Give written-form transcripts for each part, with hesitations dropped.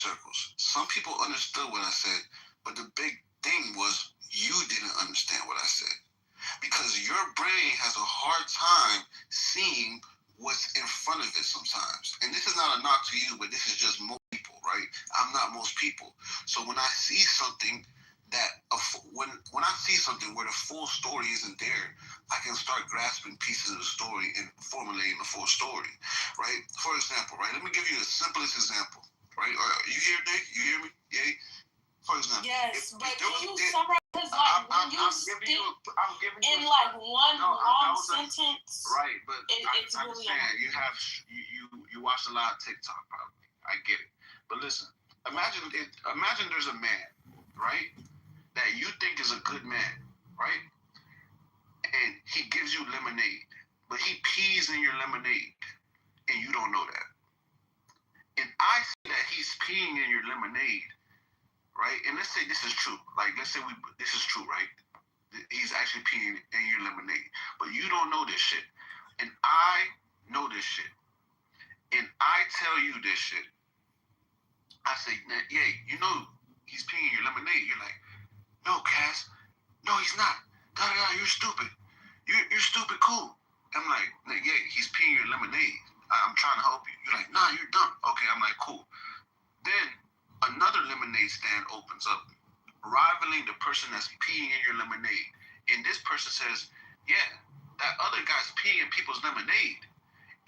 circles. Some people understood what I said, but the big thing was you didn't understand what I said. Because your brain has a hard time seeing what's in front of it sometimes. And this is not a knock to you, but this is just most people, right? I'm not most people. So when I see something that when I see something where the full story isn't there, I can start grasping pieces of the story and formulating the full story, right? For example, right? Let me give you the simplest example, right? You hear Nick? You hear me? Yeah. For example, yes, but can you summarize? Because when you speak in like one long sentence, right? But it's I'm really saying you watch a lot of TikTok, probably. I get it, but listen, imagine there's a man, right, that you think is a good man, right, and he gives you lemonade, but he pees in your lemonade, and you don't know that, and I see that he's peeing in your lemonade. Right, and let's say this is true. Like, let's say this is true, right? He's actually peeing in your lemonade, but you don't know this shit, and I know this shit, and I tell you this shit. I say, yeah, you know, he's peeing in your lemonade. You're like, no, Cass, no, he's not. You're stupid. You're stupid. Cool. I'm like, yeah, he's peeing in your lemonade. I'm trying to help you. You're like, nah, you're dumb. Okay, I'm like, cool. Then another lemonade stand opens up, rivaling the person that's peeing in your lemonade. And this person says, yeah, that other guy's peeing in people's lemonade.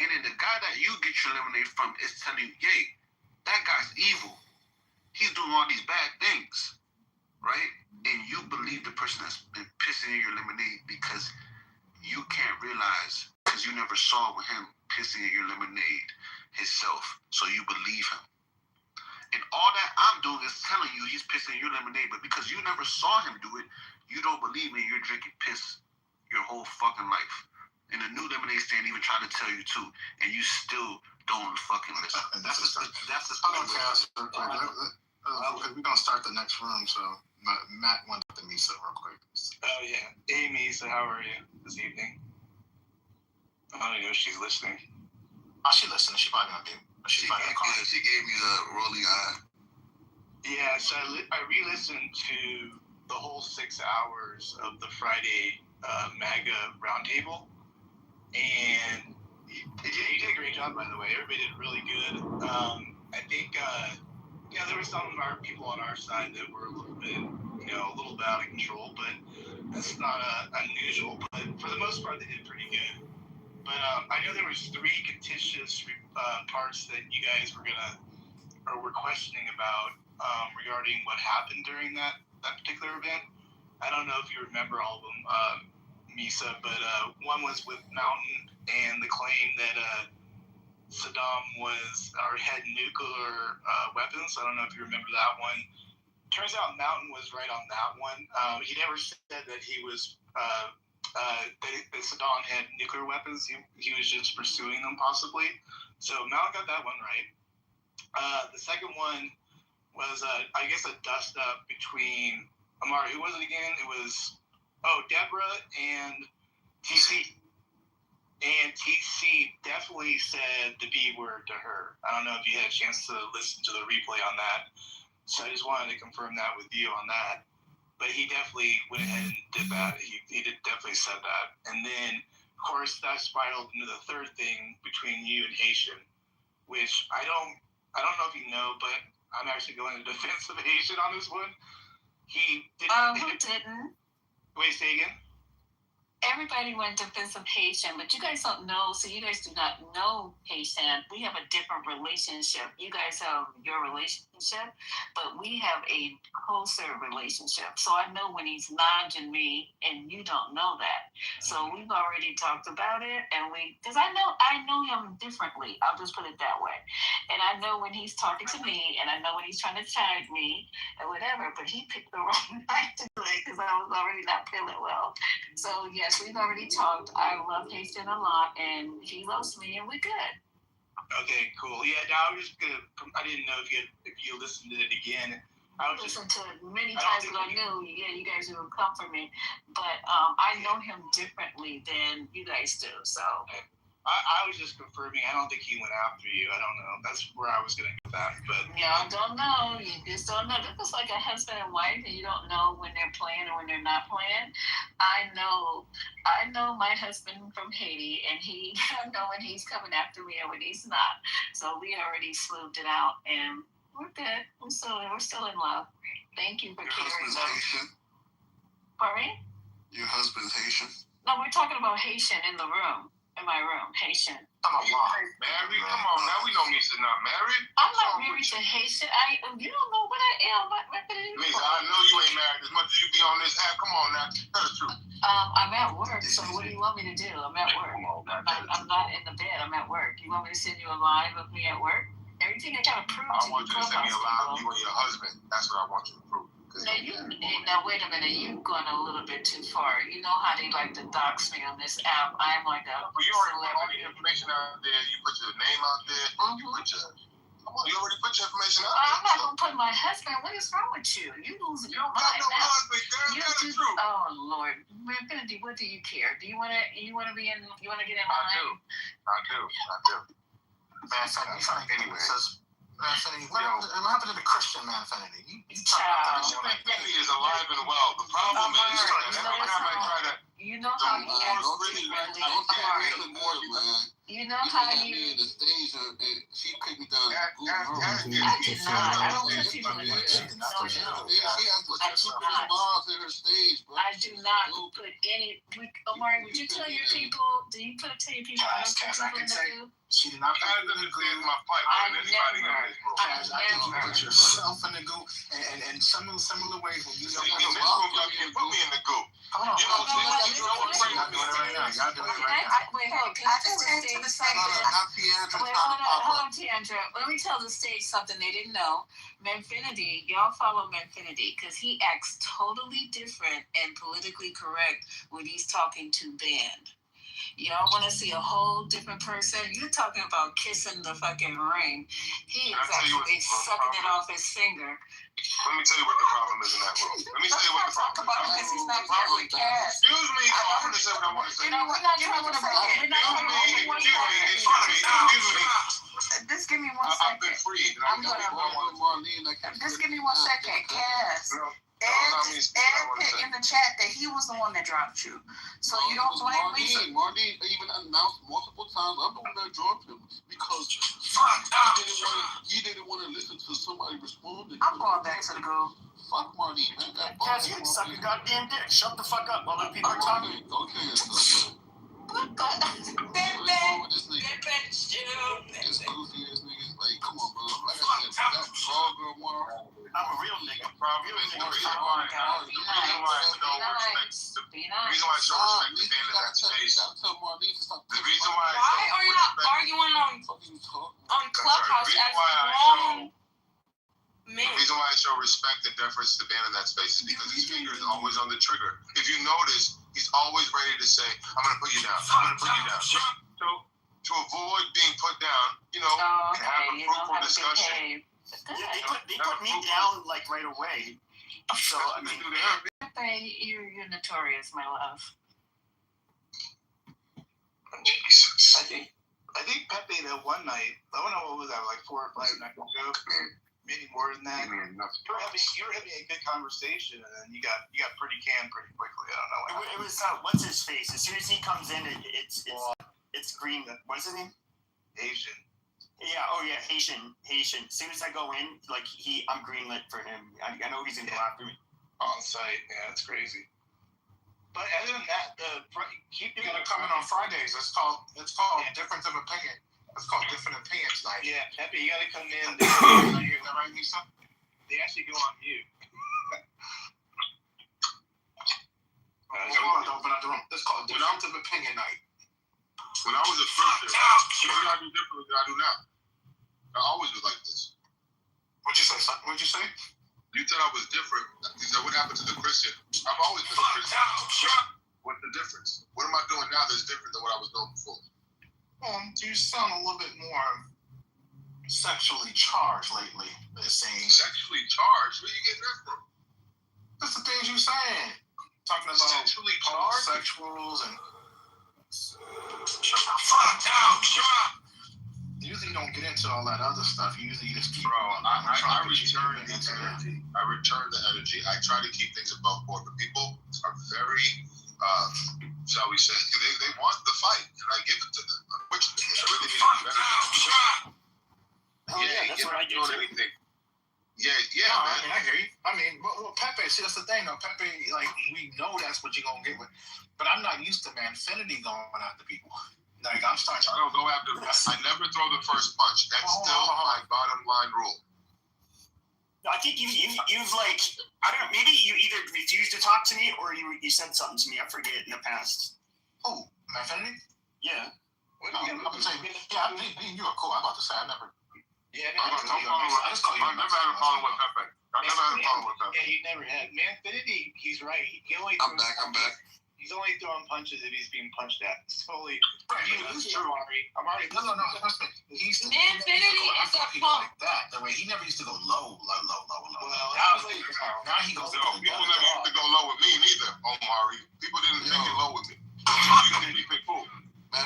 And then the guy that you get your lemonade from is telling you, yay, that guy's evil. He's doing all these bad things, right? And you believe the person that's been pissing in your lemonade because you can't realize, because you never saw him pissing in your lemonade himself, so you believe him. And all that I'm doing is telling you he's pissing in your lemonade, but because you never saw him do it, you don't believe me. You're drinking piss your whole fucking life. And the new lemonade stand even trying to tell you too, and you still don't fucking listen. That's the we're gonna start the next room, so Matt went to Misa real quick. Oh yeah, hey Misa, how are you this evening? I don't know if she's listening. Oh, she listening. She probably gonna be. She gave me the rolling eye. Yeah, so I re-listened to the whole 6 hours of the Friday MAGA roundtable, and you did a great job, by the way. Everybody did really good. I think, there were some of our people on our side that were a little bit out of control, but that's not unusual. But for the most part, they did pretty good. But I know there was 3 contentious parts that you guys were questioning about regarding what happened during that particular event. I don't know if you remember all of them, Misa, but one was with Mountain and the claim that Saddam had nuclear weapons. I don't know if you remember that one. Turns out Mountain was right on that one. He never said that he was that Saddam had nuclear weapons. He was just pursuing them, possibly. So Mountain got that one right. The second one was, I guess, a dust-up between Amari. Who was it again? It was, Deborah and TC. And TC definitely said the B word to her. I don't know if you had a chance to listen to the replay on that. So I just wanted to confirm that with you on that. But he definitely went ahead and did that. He definitely said that. And then, of course, that spiraled into the third thing between you and Haitian, which I don't know if you know, but I'm actually going in defense of Haitian on this one. He didn't. Who didn't? Wait, say again? Everybody went defensive Haitian, but you guys don't know, so you guys do not know Haitian. We have a different relationship. You guys have your relationship, but we have a closer relationship. So I know when he's nudging me, and you don't know that. So we've already talked about it, and because I know him differently. I'll just put it that way. And I know when he's talking to me, and I know when he's trying to tag me, and whatever, but he picked the wrong night to do it because I was already not feeling well. So, yes, we've already talked. I love Haitian a lot, and he loves me, and we're good. Okay, cool. Yeah, I was just I didn't know if you listened to it again. I listened to it many times, but I knew, you guys would come for me. But I know him differently than you guys do, so. I was just confirming. I don't think he went after you. I don't know. That's where I was going to go that. But y'all don't know. You just don't know. This is like a husband and wife, and you don't know when they're playing or when they're not playing. I know my husband from Haiti, and I know when he's coming after me and when he's not. So we already smoothed it out, and we're good. We're still in love. Thank you for Your caring. husband's Haitian. Pardon me? Your husband's Haitian. No, we're talking about Haitian in the room, in my room, Haitian. come on, married? Come on, now we know Misa not married. I'm not married to Haitian. You don't know what I am. Misa, I know you ain't married as much as you be on this app. Come on now, tell the truth. I'm at work, so what do you want me to do? I'm at work. I'm not in the bed. I'm at work. You want me to send you a live of me at work? Everything I gotta prove I to want you to send me a live of you people. and your husband. That's what I want you to prove. Now wait a minute. You've gone a little bit too far. You know how they like to dox me on this app. I'm like a Well, you already put all the information out there. You put your name out there. You already put your information out there. I'm not gonna put my husband. What is wrong with you? You losing your mind no now. husband, girl. Tell the truth. Oh Lord, Infinity, what do you care? Do you wanna get in line? I do. Man, Infinity says, Infinity, what happened to the Christian man, Infinity? You talk about that. Infinity is alive and well. The problem is that every time I try to, you know how you act really secretly. You know You how got you. me in the stage and she kicked me down. I did not. I don't put people in the She did not No, put you no. in She has to I put do not. bars in her stage, bro. I do not put any. Omari, would you tell your people? Do you tell your people? I don't put Cass, I people can in the say- group? She did not I put you in the understand group. my plight more than anybody in this room. Cass, I think you put yourself in the goop and some similar ways when you See, don't in want this to room, y'all can't put me in the goop. Hold on. You know, Y'all doing it right now. Y'all doing it right now. Wait, hold on. Can I I tell just the came to stage the something? stage. Not Tiandra Wait, trying to pop hold up. on, Tiandra. Let me tell the stage something they didn't know. Manfinity, y'all follow Manfinity because he acts totally different and politically correct when he's talking to band. Y'all want to see a whole different person? You're talking about kissing the fucking ring. He is actually sucking it off his finger. Let me tell you what the problem is in that room. Let me tell you what the problem is. Because he's not here with Cass. Excuse me. No, I'm going to say what I want to say. You know, we're not talking about Excuse me. Just give me one I've been second. freed. Just give me 1 second. Cass. Ed put in the chat that he was the one that dropped you. So you don't blame Lisa. Marlene even announced multiple times, I'm the one that dropped him because he didn't want to listen to somebody responding. I'm going back to the group. Fuck Marlene, man. That Cass, you can suck your goddamn dick. Shut the fuck up while other people are talking. Okay, so what's wrong with this nigga? This goofy ass nigga. Like, come on, bro. Like I said, that ball girl one. I'm a real nigga. The reason why I show respect to being in that space. The reason why Why are you not arguing on Clubhouse as grown men? The reason why I show respect and deference to being in that space is because his finger is always on the trigger. If you notice, he's always ready to say, I'm going to put you down. I'm going to put you down. So, to avoid being put down, you know, have a fruitful discussion. They put me down like right away. So I mean, You're notorious, my love. Jesus. I think Pepe that one night, I don't know what was that, like 4 or 5 nights ago, maybe more than that. You were having a good conversation, and then you got pretty canned pretty quickly. I don't know what happened. it was what's his face? As soon as he comes in, it's green. What's his name? Asian. Yeah. Oh yeah, Haitian. As soon as I go in, like I'm greenlit for him. I know he's gonna go after me. On site, yeah, that's crazy. But other than that, keep You doing gotta come in on Fridays. It's called difference of opinion. It's called different opinions night. Yeah, Pepe, you gotta come in. Is that right, Lisa? They actually go on mute. Open up the room. It's called difference of opinion night. When I was a Christian, what did I do differently than I do now? I always was like this. What'd you say? What'd you say? You said I was different. You said, what happened to the Christian? I've always been a Christian. What's the difference? What am I doing now that's different than what I was doing before? You sound a little bit more sexually charged lately. They're saying. Sexually charged? Where are you getting that from? That's the things you're saying. Talking about Sexually charged? homosexuals and. Shut the fuck down, shut. Usually don't get into all that other stuff. You usually just keep. Bro, I return the energy. I return the energy. I try to keep things above board, but people are very, shall we say, they want the fight, and I give it to them. Which I really need to be better. That's what I get to. Anything. Yeah, no, man. I hear you. I mean, well, Pepe, see, that's the thing, though. Pepe, like, we know that's what you're going to get with. But I'm not used to Manfinity going after people. Like, I'm starting to... I don't go after... I never throw the first punch. That's still my bottom line rule. I think you've like, I don't know, maybe you either refused to talk to me or you said something to me. I forget in the past. Oh, Manfinity? Yeah. I'm going to say, me and you are cool. I'm about to say, I never... Yeah, I just call you. I never had a problem with Pepe. Yeah, he never had. Manfinity, he's right. I'm back. He's only throwing punches if he's being punched at. It's totally. That's true. I'm already. No. Manfinity is a punk. like that. The way he never used to go low. Well, Now he goes. People never used to go low with me neither, Omari. People didn't take it low with me. You didn't be big fool.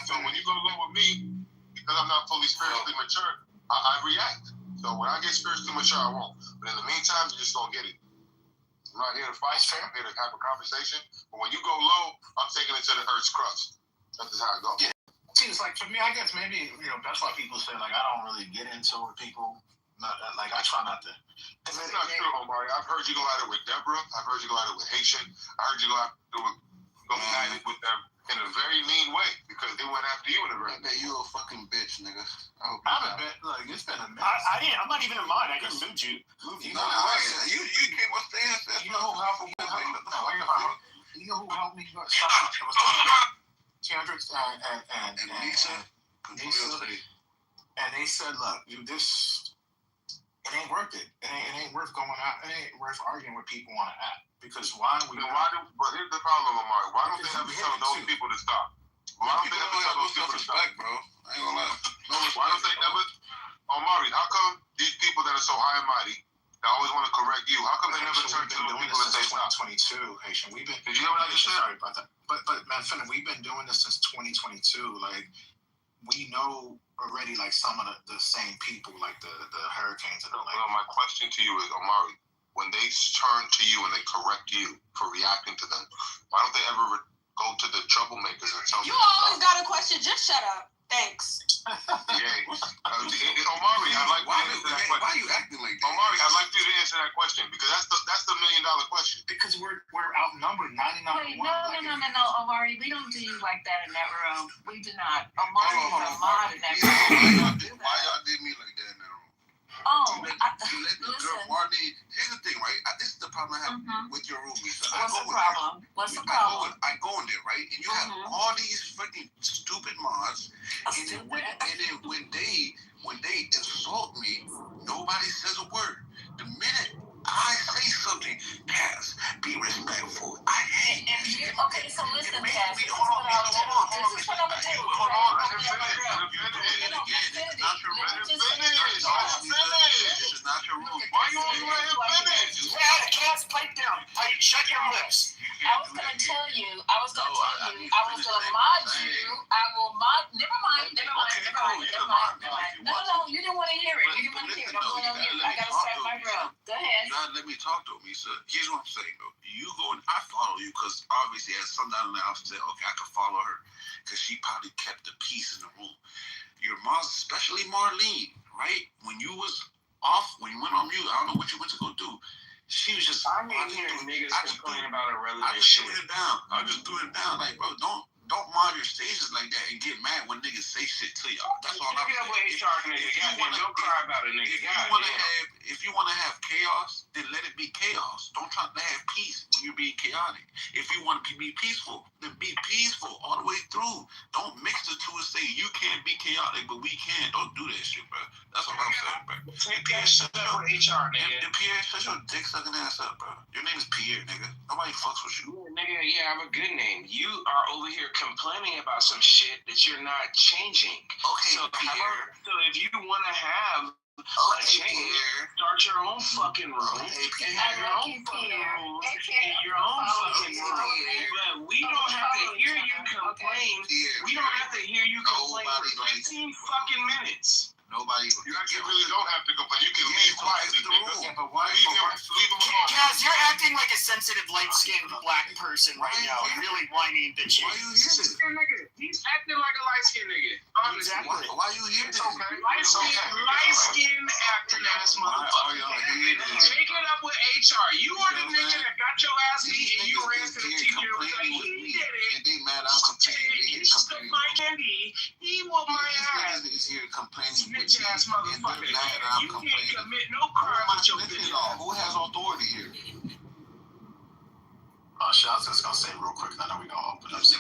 So when you go low with me, because I'm not fully spiritually mature, I react. So when I get spiritually mature, I won't. But in the meantime, you just don't get it. I'm not here to fight. I'm here to have a conversation. But when you go low, I'm taking it to the earth's crust. That's just how it goes. Yeah. See, it's like, for me, I guess maybe, that's why people say, like, I don't really get into it with people. Like, I try not to. It's not true, Omari. I've heard you go at it with Deborah. I've heard you go at it with Haitian. I heard you go at it with them in a very mean way because they went after you in a very mean way. You a fucking bitch, nigga. I haven't been, like, it's been a minute. I'm not even in mine. I just moved you. You came upstairs. You know who helped me? You know who helped me? It was Kendrick and Lisa. And they said, look, this, it ain't worth it. It ain't worth going out. It ain't worth arguing with people on an app. Because but here's the problem, Omari. Why don't they ever tell those people to stop? Why don't they ever tell those people to stop? Bro. I ain't gonna lie. Why don't they ever... Omari, how come these people that are so high and mighty, they always want to correct you, how come they never turn to the people and say stop? 2022, Haitian. We've been... Did you hear what I just said? Sorry about that. But man, Finna, we've been doing this since 2022. Like, we know already, like, some of the same people, like the hurricanes. And well, my question to you is, Omari, when they turn to you and they correct you for reacting to them, why don't they ever go to the troublemakers and tell You always got a question. Just shut up. Thanks. Yeah. Omari, I'd like you to answer that question. Why are you acting like that? Omari, I'd like you to answer that question because that's the $1 million question. Because we're outnumbered 99 to 1. No, Omari, we don't do you like that in that room. We do not. Omari is a mod in that room. Why y'all did me like that in that room? Oh, you let the girl Marlene. Here's the thing, right? This is the problem I have with your roommate. So What's the problem? I go in there, right? And you have all these fucking stupid mods. And then when they insult me, nobody says a word. The minute I say something, Cass, be respectful. I hate it. Okay, so listen, Cass. This is Hold on. what I'm going to do. Hold on, let him finish. This is not your room. Why you won't let him finish? Cass, pipe down. Shut your lips. I was going to tell you. I was going to mod you. I will mod. Never mind. No, you didn't want to hear it. I'm going on mute. I got to start my room. Go ahead. Now let me talk to me, sir. Here's what I'm saying, though. You go and I follow you because obviously as some down there, I said, okay, I can follow her because she probably kept the peace in the room. Your mom, especially Marlene, right? When you was off, when you went on mute, I don't know what you went to go do. She was just. I ain't hearing niggas complain about a relative. I just threw it down. Like, bro, don't mod your stages like that and get mad when niggas say shit to y'all. That's all I'm saying. Don't cry about a nigga. If you want to have chaos, then let it be chaos. Don't try to have peace when you're being chaotic. If you want to be peaceful, then be peaceful all the way through. Don't mix the two and say you can't be chaotic, but we can. Don't do that shit, bro. That's what I'm saying, bro. Pierre, shut up for HR, nigga. Pierre, shut your dick sucking ass up, bro. Your name is Pierre, nigga. Nobody fucks with you. Nigga, I have a good name. You are over here complaining about some shit that you're not changing. Okay, so Pierre. So if you want to have a change, start your own fucking room and have your own fucking rules in your own fucking room. But we don't have to hear you complain. We don't have to hear you complain for 15 fucking minutes. Nobody. You really don't have to complain. You can leave quietly. Yeah, but why? Leave him alone. Kaz, you're acting like a sensitive, light-skinned black person right now. Really whiny and bitchy. Why you here then? He's acting like a light-skinned nigga. Honestly. Exactly. Why you here then? Light-skinned acting ass motherfucker. Take it up with HR. You are the nigga that got your ass beat and you ran to the teacher and was like, he did it. And they mad I'm complaining. He took my candy. He whooped my ass. Is here complaining. Snitch ass motherfucker. You can't commit no crime with your bitch. Who has authority here? Shit, I was just gonna say real quick. I know we gonna open up some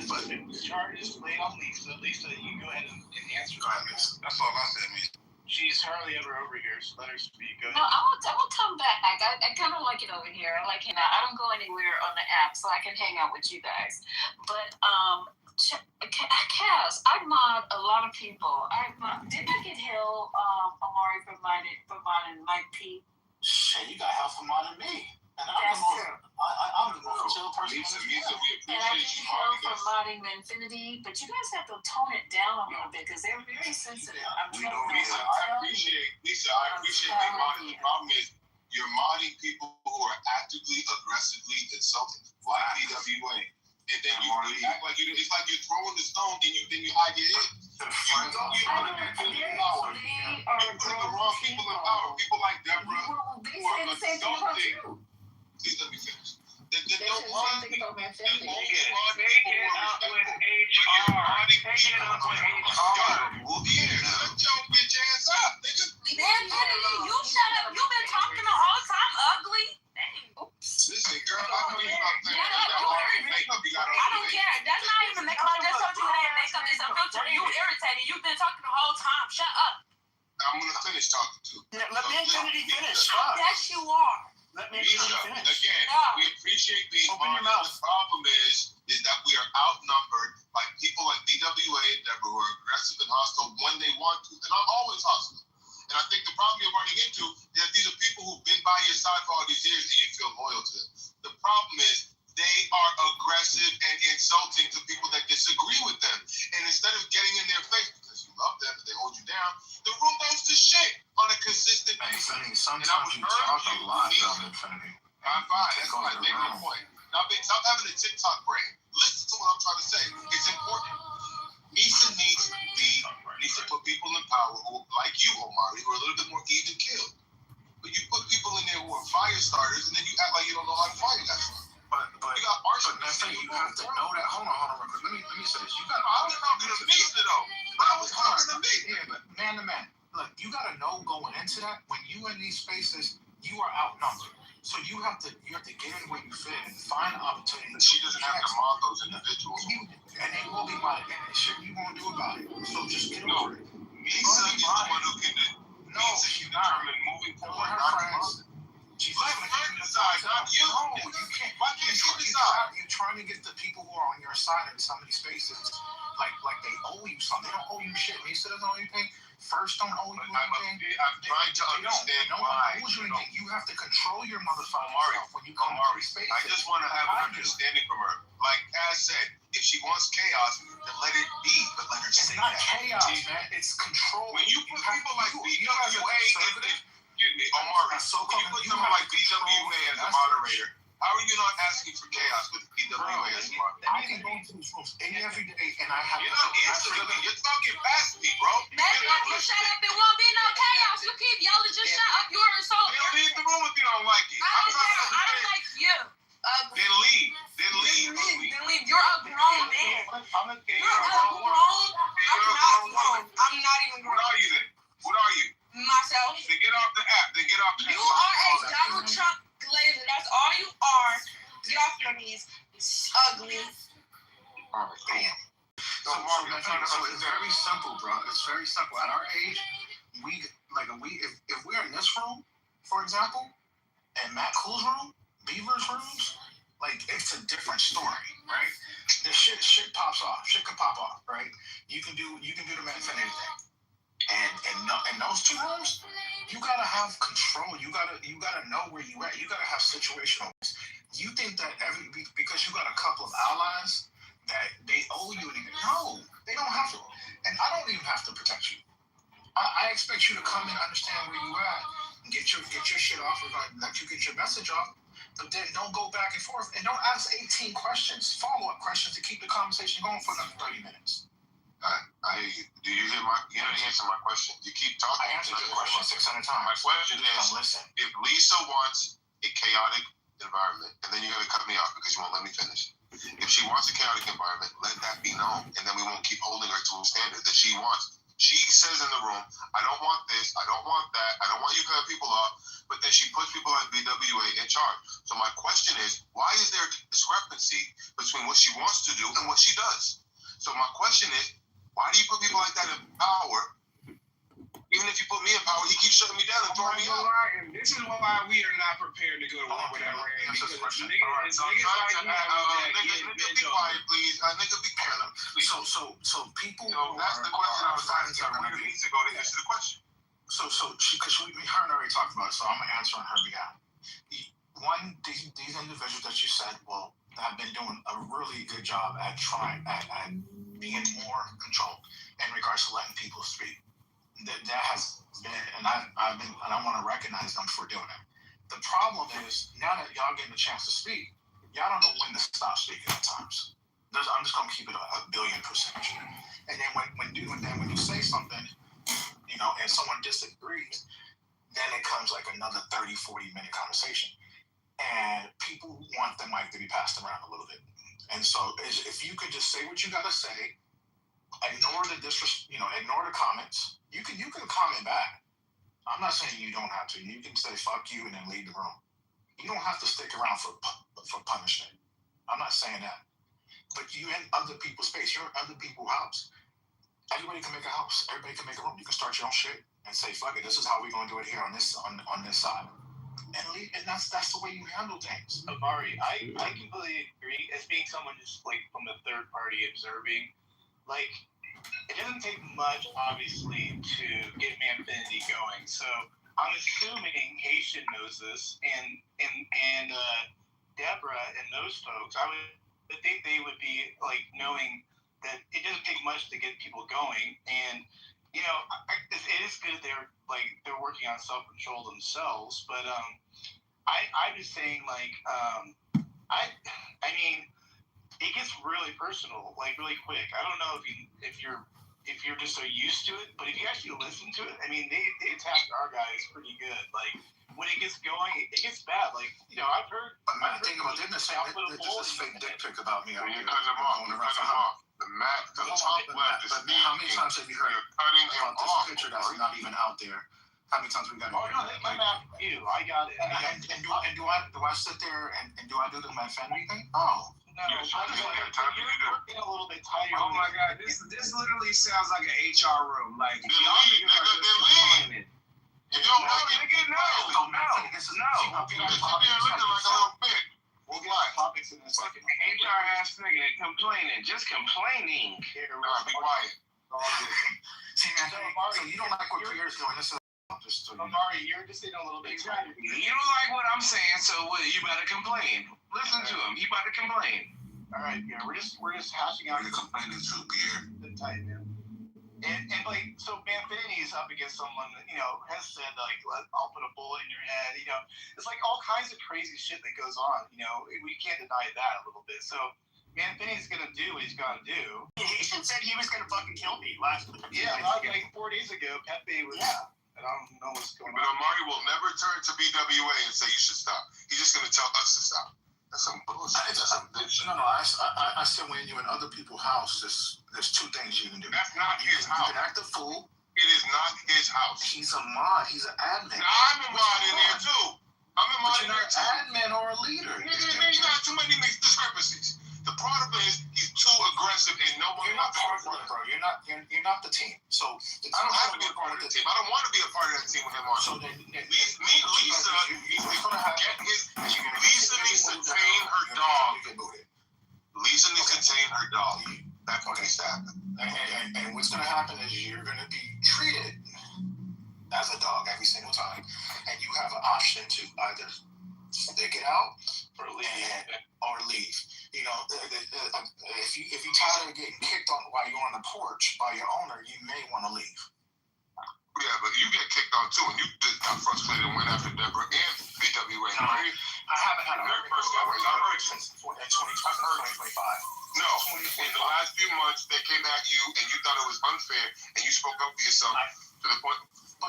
but charges laid on Lisa. Lisa, you go ahead and answer. Go ahead, Lisa. That's all I said, man. She's hardly ever over here, so let her speak. Go No, ahead. I will come back. I kind of like it over here. I like hanging out. I don't go anywhere on the app, so I can hang out with you guys. But Kaz, I mod a lot of people. Didn't I get hell, Amari, for modding Mike P? Shit, you got help from modding me. And That's true. I'm the most chill person. Lisa, we And I appreciate get you hell modding for us. modding Infinity, but you guys have to tone it down a little bit because they're very sensitive. I'm We trying don't, to Lisa, I appreciate they modding. The problem is you're modding people who are actively, aggressively insulting, like DWA. And then you act like it's like you're throwing the stone and then you hide your head. You know you want to people in power. You put the wrong people in power. People like Deborah They who are say the same thing about insulting. you. Please let me finish. They They say don't the want same thing people. about my They family. won't Take want it people who up are with respectful. HR. Take Take it up with HR. Well, yeah, shut your bitch ass up, nigga. Man, Kennedy, you shut up. You've been talking the whole time ugly. Listen, girl, I know you about to makeup. You got on I don't care. That's not even makeup. I just told you it ain't makeup. It's a filter. You irritated. You've been talking the whole time. Shut up. I'm gonna finish talking to. Yeah, let me and Kennedy finish. Yes, you are. Let me and Lisa, Kennedy finish. again, we appreciate being Open your honest. mouth. The problem is that we are outnumbered by people like DWA and Deborah who are aggressive and hostile when they want to. And I'm always hostile. And I think the problem you're running into is that these are people who've been by your side for all these years and you feel loyal to them. The problem is they are aggressive and insulting to people that disagree with them. And instead of getting in their face because you love them and they hold you down, the room goes to shit on a consistent basis. Sometimes you talk a lot of Infinity. I'm fine. That's why I make my point. Now, stop having a TikTok brain. Listen to what I'm trying to say. It's important. Nisa needs to put people in power who, like you, Omari, who are a little bit more even killed. But you put people in there who are fire starters, and then you act like you don't know how to fire that stuff. But You got arson. that's thing, you have to know that. Hold on, real quick. Let me say this. You got. I was talking to Nisa though. I was talking to me. Yeah, but man to man, look, you gotta know going into that when you in these spaces, you are outnumbered. So you have to get in where you fit and find opportunities. She doesn't have to mod those individuals. And they will be modded, and shit you won't do about it. So just get over it. Nisa is the one who can. Nisa can determine moving forward, not to mod. Let her decide, not you. No, you can't. Why can't you decide? You're trying to get the people who are on your side in some of these spaces, like they owe you something. They don't owe you shit. Lisa doesn't owe you anything. First don't owe you anything. I'm trying to understand why. No one owes you anything. You have to control your motherfucking Omari, self when you come to these spaces. I just want to have an understanding from her. Like Kaz said, if she wants chaos, then let it be, but let her It's say not that. chaos, man. It's control. When you put people like BWA in the, excuse me, Omari, when you put someone like BWA as a moderator, how are you not asking for chaos with BWA as a moderator? I can go to these rooms any every day, and I have. You're not answering me. You're talking past me, bro. Maybe if you shut up, it won't be no chaos. You keep yelling, just shut up. You're so. Then leave the room if you don't like it. I'm trying to I don't understand. like you. Then leave. Then leave. Then leave. You're a grown man. I'm a You're a grown. I'm not grown. I'm not even What grown. are you then? What are you? Myself. Then get off the app. Then get off the app. You are a Donald Trump glazer. That's all you are. Get off your knees. Ugly. Damn. So it's very simple, bro. It's very simple. At our age, if we're in this room, for example, and Matt Cool's room, Beaver's rooms, like it's a different story, right? The shit pops off. Shit can pop off, right? You can do the math and anything. And in those two rooms, you gotta have control. You gotta know where you at. You gotta have situational. You think that because you got a couple of allies that they owe you anything? No, they don't have to. And I don't even have to protect you. I expect you to come and understand where you at and get your shit off, or let you get your message off. But then don't go back and forth and don't ask 18 questions, follow-up questions to keep the conversation going for another 30 minutes. I hear you. Do you hear you didn't answer my question. You keep talking. I answered your question 600 times. My question is, listen. If Lisa wants a chaotic environment, and then you're going to cut me off because you won't let me finish. If she wants a chaotic environment, let that be known, and then we won't keep holding her to a standard that she wants. She says in the room, I don't want this, I don't want that, I don't want you cutting people off, but then she puts people like BWA in charge. So my question is, why is there a discrepancy between what she wants to do and what she does? So my question is, why do you put people like that in power? Even if you put me in power, he keeps shutting me down and throwing me out. And this is why we are not prepared to go to war with Iran. Because niggas like nigga, be quiet, please. Nigga, be quiet. So people. So that's the question I was asking. Where needs to go to answer the question. So because her and I already talked about it, so I'm gonna answer on her behalf. One, these individuals that you said, well, have been doing a really good job at trying at being more controlled in regards to letting people speak. That has been, and I want to recognize them for doing it. The problem is now that y'all getting a chance to speak, y'all don't know when to stop speaking at times. I'm just gonna keep it a billion %. And then when you say something, and someone disagrees, then it comes like another 30, 40-minute conversation. And people want the mic to be passed around a little bit. And so if you could just say what you gotta say, ignore the ignore the comments. You can comment back. I'm not saying you don't have to. You can say fuck you and then leave the room. You don't have to stick around for punishment. I'm not saying that. But you in other people's space. You're in other people's house. Everybody can make a house. Everybody can make a room. You can start your own shit and say fuck it. This is how we're gonna do it here on this side. And leave, and that's the way you handle things. Amari, I completely agree. As being someone just like from a third party observing, like it doesn't take much, obviously, to get Manfinity going. So I'm assuming Haitian knows this, and Deborah and those folks. I would think they would be like knowing that it doesn't take much to get people going, and it is good they're working on self control themselves. But I'm just saying I mean. It gets really personal, like really quick. I don't know if you're just so used to it, but if you actually listen to it, I mean, they attack our guys pretty good. Like when it gets going, it gets bad. Like I've heard. I'm thinking about this fake dick pic about me. When you cut them off, the top left is me. How many times have you heard cutting him about off? this picture that's not even out there? How many times we got? Oh no, they come after you. I got it. And do I sit there and do I do the Manfinity thing? Oh. No, you're working a little bit tighter. Oh my God, this literally sounds like an HR room. Like y'all niggas are just complaining. You don't want to get no. You're looking like a little bitch. We'll get topics in a second. HR ass nigga complaining, just complaining. Be quiet. See, man, so you don't like what Pierre's doing. This is just Amari, you're just getting a little bit tighter. You don't like what I'm saying, so what? You better complain. Listen to him. He about to complain. All right, yeah, we're just hashing out. You're complaining too, Pierre. The tight man. And like, so Manfinity is up against someone that, has said, like, I'll put a bullet in your head. It's like all kinds of crazy shit that goes on. We can't deny that a little bit. So Manfinity's going to do what he's going to do. Haitian said he was going to fucking kill me last week. Yeah, like 4 days ago, Pepe was. Yeah. And I don't know what's going on. But Amari will never turn to BWA and say you should stop. He's just going to tell us to stop. That's some bullshit. That's some bullshit. No. I said when you're in other people's house, there's two things you can do. That's not his house. You can act a fool. It is not his house. He's a mod. He's an admin. I'm a mod in there too. I'm a mod in there too. Admin or a leader. You got too many discrepancies. The problem is he's too aggressive and nobody. You're not part of it, bro. You're not the team. So I don't have to be a part of the team. I don't want to be a part of that team with him on. So Lisa needs to tame her dog. Lisa needs to tame her dog. That's what needs to happen. And what's going to happen is you're going to be treated as a dog every single time, and you have an option to either stick it out or leave. If you're tired of getting kicked on while you're on the porch by your owner, you may want to leave. Yeah, but you get kicked out too, and you got frustrated and went after Deborah and BWA. No, I haven't had a very first since 2025. No, in the last few months, they came at you, and you thought it was unfair, and you spoke up for yourself to the point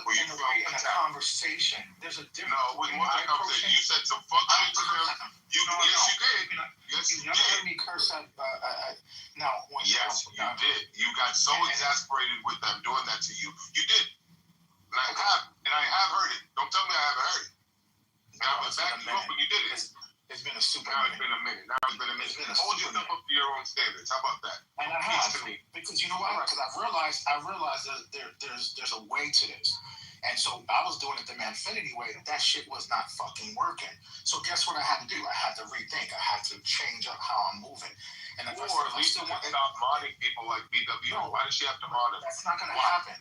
where you felt attacked. Conversation, there's a difference. No, it wasn't a conversation. You said some fuck things to them. Yes, you did. Yes, you did. You never heard me curse at. Yes, you did. You got so exasperated with them doing that to you. You did. And I have heard it. Don't tell me I haven't heard it. Now, I'm back you up when you did it. It's been a super minute. It's been a minute. Now it's been a minute. Hold yourself up to your own standards. How about that? And I have. Because you know what? Because I've realized that there's a way to this. And so I was doing it the Manfinity way. That shit was not fucking working. So guess what I had to do? I had to rethink. I had to change up how I'm moving. And if or at least still want to stop modding people like BW. No, why does she have to mod them? That's not going to happen.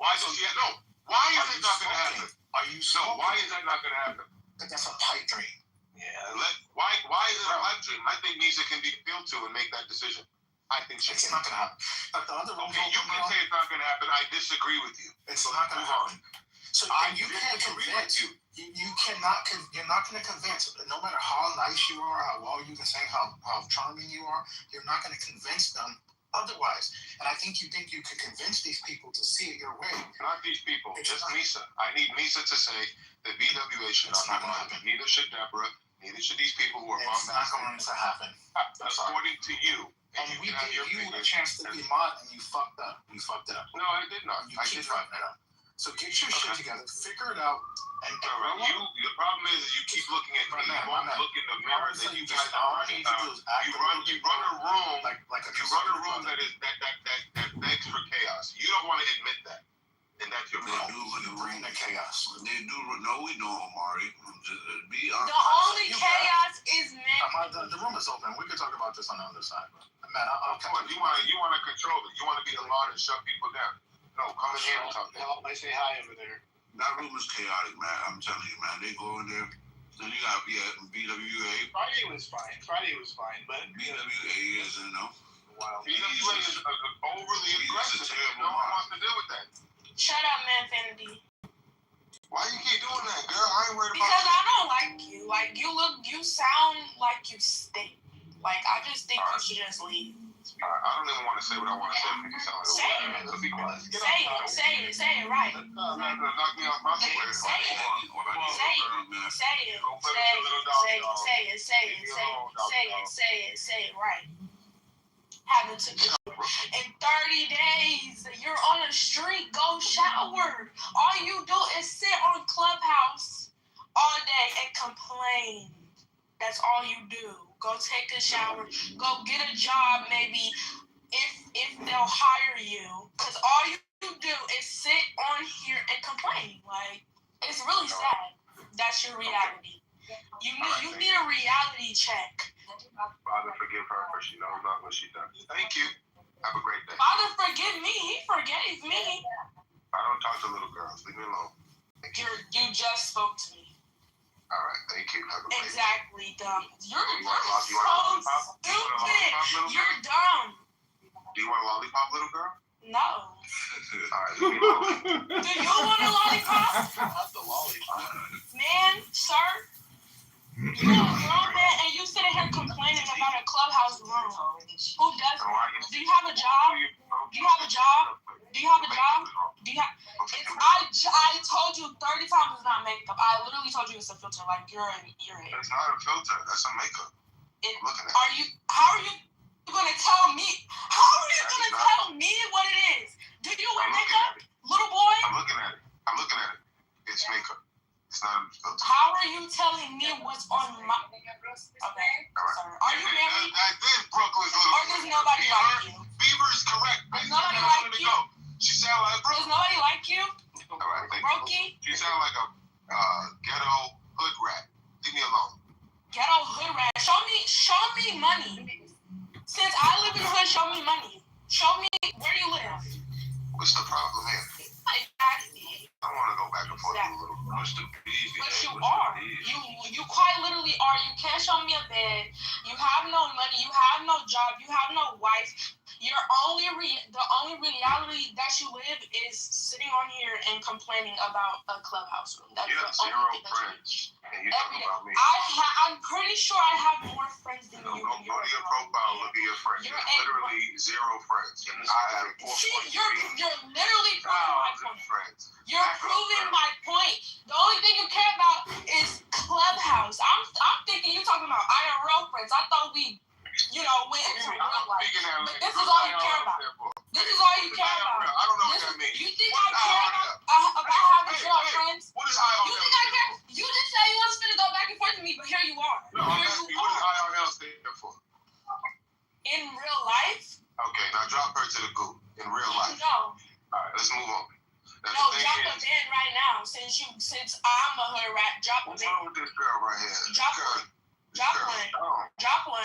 Why does she have no? Why is it not going to happen? Are you smoking? No, why is that not going to happen? Because that's a pipe dream. Yeah. Why is it a pipe dream? I think Nisa can be appealed to and make that decision. I think she can. It's not going to happen. But the other okay, you can say it's not going to happen. I disagree with you. It's not going to happen. So you can't convince you. You're not going to convince. No matter how nice you are, how well you can say, how charming you are, you're not going to convince them otherwise. And I think you can convince these people to see it your way. Not these people, just Misa. I need Misa to say that BWA should not happen. Neither should Deborah. Neither should these people who are bombastic. It's not going to happen. According to you. And we gave you a chance to be mod, and you fucked up. You fucked it up. No, I did not. I did fuck it up. So get your shit together, figure it out, and the problem is you keep looking at me. You won't look in the mirror that you guys are running. You run a room that begs for chaos. You don't want to admit that, and that's your problem. They do when you bring the chaos. They do. No, we don't, Amari. Be honest. The only chaos is meant. The room is open. We can talk about this on the other side. Man, you want to control it. You want to be the law and shut people down. No, come in here and talk. I say hi over there. That room is chaotic, man. I'm telling you, man. They go in there. Then you got BWA. Friday was fine, but BWA is, wow. BWA is overly aggressive. No one wants to deal with that. Shut up, Manfinity. Why you keep doing that, girl? I ain't worried about because I don't like you. Like you sound like you stink. Like I just think you should just leave. I don't even want to say what I want to say because you sound like Say it right. Knock me off my square. Say it right. Haven't took a in 30 days. You're on a streak. Go shower. All you do is sit on Clubhouse all day and complain. That's all you do. Go take a shower. Go get a job, maybe, if they'll hire you. Because all you do is sit on here and complain. Like, it's really sad. That's your reality. You need a reality check. Father, forgive her for she knows not what she does. Thank you. Have a great day. Father, forgive me. He forgave me. I don't talk to little girls. Leave me alone. You just spoke to me. All right, thank you. Have a great day. Exactly, dumb. You're so stupid. You're dumb. Do you want a lollipop, little girl? No. All right, leave me alone. Do you want a lollipop? Not the lollipop. Man, sir. You're a grown man and you sitting here complaining about a Clubhouse room. Who does that? Do you have a job? I told you 30 times it's not makeup. I literally told you it's a filter. Like you're in. It's not a filter. That's a makeup. How are you gonna tell me? How are you gonna tell me what it is? Do you wear makeup, little boy? I'm looking at it. It's makeup. It's not a filter. How are you telling me what's on my? Okay, sorry. Are you married? That is Brooklyn's little. Or does nobody like you? Beaver is correct. Does nobody like you? She sound like Brooklyn. Does nobody like you? All right, thank Brokey? you. She sound like a ghetto hood rat. Leave me alone. Ghetto hood rat. Show me money. Since I live in the hood, show me money. Show me where you live. What's the problem here? Exactly. I want to go back and forth a little. What's the bees? But you are. You quite literally are. You can't show me a bed. You have no money. You have no job. You have no wife. the only reality that you live is sitting on here and complaining about a clubhouse room. That's You have the zero only thing friends, and you're talking about me. I'm pretty sure I have more friends than you. Go to your profile, look at your friends. There's literally zero friends. I have 4.3 you're literally proving my point. friends. You're proving my point. The only thing you care about is Clubhouse. I'm thinking you're talking about IRL friends. I thought we, went into real life. This is all you care about. This is all you care about. I don't know what that means. You think I care about having girlfriends? What is IRL? You think I care? You just said you wasn't going to go back and forth with me, but here you are. No, I'm asking you, what does IRL stand for? In real life? Okay, now drop her to the goo. In real life. No. All right, let's move on. No, drop a man right now. Since I'm a hood rat, drop a man. What's wrong with this girl right here? Drop one.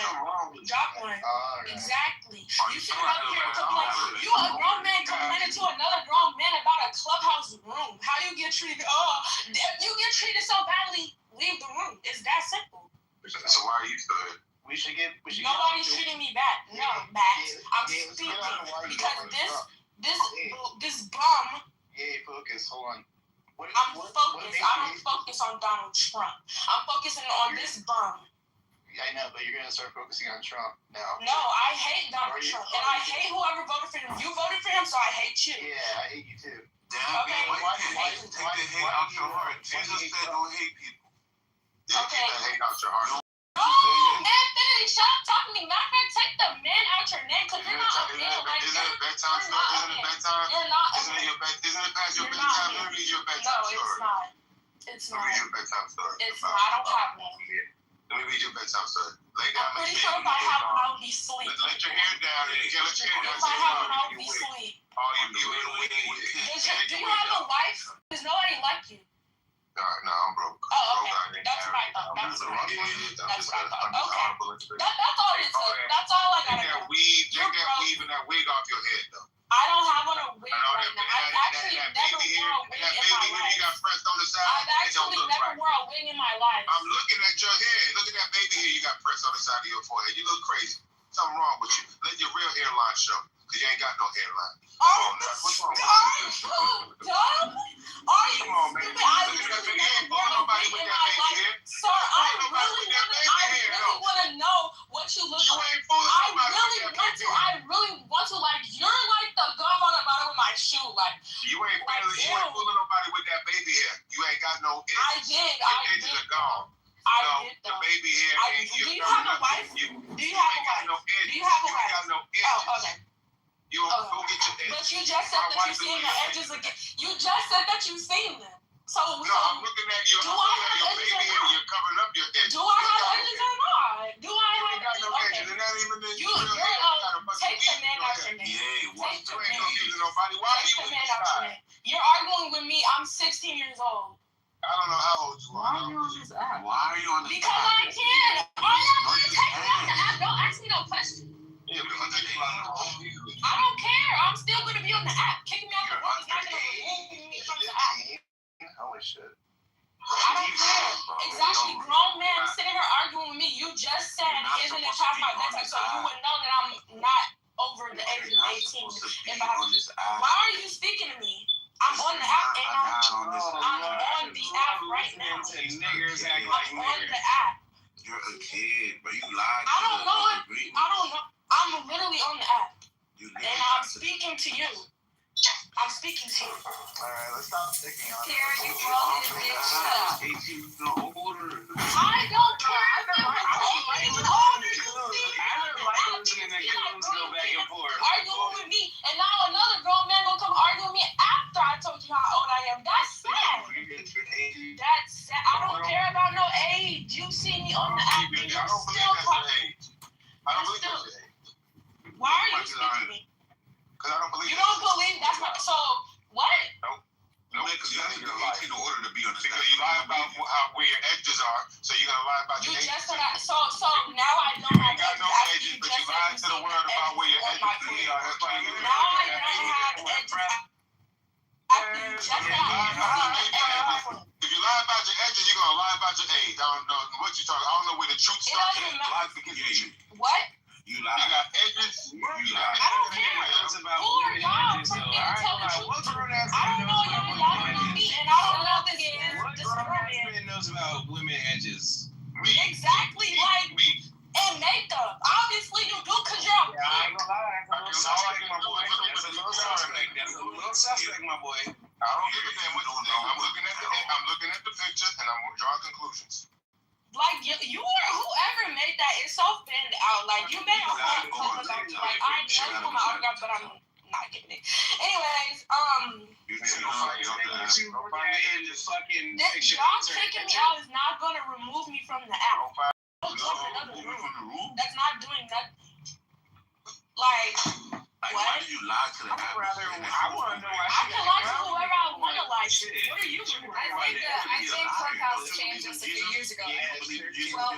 Exactly. You should up here complaining. You a grown man complaining to another grown man about a clubhouse room. How you get treated? If you get treated so badly, leave the room. It's that simple. So why are you still here? Nobody's treating me bad. No, Max. I'm speaking because this bum. Yeah, focus. Hold on. I'm focused. I don't focus on Donald Trump. I'm focusing on this bum. I know, but you're gonna start focusing on Trump now. No, I hate Donald Trump, and I hate whoever voted for him. You voted for him, so I hate you. Yeah, I hate you too. Damn, okay. Why take the hate out your heart? Jesus said don't hate people. Yeah, okay. take the hate out your heart. No, Anthony, stop talking to me. Matter of fact, take the man out your name, because you're not a man like Isn't it bedtime story? Isn't it bedtime? You're not a Isn't it past your You're bedtime? not. Let me read your bedtime story. No, it's not. It's not. Let me read your bedtime story. It's not. I don't have one. Let me read your bedtime story. Lay down. I'm pretty sure if I have one, I would be asleep. Let your hair down. Yeah, let your hair down. If I have one, I would be asleep. Oh, you ain't wig. Do you have a wife? Does nobody like you? No, I'm broke. Oh, okay. That's right. That's what I thought. Okay. That's all it took. That's all I got. Take that weave and that wig off your head, though. I don't have on a wig right now. I actually never wore a wig in my life. You got pressed on the side. I've actually never wore a wig in my life. I'm looking at your head. Look at that baby hair you got pressed on the side of your forehead. You look crazy. Something wrong with you. Let your real hairline show, because you ain't got no hairline. What's wrong with you? Are you dumb? Are you stupid? I literally never wore a wig in my life. Sir, I really want to know what you look like. I really want to, like, you're like the gum on the bottom of my shoe, like. You ain't fooling nobody with that baby hair. You ain't got no edges. I did. Edges are gone. The baby hair. Do you have a wife? Do you have a wife? No edges. Do you have a wife? You ain't got no edges. Oh, okay. You go get your edges. But you just said that you've seen the edges again. You just said that you've seen them. So I'm looking at your baby hair. You're covering up your edges. Do I have edges or not? Do I have edges? No edges. And not even the take the man out your name. Take the man. Why are you man out your name? You're arguing with me. I'm 16 years old. I don't know how old you are. Why are you on this app? Why are you on this because app? I can. Are you going to take me off the app? Don't ask me no questions. Yeah, because I don't care. I'm still going to be on the app. Kicking me off the room is not going to remove me from the app. Holy shit. I don't care. Exactly. Grown men sitting here arguing with me. You just said, isn't it past my bedtime? So you would know that I'm not over the age of 18. Why are you speaking to me? I'm on the app, and I'm on the app right now. Niggers act like I'm on the app. You're a kid, but you lied. I don't know. I'm literally on the app. And I'm speaking to you. I'm speaking to you. Alright, let's stop sticking on it. Here, you broke it, bitch. Shut up. 18's no older. I don't care. I heard Michael and the coons go back and forth. Arguing with me, and now another grown man gonna come argue with me after I told you how old I am. That's sad. That's sad. I don't care about no age. You see me on the app, and you're still talking. I don't believe that's your age. Why are you speaking to me? Because I don't believe you don't believe that's not. So what? No, because you have to be 18 in order to be on this. Because you lie about where your edges are, so you're gonna lie about your edges. You just said that. So now I don't have edges. You got no edges, but you lied to the world about where your edges are. That's why you. Now I don't have edges. If you lie about your edges, you're gonna lie about your age. I don't know what you're talking. I don't know where the truth starts and life begins with you. What? You lie. You got edges. You lie. I don't care. Who are y'all for me to tell the truth? I don't know y'all. Y'all don't know me, and I don't know this man. Knows about women edges. Exactly, like in makeup. Obviously, you do because you're a I ain't gonna lie. That's a little suspect, my boy. That's a little suspect, my boy. I don't give a damn what you think. I'm looking at the picture and I'm drawing conclusions. Like you or whoever made that is so thinned out. Like you made a whole post about me. Like I know you want my autograph, but I'm not getting it. Anyways, y'all kicking me out is not gonna remove me from the app. That's not doing that. Like, why do you lie to the app? I want to know why. I can lie to whoever I want to lie to. What are you doing? I think Clubhouse changed this a few years ago. Well,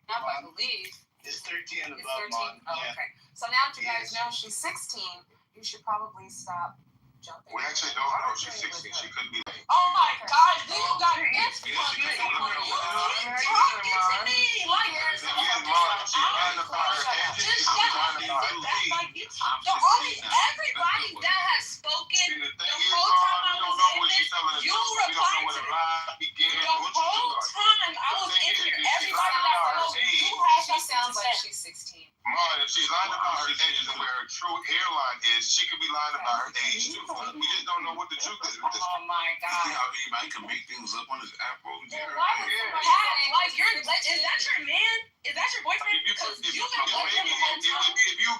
not I believe. It's 13 and It's above. 13. Oh, okay. So now that you guys know she's 16, you should probably stop jumping. We actually don't know she's 16. She could be. Oh my gosh, then you got this fucking you keep talking to me like She's lying about her edges. She's lying about her age. Everybody that has spoken See, the thing the is, whole time I we don't was know in what she's this, telling us. you We don't know replied where to the me. lie began. The What you whole started. time I was in here, everybody that spoke, you had She something sounds to like say. she's 16. Mom, if she's lying about her edges and where her true hairline is, she could be lying about her age too. We just don't know what the truth is with this. Oh my You see god. how anybody can make things up on this app, bro? Why like is that your man? Is that your boyfriend? Because you've been with him the whole time. If you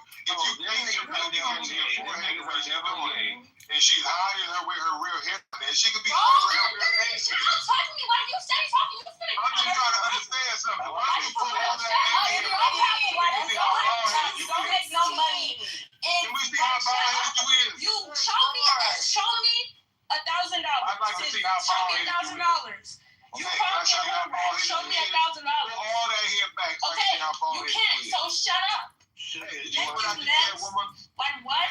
paint your baby on your forehead whichever way, and she's hiding her with her real hairline, and she could be hiding her real age. Shut up, talk to me. Why you stay talking? You finna I'm just trying to understand something. Why do you put all that in you don't make no money. Can we see how bald you is? You show me $1,000. I'd like to see how bald $1,000. You Okay, call can I me show you how bald $1,000. Show me $1,000. Pull all that hair back so I Okay, can see how bald you it can't. is. So shut up. You know what I just said, woman? Like what?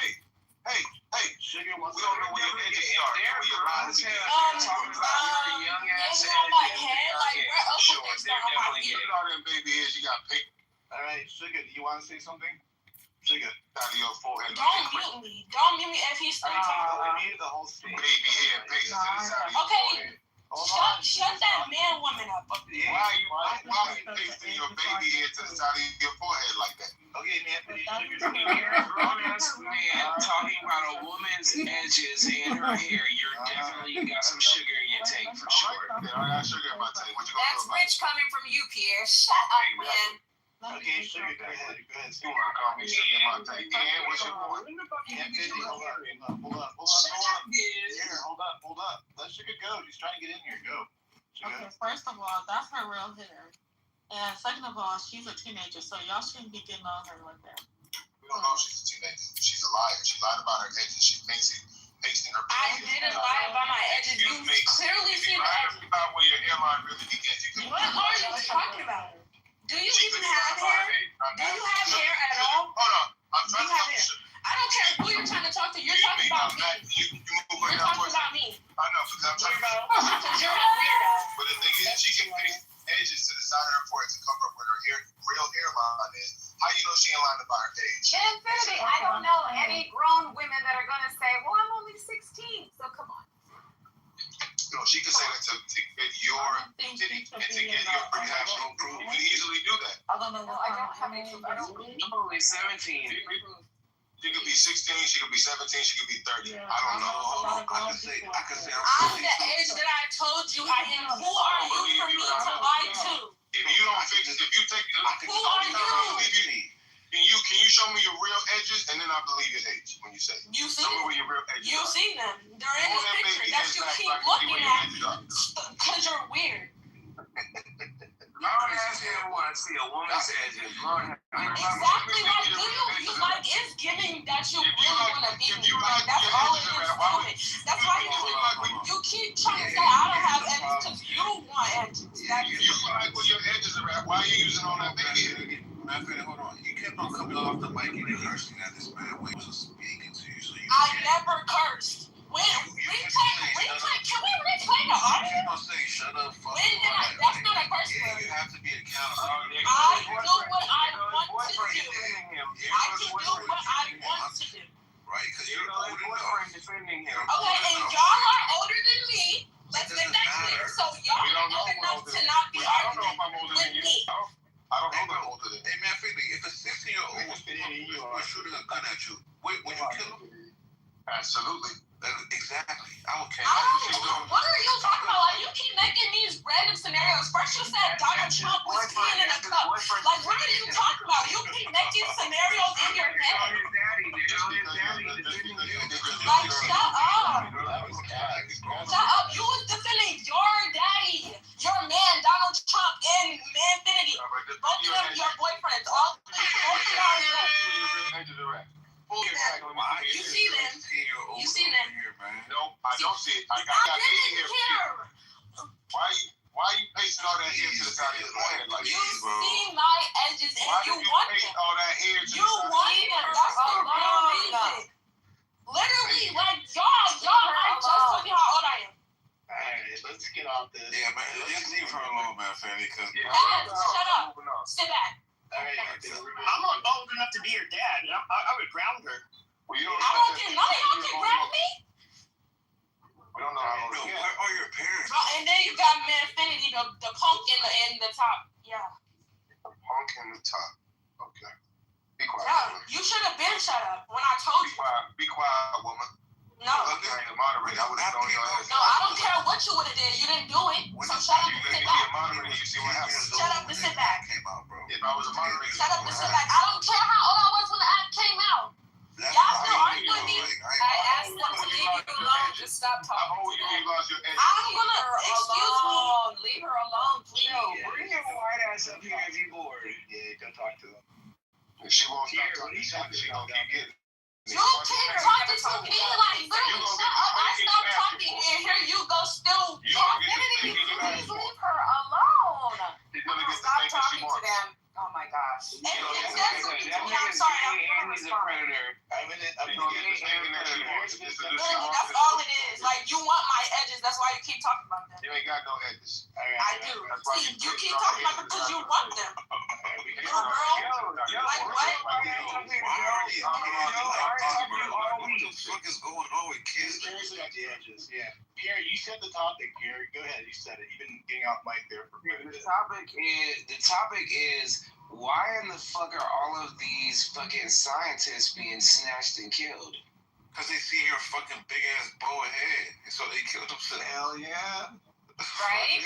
Hey, Sugar we don't know where your edges are. Where your lines are. On my head, like where else would they start on my feet? Look at all them baby hairs you got pink All right, Sugar, do you want to say something? Sugar. out of your forehead. Don't mute me. Don't mute me if he's still talking. I muted the whole thing. Baby hair pasted to the side of your Okay. forehead. Shut that man woman up. Why are you pasting your baby hair to the side of your forehead like that? Okay, Anthony, Sugar. You're a grown-ass man talking about a woman's edges and her hair. You got some sugar in your tank for sure. Yeah, I got sugar in my tank. What you gonna That's do about it? rich coming from you, Pierre. Shut up, man. Okay, Sugar, go ahead. Go ahead. You wanna call me sugar in my tank? And what's your point? Anthony, hold on. Here, hold up. Let Sugar go. She's trying to get in here. Go. Okay, first of all, that's her real hair. And second of all, she's a teenager, so y'all shouldn't be getting on her like that. We don't know if she's a teenager. She's a liar. She lied about her edges. She pasting her I didn't lie about my edges. You clearly see the edges. About where your hairline really begins. What are you talking about? Do you even have hair? Do you have hair at all? Hold on. I'm Do you trying to have talk hair? to I don't care who you're trying to talk to. You're talking about me. You move You're right now, talking about me. I know, because I'm trying to. Because you're a weirdo. But the thing is, she can paste edges to the side of her forehead to cover up where her real hairline is. How you know she ain't lying about her age? Infinity, I don't know any grown women that are going to say, well, I'm only 16, so come on. You know, she can say that to get your titty and to get your professional proof. You can easily do that. I don't know No, I don't have any proof. I don't I'm only 17. She could be 16, she could be 17, she could be 30. Yeah. I don't know. I can say I'm the age that I told you I am. Who are you for me to lie to? If you don't fix it, if you take Who are you? Can you show me your real edges and then I believe your age when you say it. You see Show me them? where your real edges You are. see them. They're in Pull the that picture baby that head you back keep so I can see looking where your at edges are. because you're weird. Grown ass man want to see a woman's edges. Exactly. Like, do you like it's giving that you really want to be with me. Like, that's all it is doing. That's why you keep trying to say I don't have edges because you want edges. That's You like where your edges are at. Why are you using all that baby head? Hold on. You kept on coming off the mic and cursing at this man. Wait, was speaking to you, so you I never cursed. When replay, can we replay the audio? You don't say shut up, fuck. When did I? That's not a curse Yeah, word. you have to be accountable. I do what I want to do. Absolutely. Exactly. I don't care. What are you talking about? Like, you keep making these random scenarios. First you said Donald Trump was peeing in a cup. Like, what are you talking about? You keep making scenarios in your head. Like, shut up. Shut up. You was defending your daddy, your man, Donald Trump, in Manfinity. Both of them, your boyfriends. All both of y'all. You see them. You see them. No, I don't see it. I got didn't here. Why you pasting all that hair to the side of your forehead like you this, bro? see my edges and you want them. All that hair to You want them. That's the real reason. Literally, like, y'all, I just told you how old I am. Alright, let's get off this. Yeah, man. Just leave her alone, man, Fanny. Cause Shut up. Sit back. Alright, I'm not old enough to be your dad. I would ground her. Well, you don't I don't think none of y'all can ground me. We don't know how old where are your parents? Bro, and then you got Manfinity, the punk in the top. Yeah. Punk in the top. Okay. Be quiet. Yeah, you should have been shut up when I told you. Be quiet, woman. No. Look, I ain't a moderator. I would have thrown your ass. No, I don't care what you would have did. You didn't do it. So shut up and sit back. You see what happens. Shut up and sit back. If I was a moderator. Shut up and sit back. I don't care how old I was when the app came out. Y'all still arguing with me? I asked them to leave you alone. Just stop talking. How old you lost your edge? I'm gonna excuse me. Leave her alone, please. Bring your white ass up here if you're bored. Yeah, go talk to them. She won't stop talking. She gonna keep getting. You keep talking to me like, literally, shut up. I stopped talking and here you go still talking. Please leave her alone. Stop talking to them. Oh my gosh. And I'm sorry, I'm He's a predator. Literally, that's all it is. Like, you want my edges. That's why you keep talking about them. You ain't got no edges. I do. See, you keep talking about them because you want them. Little girl. Like, what? What the fuck is going on with kids? Seriously, got the edges. Yeah. Pierre, you said the topic. Pierre, go ahead. You said it. You've been getting off mic there for a bit. The topic is why in the fuck are all of these fucking scientists being snatched and killed? Because they see your fucking big ass bow head, and so they killed themselves. Hell yeah. Right?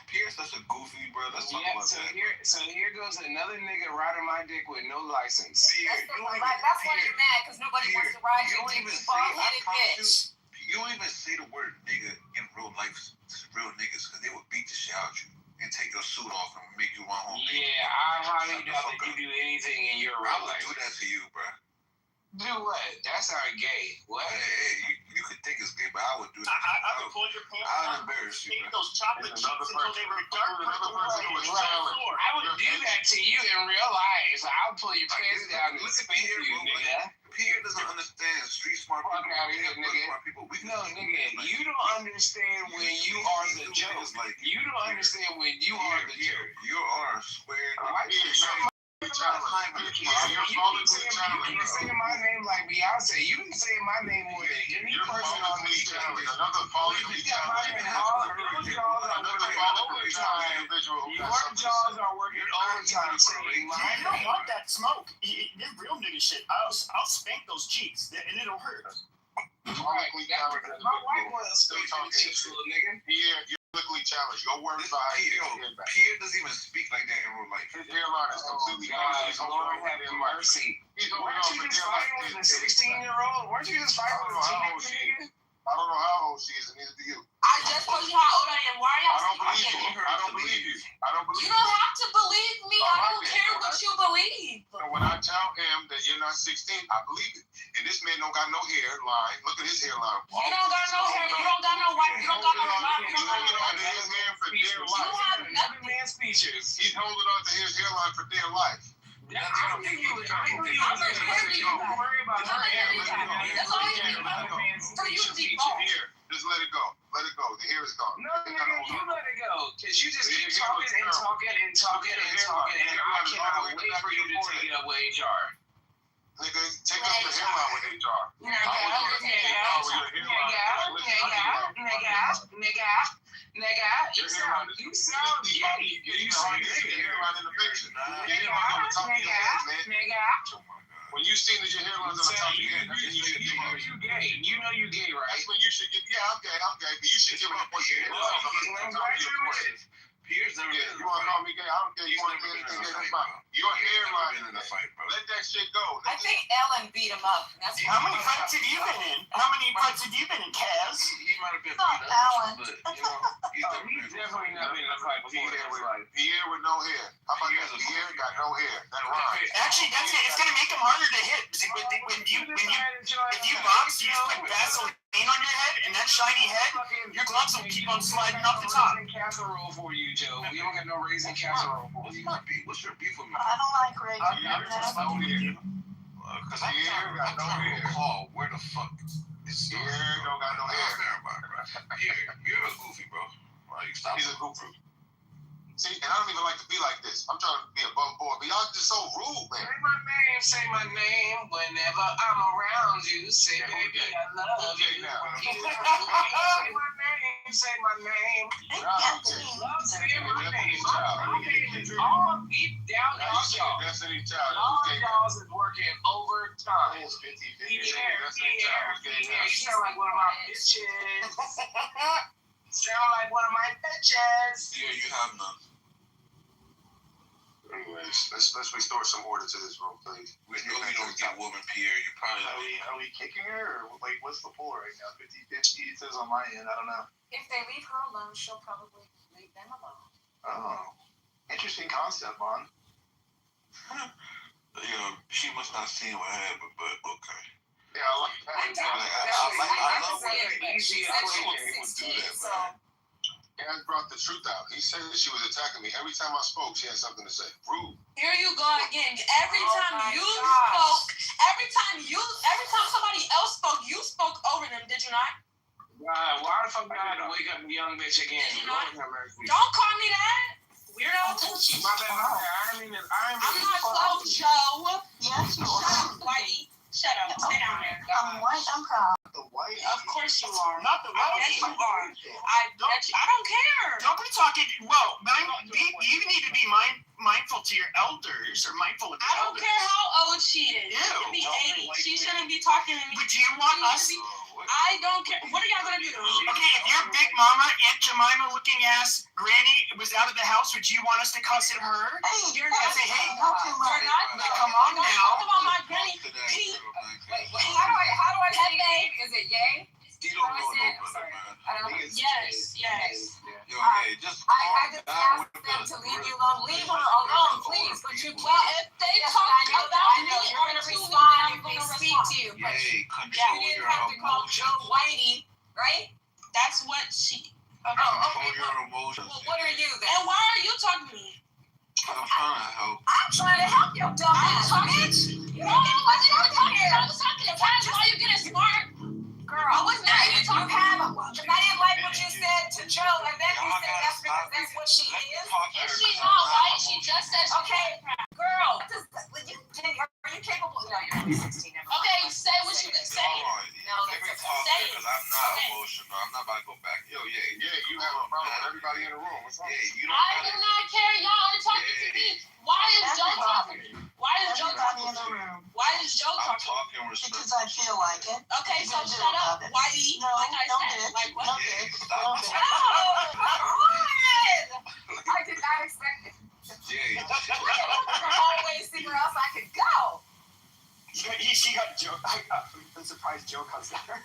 Pierre's such a goofy, bro. Let's talk about that. So here goes another nigga riding my dick with no license. Pierre, That's why you're mad, because nobody wants to ride your dick, you bald-headed bitch. You don't even say the word nigga in real life to real niggas, because they would beat the shit out you and take your suit off and make you run home. Yeah, I highly doubt that you do anything in your I real would life. do that to you, bro. Do what? That sounded gay. What? Hey, you could think it's gay, but I would do that. I would pull your pants I'd down. embarrass you, Take bro. those chocolate chips until they were dark purple. I would do that to you in real life. I'll pull your pants down and spank you, nigga. Pierre doesn't understand street smart people. Fuck out of here, nigga. No, nigga, you don't understand when you are the joke. You don't understand when you are the joke. You are square. You keep saying my name like Beyonce. You been saying my name more than any person on this channel. Another follically challenged. Your jaws are working overtime saying my You don't name. want that smoke. This real nigga shit. I'll spank those cheeks and it'll hurt. Follically challenged. My wife was still talking to you, little nigga. Pierre, you're politically challenged. Your words behind Pierre doesn't even speak like that in real life. His hairline is completely Lord have mercy. Weren't you just fighting with a 16-year-old? Weren't you just fighting with a teenager? I don't know how old she is, and neither do you. I just told you how old I am. Why are y'all believe you. I don't believe you. You don't have to believe me. I don't care what you believe. So when I tell him that you're not 16, I believe it. And this man don't got no hairline. Look at his hairline. You don't got no hair. You don't got no white. You don't got no black. You don't got no on to his man for dear life. You have nothing. Man's features. He's holding on to his hairline for dear life. I knew you would. Don't worry about her hair. That's all you need for you to be bald. Here, just let it go. Let it go. The hair is gone. No, nigga, you let it go. Because you just keep talking and talking and talking and talking, and I cannot wait for you to take it up with HR. Nigga, take up the hairline with HR. Nigga, you sound gay. You sound hairline in the picture. nigga. When you see that your hairline's on the top of your head, you gay. You know you gay, right? That's when you should get. Yeah, I'm gay. But you should give up what you get. Pierce never been You want to call me gay? I don't care. You want to be anything gay? That's fine. Your hairline. in a fight, bro. Let that shit go. I think Ellen beat him up. That's How many fights have you been in? How many fights have you been in, Kaz? He might have been Oh, beat up, Alan. but he's definitely not been in a fight before. Pierre with no hair. How about that? Pierre got no hair. That rhymes. Actually, it's gonna make him harder to hit. If you box, you put Vaseline on your head and that shiny head, your gloves will keep on sliding off the top. Casserole for you, Joe. We don't got no raisin casserole for you. What's your beef with me? I don't like raisin. Because I'm trying to recall where the fuck is Pierre don't got no hair. You're a goofy, bro. Like, stop. He's a goofy. See, and I don't even like to be like this. I'm trying to be above board, but y'all just so rude, man. Say my name whenever I'm around you. Say, baby, I love you. Say my name. Love saying my name. All deep down in y'all. Destiny Child. All y'all is working overtime. You sound like one of my bitches. Sound like one of my bitches. Here you have none. Anyways, let's restore some order to this room, please. We know you don't get woman, Pierre. You probably Are we kicking her, or like what's the poll right now? 50-50. It says on my end. I don't know. If they leave her alone, she'll probably leave them alone. Oh, interesting concept, Mon. She must not see what happened, but okay. Yeah, I like that. I love when easy she said she approach. was People do 16, that, so Kaz brought the truth out. He said that she was attacking me. Every time I spoke, she had something to say. Rude. Here you go again. Every time my you gosh. spoke, every time somebody else spoke, you spoke over them, did you not? Why the fuck I gotta wake up young bitch again? Don't call me that. Weirdo. My bad. I'm not close, Joe. yes, you Shut are. up, Whitey. Shut up. Stay down there. I'm white. I'm proud. The white. Of course you are. Not the I bet you are. I bet you. I don't care. Don't be talking. Well, you need to be mindful to your elders or mindful of your I don't elders. care how old she is. She could be 80. She shouldn't be talking to me. But do you want us? I don't care. What are y'all gonna do to me? Okay, if your big mama, Aunt Jemima looking ass granny was out of the house, would you want us to cuss at her? Hey, You're not. Say, hey, not too much. You're not. Come on Don't now. talk about my granny. Pete. How do I say yay? Is it yay? You don't know no better, man. I don't know. Yes. Yo, yeah, just I just calm asked down them to with leave the you alone. Leave her alone, please. But you Well, can't. if they Yes, talk I know about that. I me know you're or gonna to me, respond I'm if they gonna speak respond. to you. But Yay, you control didn't your have to call emotions. Joe Whitey, right? That's what she. Okay. Control your emotions. Well, what are you then? And why are you talking to me? I'm trying to help. I'm trying to help your dumb I'm ass, talking. bitch. You don't get what you talking. I was talking to Cash. Why you getting smart? Girl, I was not even talking. Because I didn't like what you said to Joe, and then you said that's because that's what she is. Is she not white? She just said she. Okay, girl. Are you capable? No, you're only 16. Never mind. Okay, say what you can say. No, Let me that's talk Say because it. I'm not Okay. emotional. I'm not about to go back. Yo, yeah, Yeah, you have a problem with everybody in the room. What's wrong? yeah, you don't I gotta. do not care. Y'all are talking to me. Why is Joe talking to me? Why is Joe Everybody talking in the to me? room. Why is Joe I'm talking? talking respectfully. Because I feel like it. Okay, so You're gonna do shut up, about it. Whitey. No, Like I no, said. bitch. Like what? No, Yeah, bitch. stop. No, bitch. Oh, Come on! I did not expect it. Yeah. The hallway, see where else I could go. She got Joe. I'm surprised Joe comes there.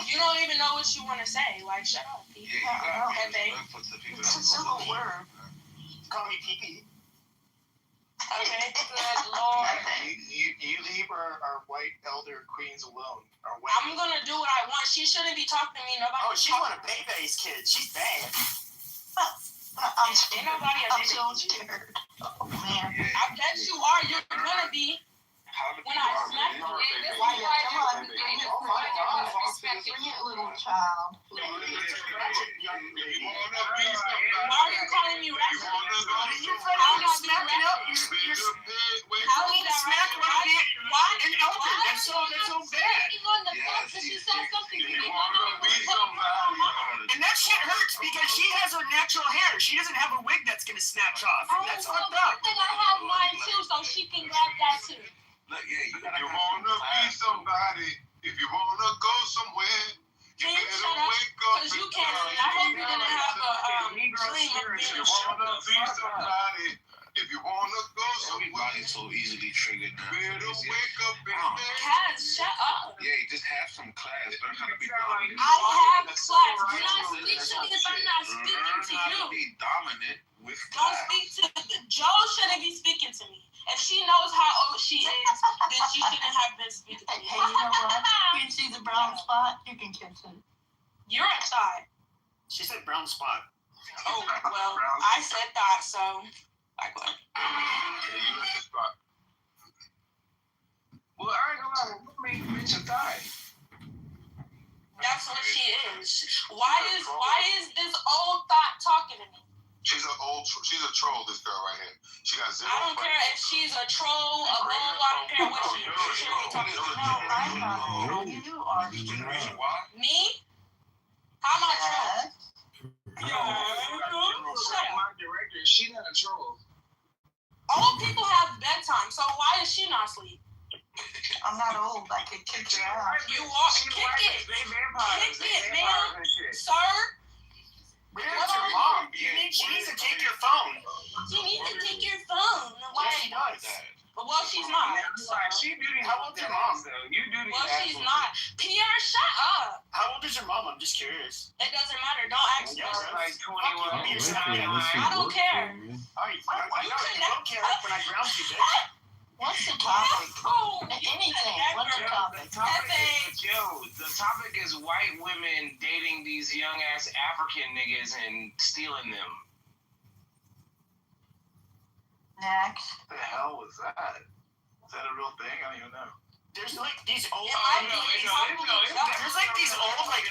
You don't even know what you want to say. Like, shut up, Pete. Yeah, you gotta Okay, be babe. respectful to people It's a that simple don't word. Call me Pee-Pee. Okay, good Lord. You leave our white elder queens alone. Our white. I'm gonna do what I want. She shouldn't be talking to me. Nobody. Oh, she's one of Bebe's kids. She's bad. Ain't nobody a I'm baby. so scared. Oh, man. Yeah. I bet you are. You're gonna be. How do When people I are smack really you, hard, this baby? is why Come you're on. getting Oh, my God. respect. Bring it, little child. Why are you calling me ratchet? You're How fucking is smacking that up. You're How is that smack right? one of the Why? an elder. That's so bad. On the Yeah, phone because she said something to me. And that shit hurts because she has her natural hair. She doesn't have a wig that's gonna snatch off. Oh, That's well, fucked good up. thing I have mine too, so she can grab that too. Look, yeah, you gotta If you have some wanna be class. somebody, if you wanna go somewhere, you Can you better shut up? wake up. Because you can't. I hope you didn't have a dream of being If you a wanna be somebody, if you wanna go somewhere, Everybody's so easily triggered now. better wake up and Oh. dance. Kaz, shut up. Yeah, you just have some class. Learn how to be dominant. I have class. Do not speak to me if I'm not speaking Learn to how to you. be dominant with Don't class. speak to Joe. Shouldn't be speaking to me. If she knows how old she is, then she shouldn't have been speaking to me. Hey, you know what? You see the brown spot? You can catch it. You're a thought. She said brown spot. Oh, well, I said that, so like what? Yeah, you left the spot. Well, I ain't gonna lie. What made the bitch a thigh? That's what she is. Why is this old thought talking to me? She's a troll, this girl right here. She got zero. I don't care if she's a troll, a bull, I don't care what she is. She shouldn't be talking to me. No, I'm not. No, you are. Generation Y? Me? How am I a troll? Yo, Shut up. my director, she not a troll. Old people have bedtime, so why is she not asleep? I'm not old. I could kick your ass. You are. She Kick white, it. they vampires. Kick They it, vampires man. and shit. Sir, Where's your mom? She needs to take your phone. you need to take your phone Yeah, she away. does. Well, she's not. So. Like, she do need How old's your mom? though. You do need Well, to she's ask not. Pierre, shut up. How old is your mom? I'm just curious. It doesn't matter. Don't ask me. Yes, like Fuck 21. you, I don't care. Alright, you don't care when I ground you, bitch. What's the topic? Oh, Anything. What's the topic? The topic is white women dating these young ass African niggas and stealing them. Next. What the hell was that? Is that a real thing? I don't even know. There's like these old, There's like these old like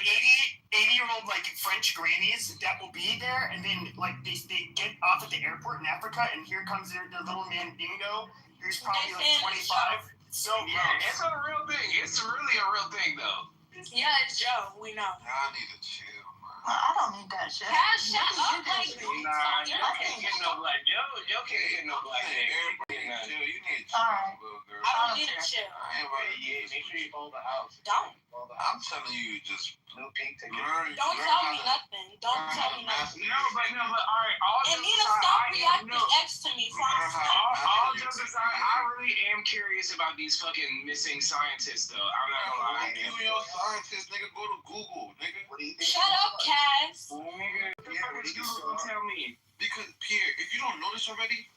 80-year-old like French grannies that will be there, and then like they get off at the airport in Africa, and here comes their little man Dingo, who's probably like 25. So Yeah, it's a real thing. It's really a real thing though. yeah, it's Joe. We know. Y'all need to chill, man. Well, I don't need that shit. Cash, shut up. Like, Nah, you can't get no black. Yo can't get no black Everybody nigga. chill. You need to All chill, right. little girl. I don't need to chill. I ain't worried. Yeah, make sure you follow the house. Don't. Follow the I'm house. telling you, just No pink ticket. learn. Don't learn tell how me to- nothing. Don't learn tell how me to nothing. master No, but all right. All And jokes Nina, aside, stop I am reacting X to me. all jokes aside, I really am curious about these fucking missing scientists though. I'm not gonna lie. You and your scientist, nigga, go to Google, nigga. What do you think? Shut up, Cass. Nigga, what the fuck is you gonna tell me? Because Pierre, if you don't know this already,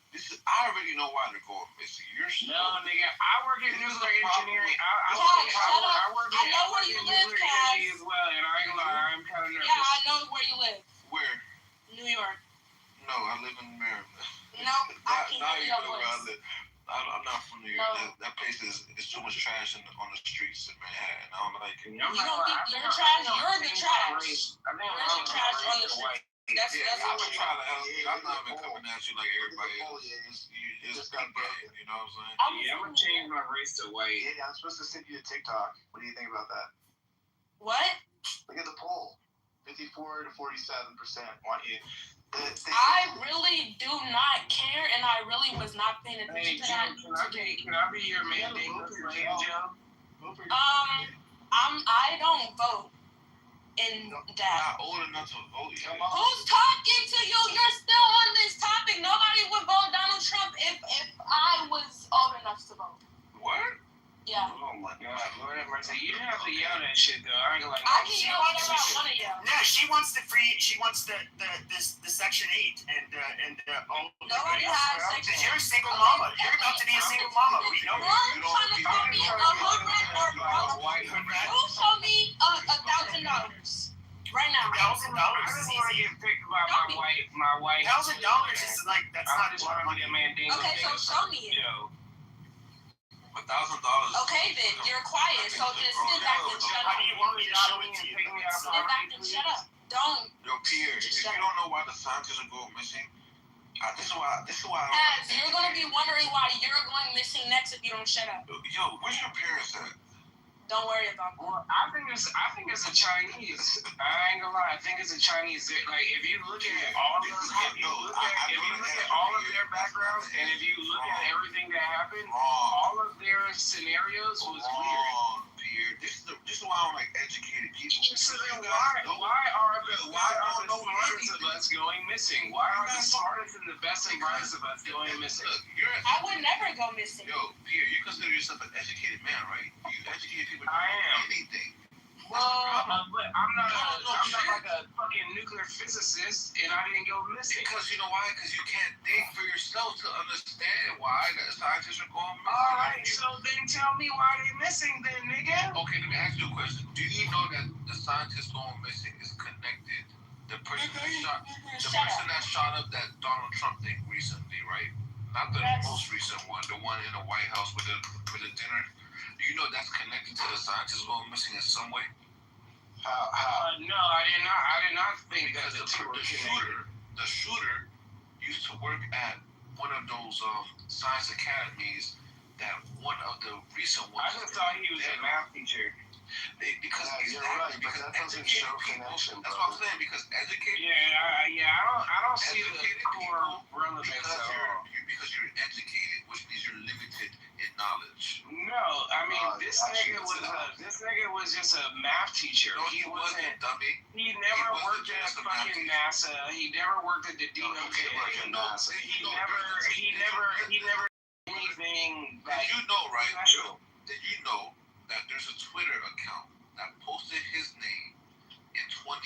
I already know why they're going missing. You're slow. No, nigga, I work in nuclear engineering. I work I know where in you live, nuclear Cass. energy as well, and I ain't gonna lie, I'm kind of nervous. Yeah, I know where you live. Where? New York. No, I live in Maryland. No, I can now hear you your know where I voice. live. I'm not from New York. No. That place is too much trash on the streets in Manhattan. I don't like it. I'm You not don't gonna think lie, you're trash? You're the trash. I think You're the trash on the street. That's Yeah, what I'm you trying to are. help you. I'm not even Yeah. coming at you like everybody else. You just got game, you know what I'm saying? I'm gonna change my race to white. Yeah, I'm supposed to send you to TikTok. What do you think about that? What? Look at the poll. 54 to 47% want you. I really do not care, and I really was not paying Hey, attention Joe, to that today. can I be your mandate slave, Joe? I don't vote in that. Not old enough to vote yet. Who's talking to you? You're still on this topic. Nobody would vote Donald Trump if I was old enough to vote. What? Yeah. Oh my God, Lord have mercy. You didn't have to yell that shit though. I ain't gonna I lie. can yell whatever I want to yell. No, she wants the Section 8 and all. Nobody has Section 8. You're a single mama. You're about to be a single mama. We know. You're trying to call me a hood rat or you show me $1,000 right now. $1,000 I is just want to easy. get picked by my wife. $1,000 is like that's I not just want to be a man. Okay, so show me it. Yo. $1,000. Okay, then you're quiet, so just sit back and shut How up. do you want me to show it to you? Sit back and shut up. Don't. Yo, Pierre, if you don't know why the scientists are going missing, this is why As you're gonna be wondering why you're going missing next if you don't shut up. Yo, where's your parents at? Don't worry about that. Well, I think it's a Chinese. I ain't gonna lie. I think it's a Chinese. Like if you look at all of their backgrounds and if you look at everything that happened, all of their scenarios was weird. This is why I don't like educated people. So then why are the smartest of us going missing? Why are the smartest and the best and brightest of us going missing? I would never go missing. Yo, Pierre, you consider yourself an educated man, right? You educate people I am. anything. Well, but I'm not like a fucking nuclear physicist, and I didn't go missing. Because you know why? Because you can't think for yourself to understand why the scientists are going missing. All right, so then tell me why they missing, then, nigga. Okay, let me ask you a question. Do you know that the scientists going missing is connected? The person that shot up that Donald Trump thing recently, right? Not the most recent one, the one in the White House with the dinner. Do you know that's connected to the scientists going missing in some way? How? No, I did not think that the shooter used to work at one of those science academies that one of the recent ones. I just thought he was a math teacher. Because you're right, but that doesn't show connection. That's what I'm saying. Because educated. I don't see the core relevance at all. Because you're educated, which means you're limited in knowledge. No, I mean this nigga was just a math teacher. No, he wasn't, dummy. He never worked at fucking NASA. He never worked at the DOJ. He never anything like. Did you know, right? Special. Did you know that there's a Twitter account that posted his name in 2016,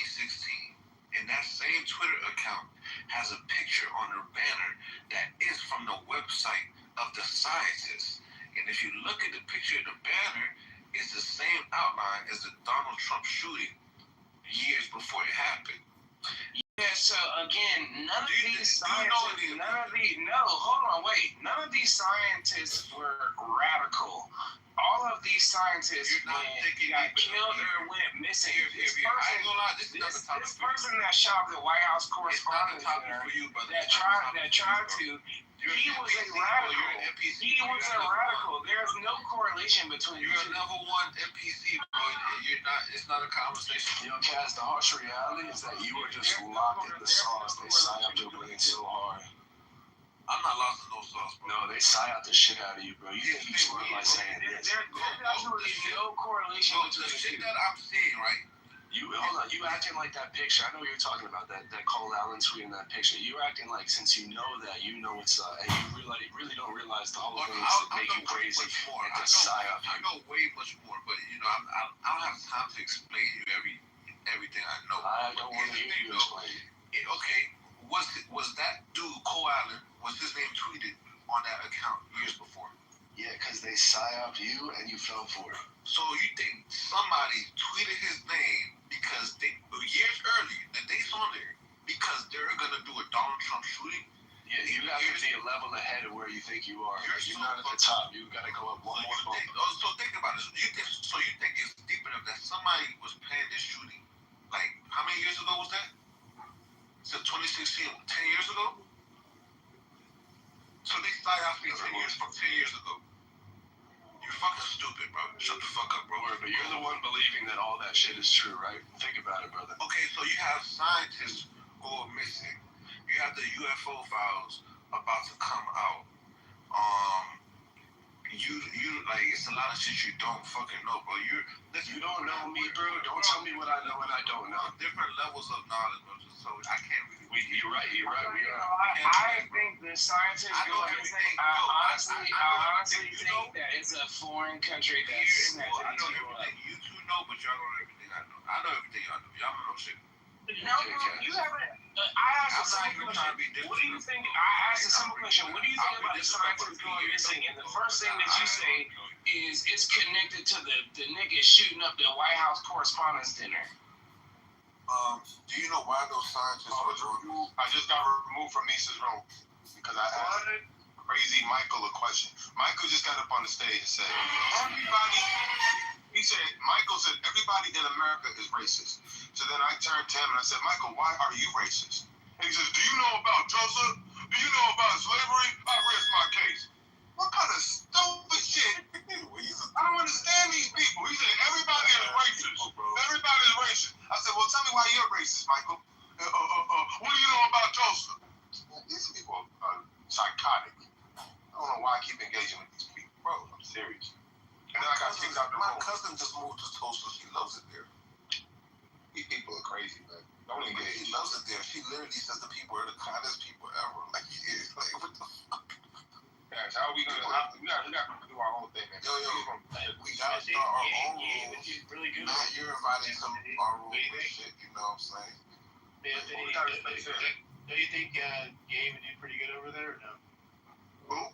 and that same Twitter account has a picture on their banner that is from the website of the scientists. And if you look at the picture of the banner, it's the same outline as the Donald Trump shooting years before it happened. Yeah, so again, none of these scientists were radical. All of these scientists got killed or went missing. This person that shot the White House correspondent that tried to. He was a radical. There's no correlation between you're a level 1 NPC, bro. You're not. It's not a conversation. Yo, Cass, the harsh reality is that you were just locked in the sauce. They psyoped your brain so hard. I'm not lost in no sauce, bro. No, they psyoped the shit out of you, bro. You think you smart by saying this? There's absolutely no correlation between the shit that I'm seeing, right? Hold on, you acting like that picture. I know what you're talking about, that Cole Allen tweet in that picture. You're acting like since you know that, you know it's and you really don't realize the whole thing is to make you crazy and to psyop you. I know way much more, but you know, I don't have time to explain to you everything I know. I don't want to hear you explain it. Okay, was that dude Cole Allen, was his name tweeted on that account years before? Yeah, because they psyoped you and you fell for it. So you think somebody tweeted his name because years early, the date's on there, because they're gonna do a Donald Trump shooting? Yeah, you have to be a level ahead of where you think you are. You're not at the top. You gotta go up one more bump. So think about it. You think it's deep enough that somebody was planning this shooting? Like, how many years ago was that? Since 2016, 10 years ago? So they psyoped me 10 years ago. You're fucking stupid, bro. Shut the fuck up, bro. But you're the one believing that all that shit is true, right? Think about it, brother. Okay, so you have scientists go missing. You have the UFO files about to come out. You like, it's a lot of shit you don't fucking know, bro. You don't know me, bro. Don't tell me what I know and I don't know. Different levels of knowledge, bro. So I can't really. You're right. I think the scientists go missing. I honestly think that it's a foreign country that's I know everything you two know, but y'all don't know everything I know. I know everything y'all know. Y'all don't know shit. No, you haven't. I asked a simple question. What do you think? I asked a simple question. What do you think about the scientists going missing? And the first thing that you say is it's connected to the nigga shooting up the White House Correspondents' Dinner. Do you know why those scientists were doing? I just got removed from Misa's room because I asked Crazy Michael a question. Michael just got up on the stage and said, Michael said, everybody in America is racist. So then I turned to him and I said, Michael, why are you racist? And he says, do you know about Joseph? Do you know about slavery? I rest my case. What kind of stupid shit? I don't understand these people. He said everybody is racist. Everybody is racist. I said, well, tell me why you're racist, Michael. What do you know about Joseph? These people are psychotic. I don't know why I keep engaging with these people. Bro, I'm serious. And then I got kicked out the room. My cousin just moved to Tulsa. She loves it there. These people are crazy, man. Don't engage. She loves it there. She literally says the people are the kindest people ever. Like, yeah, like what the fuck? Guys, how are we gonna? We got to do our own thing, man. Yo, we gotta start our own rules. Really good. Not you're inviting some our rules and shit. You know what I'm saying? Do you think Gabe would do pretty good over there or no? Who?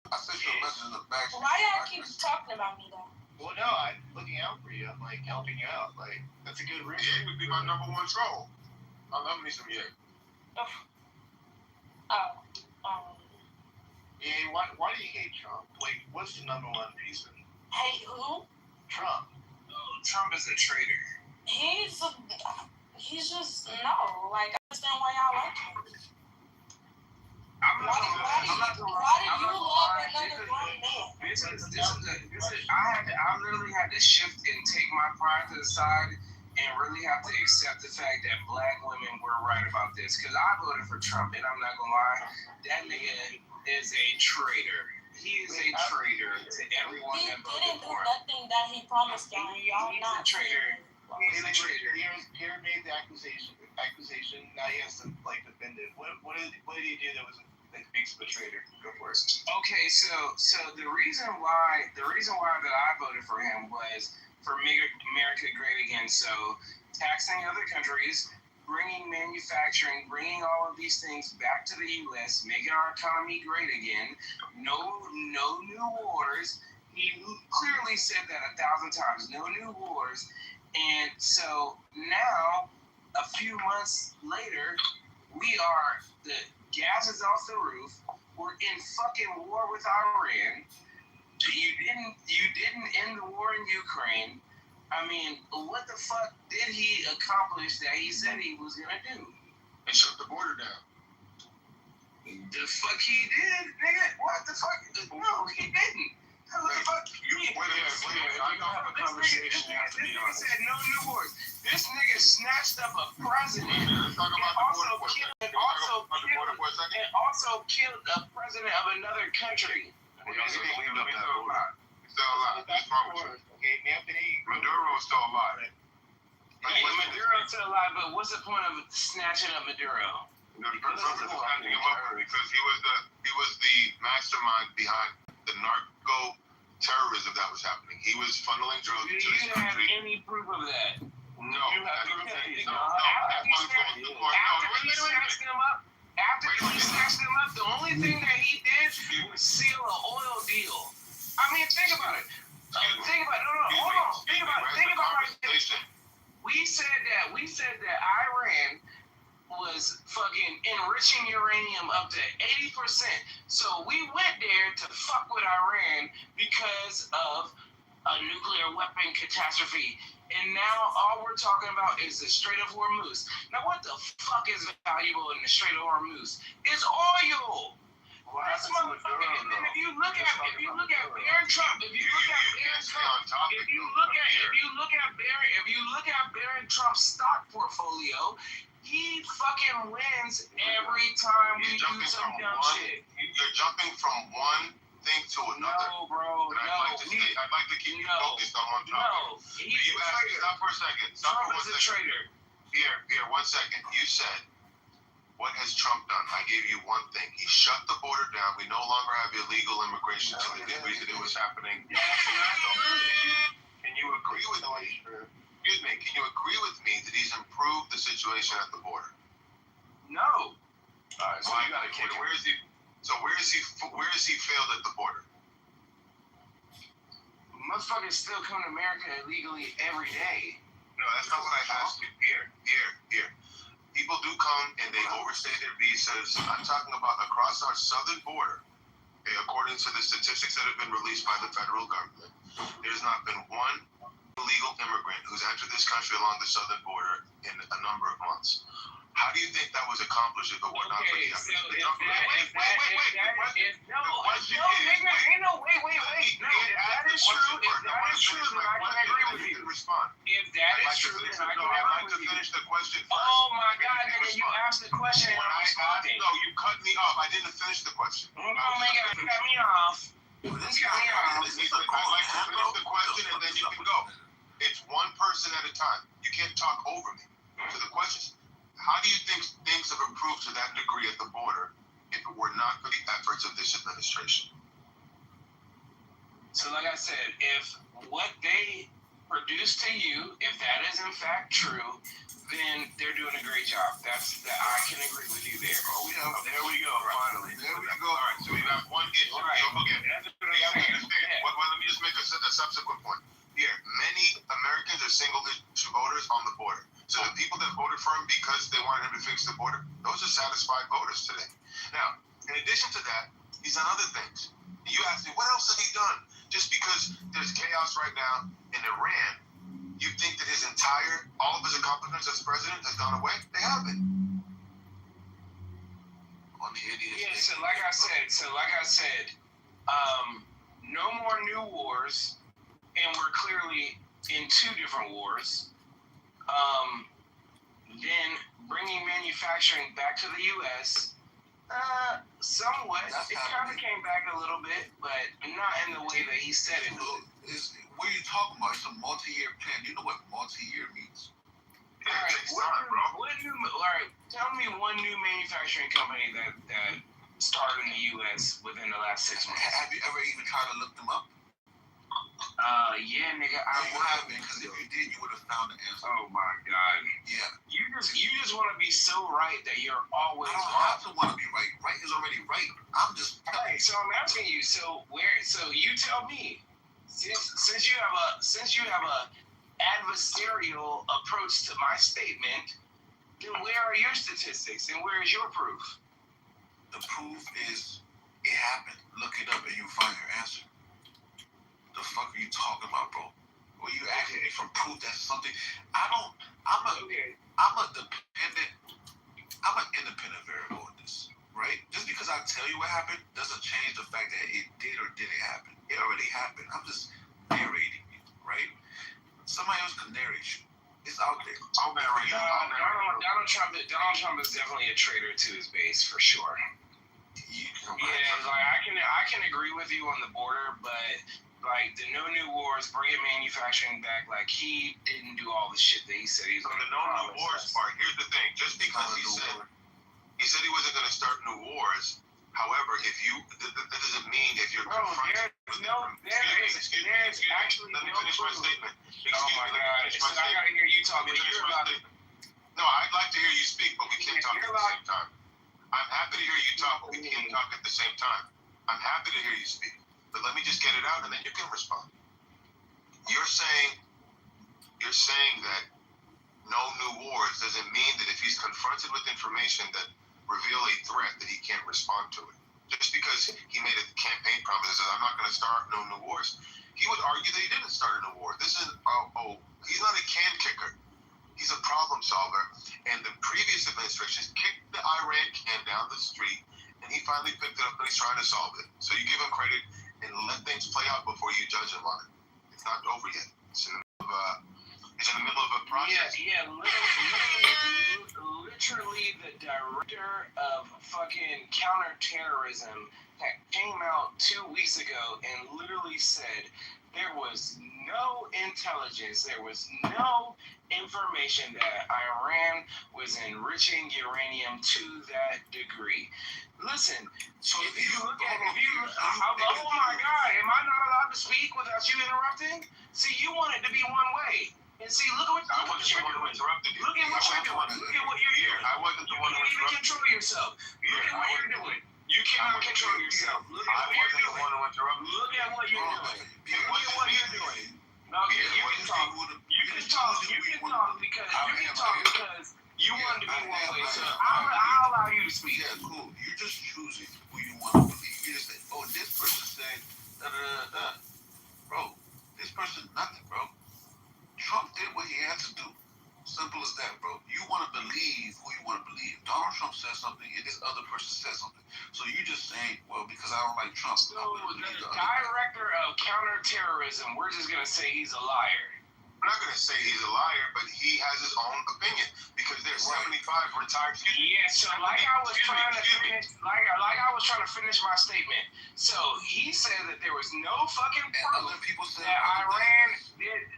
I sent you a message in the back. Why y'all keep talking about me though? Well, no, I'm looking out for you. I'm like helping you out. Like that's a good room. Ye would be my number one troll. I love me some Ye. Yeah, why do you hate Trump? Like, what's the number one reason? Hate who? Trump. Oh, Trump is a traitor. He's just no. Like, I understand why y'all like him. Why did you love another grown man? I literally had to shift and take my pride to the side and really have to accept the fact that black women were right about this. Because I voted for Trump, and I'm not gonna lie, that nigga is a traitor. He is a traitor to everyone that voted for him. Nothing that he promised y'all. Y'all He's not a traitor. He's a traitor. He made the accusation. Now he has to like defend it. What did he do that was that makes him a traitor? Go for it. Okay, so the reason why that I voted for him was for America Great Again. So taxing other countries, bringing manufacturing, bringing all of these things back to the U.S., making our economy great again. No new wars. He clearly said that 1,000 times. No new wars. And so now, a few months later, the gas is off the roof. We're in fucking war with Iran. You didn't end the war in Ukraine. I mean, what the fuck did he accomplish that he said he was gonna do? And shut the border down. The fuck he did, nigga? What the fuck? No, he didn't. What the fuck? I don't have a conversation. This nigga said no new wars. This nigga snatched up a president and also killed a president of another country. Maduro is still alive. Maduro's still alive, but what's the point of snatching up Maduro? Because he was the mastermind behind the narco terrorism that was happening. He was funneling drugs into this country. Do you have any proof of that? No. After he snatched them up, the only thing that he did was seal an oil deal. I mean, think about it. Think about it. We said that Iran was fucking enriching uranium up to 80%. So we went there to fuck with Iran because of a nuclear weapon catastrophe. And now all we're talking about is the Strait of Hormuz. Now what the fuck is valuable in the Strait of Hormuz? It's oil. This motherfucker. And if you look at Barron Trump, if you look at Barron Trump's stock portfolio, he fucking wins every time we do some dumb shit. You're jumping from one thing to another. No, bro. I'd like to keep you focused on one topic. Stop for a second. Trump is a traitor. Here, 1 second. You said, what has Trump done? I gave you one thing. He shut the border down. We no longer have illegal immigration to the degree that it was happening. Can you agree with me? Excuse me. Can you agree with me that he's improved the situation at the border? No. All right. So you got to kick him. Where is he failed at the border? Motherfuckers still come to America illegally every day. No, that's not what I asked you. Here. People do come and they overstay their visas. I'm talking about across our southern border. Okay, according to the statistics that have been released by the federal government, there's not been one illegal immigrant who's entered this country along the southern border in a number of months. How do you think that was accomplished if it were not for the Okay, so efforts? if that is true, then I can agree with you. Respond. If that is true, then I can I'd agree like to with you. finish the question first. Oh my God, nigga, you asked the question and I'm responding. No, you cut me off. I didn't finish the question. Oh my God, you cut me off. I'd like to finish the question and then you can go. It's one person at a time. You can't talk over me. So the question is, how do you think things have improved to that degree at the border if it were not for the efforts of this administration? So like I said, if what they produce to you, if that is in fact true, then they're doing a great job. I can agree with you there. There we go. Finally. There we go. All right. So we have one issue. All right. Okay. Let me just make a subsequent point. Here, many Americans are single-issue voters on the border. So the people that voted for him because they wanted him to fix the border, those are satisfied voters today. Now, in addition to that, he's done other things. You ask me, what else has he done? Just because there's chaos right now in Iran, you think that all of his accomplishments as president has gone away? They haven't. Yeah, so like I said, no more new wars, and we're clearly in two different wars. Then bringing manufacturing back to the U.S., somewhat. It kind of came back a little bit, but not in the way that he said it would. What are you talking about? It's a multi-year plan. You know what multi-year means? All right, tell me one new manufacturing company that started in the U.S. within the last 6 months. Have you ever even tried to look them up? Yeah, nigga, I haven't, because if you did, you would have found the answer. Oh my God. Yeah. You just want to be so right that you're always I don't wrong. have to want to be right. Right is already right. I'm just. Right. So I'm asking you. So you tell me. Since you have a adversarial approach to my statement, then where are your statistics and where is your proof? The proof is it happened. Look it up and you find your answer. The fuck are you talking about, bro? Well, you asking me for proof that something. I'm an independent variable in this, right? Just because I tell you what happened doesn't change the fact that it did or didn't happen. It already happened. I'm just narrating it, right? Somebody else can narrate you. It's out there. Donald Trump is definitely a traitor to his base for sure. Yeah, like I can agree with you on the border, but like the no new wars, bringing manufacturing back, like he didn't do all the shit that he said he's on going to do. The no new wars part. Here's the thing: just because he said he wasn't going to start new wars. However, if that doesn't mean if you're confronted with there's actually let me finish my statement. Oh my God! I gotta hear you talk. No, I'd like to hear you speak, but we can't talk at the same time. I'm happy to hear you talk, but we can't talk at the same time. I'm happy to hear you speak, but let me just get it out, and then you can respond. You're saying that no new wars doesn't mean that if he's confronted with information that reveal a threat that he can't respond to it. Just because he made a campaign promise that says, I'm not going to start no new wars, he would argue that he didn't start a new war. This is, he's not a can kicker. He's a problem solver. And the previous administrations kicked the Iran can down the street, and he finally picked it up and he's trying to solve it. So you give him credit and let things play out before you judge him on it. It's not over yet. It's in the middle of a process. Yeah, literally the director of fucking counterterrorism that came out 2 weeks ago and literally said there was no intelligence, there was no information that Iran was enriching uranium to that degree. Listen, so if you look at oh my God, am I not allowed to speak without you interrupting? See, you want it to be one way. And see, look at what you're doing. Look at what you're doing. Look at what you're doing. I wasn't the one who interrupted. You can't even control yourself. Look at what you're doing. You cannot control yourself. Look at what you're doing. Look at what you're doing. Look at what you're doing. No, you can talk. You can talk because you want to be one way. So I'll allow you to speak. Yeah, cool. You're just choosing who you want to believe. You just say, oh, this person said da-da-da-da. Bro, this person nothing, bro. Trump did what he had to do. Simple as that, bro. You want to believe who you want to said something and this other person said something. So you just saying, well, because I don't like Trump. So the director of counterterrorism, we're just gonna say he's a liar. I'm not going to say he's a liar, but he has his own opinion because there's 75 retired. Yeah, so like I was trying to finish, like I was trying to finish my statement. So he said that there was no fucking proof that Iran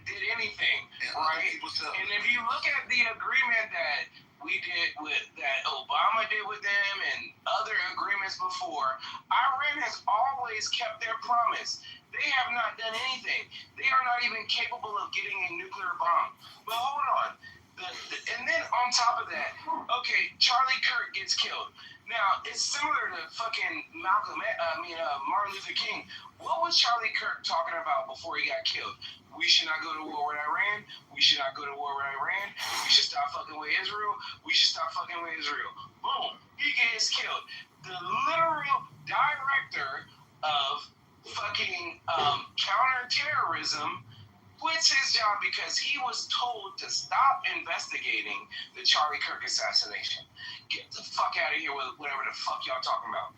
did anything, right? And if you look at the agreement that we did that Obama did with them and other agreements before, Iran has always kept their promise. They have not done anything. They are not even capable of getting a nuclear bomb. But hold on. And then on top of that, okay, Charlie Kirk gets killed. Now, it's similar to fucking Martin Luther King. What was Charlie Kirk talking about before he got killed? We should not go to war with Iran. We should not go to war with Iran. We should stop fucking with Israel. We should stop fucking with Israel. Boom. He gets killed. The literal director of fucking counterterrorism quits his job because he was told to stop investigating the Charlie Kirk assassination. Get the fuck out of here with whatever the fuck y'all talking about.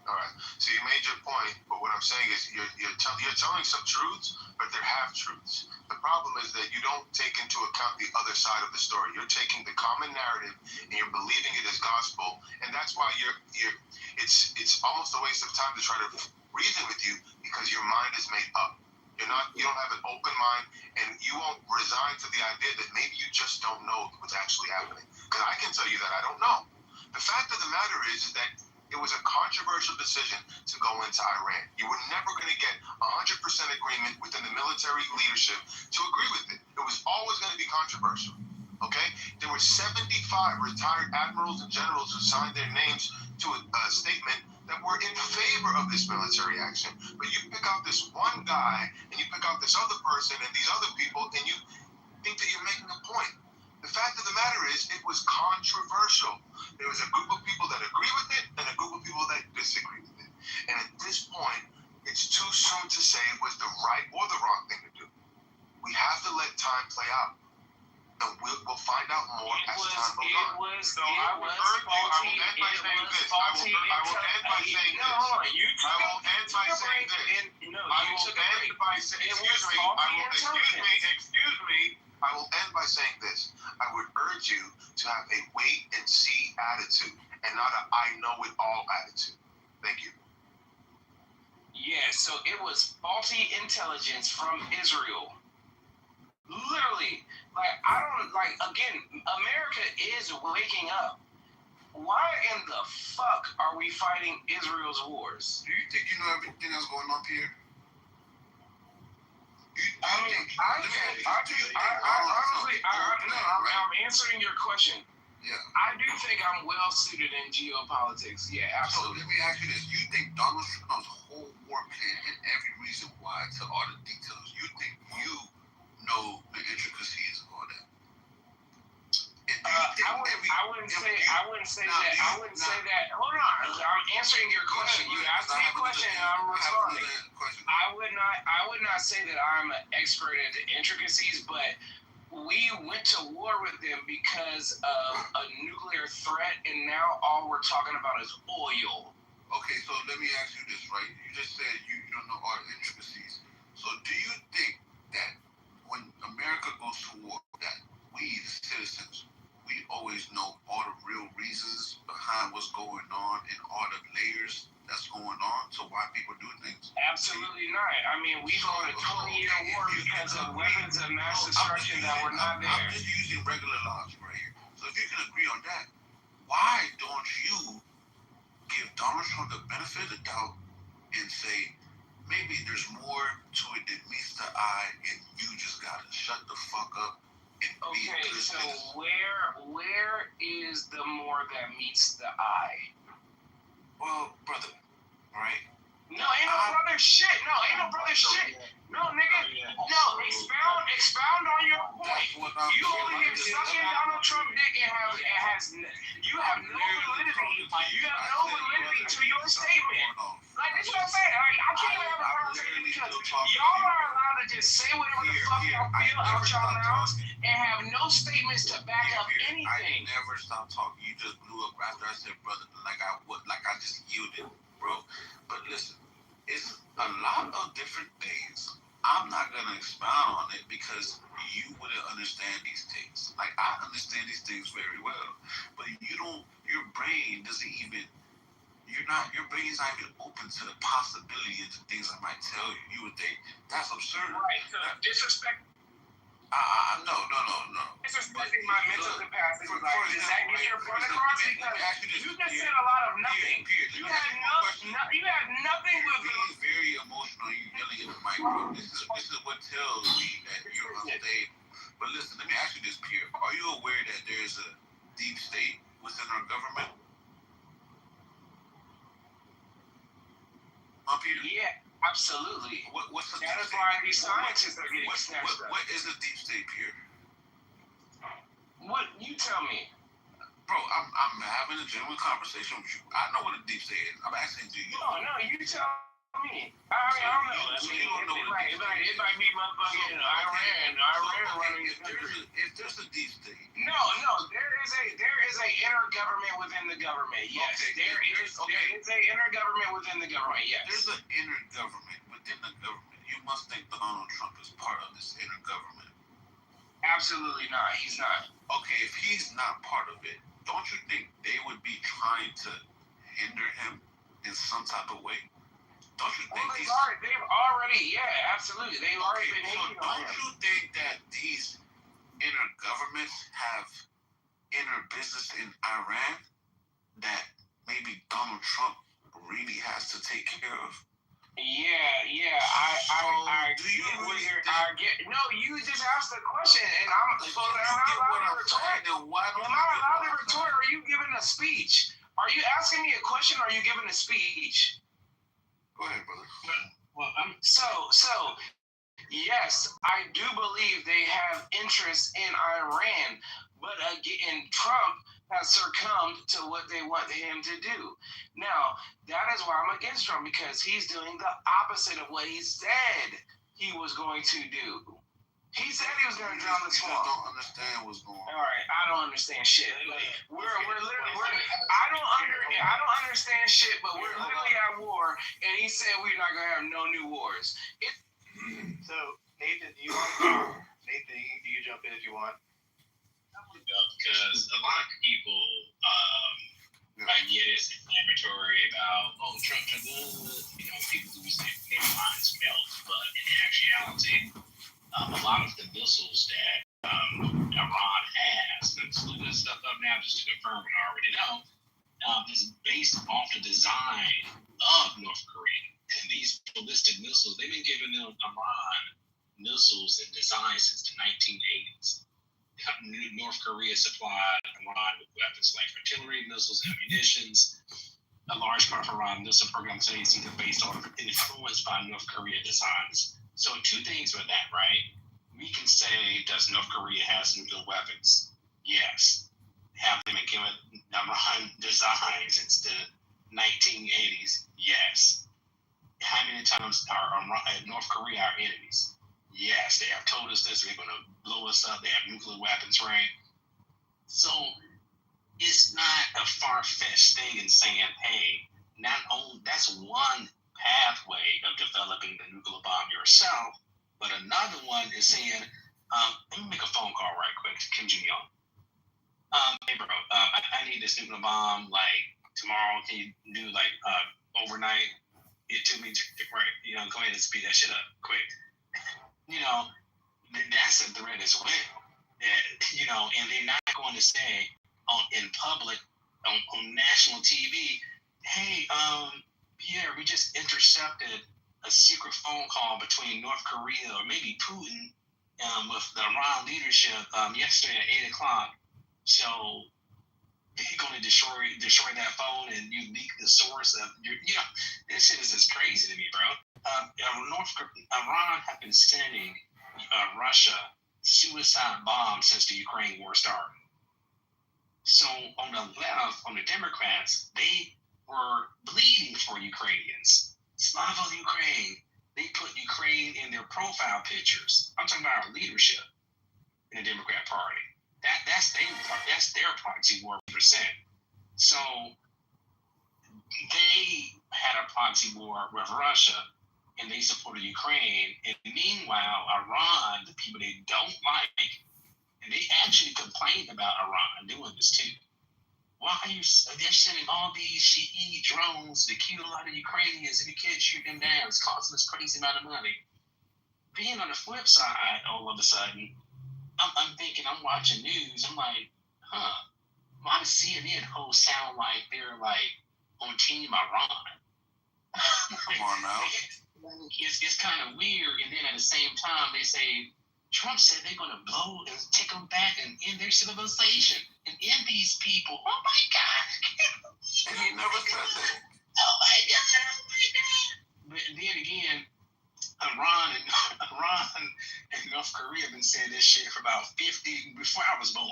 All right. So you made your point, but what I'm saying is you're telling some truths, but they're half truths. The problem is that you don't take into account the other side of the story. You're taking the common narrative and you're believing it as gospel, and that's why it's almost a waste of time to try to reason with you because your mind is made up. You don't have an open mind, and you won't resign to the idea that maybe you just don't know what's actually happening. Because I can tell you that I don't know. The fact of the matter is that it was a controversial decision to go into Iran. You were never going to get 100% agreement within the military leadership to agree with it. It was always going to be controversial. Okay? There were 75 retired admirals and generals who signed their names to a statement that were in favor of this military action. But you pick out this one guy, and you pick out this other person and these other people, and you think that you're making a point. The fact of the matter is, it was controversial. There was a group of people that agree with it and a group of people that disagree with it. And at this point, it's too soon to say it was the right or the wrong thing to do. We have to let time play out. And we'll find out more as time goes on. I will end by saying this. I will end by saying this. I would urge you to have a wait and see attitude and not a I know it all attitude. Thank you. Yeah, so it was faulty intelligence from Israel. Literally, again, America is waking up. Why in the fuck are we fighting Israel's wars? Do you think you know everything that's going on here? I'm answering your question. Yeah. I do think I'm well suited in geopolitics. Yeah, absolutely. So let me ask you this. You think Donald Trump's whole war plan and every reason why to all the details, you think you know the intricacies of all that? I wouldn't say that. Hold on. I'm answering your question. You asked me a question and I'm responding. I would not say that I'm an expert at the intricacies, but we went to war with them because of a nuclear threat, and now all we're talking about is oil. Okay, so let me ask you this, right? You just said you don't know all the intricacies. So do you think that when America goes to war, that we, the citizens, we always know all the real reasons behind what's going on and all the layers that's going on, so why people do things? Absolutely not. I mean, we fought a 20-year war because of weapons of mass destruction that were not there. I'm just using regular logic right here. So if you can agree on that, why don't you give Donald Trump the benefit of the doubt and say, maybe there's more to it than meets the eye, and you just gotta shut the fuck up and be a good so citizen? where is the more that meets the eye? Well, brother, right? No, ain't no brother shit. No, ain't no brother shit. No, nigga. No, expound on your point. You over here sucking Donald Trump dick and you have no validity. You have no validity to your statement. Like, that's what I'm saying. I can't even have a conversation because y'all are allowed to to just say whatever the fuck y'all feel out y'all mouths and have no statements to back up anything. I never stopped talking. You just blew up after I said, brother, like I just yielded, bro. But listen, it's a lot of different things. I'm not gonna expound on it because you wouldn't understand these things. Like I understand these things very well, but you don't. Your brain doesn't even. Your brain's not even open to the possibility of the things I might tell you. You would think that's absurd. Right. So disrespect. No. Disrespecting my mental capacity. Does that get your point across? Because you just said a lot of nothing. You had nothing with being very emotional. You yelling at the mic, bro. This is what tells me that you're unstable. But listen, let me ask you this, Pierre. Are you aware that there's a deep state within our government? Yeah, absolutely. What's the that is why these scientists are getting snatched up. What is a deep state, Pierre? What? You tell me. Bro, I'm having a genuine conversation with you. I know what a deep state is. I'm asking you. No, you tell me. I don't know. It might be motherfucking Iran running the country. If there's a deep state. No, there is a intergovernment within the government. Yes, there is a intergovernment within the government. Yes, there's an intergovernment within the government. You must think Donald Trump is part of this intergovernment. Absolutely not. He's not. Okay, if he's not part of it, don't you think they would be trying to hinder him in some type of way? Don't you think they've already, absolutely. They've already been hating on him. Don't you think that these intergovernments have inner business in Iran that maybe Donald Trump really has to take care of? Yeah. I get. No, you just asked the question, and I'm not allowed to retort. Are you giving a speech? Are you asking me a question? Or are you giving a speech? Go ahead, brother. Well, so yes, I do believe they have interest in Iran, but again, Trump has succumbed to what they want him to do. Now, that is why I'm against Trump, because he's doing the opposite of what he said he was going to do. He said he was going to drown the swamp. I don't understand what's going on. All right, I don't understand shit. We're literally. I don't understand shit, but we're literally at war, and he said we're not going to have no new wars. So Nathan, you can jump in if you want. Because a lot of people, I get it's inflammatory about Trump, people who say their minds melt, but in actuality, a lot of the missiles that Iran has, and let's look this stuff up now just to confirm what I already know, is based off the design of North Korea. And these ballistic missiles, they've been giving them Iran missiles and design since the 1980s. North Korea supplied Iran with weapons like artillery, missiles, ammunitions. A large part of Iran missile program today is either based on or influenced by North Korea designs. So two things with that, right? We can say, does North Korea have nuclear weapons? Yes. Have they been given Iran designs since the 1980s? Yes. How many times are North Korea our enemies? Yes, they have told us this. They're going to blow us up. They have nuclear weapons, right? So it's not a far-fetched thing in saying, hey, not only that's one pathway of developing the nuclear bomb yourself, but another one is saying, let me make a phone call right quick to Kim Jong-un. Hey, bro, I need this nuclear bomb like tomorrow. Can you do like overnight? Get to me, right? Go ahead and speed that shit up quick. That's a threat as well. And they're not going to say in public on national TV, hey, Pierre, we just intercepted a secret phone call between North Korea or maybe Putin with the Iran leadership yesterday at 8:00. So you're going to destroy that phone and you leak the source of this shit is just crazy to me, bro. Iran have been sending Russia suicide bombs since the Ukraine war started. So on the left, on the Democrats, they were bleeding for Ukrainians. Slava Ukraine. they put Ukraine in their profile pictures. I'm talking about our leadership in the Democrat Party. That's their proxy war percent. So they had a proxy war with Russia, and they supported Ukraine. And meanwhile, Iran, the people they don't like, and they actually complained about Iran doing this too. Why are they're sending all these Shahed drones to kill a lot of Ukrainians, and you can't shoot them down? It's costing us crazy amount of money. Being on the flip side, all of a sudden, I'm thinking, I'm watching news, I'm like, why does CNN hosts sound like they're like on Team Iran? Come on now. It's kind of weird, and then at the same time, they say, Trump said they're going to blow and take them back and end their civilization and end these people. Oh my God! And he never said that. Oh my God! But then again, Iran and North Korea have been saying this shit for about 50 before I was born.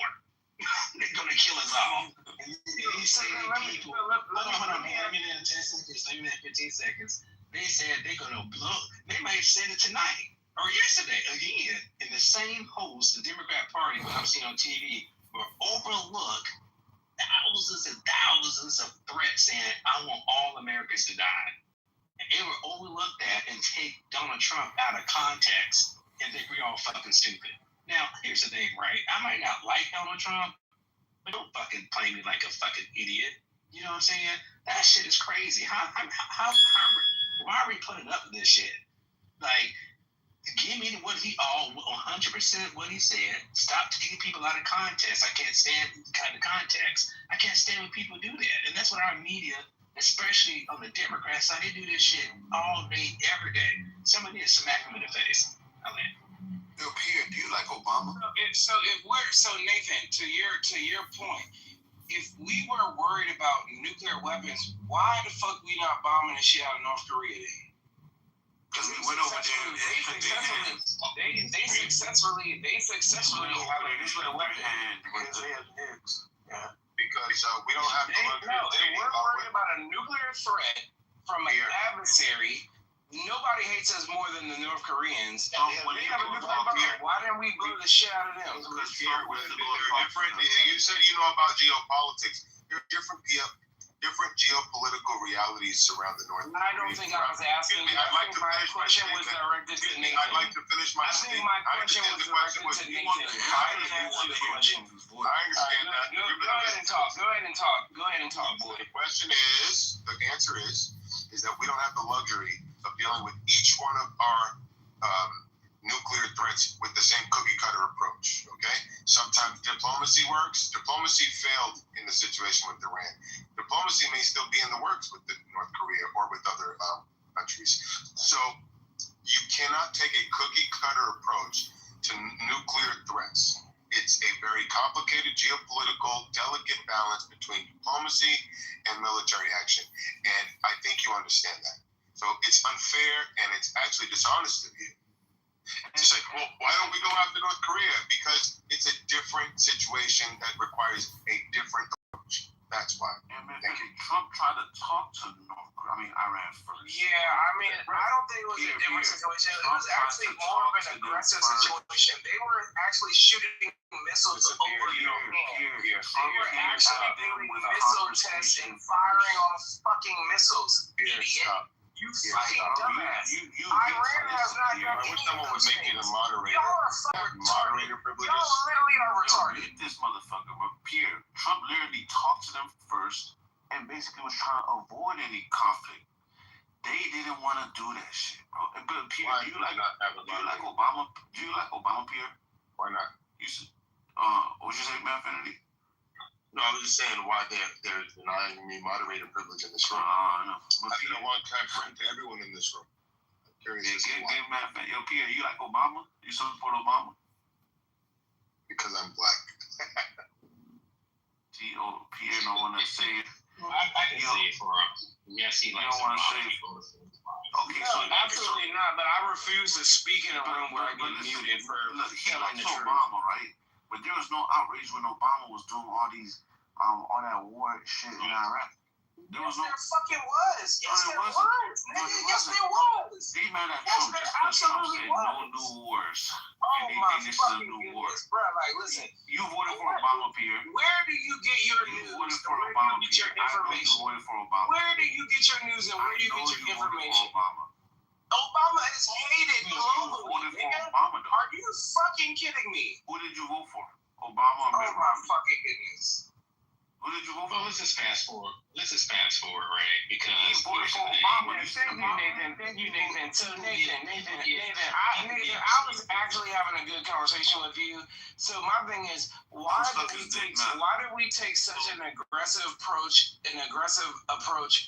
They're going to kill us all. And these same people. Hold on, man. Let me in 10 seconds. Let me in 15 seconds. They said they're going to blow. They might have said it tonight. Or yesterday, again, in the same host, the Democrat Party, what I've seen on TV, will overlook thousands and thousands of threats saying, I want all Americans to die. And they will overlook that and take Donald Trump out of context and think we're all fucking stupid. Now, here's the thing, right? I might not like Donald Trump, but don't fucking play me like a fucking idiot. You know what I'm saying? That shit is crazy. Why are we putting up with this shit? Like, give me what 100% what he said. Stop taking people out of context. I can't stand kind of context. I can't stand when people do that. And that's what our media, especially on the Democrat side, they do this shit all day, every day. Somebody needs to smack them in the face. Yo, Pierre, do you like Obama? So Nathan, to your point, if we were worried about nuclear weapons, why the fuck we not bombing the shit out of North Korea then? Because we went over there. They successfully have a nuclear weapon. Because they have nukes. Yeah. Because we don't have to look No, they were worried about a nuclear threat from an adversary. Nobody hates us more than the North Koreans. When they have a nuclear weapon, why didn't we blow the shit out of them? Because they're different. You said you know about geopolitics. There are different geopolitical realities surround the North. I don't think I was asking. I'd like to my finish my question was directed to Nathan. I'd like to finish my I think my question was directed to Nathan. I didn't answer the question. I understand that. Go ahead and talk. Go ahead and talk, boy. The question is, the answer is that we don't have the luxury of dealing with each one of our nuclear threats with the same cookie cutter approach. Okay, sometimes diplomacy works. Diplomacy failed in the situation with Iran. Diplomacy may still be in the works with North Korea or with other countries. So you cannot take a cookie cutter approach to nuclear threats. It's a very complicated geopolitical, delicate balance between diplomacy and military action. And I think you understand that. So it's unfair and it's actually dishonest of you to say, well, why don't we go after North Korea? Because it's a different situation that requires a different approach. That's why. Yeah, man, Trump tried to talk to Iran first. Yeah, I don't think it was a different situation. It was actually more of an aggressive situation. They were actually shooting missiles over Iran. They were actually doing missile tests and firing off fucking missils. Idiot. You fucking dumbass. Iran has not done any of those things. Y'all are fucking moderator privileges. Y'all literally are retarded. This motherfucker, but Pierre, Trump literally talked to them first and basically was trying to avoid any conflict. They didn't want to do that shit, bro. But Pierre, do you like Obama? Do you like Obama, Pierre? Why not? You said, what'd you say, man, Finity? No, I was just saying why they're denying me moderator privilege in this room. No. I've been a long-time friend to everyone in this room. I'm curious as to why. Yo, Pierre, you like Obama? You support Obama? Because I'm black. Pierre don't want to say it. I can say it for him. Yes, he likes don't want to say it. Okay, no, absolutely not. But I refuse to speak in a room where I get muted for telling the truth. Obama, right? But there was no outrage when Obama was doing all that war shit in Iraq. There was Yes, no. there fucking was. Yes, No, there it was. wasn't. Nigga, No, it yes, wasn't. there was. They mad at Yes, Trump there just because Trump absolutely said no was. new wars. Oh And they my think this is a fucking new war. goodness, bro. Like, listen, You voted for Obama, Pierre. where do you get your You news? voted for Where do Obama, you get your Pierre. I know you information? voted for Obama. Where do you get your news and where do you get your information? Obama. Obama is hated You globally. voted for Nigga. Obama, though. Are you fucking kidding me? Who did you vote for? Obama or Oh Mitt my Romney? fucking goodness. Who did you vote for? Well, let's just fast forward, right? Because You voted for Obama. Yeah, thank you, Nathan. Thank you, Nathan. So, Nathan, I was actually having a good conversation with you. So, my thing is, why did we take such an aggressive approach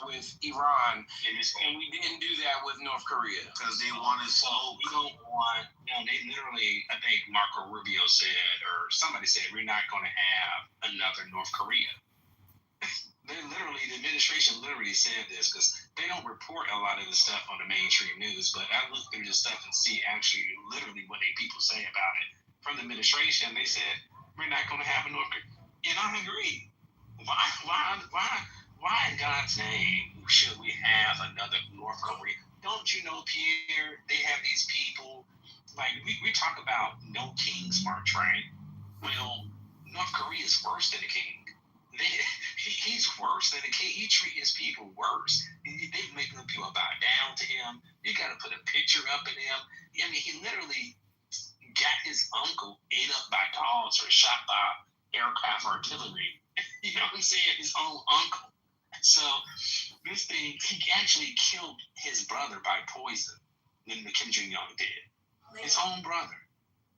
with Iran, and we didn't do that with North Korea? Because they wanted smoke. We don't want. They literally, I think Marco Rubio said, or somebody said, we're not going to have another North Korea. The administration literally said this because they don't report a lot of the stuff on the mainstream news. But I looked through the stuff and see actually literally what people say about it from the administration. They said we're not going to have a North Korea, and I agree. Why in God's name should we have another North Korea? Don't you know, Pierre? They have these people like we talk about no king's march, right? Well, North Korea is worse than a king. He's worse than a king. He treats his people worse. They make them people bow down to him. You got to put a picture up in him. I mean, he literally got his uncle ate up by dogs or shot by aircraft artillery. You know what I'm saying? His own uncle. So this thing, he actually killed his brother by poison when Kim Jong-un did. His own brother.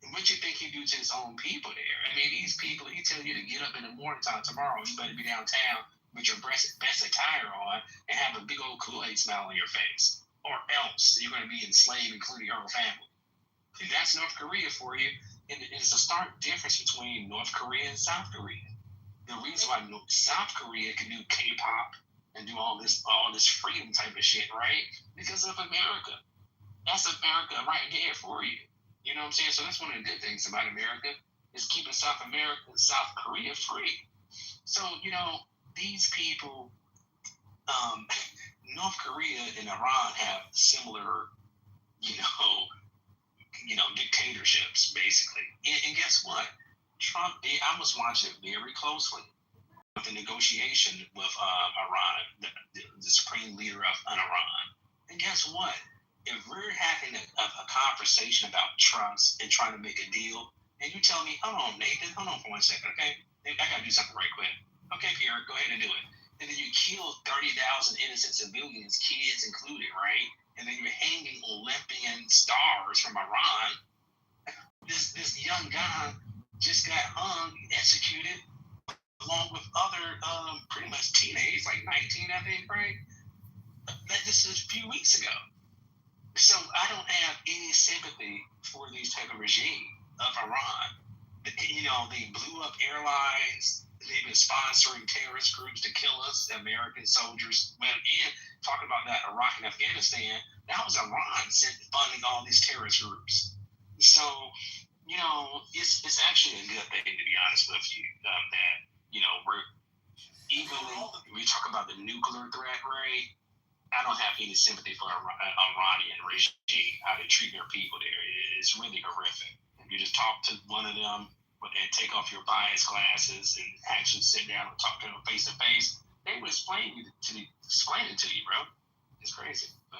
And what you think he do to his own people there? I mean, these people, he tell you to get up in the morning time tomorrow, you better be downtown with your best attire on and have a big old Kool-Aid smile on your face. Or else you're going to be enslaved, including your whole family. And that's North Korea for you. And it's a stark difference between North Korea and South Korea. The reason why South Korea can do K-pop and do all this freedom type of shit, right? Because of America. That's America right there for you. You know what I'm saying? So that's one of the good things about America is keeping South Korea free. So, these people, North Korea and Iran have similar, dictatorships, basically. And guess what? Trump, I was watching it very closely with the negotiation with Iran, the supreme leader of Iran. And guess what? If we're having a conversation about trust and trying to make a deal, and you tell me, hold on, Nathan, hold on for 1 second, okay? I got to do something right quick. Okay, Pierre, go ahead and do it. And then you kill 30,000 innocent civilians, kids included, right? And then you're hanging Olympian stars from Iran. This young guy just got hung, executed, along with other pretty much teenagers, like 19, I think, right? This is a few weeks ago. So I don't have any sympathy for these type of regime of Iran. They blew up airlines. They've been sponsoring terrorist groups to kill us, American soldiers. Well, and talking about that, Iraq and Afghanistan, that was Iran funding all these terrorist groups. So, it's actually a good thing, to be honest with you, that, we talk about the nuclear threat, right? I don't have any sympathy for Iranian regime, how they treat their people there. It's really horrific. If you just talk to one of them and take off your bias glasses and actually sit down and talk to them face to face, they will explain it to you, bro. It's crazy. But,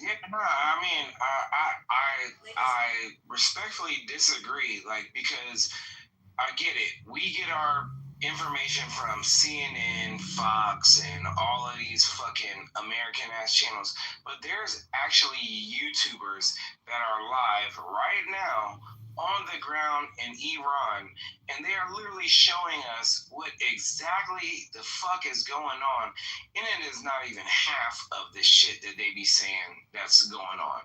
Yeah, no, I mean, I respectfully disagree, because I get it. We get our information from CNN, Fox, and all of these fucking American-ass channels, but there's actually YouTubers that are live right now on the ground in Iran, and they are literally showing us what exactly the fuck is going on, and it is not even half of the shit that they be saying that's going on.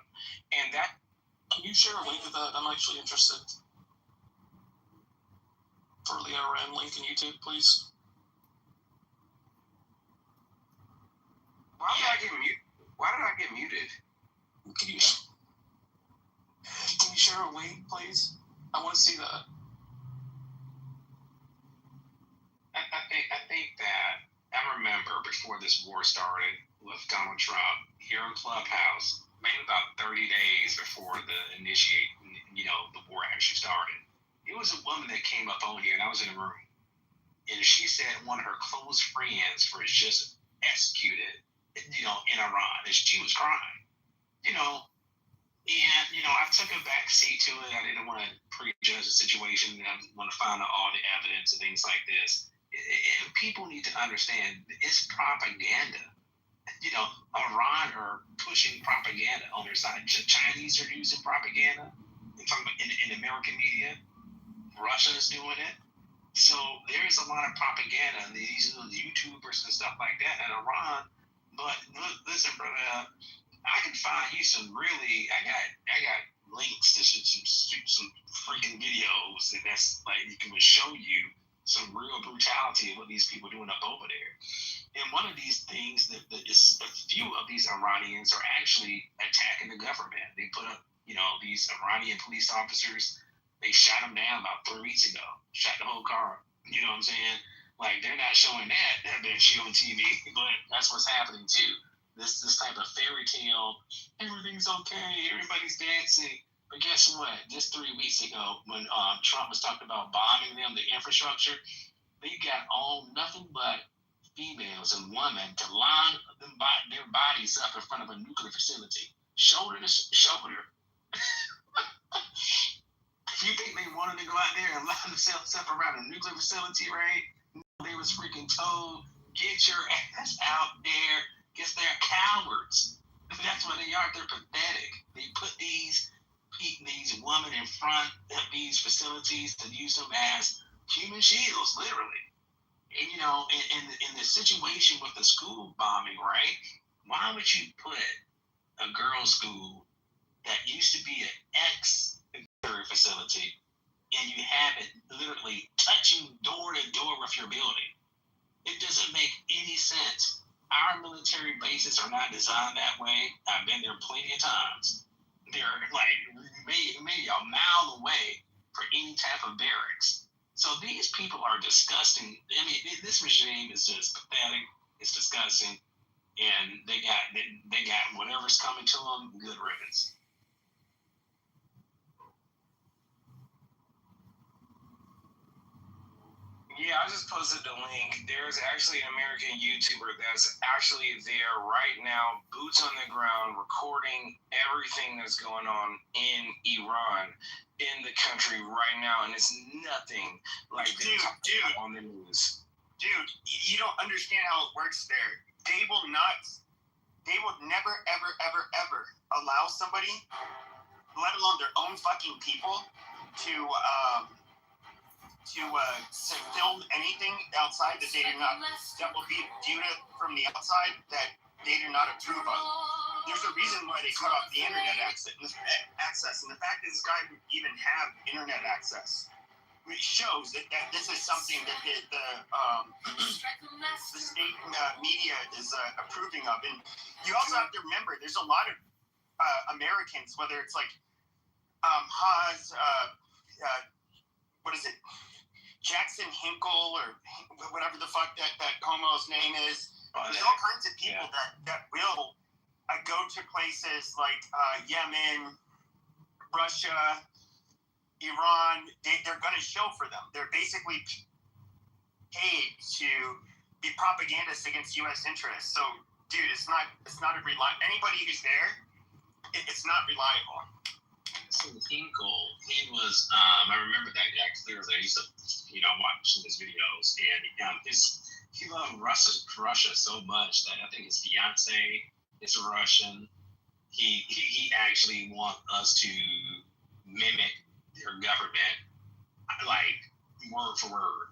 And that, can you share a link of that? I'm actually interested. For the IRN link in YouTube, please. Why did I get muted? Can you share a link, please? I want to see that. I think that I remember before this war started with Donald Trump here in Clubhouse, maybe about 30 days before the war actually started. It was a woman that came up on here, and I was in the room, and she said one of her close friends was just executed, in Iran, and she was crying, and I took a back seat to it. I didn't want to prejudge the situation. I want to find out all the evidence and things like this. And people need to understand it's propaganda. Iran are pushing propaganda on their side. The Chinese are using propaganda. I'm talking about in American media. Russia is doing it. So there's a lot of propaganda, and these YouTubers and stuff like that in Iran. But listen, brother, I can find you some really. I got links to some freaking videos, and that's like you can show you some real brutality of what these people are doing up over there. And one of these things that is a few of these Iranians are actually attacking the government. They put up, these Iranian police officers. They shot them down about 3 weeks ago. Shot the whole car. You know what I'm saying? Like, they're not showing that shit on TV, but that's what's happening too. This type of fairy tale, everything's okay, everybody's dancing. But guess what? Just 3 weeks ago, when Trump was talking about bombing them, the infrastructure, they got nothing but females and women to line their bodies up in front of a nuclear facility, shoulder to shoulder. You think they wanted to go out there and line themselves up around a nuclear facility, right? They was freaking told, get your ass out there, because they're cowards. That's what they are. They're pathetic. They put these women in front of these facilities to use them as human shields, literally. And, in the situation with the school bombing, right? Why would you put a girls' school that used to be an ex-military facility, and you have it literally touching door to door with your building? It doesn't make any sense. Our military bases are not designed that way. I've been there plenty of times. They're like maybe a mile away for any type of barracks. So these people are disgusting. I mean, this regime is just pathetic. It's disgusting, and they got whatever's coming to them. Good riddance. Yeah, I just posted the link. There's actually an American YouTuber that's actually there right now, boots on the ground, recording everything that's going on in Iran, in the country right now, and it's nothing like dude, on the news. Dude, you don't understand how it works there. They will never, ever, ever, ever allow somebody, let alone their own fucking people, to film anything outside that will be viewed from the outside that they do not approve of. There's a reason why they cut off the internet access, and the fact that this guy would even have internet access, which shows that this is something that the state media is approving of. And you also have to remember, there's a lot of Americans, whether it's like Haas, what is it? Jackson Hinkle or whatever the fuck that homo's name is. There's all kinds of people that will go to places like Yemen, Russia, Iran. They're going to show for them. They're basically paid to be propagandists against U.S. interests. So, dude, it's not a anybody who's there, it's not reliable. So Hinkle, he was, I remember that guy clearly. I used to, watch some of his videos, and he loved Russia so much that I think his fiance is Russian. He actually wants us to mimic their government, like word for word.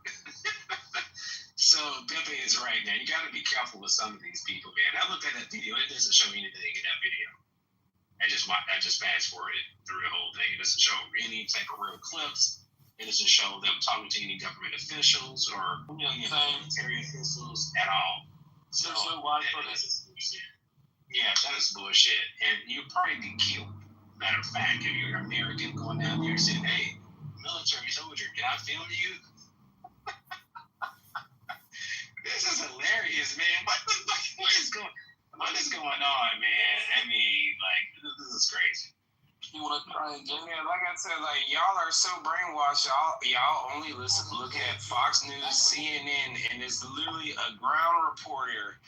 So Pepe is right, man. You got to be careful with some of these people, man. I looked at that video; it doesn't show anything in that video. I just fast forwarded through the whole thing. It doesn't show any type of real clips. It doesn't show them talking to any government officials or military officials at all. So yeah, that is bullshit. And you'll probably be killed. Matter of fact, if you're an American going down there saying, "Hey, military soldier, can I film you?" This is hilarious, man. But Like I said, like y'all are so brainwashed. Y'all only look at Fox News, CNN, and it's literally a ground reporter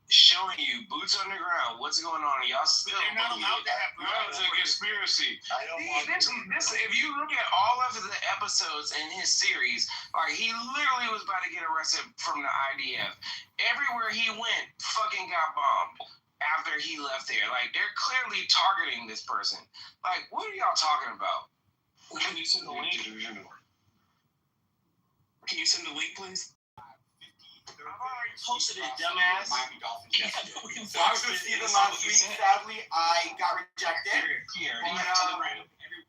showing you boots on the ground what's going on. And y'all still they're not allowed to have. It's a conspiracy. This, if you look at all of the episodes in his series, like he literally was about to get arrested from the IDF. Everywhere he went, fucking got bombed after he left there. Like they're clearly targeting this person. Like, what are y'all talking about? Can you send the link? Can you send the link, please? I've already posted it, dumbass. Miami Dolphins. Yeah. So I was going to see them last week. Sadly, I got rejected.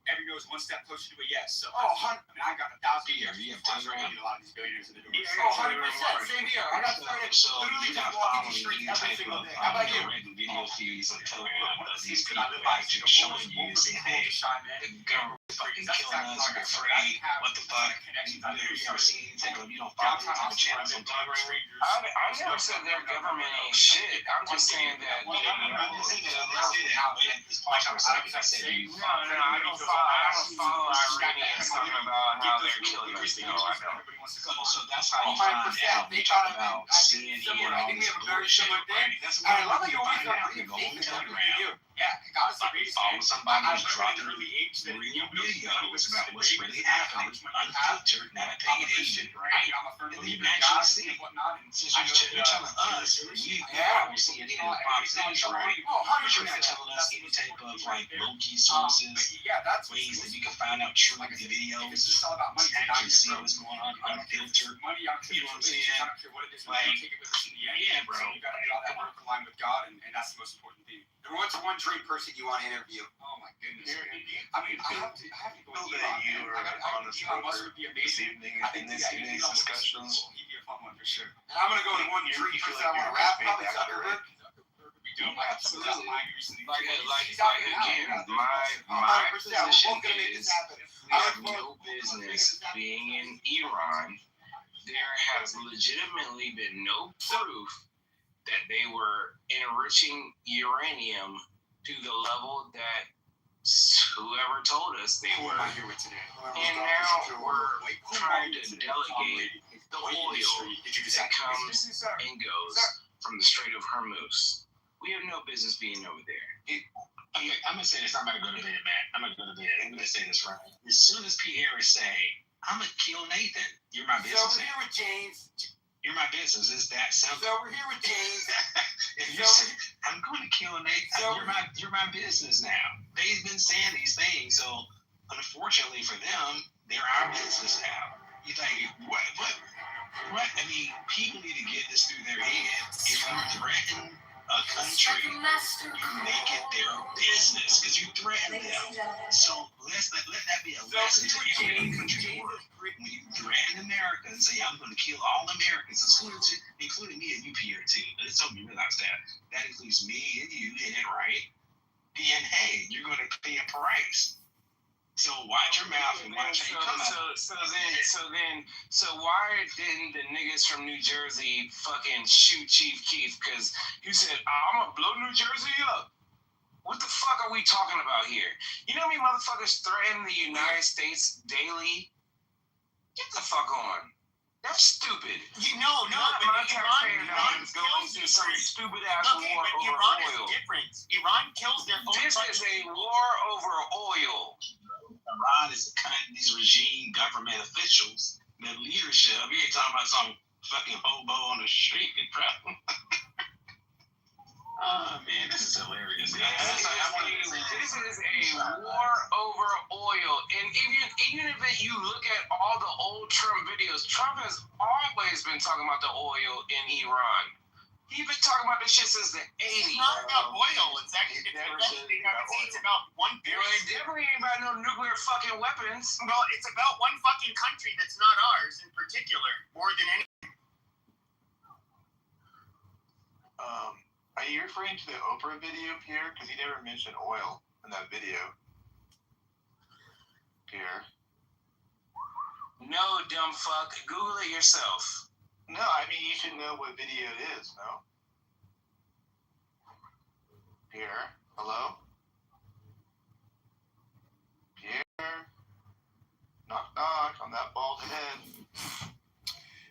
Every goes one step closer to a yes. So I got 1,000 years. You have a lot of these billionaires in the door. 100%. Same here. I got started literally just walking the streets every single day. How about you? Video feeds on Telegram of these people like just showing you and saying, hey, the government is fucking killing us, we're afraid, what the fuck? You never seen anything, you don't follow them on the channels on Telegram. I never said their government ain't shit. I'm just saying that. I don't follow Iranians talking about how they're killing us. No, I don't. So that's how you find out. They talk about CNN and all this bullshit. That's what you find out. You go on Telegram. Yeah, God is follow somebody who's dropping real videos about what's really happening, unfiltered, not a paid agent, right? And then you actually see it. Since you're telling us, we obviously it in Fox News, right? But you're not telling us any type of like low-key sources, ways that you can find out true videos, actually see what's going on unfiltered. You know what I'm saying? Like, yeah, bro. You got to get all that vertical line with God, and that's the most important thing. What's one dream person you want to interview? Oh my goodness, man. I mean, I have to go with Elon. You are honest this evening in these discussions. He'd be a fun one for sure. And I'm gonna go with one dream person I want to rap. Probably Zuckerberg. Absolutely. Like again, my position is we have no business being in Iran. There has legitimately been no proof that they were enriching uranium to the level that whoever told us they were. And now we're trying to delegate the oil that comes and goes from the Strait of Hormuz. We have no business being over there. Okay, I'm going to say this. I'm about to go to bed, man. I'm going to go to bed. I'm going to say this right. As soon as Pierre say, I'm going to kill Nathan, you're my business. So here with James. You're my business. It's that simple. So we're here with James. If you say, I'm going to kill Nathan, you're my business now. They've been saying these things, so unfortunately for them, they're our business now. You think, what? I mean, people need to get this through their head. If you threaten a country, you make it their business because you threaten them. So let that be a lesson to every country in the world. When you threaten America and say, I'm going to kill all Americans, including me and you, Pierre, too. Let's hope you realize that. That includes me and you, isn't it right? Then, hey, you're going to pay a price. So watch your mouth and watch how you come out. So why didn't the niggas from New Jersey fucking shoot Chief Keef? Because you said, I'm going to blow New Jersey up. What the fuck are we talking about here? You know how many motherfuckers threaten the United States daily? Get the fuck on. That's stupid. My taxpayer dollars going to some stupid ass war over Iran oil. is different. Iran kills their own. This is a war over oil. Iran is these regime government officials, the leadership. We ain't talking about some fucking hobo on the street, bro. Oh man, this is hilarious. This is a war over oil, and even if you look at all the old Trump videos, Trump has always been talking about the oil in Iran. He's been talking about this shit since the 80s. It's not about oil. It's actually it's about one very. Well, it definitely ain't about no nuclear fucking weapons. Well, it's about one fucking country that's not ours in particular, more than any. Are you referring to the Oprah video, Pierre? Because he never mentioned oil in that video. Pierre. No, dumb fuck. Google it yourself. No, I mean, you should know what video it is, no? Pierre, hello? knock on that bald head.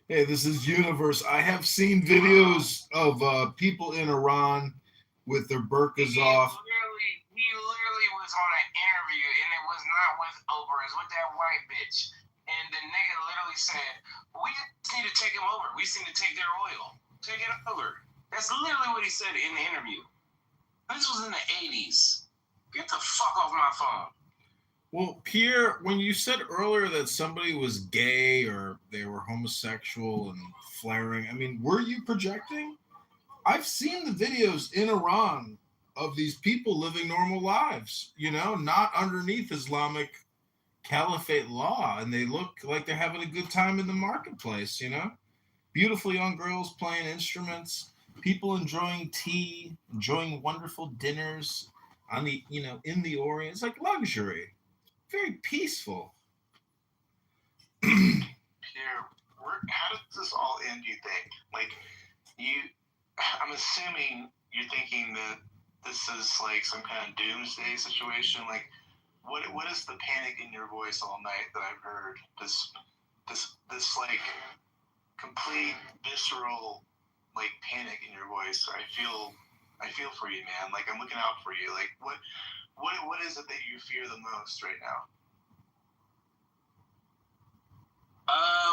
Hey, this is Universe. I have seen videos of people in Iran with their burqas off. He literally was on an interview, and it was not with Oprah. It was with that white bitch. And the nigga literally said, we just need to take him over. We just need to take their oil. Take it over. That's literally what he said in the interview. This was in the 80s. Get the fuck off my phone. Well, Pierre, when you said earlier that somebody was gay or they were homosexual and flaring, I mean, were you projecting? I've seen the videos in Iran of these people living normal lives, you know, not underneath Islamic caliphate law, and they look like they're having a good time in the marketplace, you know? Beautiful young girls playing instruments, people enjoying tea, enjoying wonderful dinners on the, you know, in the Orient. It's like luxury. Very peaceful. Pierre, how does this all end, you think? Like, I'm assuming you're thinking that this is like some kind of doomsday situation. Like, what is the panic in your voice all night that I've heard? This like complete visceral like panic in your voice. I feel for you, man. Like, I'm looking out for you. Like, what is it that you fear the most right now?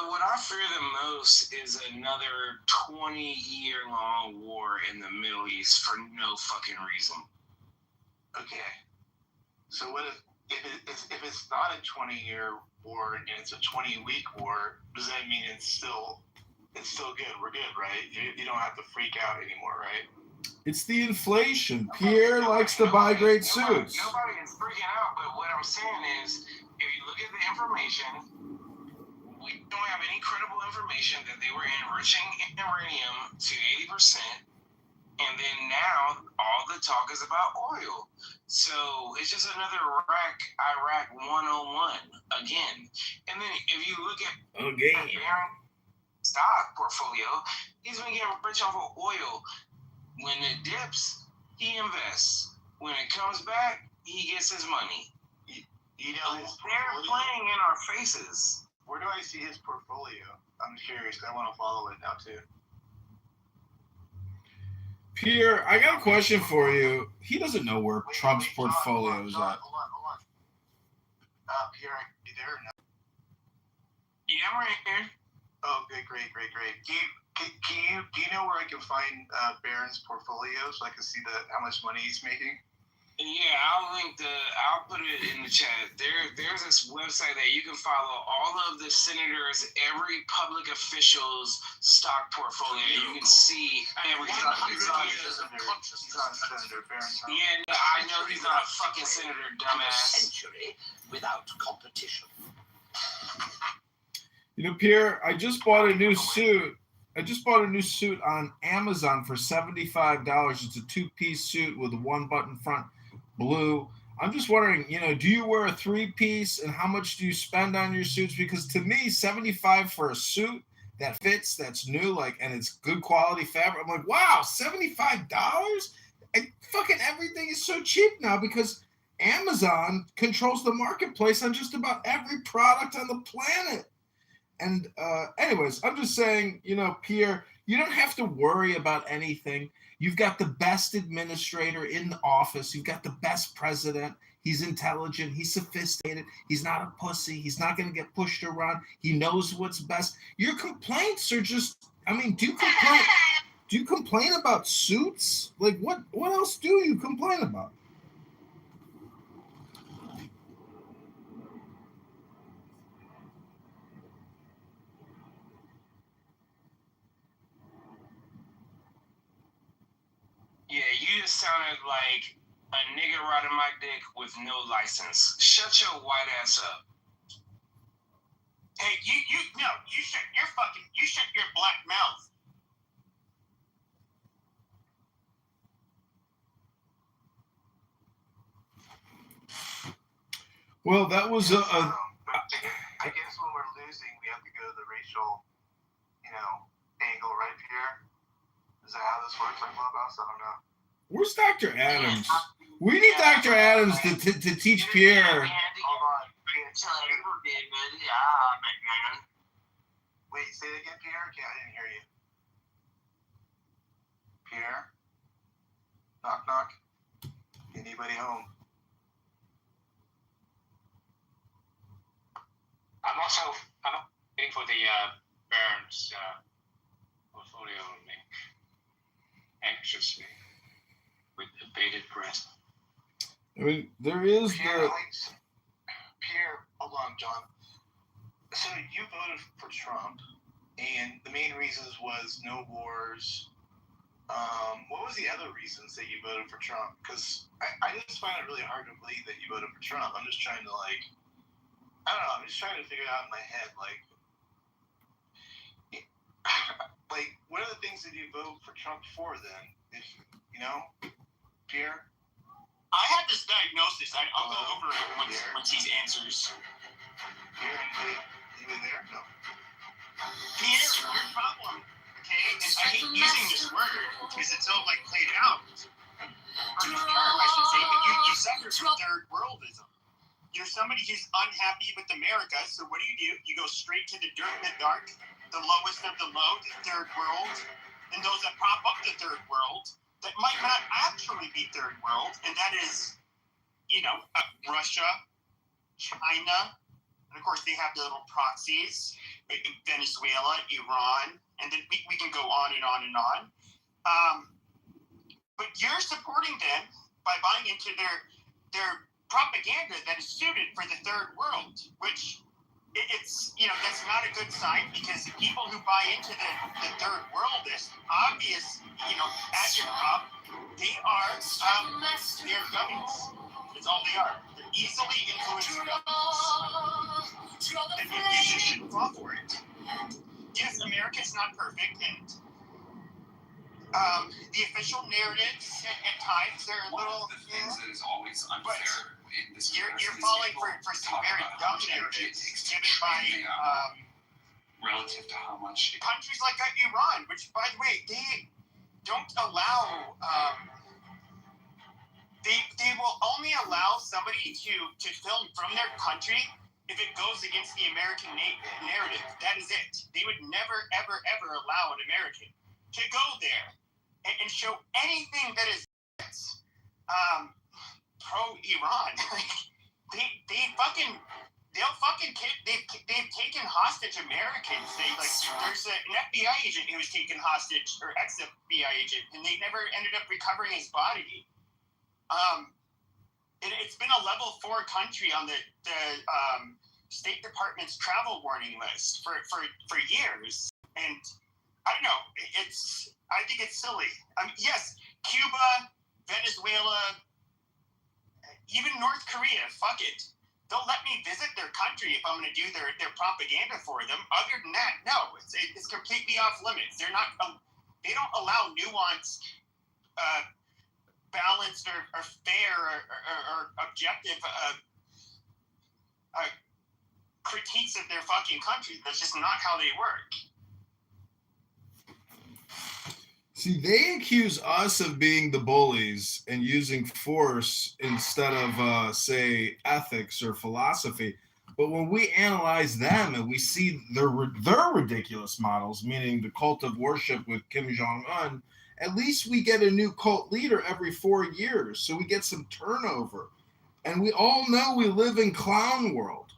What I fear the most is another 20-year-long war in the Middle East for no fucking reason. Okay. So what if it's not a 20-year war and it's a 20-week war? Does that mean it's still good? We're good, right? You don't have to freak out anymore, right? It's the inflation. Pierre likes to buy great suits. Nobody is freaking out, but what I'm saying is, if you look at the information, we don't have any credible information that they were enriching uranium to 80%, and then now all the talk is about oil. So it's just another Iraq 101 again. And then if you look at Barron's stock portfolio, he's been getting rich off of oil. When it dips, he invests. When it comes back, he gets his money. You know, they're playing in our faces. Where do I see his portfolio? I'm curious. I want to follow it now too. Pierre, I got a question for you. He doesn't know where Trump's portfolio is at. Hold on. Pierre, are you there or no? Yeah, I'm right here. Oh, good, great. Do you know where I can find Barron's portfolio so I can see how much money he's making? Yeah, I'll put it in the chat. There's this website that you can follow all of the senators, every public official's stock portfolio. You can see everything. He's on Senator Barron's. Yeah, I know he's not a fucking senator, dumbass. Century without competition. You know, Pierre, I just bought a new suit. On Amazon for $75. It's a two-piece suit with a one-button front, blue. I'm just wondering, you know, do you wear a three-piece, and how much do you spend on your suits? Because to me, $75 for a suit that fits, that's new, like, and it's good quality fabric. I'm like, wow, $75? And fucking everything is so cheap now because Amazon controls the marketplace on just about every product on the planet. And anyways, I'm just saying, you know, Pierre, you don't have to worry about anything. You've got the best administrator in the office. You've got the best president. He's intelligent. He's sophisticated. He's not a pussy. He's not going to get pushed around. He knows what's best. Your complaints are just, I mean, do you complain about suits? Like, what else do you complain about? Yeah, you just sounded like a nigga riding my dick with no license. Shut your white ass up. Hey, you shut your black mouth. Well, that was I guess when we're losing, we have to go to the racial, angle, right, Pierre? Is that how this works on Clubhouse? I don't know. Where's Dr. Adams? We need Dr. Adams to teach Pierre. Hold on. Wait, say it again, Pierre? Okay, I didn't hear you. Pierre? Knock, knock. Anybody home? I'm waiting for the Burns portfolio link anxiously with bated breath. I mean, there is Pierre, hold on, John. So you voted for Trump, and the main reasons was no wars. What was the other reasons that you voted for Trump? Because I just find it really hard to believe that you voted for Trump. I'm just trying to I don't know. I'm just trying to figure it out in my head, what are the things that you vote for Trump for then? If Pierre. I had this diagnosis. I'll go over it once he answers. Pierre, you in there? No. Pierre, your problem. Okay, and I hate using this word because it's so played out. Or this term, I should say, but you suffer from third worldism. You're somebody who's unhappy with America, so what do? You go straight to the dirt and the dark, the lowest of the low, the third world, and those that prop up the third world that might not actually be third world, and that is, Russia, China, and of course they have the little proxies, Venezuela, Iran, and then we can go on and on and on. But you're supporting them by buying into their propaganda that is suited for the third world, which it's that's not a good sign, because the people who buy into the third world is obvious, agitprop. They are they're gummies. That's all they are. They're easily influenced gummies. And you shouldn't fall for it. Yes, America's not perfect, and the official narratives at times they're a little. One of the things that is always unfair in this you're falling for some very dumb narratives given by relative to how much countries like Iran, which, by the way, they don't allow. They will only allow somebody to film from their country if it goes against the American narrative. That is it. They would never, ever, ever allow an American to go there and show anything that is pro-Iran. They've taken hostage Americans. There's an FBI agent who was taken hostage, or ex-FBI agent, and they never ended up recovering his body. It's been a level 4 country on the State Department's travel warning list for years, and I don't know. I think it's silly. Yes, Cuba, Venezuela, even North Korea. Fuck it. They'll let me visit their country if I'm going to do their propaganda for them. Other than that, no, it's completely off limits. They don't allow nuanced, balanced, or fair or objective critiques of their fucking country. That's just not how they work. See, they accuse us of being the bullies and using force instead of, say, ethics or philosophy. But when we analyze them and we see their ridiculous models, meaning the cult of worship with Kim Jong-un, at least we get a new cult leader every 4 years. So we get some turnover. And we all know we live in clown world.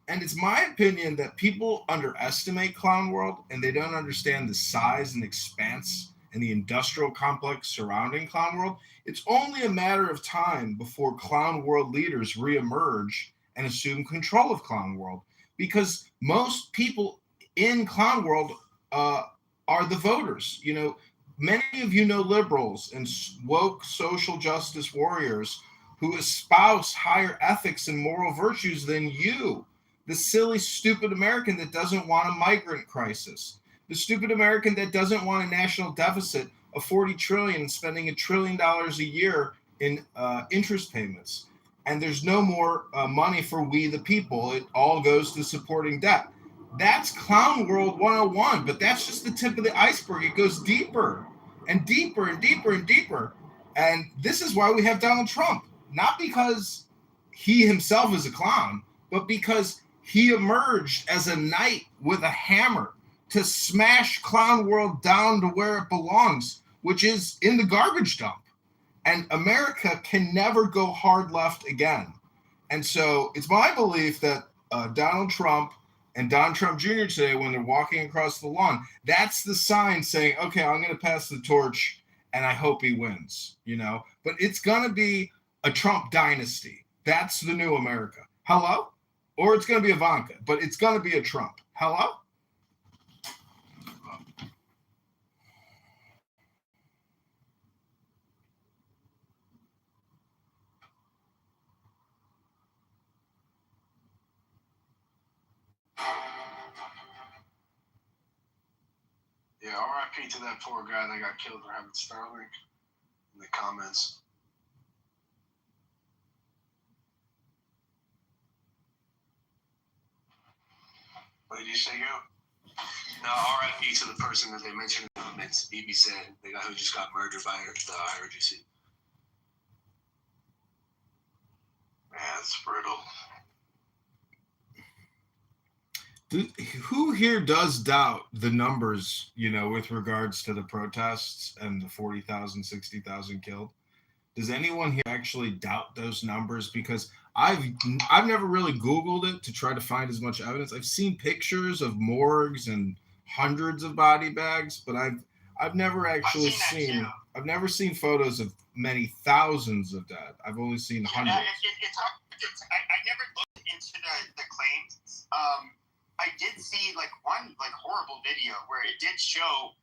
And it's my opinion that people underestimate clown world, and they don't understand the size and expanse and the industrial complex surrounding clown world. It's only a matter of time before clown world leaders reemerge and assume control of clown world, because most people in clown world are the voters. Many of liberals and woke social justice warriors who espouse higher ethics and moral virtues than you. The silly, stupid American that doesn't want a migrant crisis. The stupid American that doesn't want a national deficit of $40 trillion and spending $1 trillion a year in interest payments. And there's no more money for we the people. It all goes to supporting debt. That's Clown World 101, but that's just the tip of the iceberg. It goes deeper and deeper and deeper and deeper. And this is why we have Donald Trump. Not because he himself is a clown, but because he emerged as a knight with a hammer to smash Clown World down to where it belongs, which is in the garbage dump. And America can never go hard left again. And so it's my belief that Donald Trump and Don Trump Jr. today, when they're walking across the lawn, that's the sign saying, okay, I'm going to pass the torch and I hope he wins, you know. But it's going to be a Trump dynasty. That's the new America. Hello? Or it's going to be Ivanka, but it's going to be a Trump. Hello? Yeah, RIP to that poor guy that got killed for having Starlink in the comments. What did you say, Go? No, RIP to the person that they mentioned in the comments. BB said the guy who just got murdered by the IRGC. Man, it's brutal. Who here does doubt the numbers, you know, with regards to the protests and the 40,000, 60,000 killed? Does anyone here actually doubt those numbers? Because I've never really Googled it to try to find as much evidence. I've seen pictures of morgues and hundreds of body bags, but I've never actually seen I've never seen photos of many thousands of dead. I've only seen hundreds. I never looked into the claims. I did see like one horrible video where it did show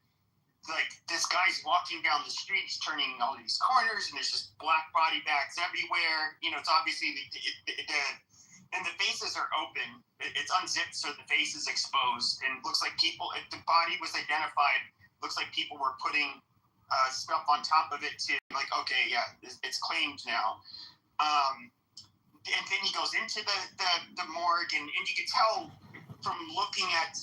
like this guy's walking down the streets, turning all these corners, and there's just black body bags everywhere. You know, it's obviously and the faces are open. It's unzipped, so the face is exposed, and it looks like people. If the body was identified, looks like people were putting stuff on top of it to like, okay, yeah, it's claimed now. And then he goes into the morgue, and you could tell from looking at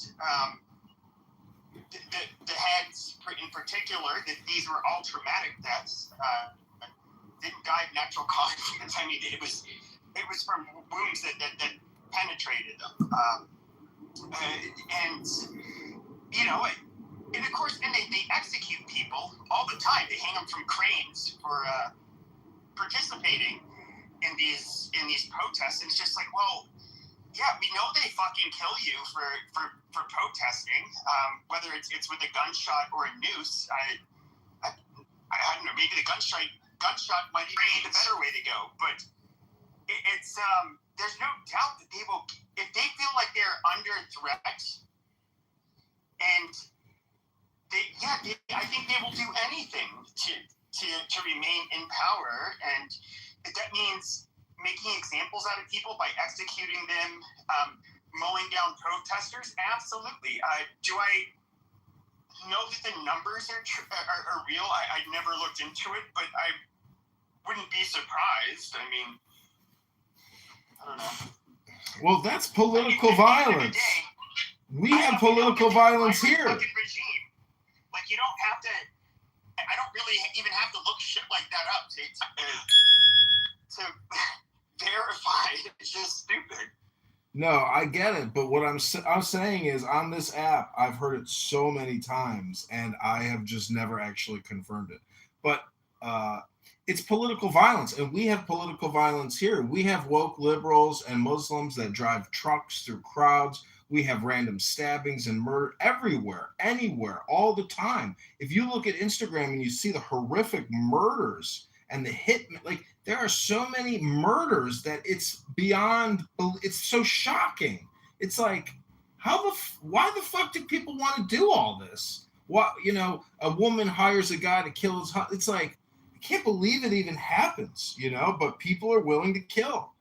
the heads in particular that these were all traumatic deaths. Didn't die of natural causes. I mean, it was from wounds that penetrated them. And you know, and of course, then they execute people all the time. They hang them from cranes for participating in these protests. And it's just like, well, yeah, we know they fucking kill you for protesting, whether it's with a gunshot or a noose. I don't know, maybe the gunshot might even be the better way to go, but it's there's no doubt that they will, if they feel like they're under threat, and I think they will do anything to remain in power, and if that means making examples out of people by executing them, mowing down protesters, absolutely. Do I know that the numbers are real? I never looked into it, but I wouldn't be surprised. I mean, I don't know. Well, that's political violence. We have political violence here. Regime. Like, you don't have to. I don't really even have to look shit like that up to verify. It's just stupid. No, I get it, but what I'm saying is, on this app, I've heard it so many times, and I have just never actually confirmed it. But it's political violence, and we have political violence here. We have woke liberals and Muslims that drive trucks through crowds. We have random stabbings and murder everywhere, anywhere, all the time. If you look at Instagram and you see the horrific murders and the hit, like, there are so many murders that it's beyond, it's so shocking. It's like, why the fuck do people want to do all this? What, you know, a woman hires a guy to kill his husband. It's like, I can't believe it even happens, you know, but people are willing to kill.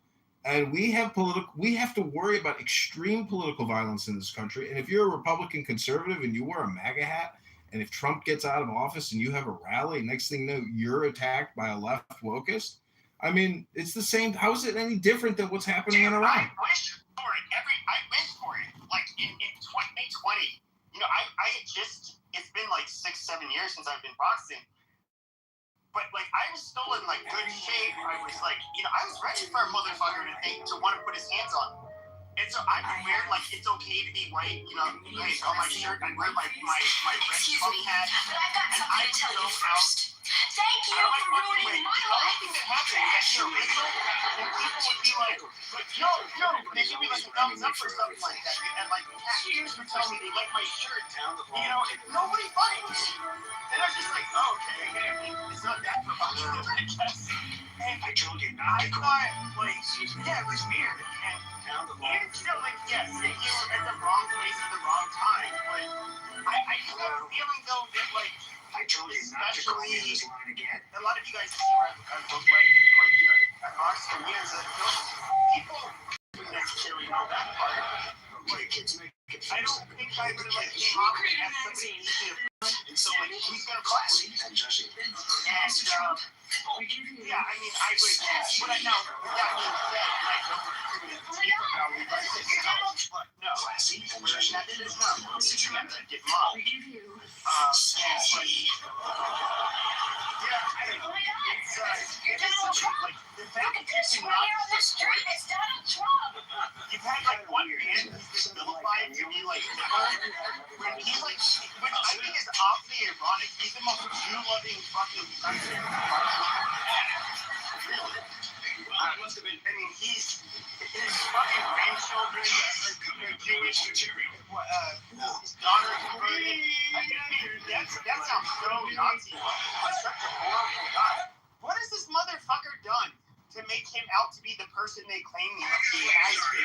And we have to worry about extreme political violence in this country. And if you're a Republican conservative and you wear a MAGA hat, and if Trump gets out of office and you have a rally, next thing you know, you're attacked by a left wokist. I mean, it's the same. How is it any different than what's happening in Iran? I wish for it. I wish for it. Like in 2020, you know, it's been like 6-7 years since I've been boxing. But like, I was still in like good shape. I was like, you know, I was ready for a motherfucker to want to put his hands on me. And so I wear, like, it's okay to be white, you know, like, on my shirt, I wear my red Trump hat. But I've got something to tell you first. Thank you for ruining my The only life. thing that happened is that you're racial, and people would be like, yo, they give me like a thumbs up or something like that. And like, cashiers would tell me they like my shirt. You know, nobody bites. And I was just like, oh, okay, it's not that provocative, I guess. And I told you not to go. Like, yeah, it was weird. And still, like, yes, you were at the wrong place at the wrong time. But I just have a feeling, though, that, like, I told you not to call me on this line again. a lot of you guys see where I'm both right and quite, you know, at Oscar years that people don't necessarily know that part. But kids make it I don't think I would have, like, came off as somebody easy. And so, like, he's gonna classy. and Jesse. And, yeah, I mean, I would, but I know, that being said, like, no, Classy and Jesse. that is not, it's true, I get mom. Yeah, I don't know, it's such a, like, the fact that you're not the street, It's Donald Trump. you've had, like, one man who's been vilified to be, like, when he's, like, which I think is awfully ironic, he's the most Jew-loving fucking president. Really? Must have been, I mean, his fucking grandchildren are Jewish, his daughter converted. I mean, that sounds so Nazi. Such a horrible guy. What has this motherfucker done to make him out to be the person they claim he has been?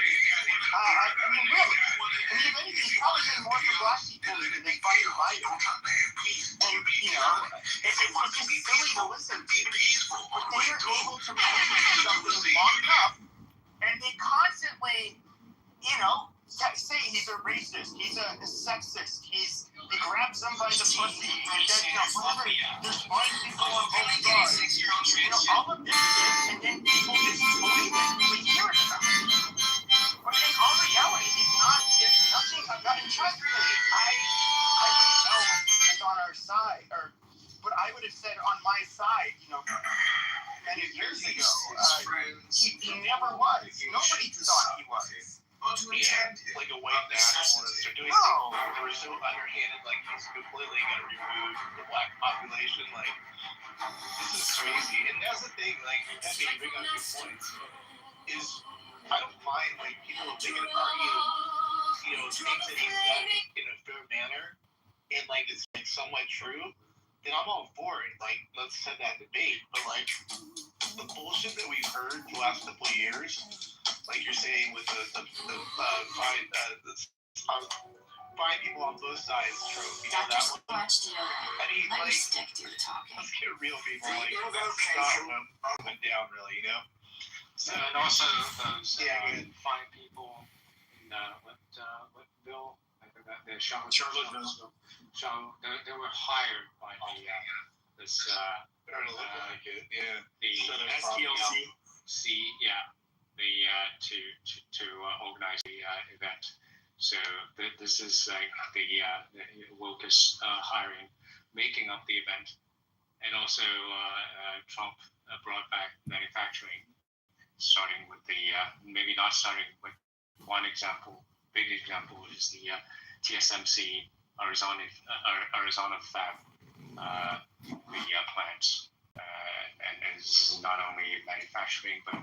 I mean, really. I mean, if anything, he's probably done more for black people than they fucking Biden. And, you know, it's just silly to listen to. But they are able to protect something long enough, and they constantly, you know, say he's a racist, he's a sexist, he grabs somebody by the pussy, and then, you know, whatever, there's white people on both sides. You know, all of this is, and then people just believe it, we hear it about it. But in all reality, there's nothing about him. Trust me, I would know he's on our side, but I would have said on my side, you know, many years ago, he never was. Nobody thought he was. Like a white nationalist or doing things that were so underhanded, like he's completely gonna remove the black population. Like, this is crazy. And that's the thing, like, Pepe, you bring up good points, is I don't mind, like, people if they can argue, you know, things that he's done in a fair manner, and, like, it's, like, somewhat true, then I'm all for it. Like, let's send that debate. But, like, the bullshit that we've heard the last couple of years, like you're saying with the find people on both sides trope, you know, that one. I mean, like, let's get real people. Like, stop them down, really, you know? So, and also those fine people in what bill? I think that they're Charlottesville. So they were hired by the this the STLC, to organize the event. So this is like the Wilkes hiring, making up the event, and also Trump brought back manufacturing, starting with the maybe not starting with one example. Big example is the TSMC Arizona fab, the plants, and is not only manufacturing but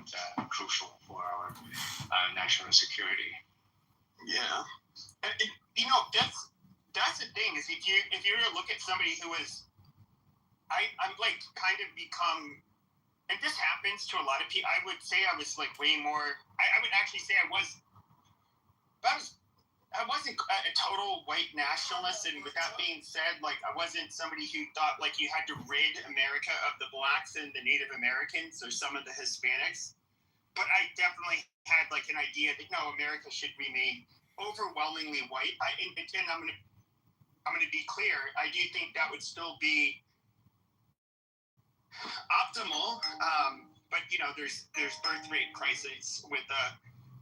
crucial for our national security. Yeah, and you know, that's the thing is if you were to look at somebody who is, I'm like kind of become, and this happens to a lot of people. I would say I was like way more. I would actually say I wasn't a total white nationalist, and with that being said, like I wasn't somebody who thought like you had to rid America of the blacks and the Native Americans or some of the Hispanics. But I definitely had like an idea that no, America should remain overwhelmingly white. And I'm gonna be clear. I do think that would still be optimal. But you know, there's birth rate crisis with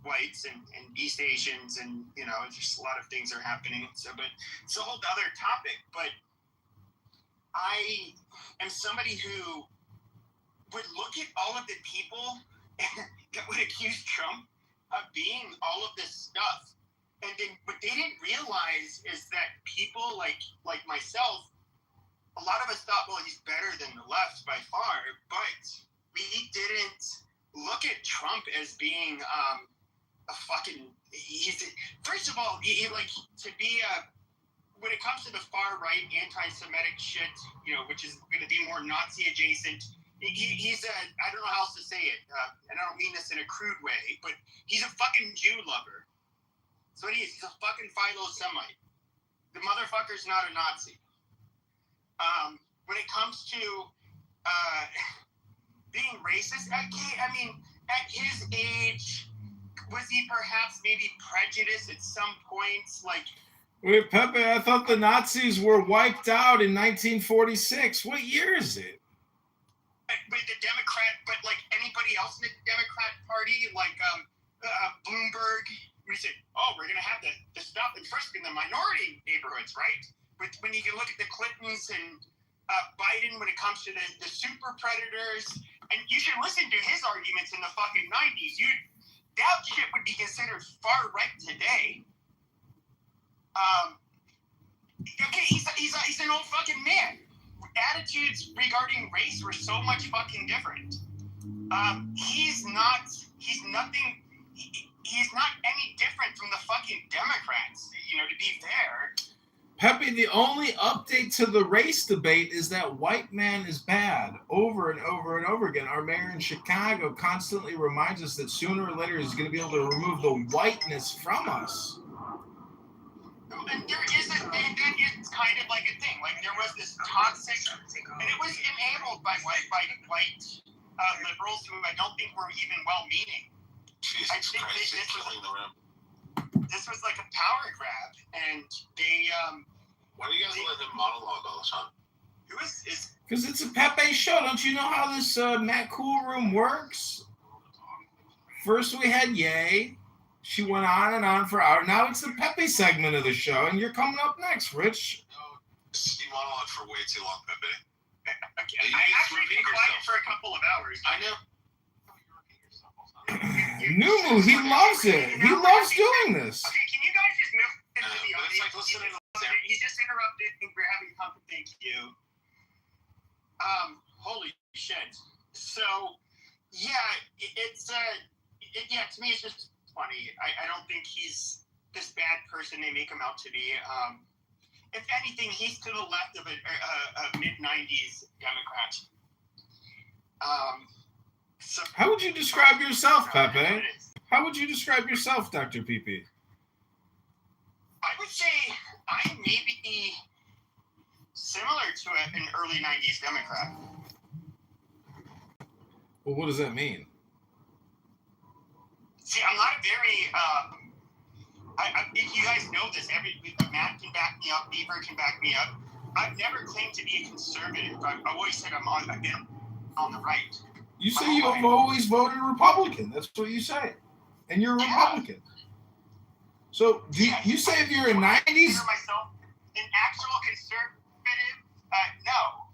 whites and East Asians, and you know, just a lot of things are happening. So, but it's a whole other topic. But I am somebody who would look at all of the people that would accuse Trump being all of this stuff. And then what they didn't realize is that people like myself, a lot of us thought, well, he's better than the left by far, but we didn't look at Trump as being a fucking. First of all, he like to be a. When it comes to the far right anti-Semitic shit, which is going to be more Nazi adjacent, he's a. I don't know how else to say it, and I don't mean this in a crude way, but he's a fucking Jew lover. So what he is, he's a fucking Philo-Semite. The motherfucker's not a Nazi. When it comes to being racist, I mean, at his age, was he perhaps maybe prejudiced at some points? Like, wait, Pepe, I thought the Nazis were wiped out in 1946. What year is it? But the Democrat, but like anybody else in the Democrat Party, like Bloomberg, we say, oh, we're going to have the stuff and first in the minority neighborhoods, right? But when you can look at the Clintons and Biden when it comes to the super predators, and you should listen to his arguments in the fucking 90s. That shit would be considered far right today. Okay, he's an old fucking man. Attitudes regarding race were so much fucking different. He's not any different from the fucking Democrats, to be fair. Pepe, the only update to the race debate is that white man is bad over and over and over again. Our mayor in Chicago constantly reminds us that sooner or later he's going to be able to remove the whiteness from us. And there is it's kind of like a thing. Like there was this toxic, and it was enabled by white liberals who I don't think were even well-meaning. I think this was like a power grab, and they. Why do you guys let him monologue all the time? Who is? Because it's a Pepe show. Don't you know how this Matt Cool Room works? First we had Ye. She went on and on for hours. Now it's the Pepe segment of the show, and you're coming up next, Rich. You monologue for way too long, Pepe. Okay. I actually been quiet for a couple of hours. I know. Numu, he loves it. He loves doing this. Okay, can you guys just move into the audience? It's like listening to he's just interrupted. We're having a conference. Thank you. Holy shit. So, yeah, to me it's just funny. I don't think he's this bad person they make him out to be. If anything, he's to the left of a mid-90s Democrat. So, how would you describe yourself, Pepe? How would you describe yourself, Dr. PP? I would say I may be similar to an early 90s Democrat. Well, what does that mean? See, I'm not a very, you guys know this, Matt can back me up, Beaver can back me up. I've never claimed to be a conservative. I've always said I've been on the right. You say you've always voted Republican. That's what you say. And you're a Republican. So you say if you're a 90s... myself an actual conservative? No.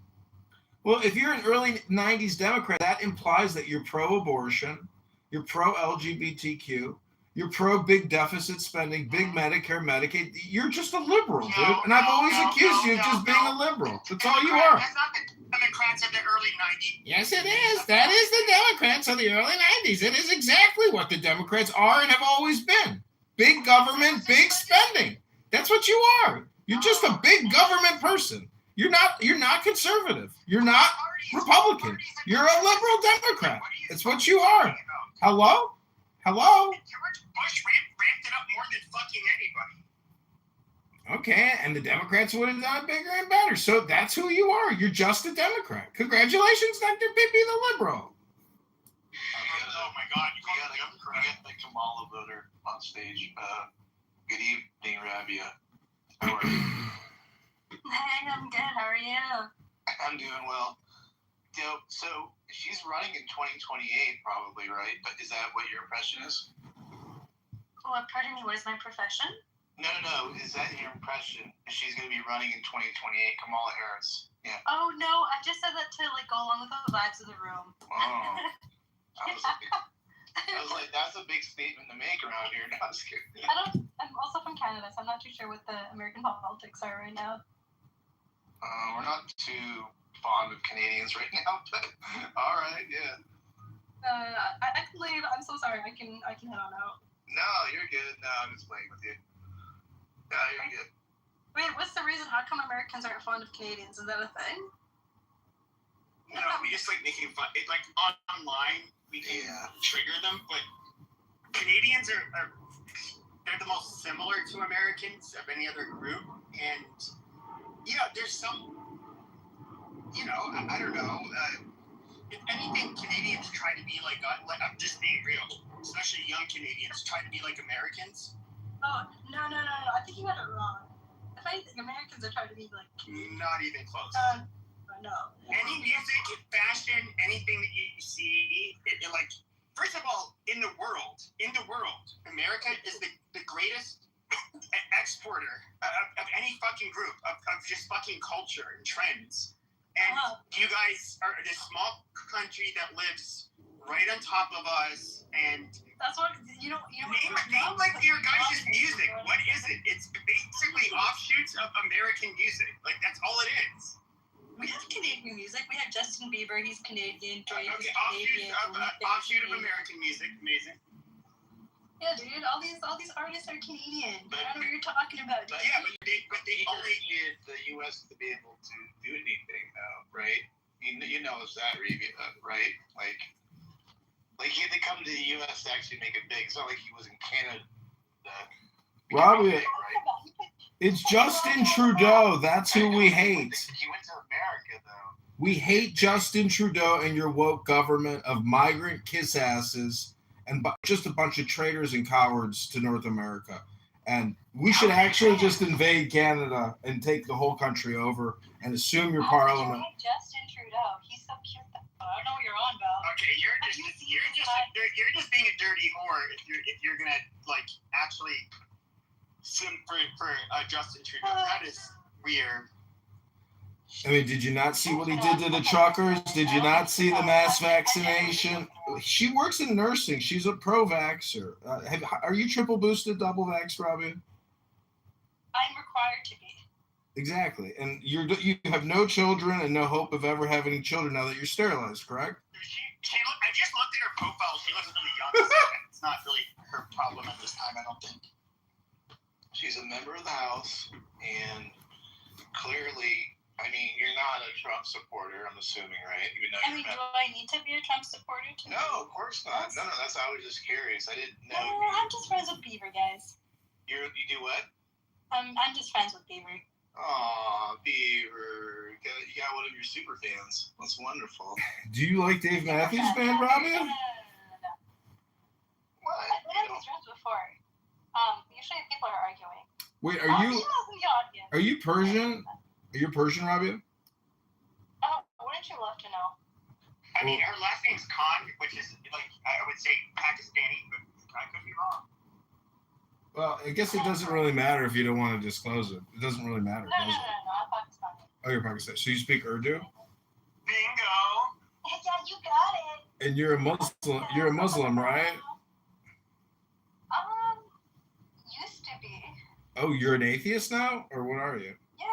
Well, if you're an early 90s Democrat, that implies that you're pro-abortion, you're pro-LGBTQ, you're pro-big deficit spending, big Medicare, Medicaid. You're just a liberal, dude. And I've always accused you of just being a liberal. That's all you are. That's not the Democrats of the early 90s. Yes, it is. That is the Democrats of the early 90s. It is exactly what the Democrats are and have always been. Big government, big spending. That's what you are. You're just a big government person. You're not conservative. You're not Republican. You're a liberal Democrat. That's what you are. Hello? George Bush ramped it up more than fucking anybody. Okay, and the Democrats would have done it bigger and better. So that's who you are. You're just a Democrat. Congratulations, Dr. Bippy the liberal. Oh my God, you got the Kamala voter on stage. Good evening, Rabia. How are you? Hey, I'm good. How are you? I'm doing well. So she's running in 2028 probably, right? But is that what your impression is? Well, pardon me, what is my profession? No. Is that your impression? She's going to be running in 2028, Kamala Harris. Yeah. Oh, no. I just said that to, go along with the vibes of the room. Oh. I was like, that's a big statement to make around here. No, I'm just kidding. I'm also from Canada, so I'm not too sure what the American politics are right now. We're not too fond of Canadians right now, but all right, yeah. I can leave. I'm so sorry. I can head on out. No, you're good. No, I'm just playing with you. No, you're good. Wait, what's the reason? How come Americans aren't fond of Canadians? Is that a thing? No, we just like making fun. It, like online, we can trigger them, but Canadians are they're the most similar to Americans of any other group, and there's some, I don't know. If anything, Canadians try to be like I'm just being real, especially young Canadians try to be like Americans. Oh no! I think you got it wrong. If anything, Americans are trying to be like Canadians. Not even close. No. Any music, fashion, anything that you see, it like, first of all, in the world, America is the greatest exporter of any fucking group, of just fucking culture and trends. And you guys are a small country that lives right on top of us, and that's what you know. Name like your guys' music. What is it? It's basically offshoots of American music. Like, that's all it is. We have Canadian music. We have Justin Bieber. He's Canadian. Drake is Canadian. Offshoot of American music. Amazing. Yeah, dude. All these artists are Canadian. I don't know what you're talking about. But they only need the U.S. to be able to do anything now, right? You know it's that, right? Like he had to come to the U.S. to actually make it big. It's not like he was in Canada. Robbie, it's Justin Trudeau. That's who we hate. He went to America, though. We hate Justin Trudeau and your woke government of migrant kiss asses and just a bunch of traitors and cowards to North America. And we should actually just invade Canada and take the whole country over and assume your parliament. Justin Trudeau. He's so cute. I don't know what you're on about. Okay, you're just being a dirty whore if you're gonna like actually sim for Justin Trudeau. That is weird. I mean, did you not see what he did to the truckers? Did you not see the mass vaccination? She works in nursing. She's a pro-vaxxer. Are you triple boosted, double vaxxed, Robbie? I'm required to be. Exactly. And you have no children and no hope of ever having children now that you're sterilized, correct? I just looked at her profile. She looks really young. So it's not really her problem at this time, I don't think. She's a member of the House, and clearly, I mean, you're not a Trump supporter, I'm assuming, right? Even though do I need to be a Trump supporter? No, of course not. No, I was just curious. I didn't know. I'm just friends with Bieber, guys. You do what? I'm just friends with Bieber. Aw, Bieber. You got one of your super fans. That's wonderful. Do you like Dave Matthews Band, Robbie? No. What? I've been on these rooms before. Usually people are arguing. Wait, are you Persian? Are you Persian, Robbie? Oh, wouldn't you love to know? I mean, her last name's Khan, which is, like, I would say Pakistani, but I could be wrong. Well, I guess it doesn't really matter if you don't want to disclose it. It doesn't really matter. No, I'm Pakistani. Oh, you're Pakistani. So you speak Urdu? Bingo! Yeah, you got it. And you're a Muslim. You're a Muslim, right? Used to be. Oh, you're an atheist now, or what are you? Yeah,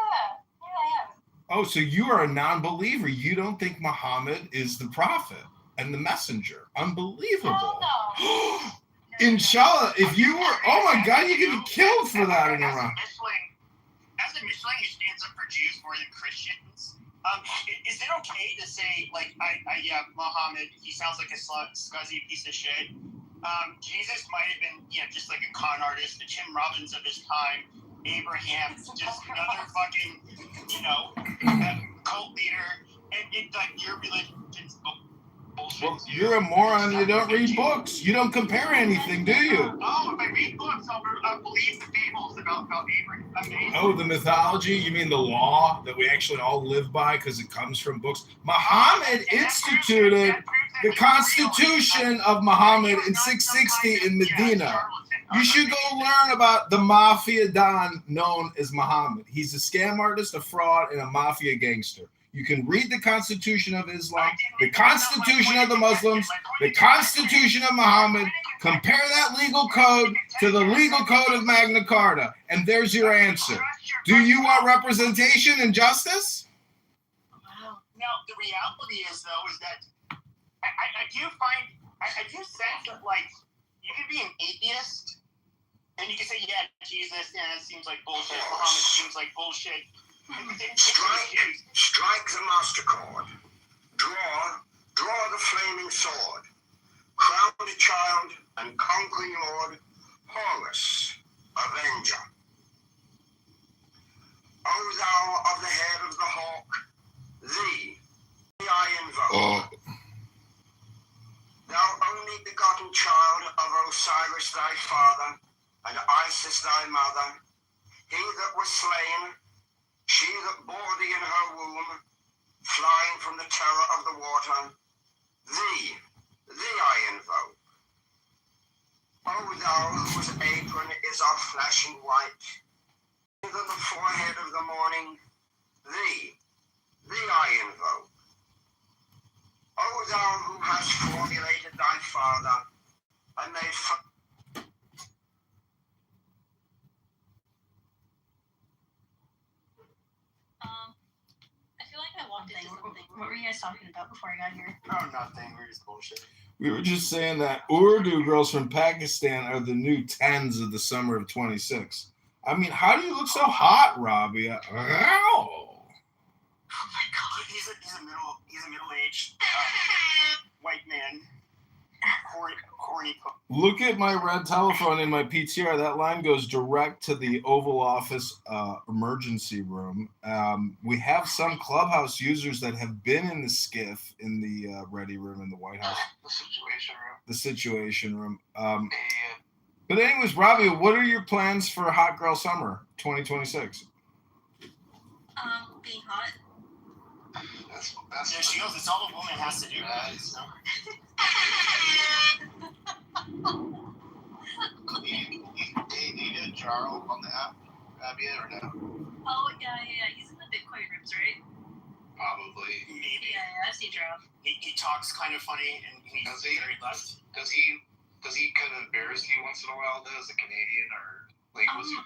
I am. Oh, so you are a non-believer. You don't think Muhammad is the prophet and the messenger. Unbelievable. No. Inshallah, if you were, oh my God, you could be killed for that in Iran. As a Michelin who stands up for Jews more than Christians, is it okay to say, like, Muhammad, he sounds like a scuzzy piece of shit? Jesus might have been, just like a con artist, the Tim Robbins of his time. Abraham, just another fucking, cult leader, and it's like your religion's bullshit. Well, you're a moron. You don't read books. You don't compare anything, do you? Oh, if I read books, I'll believe the fables about Abraham. Amazing. Oh, the mythology? You mean the law that we actually all live by because it comes from books? Muhammad instituted the Constitution of Muhammad in 660 in Medina. You should go learn about the mafia don known as Muhammad. He's a scam artist, a fraud, and a mafia gangster. You can read the Constitution of Islam, the Constitution of the Muslims, the Constitution of Muhammad, compare that legal code to the legal code of Magna Carta, and there's your answer. Do you want representation and justice? Now, the reality is, though, is that I do sense that, like, you can be an atheist, and you can say, yeah, Jesus, yeah, it seems like bullshit. Muhammad seems like bullshit. Strike the mastercord. Draw the flaming sword. Crown the child and conquering lord, Horus, avenger. O thou of the head of the hawk, thee I invoke. Thou only begotten child of Osiris thy father, and Isis thy mother, he that was slain, she that bore thee in her womb, flying from the terror of the water, thee I invoke. O thou whose apron is of flashing white, than the forehead of the morning, thee I invoke. O thou who hast formulated thy father, and made I feel like I walked into something. What were you guys talking about before I got here? Oh, nothing. We're just bullshit. We were just saying that Urdu girls from Pakistan are the new 10s of the summer of 26. I mean, how do you look so hot, Robbie? Ow. Oh my God, he's a middle-aged white man, horny. Look at my red telephone in my PTR. That line goes direct to the Oval Office emergency room. We have some Clubhouse users that have been in the skiff in the ready room in the White House. The Situation Room. But anyways, Robbie, what are your plans for Hot Girl Summer 2026? Being hot. There she goes. It's all a woman has to do. Do you get Jarl on the app? Have you or no? Oh, yeah. He's in the Bitcoin rooms, right? Probably. Maybe. Yeah, I see Jarl. He talks kind of funny, and he's very left. Does he kind of embarrass you once in a while, though, as a Canadian, or like was he?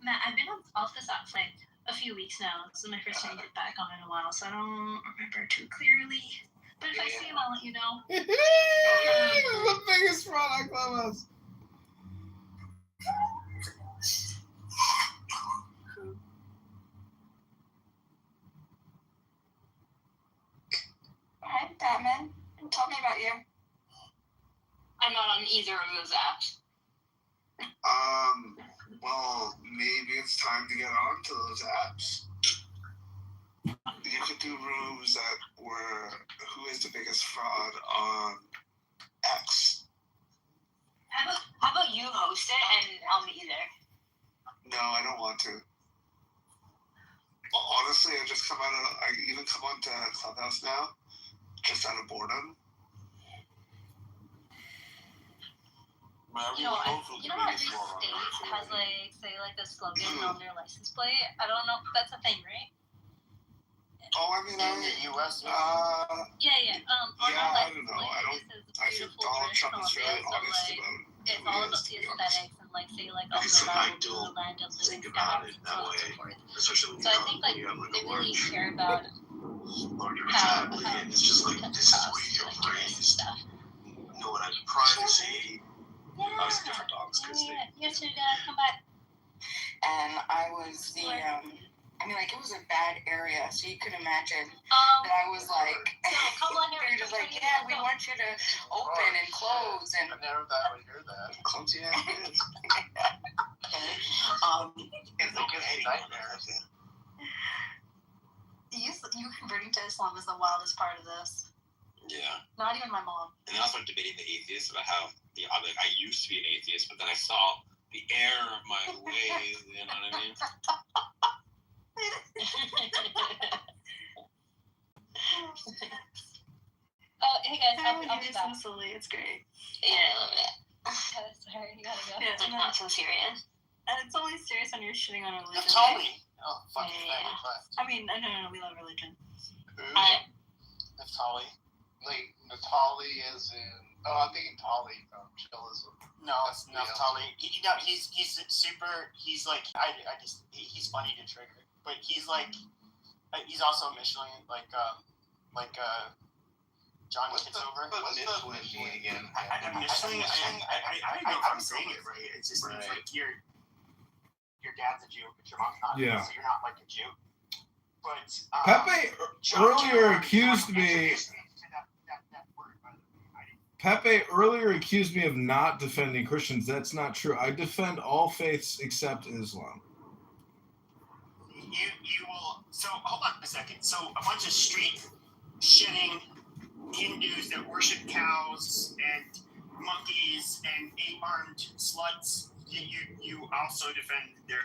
Matt, I've been off this app for like a few weeks now. This is my first time to get back on in a while, so I don't remember too clearly. But if I see him, I'll let you know. The biggest fraud on Clubhouse. Hi, Batman. Tell me about you. I'm not on either of those apps. Well, maybe it's time to get on to those apps. You could do rooms that were who is the biggest fraud on X. How about you host it and I'll be there? No, I don't want to. Honestly, I even come on to Clubhouse now, just out of boredom. You know every state has like, say, like a slogan on their license plate. I don't know. That's a thing, right? Oh, I mean, in the U.S. Yeah. I don't know. I think Donald Trump is very honest about it. It's all about the aesthetics and like say like all the land of living about it that way. Especially so I think like they really care about how it's just like this is where you're raised. No one has privacy. Yeah. Obviously different dogs because Yes, come back. And I was it was a bad area, so you could imagine that I was like, they're just like, yeah, we want you to open and close. And I never thought I would hear that. Clumsy ass is. It's a good nightmare. You converting to Islam is the wildest part of this. Yeah. Not even my mom. And then I was like debating the atheists about how I used to be an atheist, but then I saw the error of my ways. You know what I mean? Oh, hey guys, I'll be back. Silly. It's great. Yeah, I love it. Sorry, you gotta go. It's like not so serious. And it's only serious when you're shitting on a religion. Tell me. Oh, fucking I mean, no, we love religion. Natali. Like, Natali is in... Oh, I'm thinking Tali from Chillism. No, it's Natali. He's super... He's like... He's funny to trigger. But he's like... He's also a Michelin, like John Kitover. What's the Michelin again? Michelin, I don't know if I'm saying it right. It's just it's like your dad's a Jew, but your mom's not. Yeah. So you're not like a Jew. But Pepe earlier accused me. Pepe earlier accused me of not defending Christians. That's not true. I defend all faiths except Islam. You will. So hold on a second. So a bunch of street shitting Hindus that worship cows and monkeys and ape-armed sluts. You also defend their.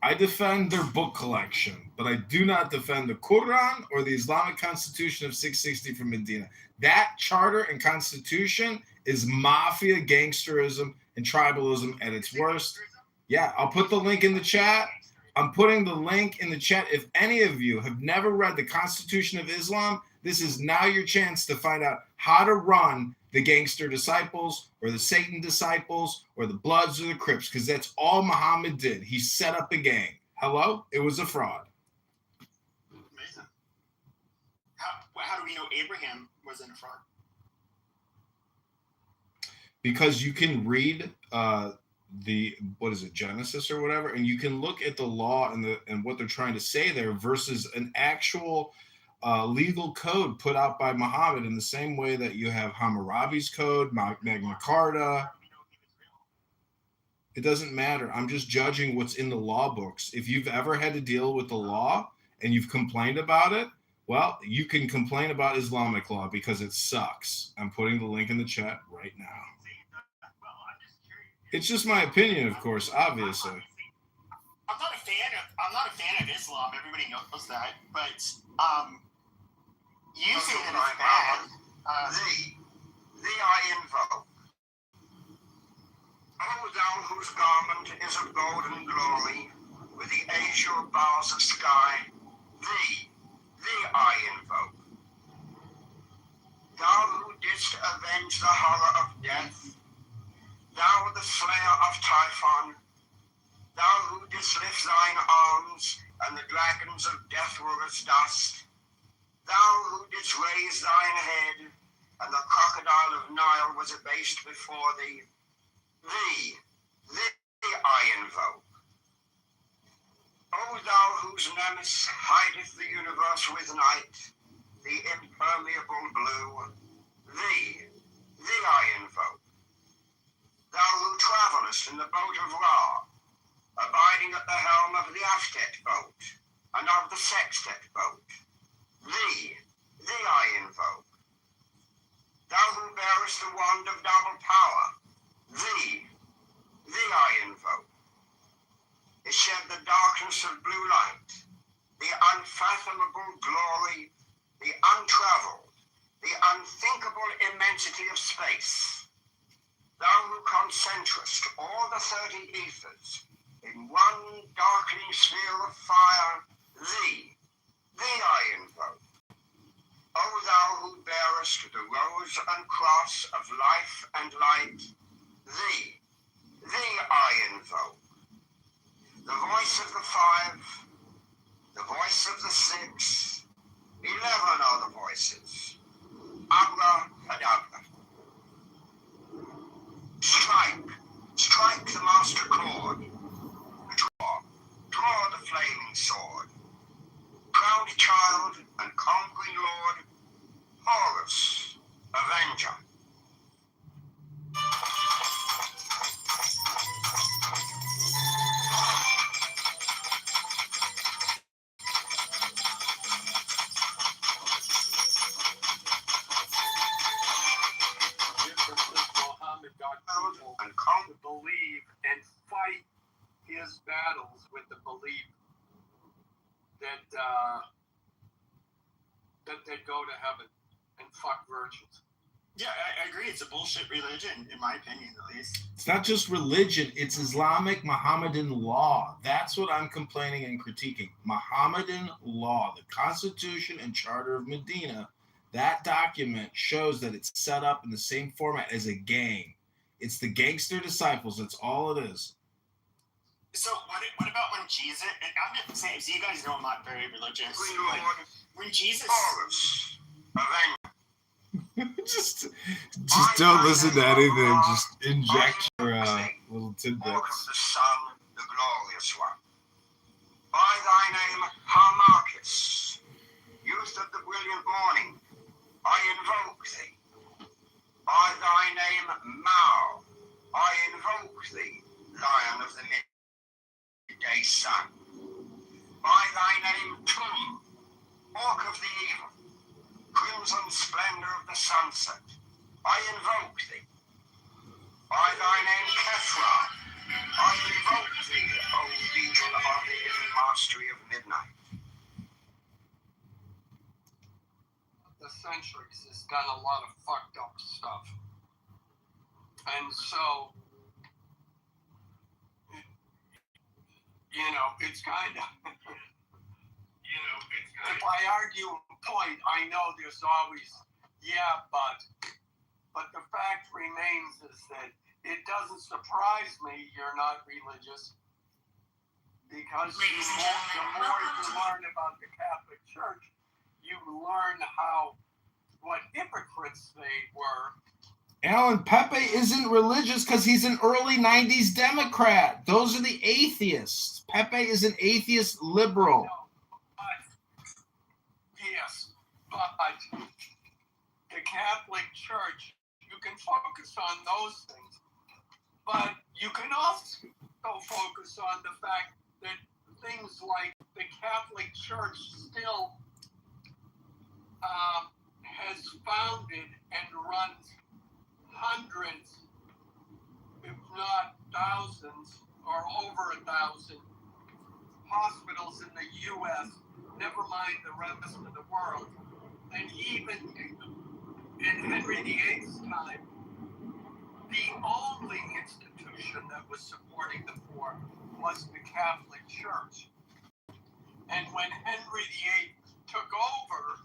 I defend their book collection, but I do not defend the Quran or the Islamic Constitution of 660 from Medina. That charter and constitution is mafia, gangsterism, and tribalism at its worst. Yeah, I'll put the link in the chat. I'm putting the link in the chat. If any of you have never read the Constitution of Islam, this is now your chance to find out how to run the gangster disciples or the Satan disciples or the Bloods or the Crips, because that's all Muhammad did. He set up a gang. Hello? It was a fraud. Amazing. How do we know Abraham wasn't a fraud? Because you can read Genesis or whatever, and you can look at the law and what they're trying to say there versus an actual legal code put out by Muhammad, in the same way that you have Hammurabi's code, Magna Carta. It doesn't matter. I'm just judging what's in the law books. If you've ever had to deal with the law and you've complained about it, well, you can complain about Islamic law because it sucks. I'm putting the link in the chat right now. It's just my opinion, of course, obviously. I'm not a fan of Islam. Everybody knows that, but you say that it's bad. Thee I invoke. O thou whose garment is of golden glory, with the azure bars of sky, thee I invoke. Thou who didst avenge the horror of death, thou the slayer of Typhon, thou who didst lift thine arms, and the dragons of death were as dust, thou who didst raise thine head, and the crocodile of Nile was abased before thee, thee I invoke. O thou whose nemesis hideth the universe with night, the impermeable blue, thee I invoke. Thou who travellest in the boat of Ra, abiding at the helm of the Aftet boat, and of the Sextet boat, thee I invoke. Thou who bearest the wand of double power, thee I invoke. It shed the darkness of blue light, the unfathomable glory, the untravelled, the unthinkable immensity of space. Thou who concentrest all the 30 ethers in one darkening sphere of fire, thee I invoke. O thou who bearest the rose and cross of life and light, thee I invoke. The voice of the 5, the voice of the 6, 11 are the voices. Abracadabra. Strike the master chord. Draw the flaming sword. Crowned child and conquering lord, Horus, avenger. To believe and fight his battles with the belief that they go to heaven and fuck virgins. Yeah, I agree. It's a bullshit religion, in my opinion, at least. It's not just religion. It's Islamic Mohammedan law. That's what I'm complaining and critiquing. Mohammedan law, the Constitution and Charter of Medina, that document shows that it's set up in the same format as a gang. It's the gangster disciples. That's all it is. So what about when Jesus, and I'm just saying, so you guys know I'm not very religious. Like, when Jesus... just don't listen to anything. Just inject your little tidbits. The Son, the glorious one. By thy name, Harmarchus, youth of the brilliant morning, I invoke thee. By thy name, Mao, I invoke thee, Lion of the midday sun. By thy name, Tum, Orc of the evil, crimson splendor of the sunset, I invoke thee. By thy name, Kefra, I invoke thee, O beetle of the hidden mastery of midnight. The centuries has done a lot of fucked up stuff. And so, it's kind of, if I argue a point, I know there's always, but the fact remains is that it doesn't surprise me you're not religious, because the more you learn about the Catholic Church, you learn what hypocrites they were. Alan, Pepe isn't religious because he's an early 90s Democrat. Those are the atheists. Pepe is an atheist liberal. Yes, but the Catholic Church, you can focus on those things, but you can also focus on the fact that things like the Catholic Church still has founded and runs hundreds, if not thousands, or over 1,000 hospitals in the U.S., never mind the rest of the world. And even in Henry VIII's time, the only institution that was supporting the poor was the Catholic Church. And when Henry VIII took over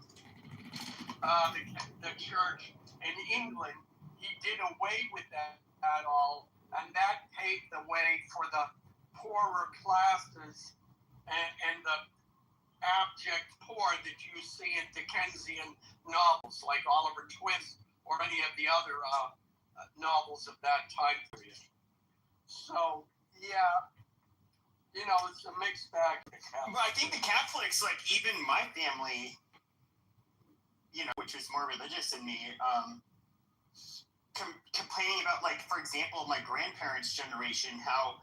the church in England, he did away with that at all, and that paved the way for the poorer classes and the abject poor that you see in Dickensian novels like Oliver Twist or any of the other novels of that time period. So, it's a mixed bag. Well, I think the Catholics, like even my family, which was more religious than me, complaining about, like, for example, my grandparents' generation, how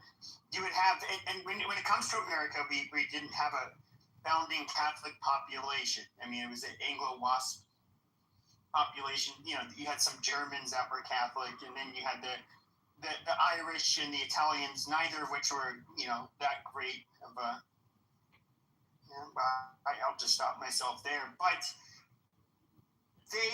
you would have, and when it comes to America, we didn't have a founding Catholic population. I mean, it was an Anglo-Wasp population. You had some Germans that were Catholic, and then you had the Irish and the Italians, neither of which were, that great of a, I'll just stop myself there. But they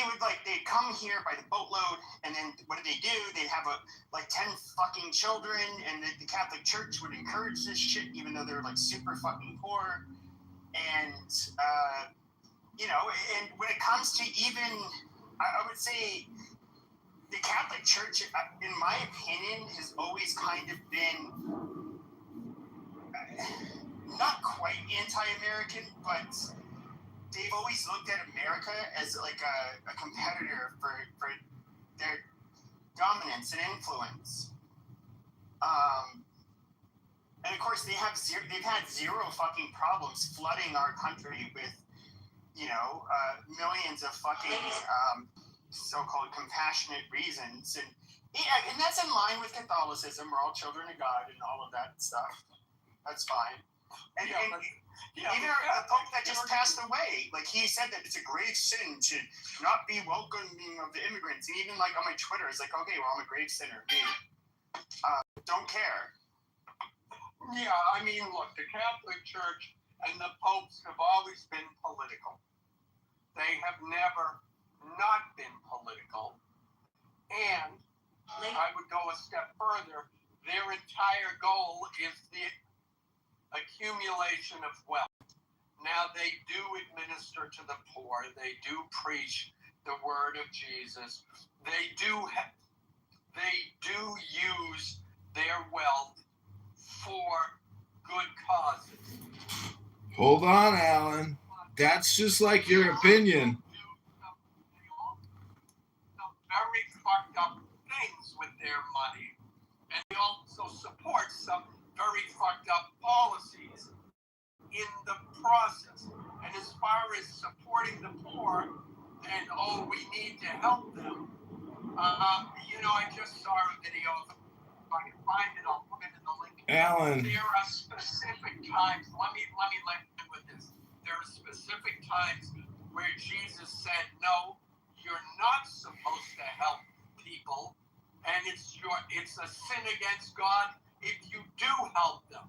would, they'd come here by the boatload, and then what did they do? They'd have 10 fucking children, and the Catholic Church would encourage this shit, even though they were super fucking poor. And, and when it comes to even, I would say the Catholic Church, in my opinion, has always kind of been not quite anti-American, but they've always looked at America as a competitor for their dominance and influence. And of course, they've had zero fucking problems flooding our country with, millions of fucking so-called compassionate reasons, and that's in line with Catholicism. We're all children of God and all of that stuff. That's fine. And even the Pope that just passed away, he said that it's a grave sin to not be welcoming of the immigrants. And even on my Twitter, it's okay, well, I'm a grave sinner. Don't care. Yeah, I mean, look, the Catholic Church and the popes have always been political. They have never not been political. And I would go a step further. Their entire goal is the accumulation of wealth. Now, they do administer to the poor. They do preach the word of Jesus. They do use their wealth for good causes. Hold on, Alan. That's just like your opinion. Very fucked up things with their money. And they also support some very fucked up policies in the process. And as far as supporting the poor and, we need to help them, I just saw a video of, if I can find it, I'll put it in the link. Alan. There are specific times, let me let you with this. There are specific times where Jesus said, no, you're not supposed to help people, and it's a sin against God if you do help them.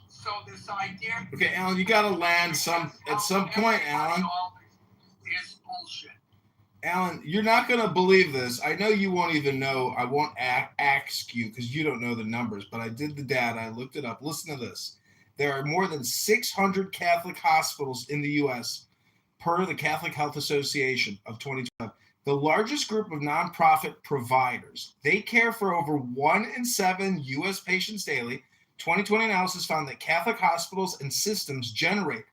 So this idea. Okay, Alan, you got to land at some point, Alan. Is bullshit. Alan, you're not going to believe this. I know you won't even know. I won't ask you because you don't know the numbers, but I did the data. I looked it up. Listen to this. There are more than 600 Catholic hospitals in the U.S. per the Catholic Health Association of 2012. The largest group of nonprofit providers. They care for over 1 in 7 U.S. patients daily. 2020 analysis found that Catholic hospitals and systems generate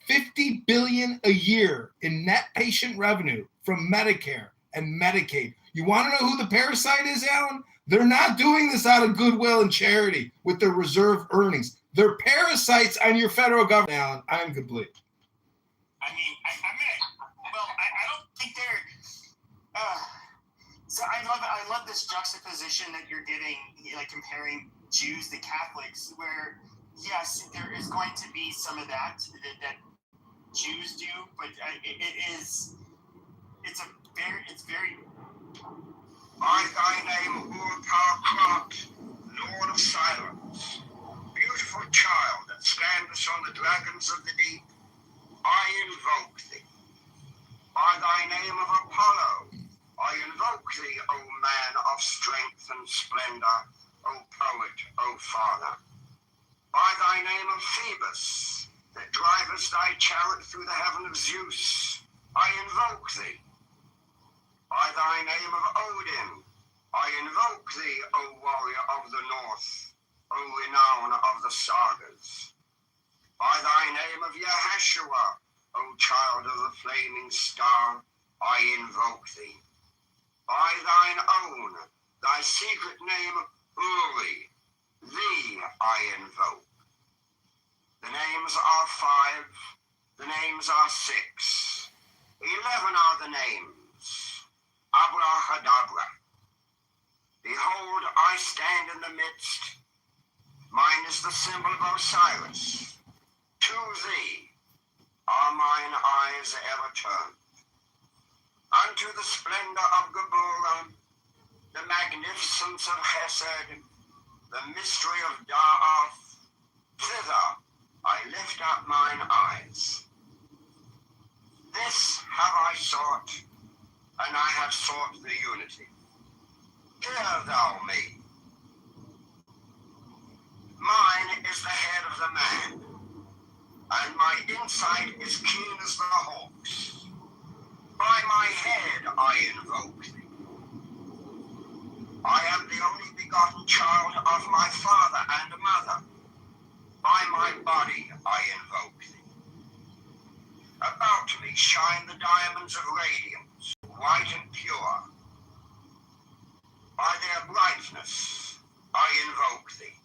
$50 billion a year in net patient revenue from Medicare and Medicaid. You want to know who the parasite is, Alan? They're not doing this out of goodwill and charity with their reserve earnings. They're parasites on your federal government, Alan. I'm complete. I mean, I don't think they're. So I love this juxtaposition that you're getting, like comparing Jews to Catholics, where yes, there is going to be some of that Jews do, but it's very. By thy name, Ur-Kar-Krat, Lord of Silence, beautiful child that standest on the dragons of the deep, I invoke thee. By thy name of Apollo, I invoke thee, O man of strength and splendor, O poet, O father. By thy name of Phoebus, that drivest thy chariot through the heaven of Zeus, I invoke thee. By thy name of Odin, I invoke thee, O warrior of the north, O renown of the sagas. By thy name of Yahashua, O child of the flaming star, I invoke thee. By thine own, thy secret name, Uri, thee I invoke. The names are 5, the names are 6, 11 are the names. Abrahadabra. Behold, I stand in the midst. Mine is the symbol of Osiris. To thee are mine eyes ever turned. Unto the splendor of Geburah, the magnificence of Chesed, the mystery of Da'ath, thither I lift up mine eyes. This have I sought, and I have sought the unity. Hear thou me. Mine is the head of the man, and my insight is keen as the hawk's. By my head I invoke thee. I am the only begotten child of my father and mother. By my body I invoke thee. About me shine the diamonds of radiance, white and pure. By their brightness I invoke thee.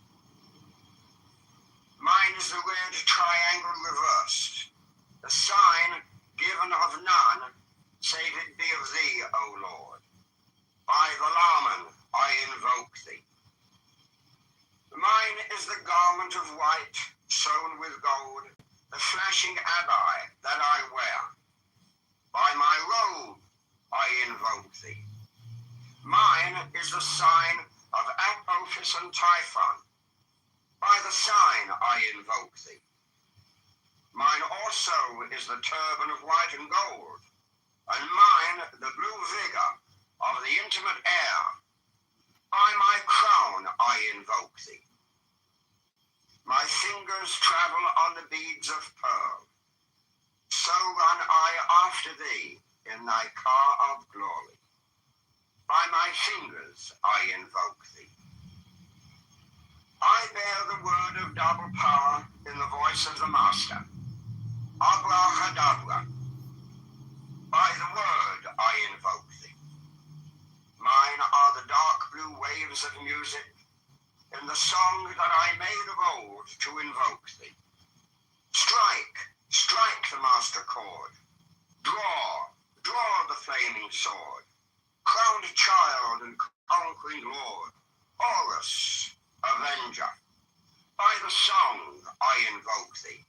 Mine is the red triangle reversed, the sign given of none, save it be of thee, O Lord. By the Laman I invoke thee. Mine is the garment of white, sewn with gold, the flashing abbai that I wear. By my robe I invoke thee. Mine is the sign of Apophis and Typhon. By the sign I invoke thee. Mine also is the turban of white and gold, and mine the blue vigor of the intimate air. By my crown I invoke thee. My fingers travel on the beads of pearl. So run I after thee in thy car of glory. By my fingers I invoke thee. I bear the word of double power in the voice of the Master. Abracadabra. By the word I invoke thee. Mine are the dark blue waves of music in the song that I made of old to invoke thee. Strike, strike the master chord. Draw the flaming sword. Crowned child and conquering lord. Horus, avenger. By the song I invoke thee.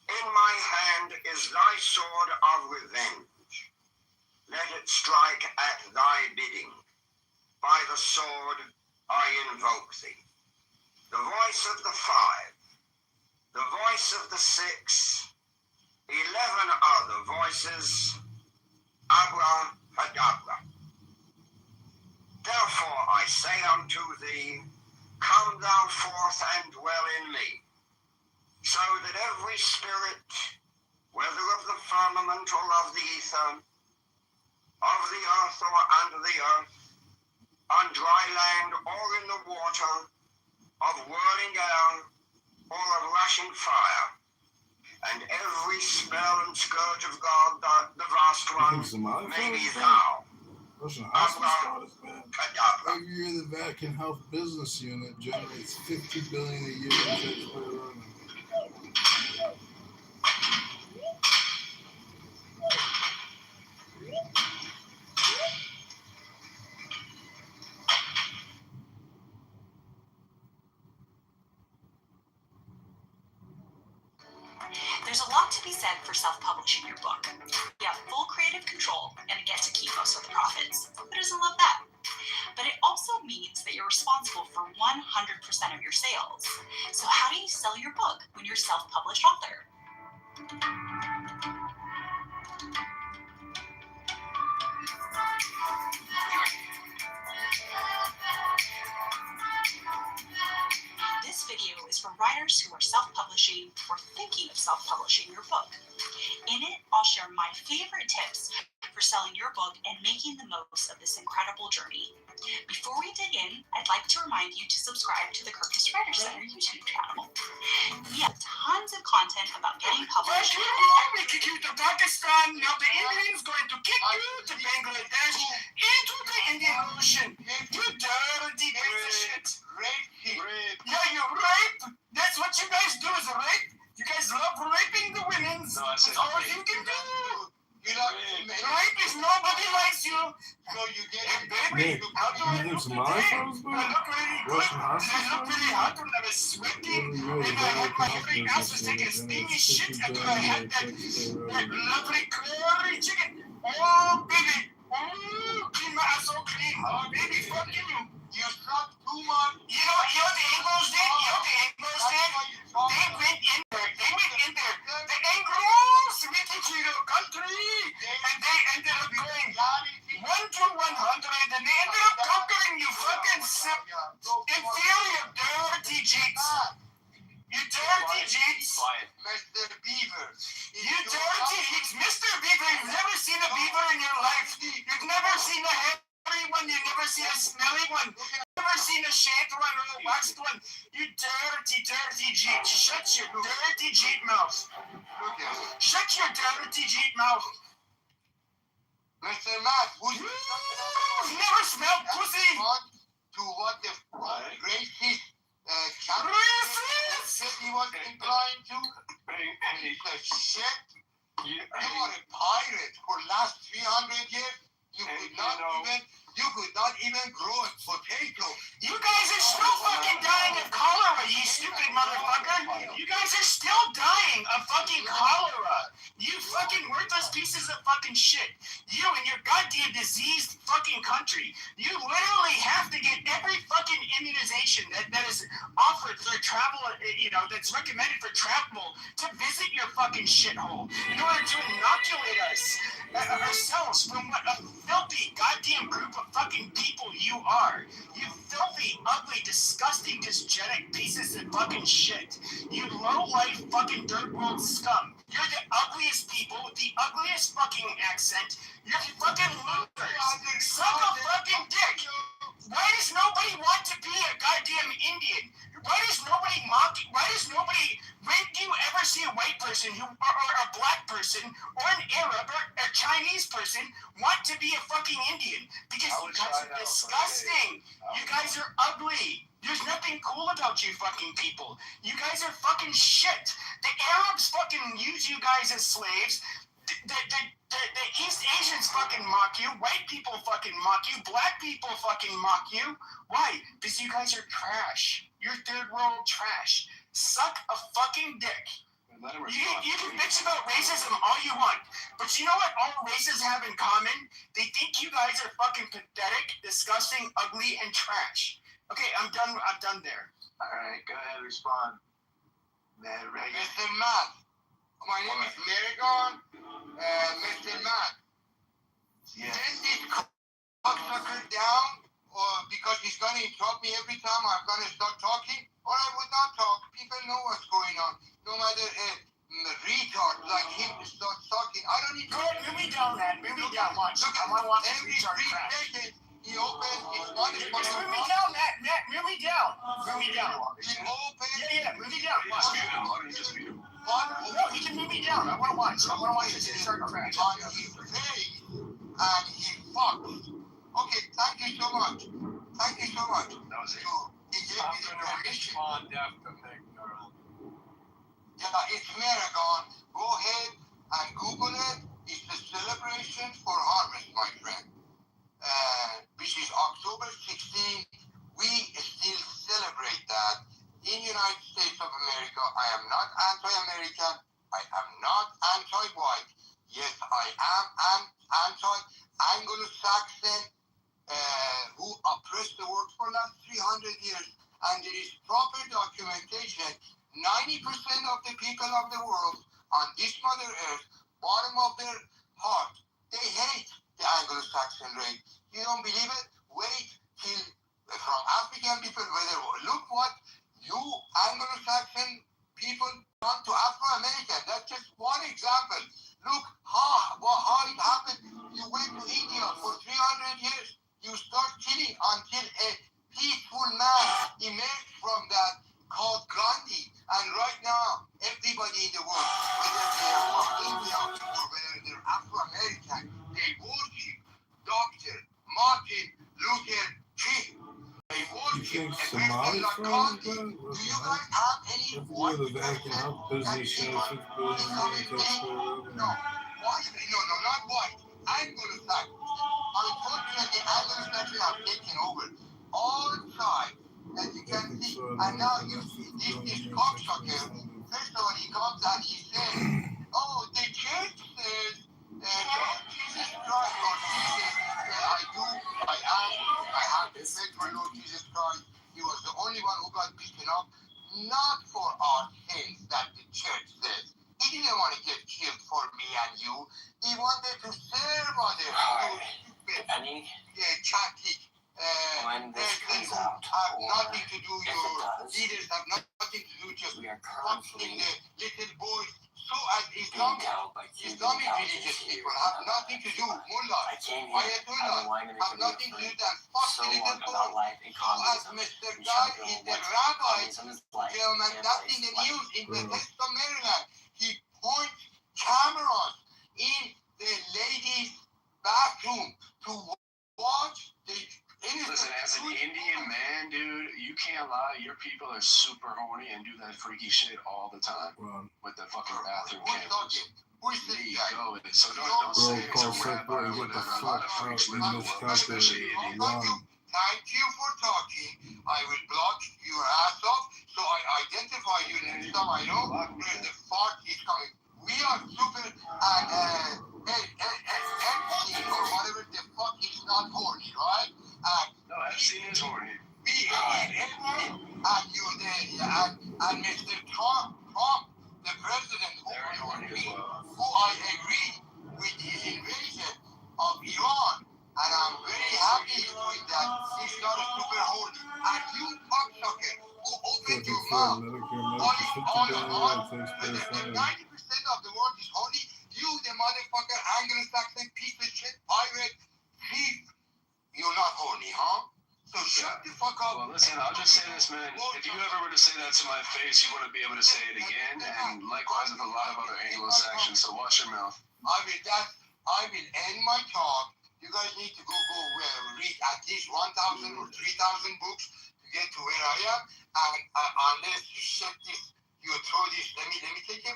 In my hand is thy sword of revenge. Let it strike at thy bidding. By the sword I invoke thee. The voice of the 5, the voice of the 6, 11 other voices, abracadabra. Therefore I say unto thee, come thou forth and dwell in me, so that every spirit, whether of the firmament or of the ether, of the earth or under the earth, on dry land or in the water, of whirling air or of rushing fire, and every spell and scourge of God, the vast one, may be thou. Every year, the Vatican Health Business Unit generates $50 billion a year in taxpayer revenue. There's a lot to be said for self-publishing your book. You have full creative control and get to keep most of the profits. Who doesn't love that? But it also means that you're responsible for 100% of your sales. So how do you sell your book when you're a self-published author? This video is for writers who are self-publishing or thinking of self-publishing your book. In it, I'll share my favorite tips for selling your book and making the most of this incredible journey. Before we dig in, I'd like to remind you to subscribe to the Kirkus Writer Center YouTube channel. We have tons of content about getting published. We kick you to Pakistan, now the Indians going to kick you to Bangladesh, into the Indian Ocean. You dirty piece of shit. Rape. Yeah, you rape. That's what you guys do is rape. You guys love raping the women. That's all you can do. Rape is nobody likes you. So you get it, baby. How do I look today? I look really good. I look really hot when I was sweating. And I had my everything else was taking a steamy shit after I had that lovely curry chicken. Oh, baby. Oh, clean my ass so clean. Oh, baby, fuck you. You slept too much. You know what the Anglos did? They went in there. The Anglos went into your country, and they ended up going 1 to 100, and they ended up conquering you fucking inferior dirty jeeps. You dirty jeeps. Mr. Beaver. You dirty jeeps. Mr. Beaver, you've never seen a beaver in your life. You've never seen a hairy one. You've never seen a smelly one. You've never seen a shaved one or a waxed one. You dirty jeep. Shut your dirty jeep mouth. Shut your dirty jeep mouth. Mr. Matt, would you never smelled pussy? To what the racist said he was inclined to? Shit. You are a pirate for last 300 years. You could not even grow a potato. You guys are still fucking dying of cholera, you stupid motherfucker. You guys are still dying of fucking cholera. You fucking worthless pieces of fucking shit. You and your goddamn diseased fucking country. You literally have to get every fucking immunization that is offered for travel, that's recommended for travel to visit your fucking shithole in order to inoculate us. ourselves from what a filthy goddamn group of fucking people you are. You filthy, ugly, disgusting, dysgenic pieces of fucking shit. You low-life fucking dirt world scum. You're the ugliest people with the ugliest fucking accent. You're fucking losers. Suck a fucking dick. Why does nobody want to be a goddamn Indian? Why does nobody mock you? Why does nobody, when do you ever see a white person or a black person or an Arab or a Chinese person want to be a fucking Indian? Because you guys are disgusting. You guys are ugly. There's nothing cool about you fucking people. You guys are fucking shit. The Arabs fucking use you guys as slaves. The East Asians fucking mock you. White people fucking mock you. Black people fucking mock you. Why? Because you guys are trash. You're third world trash. Suck a fucking dick. You can bitch about racism all you want, but you know what all races have in common? They think you guys are fucking pathetic, disgusting, ugly, and trash. Okay, I'm done there. All right, go ahead, respond. Mr. Matt, my name is Maragon. Mr. Matt, send this cocksucker down, or because he's going to interrupt me every time I'm going to start talking, or I would not talk. People know what's going on. No matter a retard like him starts talking, I don't need to. Move me down, man. Move me down. Watch. I want to watch this retard crash. He opens his mouth. Move me down, Matt. Move me down. Move me down. He opens. Yeah. Move me down. Watch. No, he can move me down. I want to watch. This retard crash. On his face, and he fucks. Okay, thank you so much. Thank you so much. That was it. He gave me the permission. Yeah, it's Maragon. Go ahead and Google it. It's a celebration for harvest, my friend. Which is October 16th. We still celebrate that in United States of America. I am not anti-American. I am not anti-white. Yes, I am anti-Anglo-Saxon who oppressed the world for the last 300 years. And there is proper documentation. 90% of the people of the world on this Mother Earth, bottom of their heart, they hate the Anglo-Saxon race. You don't believe it? Wait till from African people, look what you Anglo-Saxon people done to Afro-American. That's just one example. Look how it happened. You went to India for 300 years. You start killing until a peaceful man emerged from that called Gandhi. And right now, everybody in the world, whether they're from India or whether they're Afro-American, they worship Dr. Martin Luther King. They worship a person like Gandhi. Do you guys have any white person that No, not white. Anglo-Saxon. Unfortunately, Anglo-Saxon have taken over all sides. As you can see, and now you see this cocksucker. First of all, he comes and he says, "Oh, the church says, Lord Jesus Christ, Lord Jesus." I have respect for Lord Jesus Christ. He was the only one who got beaten up, not for our sins that the church says. He didn't want to get killed for me and you. He wanted to serve others. Depending. Yeah, Catholic. When this comes out, have nothing to do. if Your it does, leaders have nothing to do. Just we are fucking currently the little boys. So as being Islamic held by Cuban religious intelligence here people in have nothing to do. Mullah, I came here Ayatollah having wanted have to be a nothing to do friend. than fuck So the on little about boys. life and So as communism. Mr. We Guy shall is know the what rabbi, communism is like. gentlemen, and that's what in the it's like. news in Bethesda, Maryland. He points cameras in the ladies' bathroom to watch the Listen, as an Indian man, dude, you can't lie. Your people are super horny and do that freaky shit all the time with the fucking bathroom cameras. There you go. So don't say it's a rabbi or whatever. A lot of freaks live in the world, especially Indian. Thank you for talking. I will block your ass off so I identify you next time I know where the fuck is coming. We are super Epstein or whatever the fuck is not horny, right? No, Epstein is horny. We Epstein and you and Mr. Trump, the president, who I agree with his invasion Medicare, Medicaid, If 90% of the world is holy, you, the motherfucker, Anglo-Saxon piece of shit, pirate, thief, you're not holy, huh? So shut the fuck up. Well, listen, I'll just say this, man. If you ever were to say that to my face, you wouldn't be able to say it again. And likewise with a lot of other Anglo-Saxons, so watch your mouth. I will end my talk. You guys need to go read at least 1,000 or 3,000 books to get to where I am. And unless you shut this, you throw this. Let me take a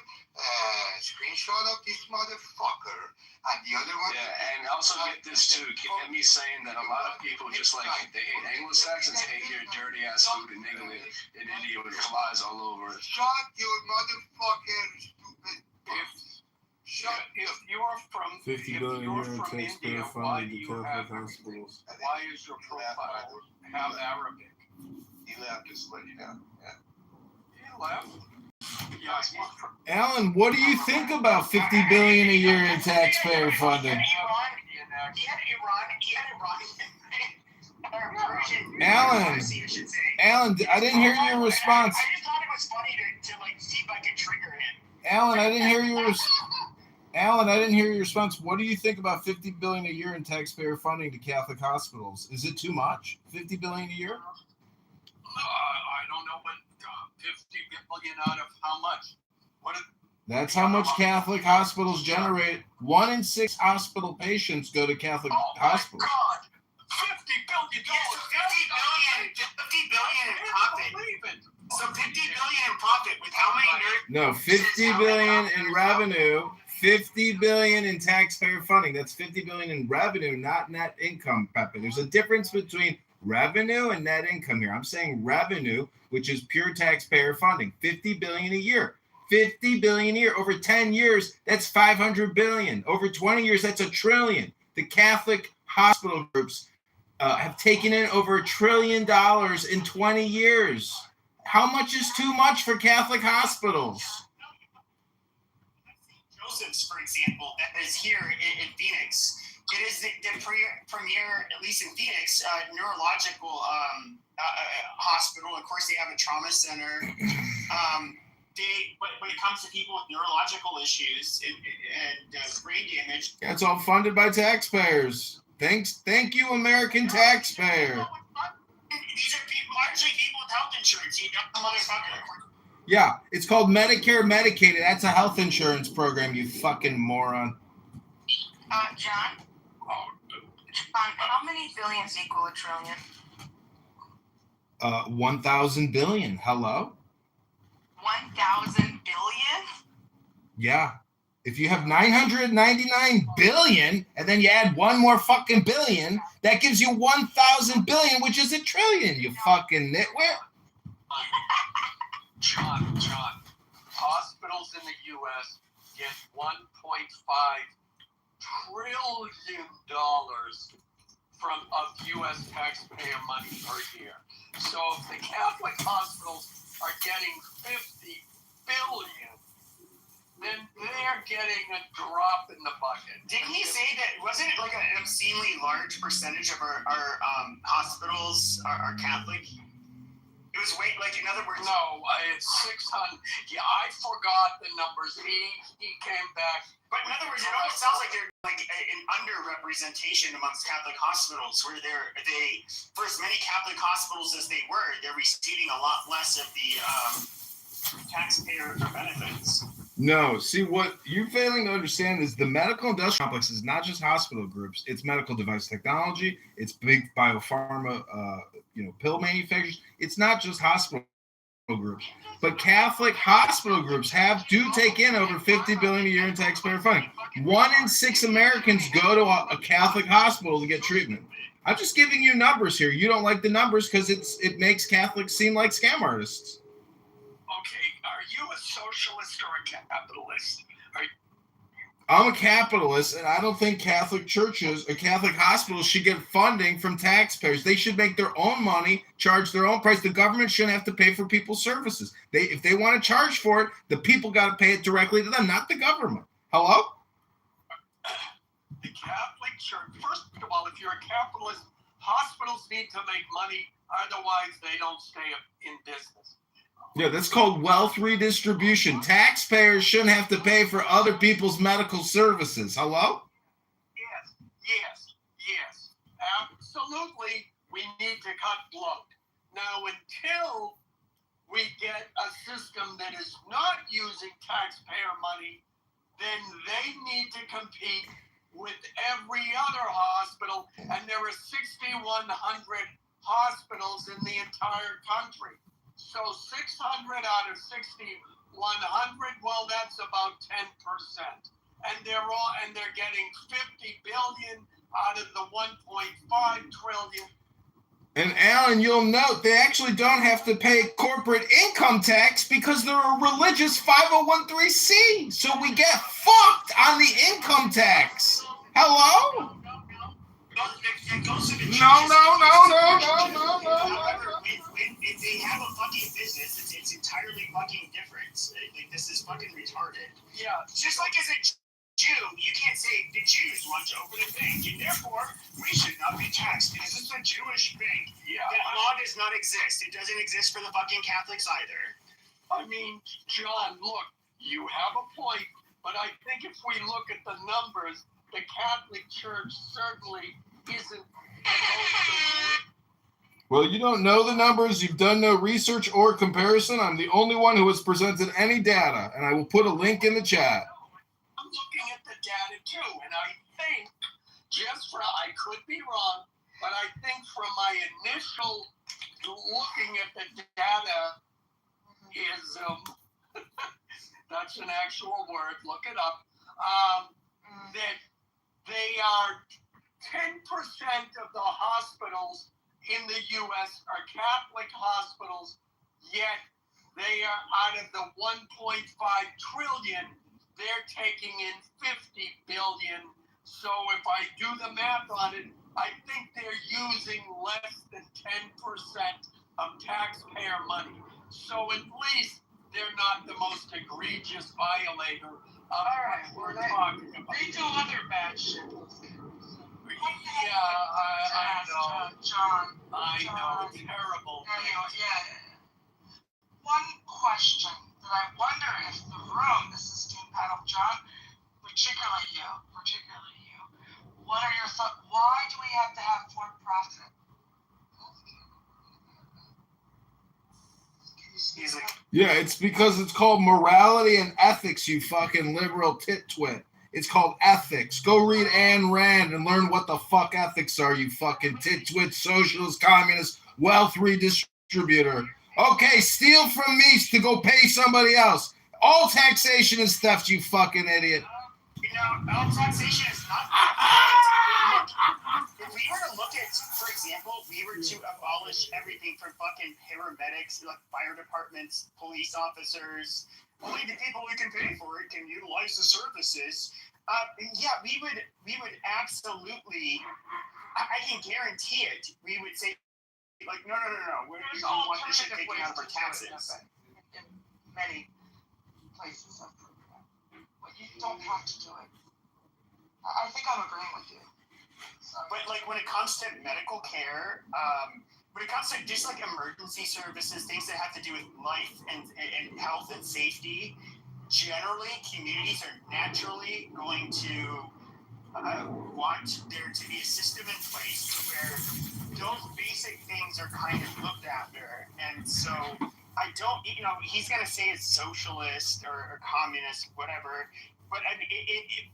screenshot of this motherfucker. And the other one. Yeah, and also get this too. Get me saying that a lot of people just like they hate Anglo-Saxons, hate your dirty ass food in England, in India with flies all over it. Shut your motherfucking stupid. If you're from 50 billion euro taxpayer funding to Catholic hospitals. Why is your profile have Arabic? He left just to let you know. Yeah. He left. Alan, what do you think about 50 billion a year in taxpayer funding? Alan, I didn't hear your response. I just thought it was funny to like see if I could trigger him. Alan, I didn't hear your response. What do you think about 50 billion a year in taxpayer funding to Catholic hospitals? Is it too much? 50 billion a year? I don't know, but 50 billion out of how much? That's how much Catholic hospitals generate. 1 in 6 hospital patients go to Catholic hospitals. God, $50 billion. Yes, 50 billion in profit. So 50 billion in profit with how many nurses? No, 50 billion in revenue, 50 billion in taxpayer funding. That's 50 billion in revenue, not net income, Pepe. There's a difference between revenue and net income here. I'm saying revenue, which is pure taxpayer funding, 50 billion a year. 50 billion a year. Over 10 years, that's 500 billion. Over 20 years, that's $1 trillion. The Catholic hospital groups have taken in over $1 trillion in 20 years. How much is too much for Catholic hospitals? Joseph's, for example, that is here in Phoenix. It is the premier, at least in Phoenix, neurological hospital. Of course, they have a trauma center. When it comes to people with neurological issues and brain damage, That's all funded by taxpayers. Thank you, American taxpayer. these are largely people with health insurance. You dumb motherfucker. Yeah, it's called Medicare, Medicaid. That's a health insurance program, you fucking moron. John, how many billions equal $1 trillion? 1,000 billion. Hello? 1,000 billion? Yeah. If you have 999 billion and then you add one more fucking billion, that gives you 1,000 billion, which is $1 trillion, you fucking nitwit. John, hospitals in the U.S. get $1.5 trillion of U.S. taxpayer money per year. So if the Catholic hospitals are getting 50 billion, then they're getting a drop in the bucket. Didn't he say that, wasn't it like an obscenely large percentage of our hospitals are Catholic? It was in other words. No, it's 600. Yeah, I forgot the numbers. He came back. But in other words, it almost sounds like they're like an underrepresentation amongst Catholic hospitals, where they for as many Catholic hospitals as they were, they're receiving a lot less of the taxpayer benefits. No, see, what you're failing to understand is the medical industrial complex is not just hospital groups. It's medical device technology. It's big biopharma, pill manufacturers. It's not just hospital groups. But Catholic hospital groups do take in over $50 billion a year in taxpayer funding. 1 in 6 Americans go to a Catholic hospital to get treatment. I'm just giving you numbers here. You don't like the numbers because it makes Catholics seem like scam artists. Okay, are you a socialist or a capitalist? I'm a capitalist, and I don't think Catholic churches or Catholic hospitals should get funding from taxpayers. They should make their own money, charge their own price. The government shouldn't have to pay for people's services. If they want to charge for it, the people got to pay it directly to them, not the government. Hello? The Catholic Church, first of all, if you're a capitalist, hospitals need to make money, otherwise they don't stay in business. Yeah, that's called wealth redistribution. Taxpayers shouldn't have to pay for other people's medical services. Hello? Yes. Absolutely, we need to cut bloat. Now, until we get a system that is not using taxpayer money, then they need to compete with every other hospital, and there are 6,100 hospitals in the entire country. So 600 out of 6,100, well, that's about 10%. And they're getting 50 billion out of the 1.5 trillion. And Alan, you'll note they actually don't have to pay corporate income tax because they're a religious 501(c)(3). So we get fucked on the income tax. Hello? No. If they have a fucking business, it's entirely fucking different. Like, this is fucking retarded. Yeah. Just like as a Jew, you can't say the Jews want to open a bank, and therefore we should not be taxed because it's a Jewish bank. Yeah. That law does not exist. It doesn't exist for the fucking Catholics either. I mean, John, look, you have a point, but I think if we look at the numbers, the Catholic Church certainly isn't. Well, you don't know the numbers. You've done no research or comparison. I'm the only one who has presented any data, and I will put a link in the chat. I'm looking at the data too, and I think, I could be wrong, but I think from my initial looking at the data is, that's an actual word, look it up, that they are 10% of the hospitals in the U.S. are Catholic hospitals, yet they are out of the 1.5 trillion, they're taking in 50 billion. So if I do the math on it, I think they're using less than 10% of taxpayer money. So at least they're not the most egregious violator of what we're talking about. They do other bad shit. Yeah, I know. John. I know, terrible. One question that I wonder if the room, this is Team Panel, John, particularly you, what are your thoughts? Why do we have to have for-profit? Yeah, it's because it's called morality and ethics, you fucking liberal tit-twit. It's called ethics. Go read Ayn Rand and learn what the fuck ethics are, you fucking tit-twit, socialist, communist, wealth redistributor. Okay, steal from me to go pay somebody else. All taxation is theft, you fucking idiot. All taxation is not. If we were to look at, for example, we were to abolish everything from fucking paramedics, like fire departments, police officers, only the people who can pay for it can utilize the services. We would absolutely. I can guarantee it. We would say, like, no. We don't want this shit taken out of our taxes. In many places of program, but you don't have to do it. I think I'm agreeing with you. But like when it comes to medical care, when it comes to just like emergency services, things that have to do with life and health and safety, generally communities are naturally going to want there to be a system in place to where those basic things are kind of looked after. And so I don't, he's going to say it's socialist or communist, whatever. But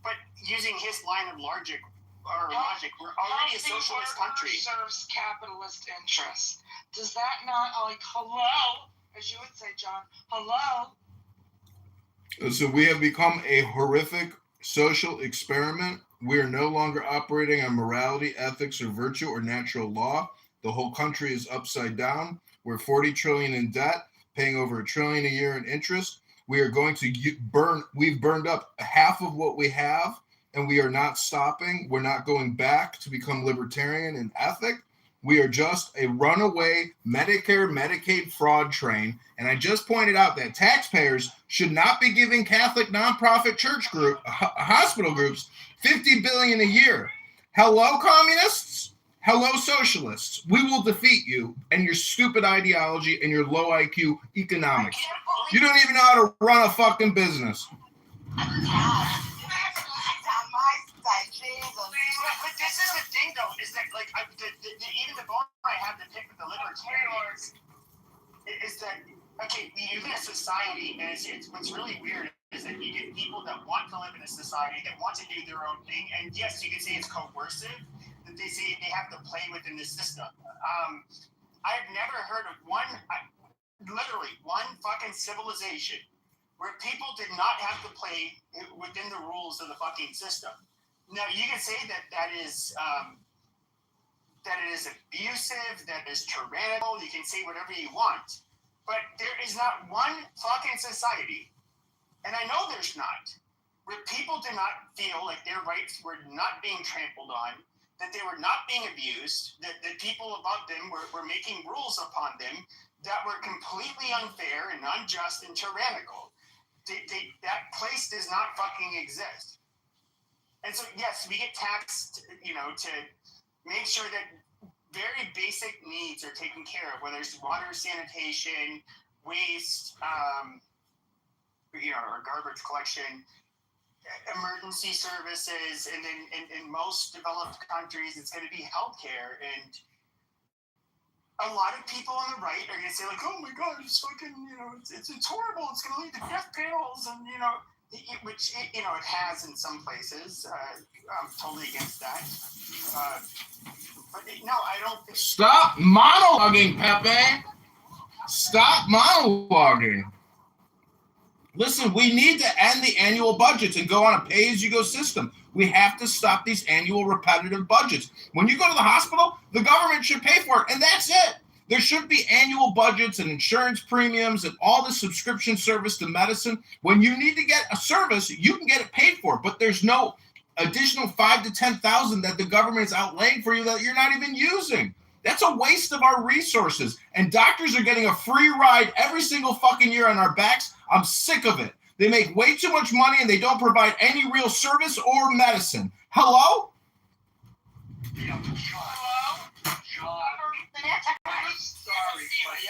but using his line of logic, we're already a socialist country. Serves capitalist interests. Does that not, hello, as you would say, John, hello? So we have become a horrific social experiment. We are no longer operating on morality, ethics, or virtue, or natural law. The whole country is upside down. We're $40 trillion in debt, paying over $1 trillion a year in interest. We are going to we've burned up half of what we have, and we are not stopping. We're not going back to become libertarian and ethic. We are just a runaway Medicare, Medicaid fraud train. And I just pointed out that taxpayers should not be giving Catholic nonprofit church hospital groups $50 billion a year. Hello, communists? Hello, socialists. We will defeat you and your stupid ideology and your low IQ economics. You don't even know how to run a fucking business. But this is the thing, though, is that like even the bone I have to pick with the libertarians is that okay, we live in a society, and it's what's really weird is that you get people that want to live in a society that want to do their own thing, and yes, you can say it's coercive. That they say they have to play within the system. I've never heard of literally one fucking civilization where people did not have to play within the rules of the fucking system. Now you can say that it is abusive, that is tyrannical. You can say whatever you want, but there is not one fucking society, and I know there's not, where people did not feel like their rights were not being trampled on, that they were not being abused, that people above them were making rules upon them that were completely unfair and unjust and tyrannical. That place does not fucking exist. And so, yes, we get taxed, to make sure that very basic needs are taken care of, whether it's water, sanitation, waste, or garbage collection, emergency services, and then in most developed countries, it's going to be healthcare. And a lot of people on the right are going to say, like, oh my God, it's fucking, it's horrible. It's going to lead to death panels, and, which it has in some places. I'm totally against that. But no, I don't think. Stop monologuing, Pepe. Stop monologuing. Listen, we need to end the annual budgets and go on a pay-as-you-go system. We have to stop these annual repetitive budgets. When you go to the hospital, the government should pay for it, and that's it. There should be annual budgets and insurance premiums and all the subscription service to medicine. When you need to get a service, you can get it paid for, but there's no additional $5,000 to $10,000 that the government is outlaying for you that you're not even using. That's a waste of our resources. And doctors are getting a free ride every single fucking year on our backs. I'm sick of it. They make way too much money and they don't provide any real service or medicine. Hello? Hello? John. I'm sorry, but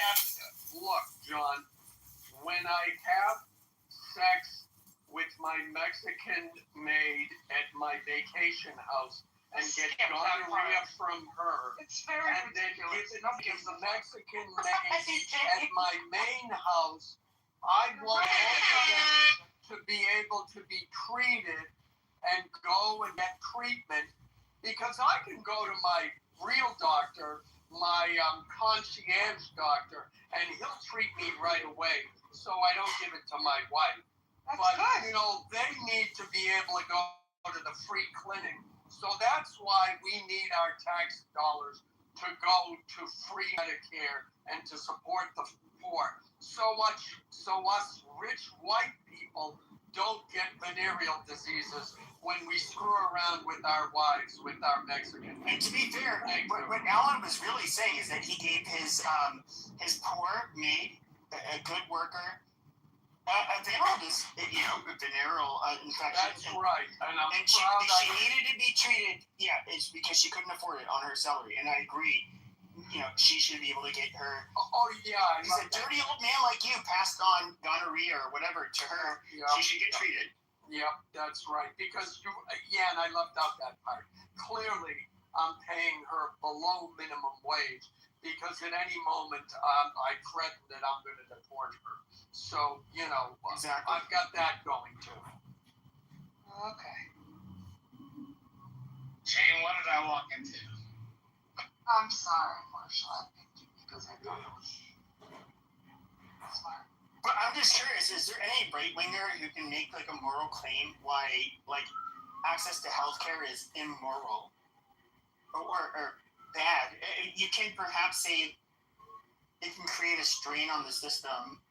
look, John, when I have sex with my Mexican maid at my vacation house and get gonorrhea from her, and then give the Mexican maid at my main house, I want both of them to be able to be treated and go and get treatment, because I can go to my real doctor, my concierge doctor, and he'll treat me right away, so I don't give it to my wife. But, they need to be able to go to the free clinic. So that's why we need our tax dollars to go to free Medicare and to support the poor. So us rich white people don't get venereal diseases when we screw around with our wives, with our Mexican. And to be fair, what Alan was really saying is that he gave his poor maid, a good worker, a venereal infection. That's right. And she needed to be treated. Yeah, it's because she couldn't afford it on her salary. And I agree. She should be able to get her. Oh yeah. Because a dirty old man like you passed on gonorrhea or whatever to her. Yep. She should get treated. Yep, that's right. Because and I left out that part. Clearly, I'm paying her below minimum wage because at any moment I threaten that I'm going to deport her. So exactly. I've got that going too. Okay. Shane, what did I walk into? I'm sorry, Marshall. I picked you because I thought it was smart. But I'm just curious, is there any right-winger who can make like a moral claim why like access to healthcare is immoral or bad? You can perhaps say it can create a strain on the system,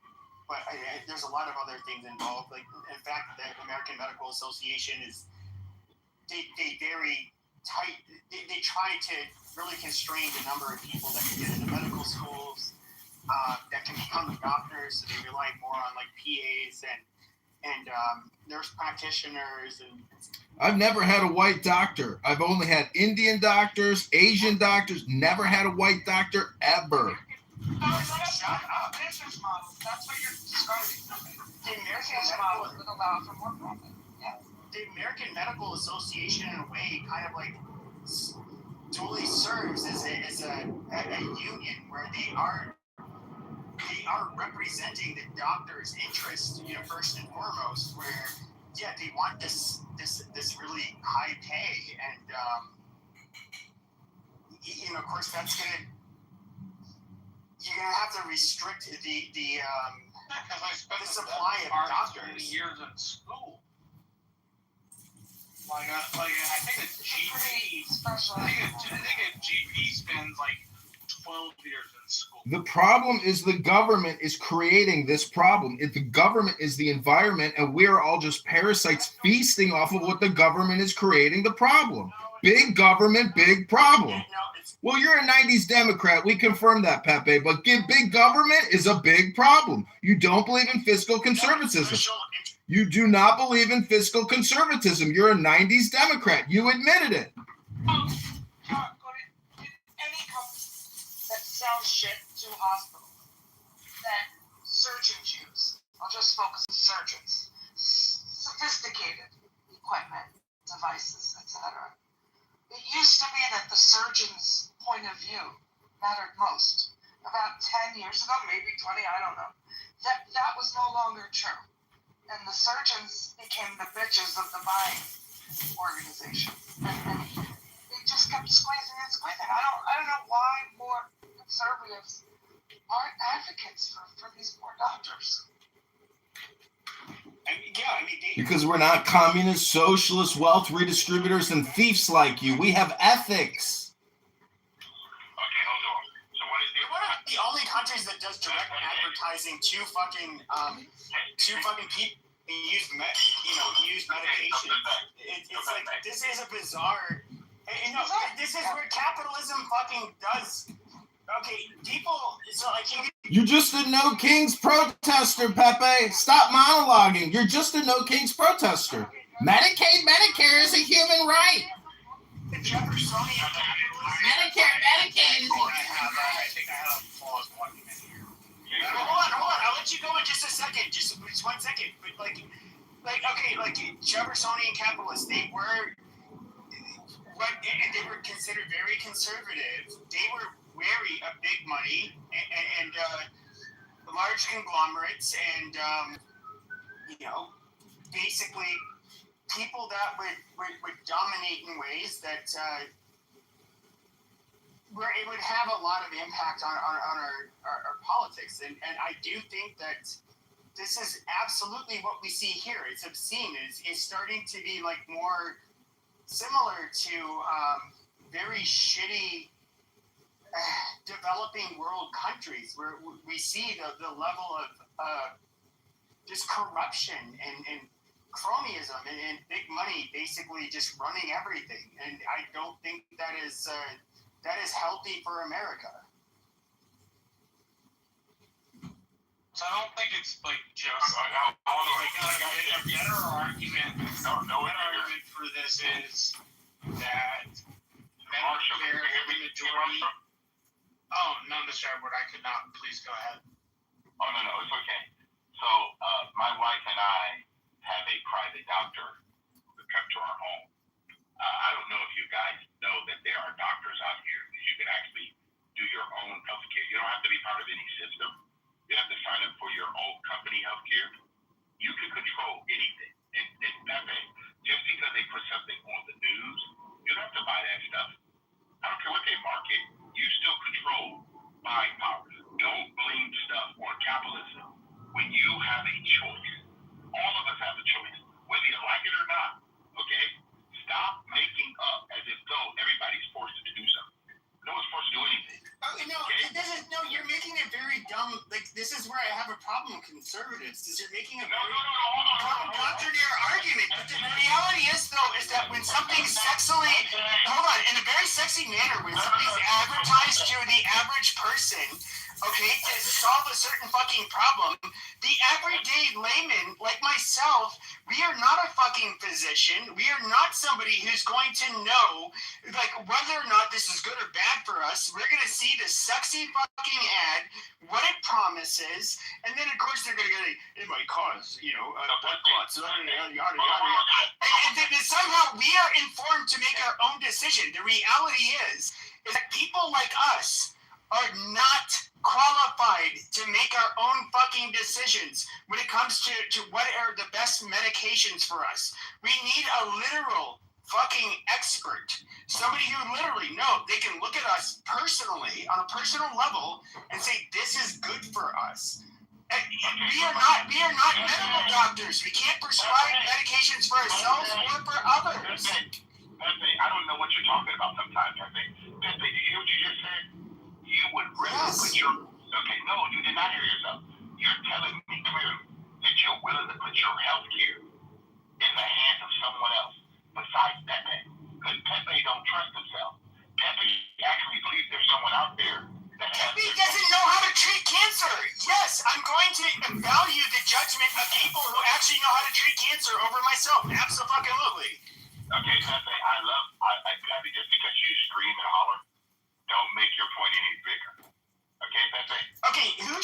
but there's a lot of other things involved. Like, in fact, the American Medical Association they very tight. They try to really constrain the number of people that can get into medical schools, that can become doctors. So they rely more on like PAs and nurse practitioners and. I've never had a white doctor. I've only had Indian doctors, Asian doctors, never had a white doctor ever. Shut up. Business model. That's what you're describing. The American model is allowed for more profit. Yeah. The American Medical Association, in a way, kind of like totally serves as a union where they are representing the doctor's interest, first and foremost. Where they want this really high pay, and of course you're gonna have to restrict the supply of doctors. Years in school. Like I think a GP, I think a GP spends like 12 years in school. The problem is the government is creating this problem. If the government is the environment, and we are all just parasites feasting off of what the government is creating the problem. Big government, big problem. Well, you're a 90s Democrat. We confirmed that, Pepe. But big government is a big problem. You don't believe in fiscal conservatism. You do not believe in fiscal conservatism. You're a 90s Democrat. You admitted it. Any company that sells shit to hospitals that surgeons use, I'll just focus on surgeons, sophisticated equipment, devices, etc. It used to be that the surgeon's point of view mattered most. About 10 years ago, maybe 20, I don't know. That was no longer true. And the surgeons became the bitches of the buying organization. And it just kept squeezing and squeezing. I don't know why more conservatives aren't advocates for these poor doctors. Because we're not communist, socialist, wealth redistributors, and thieves like you. We have ethics. We're one of the only countries that does direct advertising to fucking people use medication. It's like this is a bizarre. This is where capitalism fucking does. Okay, people. So like You're just a no kings protester, Pepe. Stop monologuing. You're just a no kings protester. Medicaid, Medicare is a human right. Jeffersonian Medicaid. I think I have a flawless argument here. Hold on. I'll let you go in just a second. Just 1 second. But like Jeffersonian capitalists, they were considered very conservative. They were wary of big money and large conglomerates and basically people that would dominate in ways that where it would have a lot of impact on our politics. And I do think that this is absolutely what we see here. It's obscene. It's starting to be like more similar to very shitty developing world countries where we see the level of just corruption and cronyism and big money basically just running everything. And I don't think that is healthy for America. So I don't think it's like just a better argument. Argument for this is that Medicare, the majority. Oh, no, Mr. Edward, I could not. Please go ahead. Oh, no, it's okay. So my wife and I have a private doctor who comes to our home. I don't know if you guys know that there are doctors out here that you can actually do your own health care. You don't have to be part of any system. You have to sign up for your own company health care. You can control anything. And that way, just because they put something on the news, you don't have to buy that stuff. I don't care what they market. You still control buying power. Don't blame stuff on capitalism when you have a choice. All of us have a choice, whether you like it or not. Okay? Stop making up as if though everybody's forced to do something. No one's forced to do anything. You're making it very dumb. Like, this is where I have a problem with conservatives, is you're making a contradictory argument. But the reality is, though, is that when something's in a very sexy manner, when something's advertised to the average person, okay, to solve a certain fucking problem. The everyday layman, like myself, we are not a fucking physician. We are not somebody who's going to know, like, whether or not this is good or bad for us. We're going to see the sexy fucking ad, what it promises, and then, of course, they're going to go, it might cause, blood clots, yada, yada, yada, yada. And then somehow we are informed to make our own decision. The reality is that people like us are not qualified to make our own fucking decisions when it comes to what are the best medications for us. We need a literal fucking expert. Somebody who literally, they can look at us personally, on a personal level, and say, this is good for us. We are not medical doctors. We can't prescribe medications for ourselves or for others. Pepe, I don't know what you're talking about sometimes, Pepe. Pepe, did you hear what you just said? You would rather put your... Okay, no, you did not hear yourself. You're telling me clearly that you're willing to put your health care in the hands of someone else besides Pepe. Because Pepe don't trust himself. Pepe actually believes there's someone out there that has... Pepe doesn't know how to treat cancer. Yes, I'm going to value the judgment of people who actually know how to treat cancer over myself. Absolutely. Okay, Pepe, Pepe, just because you scream and holler, don't make your point any bigger. Okay, Pepe? Okay, who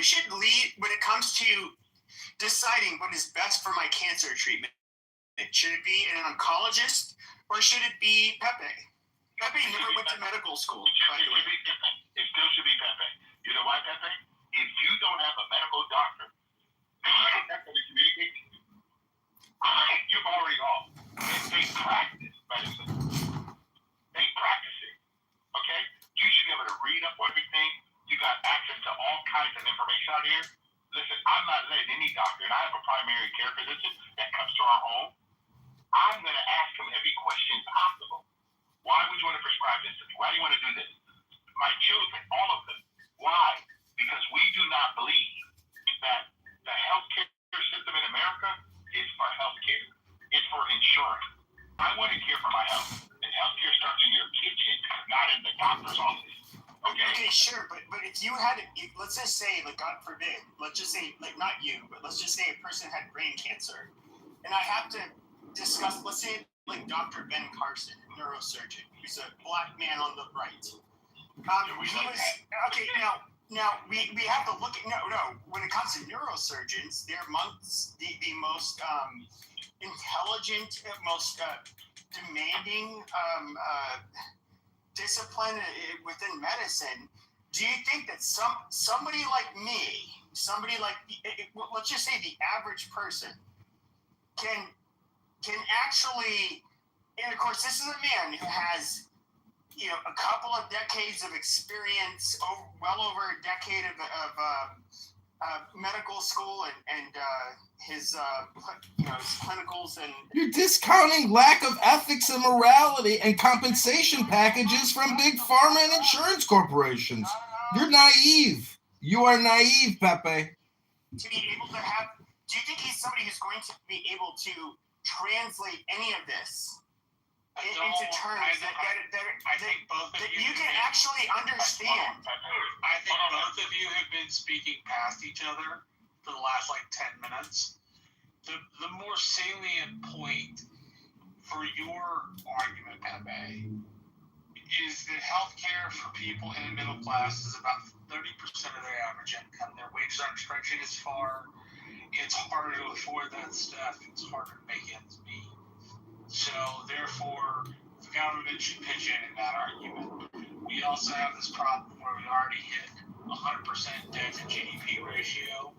should lead when it comes to deciding what is best for my cancer treatment? Should it be an oncologist or should it be Pepe? Pepe never went to medical school. It still should be Pepe. You know why, Pepe? If you don't have a medical doctor that's going to communicate to you, you've already lost. They practice medicine. They practice it. Okay? You should be able to read up on everything. You got access to all kinds of information out here. Listen, I'm not letting any doctor, and I have a primary care physician that comes to our home. I'm going to ask him every question possible. Why would you want to prescribe this to me? Why do you want to do this? My children, all of them. Why? Because we do not believe that the healthcare system in America is for healthcare. It's for insurance. I want to care for my health. And healthcare starts in your kitchen, not in the doctor's office. Okay, sure, but if you had, let's just say, like, God forbid, let's just say, like, not you, but let's just say a person had brain cancer, and I have to discuss, let's say, like, Dr. Ben Carson, neurosurgeon, who's a black man on the right. Now we have to look at, when it comes to neurosurgeons, they're amongst the most intelligent, most demanding discipline within medicine. Do you think that somebody like me, let's just say the average person, can actually, and of course this is a man who has a couple of decades of experience, well over a decade of medical school and his clinicals, and you're discounting lack of ethics and morality and compensation packages from big pharma and insurance corporations. You're naive. You are naive, Pepe. To be able to have, do you think he's somebody who's going to be able to translate any of this into terms that I think both of you can actually understand? I think both of you have been speaking past each other for the last 10 minutes. The more salient point for your argument, Pepe, is that healthcare for people in the middle class is about 30% of their average income. Their wages aren't stretching as far. It's harder to afford that stuff. It's harder to make ends meet. So, therefore, the government should pitch in that argument. We also have this problem where we already hit 100% debt to GDP ratio,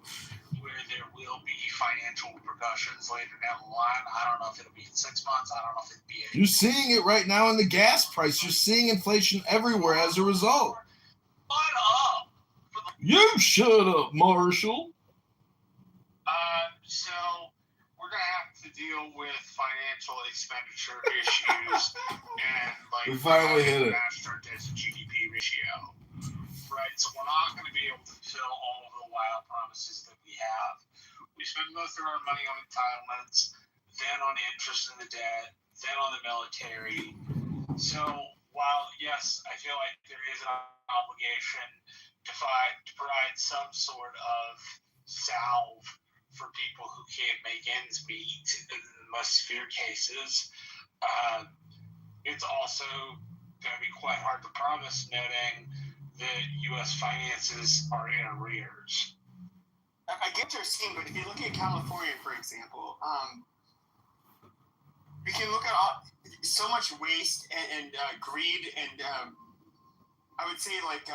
where there will be financial repercussions later down the line. I don't know if it'll be 6 months. I don't know if it'll be 8 months. You're seeing it right now in the gas price. You're seeing inflation everywhere as a result. Shut up! You shut up, Marshall. So we're gonna have to deal with financial expenditure issues and we finally hit it. Master debt to GDP ratio, right? So we're not going to be able to fulfill all of the wild promises that we have. We spend most of our money on entitlements, then on the interest in the debt, then on the military. So while yes, I feel like there is an obligation to provide some sort of salve for people who can't make ends meet in the most severe cases. It's also going to be quite hard to promise, noting that U.S. finances are in arrears. I get what you're saying, but if you look at California, for example, we can look at so much waste and greed and I would say like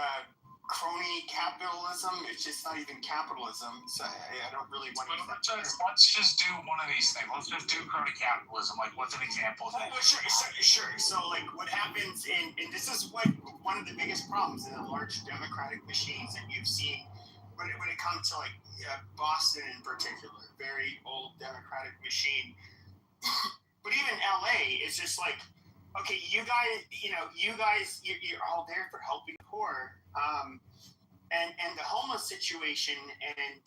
crony capitalism. It's just not even capitalism. So I don't really want to. Let's just do one of these things. Let's just do crony capitalism. Like, what's an example of that? Well, sure. So, like, what happens and this is what one of the biggest problems in the large democratic machines that you've seen when it comes to like Boston in particular, very old democratic machine. But even LA is just like, okay, you guys, you're all there for helping the poor. And the homeless situation and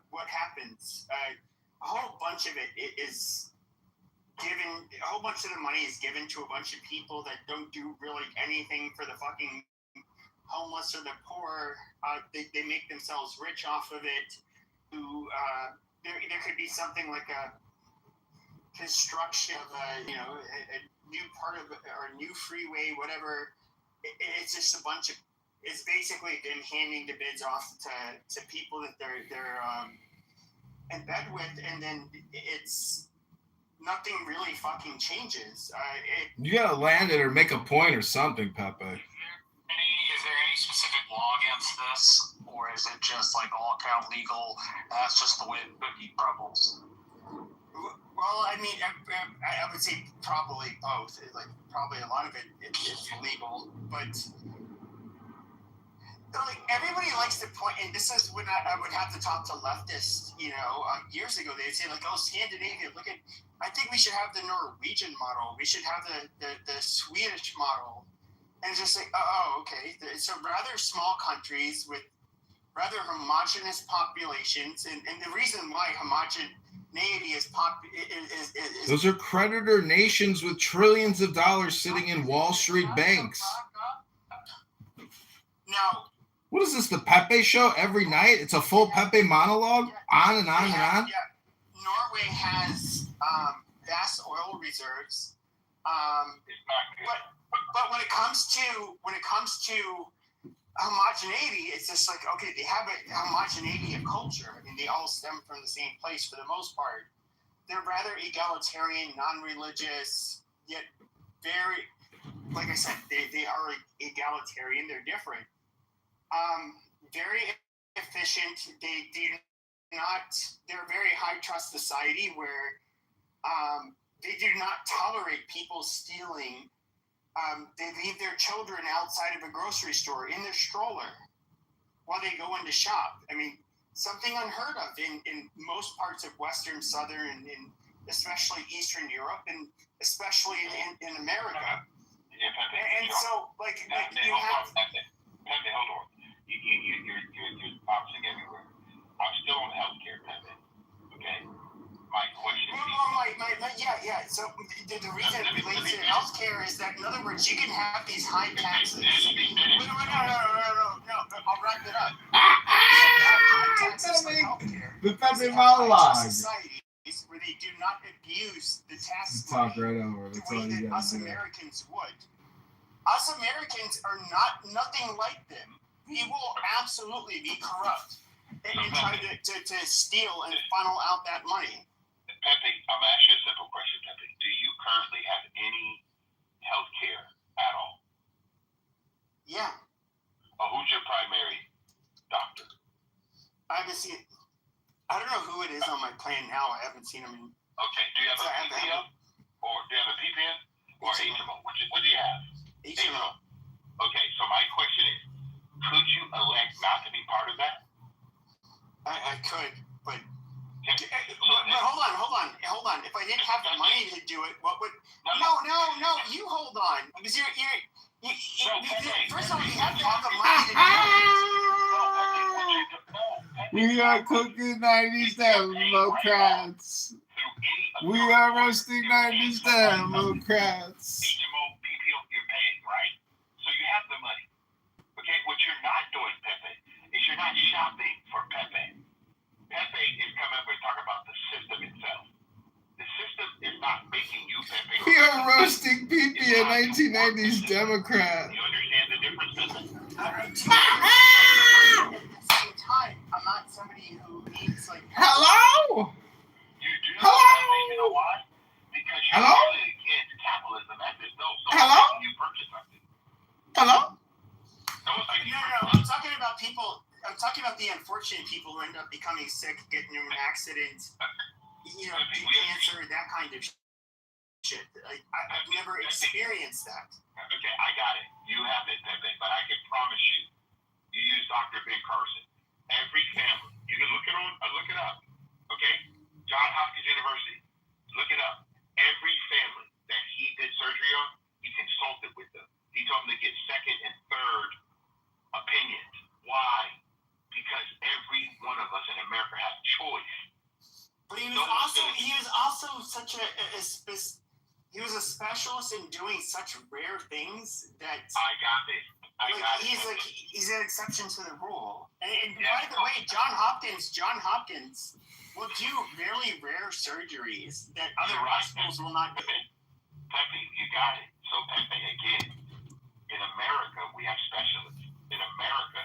what happens, a whole bunch of it is given, a whole bunch of the money is given to a bunch of people that don't do really anything for the fucking homeless or the poor. They make themselves rich off of it. There could be something like a construction of a new part of or a new freeway, whatever. It's just a bunch of. It's basically them handing the bids off to people that they're in bed with, and then it's nothing really fucking changes. You gotta land it or make a point or something, Pepe. Is there any specific law against this, or is it just like all kind of legal? That's just the way the cookie crumbles. Well, I mean, I would say probably both. Like, probably a lot of it is legal, but like everybody likes to point, and this is when I would have to talk to leftists. Years ago, they'd say like, "Oh, Scandinavia, look at." I think we should have the Norwegian model. We should have the Swedish model, and it's just like, oh, okay. So rather small countries with rather homogenous populations, and the reason why homogeneity is those are creditor nations with trillions of dollars sitting in Wall Street banks. Now, what is this, the Pepe show every night? It's a full Pepe monologue, on and on and on. Yeah. Norway has vast oil reserves, but when it comes to homogeneity, it's just like, okay, they have a homogeneity of culture. I mean, they all stem from the same place for the most part. They're rather egalitarian, non-religious, yet very, like I said, they are egalitarian. They're different. Very efficient. They're a very high trust society where they do not tolerate people stealing. They leave their children outside of a grocery store in their stroller while they go in to shop. I mean, something unheard of in most parts of Western, Southern, and especially Eastern Europe, and especially in America. And so, like you have... Pepe, hold on. You're bouncing everywhere. I'm still on healthcare, Pepe. Okay? My question is... Yeah. So the reason it relates to healthcare is that, in other words, you can have these high taxes. No. I'll wrap it up. The Pepe monologue. Societies where they do not abuse the tax Talk right over. the way that us Americans would. Us Americans are nothing like them. We will absolutely be corrupt and try to steal and funnel out that money. Pepe, I'm going to ask you a simple question, Pepe. Do you currently have any health care at all? Yeah. Who's your primary doctor? I haven't seen... I don't know who it is on my plan now. I haven't seen him in... Okay. Do you have a PPM? Or do you have a PPN? Or HMO? What do you have? HMO. Okay, so my question is, could you elect not to be part of that? I could, but hold on. If I didn't have the money to do it, what would? No. You hold on, because you're first of all, you have to have the money to do it. We are cooking 90s Democrats. We are roasting 90s Democrats. HMO, PPO, you're paying, right? not shopping for Pepe. Pepe is coming up and talking about the system itself. The system is not making you Pepe. We are roasting PP, a 1990s Democrat. You understand the difference, Pepe? At the same time, I'm not somebody who needs like. Hello? You do. Hello? You know why? Because you're Hello? really against capitalism. That's just no. Hello? You purchase something. Hello? No, I'm talking about people. I'm talking about the unfortunate people who end up becoming sick, getting into an accident, cancer, that kind of shit. I've never experienced that. Okay, I got it. You have it, Pepe, but I can promise you, you use Dr. Ben Carson. Every family, you can look it up. Okay, Johns Hopkins University, look it up. Every family that he did surgery on, he consulted with them. He told them to get second and third opinions. Why? Because every one of us in America has choice. But he was also such he was a specialist in doing such rare things that I got it. He's an exception to the rule. And by the way, John Hopkins will do really rare surgeries that other hospitals will not do. Pepe, you got it. So Pepe, again, in America, we have specialists. In America,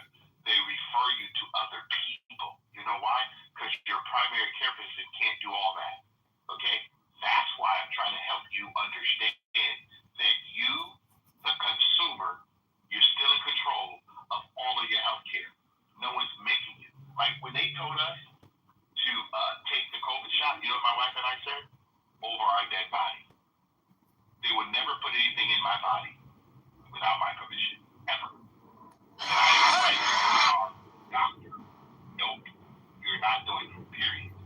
they refer you to other people. You know why? Because your primary care physician can't do all that. Okay? That's why I'm trying to help you understand that you, the consumer, you're still in control of all of your health care. No one's making you. Like when they told us to take the COVID shot, you know what my wife and I said? Over our dead body. They would never put anything in my body without my permission, ever. And I explained to our doctor, nope, you're not doing it, period.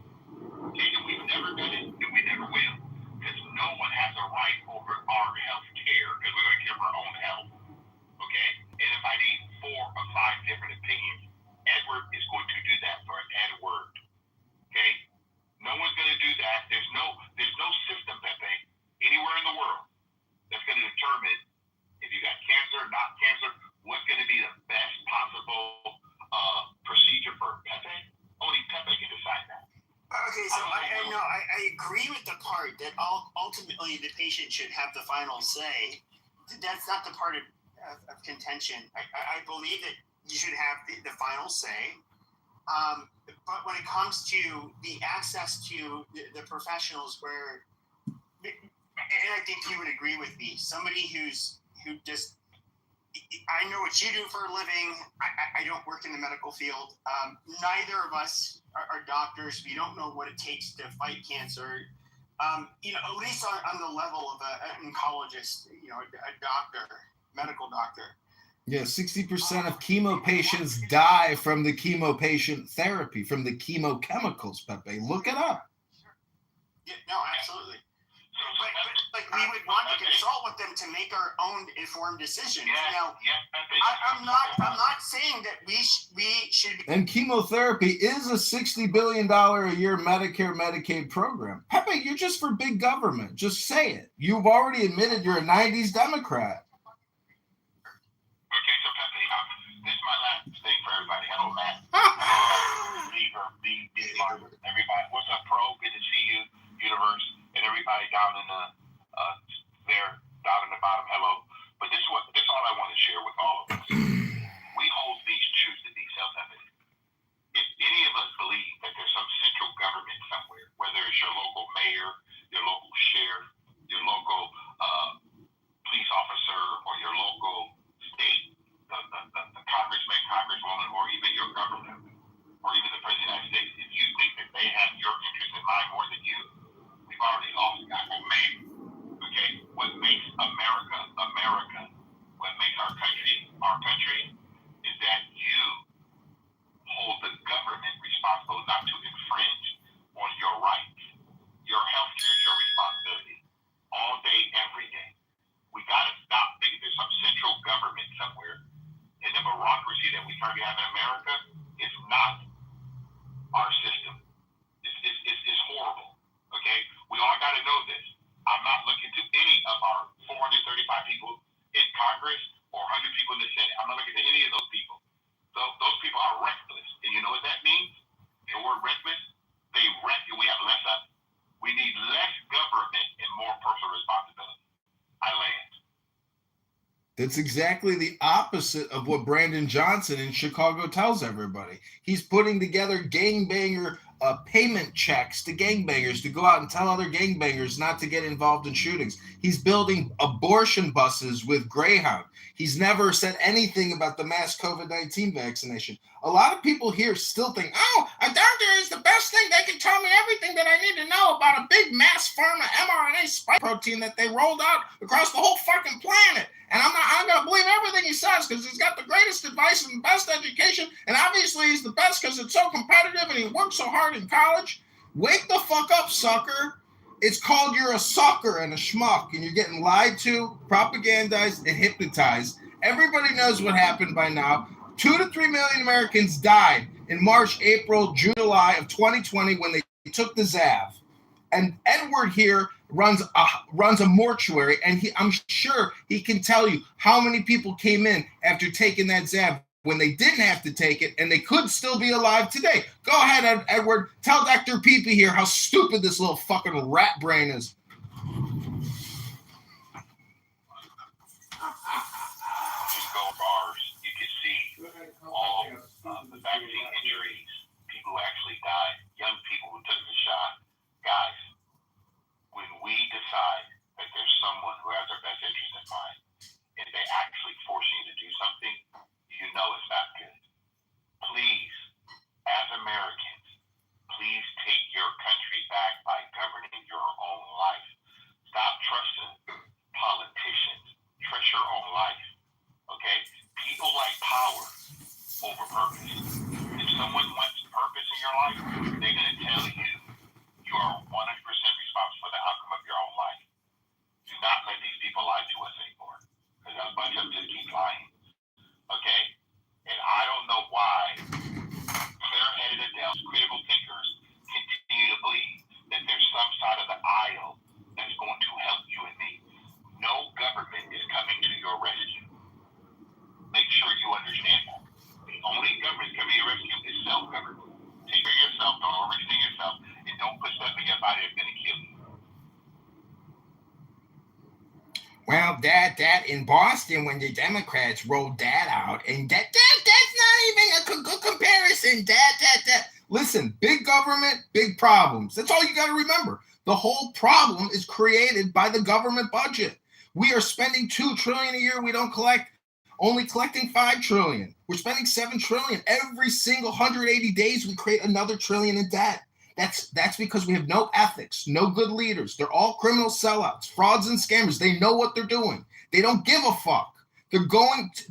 Okay, and we've never done it, and we never will. Because no one has a right over our health care, because we're going to care for our own health. Okay? And if I need 4 or 5 different opinions, Edward is going to do that for an Edward. Okay? No one's going to do that. There's no system, Pepe, anywhere in the world that's going to determine if you got cancer, not cancer, what's going to be the best possible procedure for Pepe. Only Pepe can decide that. Okay, so I agree with the part that ultimately the patient should have the final say. That's not the part of contention. I believe that you should have the final say. But when it comes to the access to the professionals, and I think you would agree with me, somebody who just, I know what you do for a living. I don't work in the medical field. Neither of us are doctors. We don't know what it takes to fight cancer. At least on the level of an oncologist, a doctor, medical doctor. Yeah, 60% of chemo patients die from the chemo patient therapy, from the chemochemicals, Pepe. Look it up. Yeah, no, absolutely. But we would want to consult with them to make our own informed decisions. Now, I'm not saying that we should. And chemotherapy is a $60 billion a year Medicare Medicaid program. Pepe, you're just for big government. Just say it. You've already admitted you're a 90s Democrat. Okay, so Pepe, this is my last thing for everybody. Hello, Matt. Everybody, what's up, Pro? Good to see you, Universe, and everybody down in the down in the bottom. Hello. But this is all I want to share with all of us. We hold these truths to be self-evident. If any of us believe that there's some central government somewhere, whether it's your local mayor, your local sheriff, your local police officer, or your local state, the congressman, congresswoman, or even your governor, or even the president of the United States, if you think that they have your interest in mind more than you, we've already lost that. Okay? What makes America, America, what makes our country, is that you hold the government responsible not to infringe on your rights. Your health care is your responsibility. All day, every day. We got to stop thinking there's some central government somewhere. And the bureaucracy that we currently have in America is not our system. It's horrible. Okay? We all got to know this. I'm not looking to any of our 435 people in Congress or 100 people in the Senate. I'm not looking to any of those people. Those people are reckless. That's exactly the opposite of what Brandon Johnson in Chicago tells everybody. He's putting together gangbanger payment checks to gangbangers to go out and tell other gangbangers not to get involved in shootings. He's building abortion buses with Greyhound. He's never said anything about the mass COVID-19 vaccination. A lot of people here still think, oh, a doctor is the best thing. They can tell me everything that I need to know about a big mass pharma mRNA spike protein that they rolled out across the whole fucking planet. And I'm going to believe everything he says because he's got the greatest advice and the best education. And obviously he's the best because it's so competitive and he worked so hard in college. Wake the fuck up, sucker. It's called you're a sucker and a schmuck and you're getting lied to, propagandized, and hypnotized. Everybody knows what happened by now. 2 to 3 million Americans died in March, April, July of 2020 when they took the Zav. And Edward here runs a mortuary, and I'm sure he can tell you how many people came in after taking that Zav when they didn't have to take it, and they could still be alive today. Go ahead, Edward. Tell Dr. Peepee here how stupid this little fucking rat brain is. Just go bars, you can see all the vaccine injuries, people who actually died, young people who took the shot. Guys, when we decide that there's someone who has our best interest in mind, and they actually force you to do something, you know it's not good. Please, as Americans, please take your country back by governing your own life. Stop trusting politicians. Trust your own life. Okay? People like power over purpose. If someone wants purpose in your life, they're going to tell you you are 100% responsible for the outcome of your own life. Do not let these people lie to us anymore. Because a bunch of them just keep lying. Okay? And I don't know why clear-headed adults, critical thinkers, continue to believe that there's some side of the aisle that's going to help you and me. No government is coming to your rescue. Make sure you understand that. The only government coming to your rescue is self-government. Take care of yourself, don't overextend yourself, and don't put stuff in your body that's going to kill you. Well, that in Boston when the Democrats rolled that out, and that's not even a good comparison. That. Listen, big government, big problems. That's all you got to remember. The whole problem is created by the government budget. We are spending $2 trillion a year. We don't collect, only collecting $5 trillion. We're spending $7 trillion every single 180 days. We create another trillion in debt. That's because we have no ethics, no good leaders. They're all criminal sellouts, frauds and scammers. They know what they're doing. They don't give a fuck. They're going to,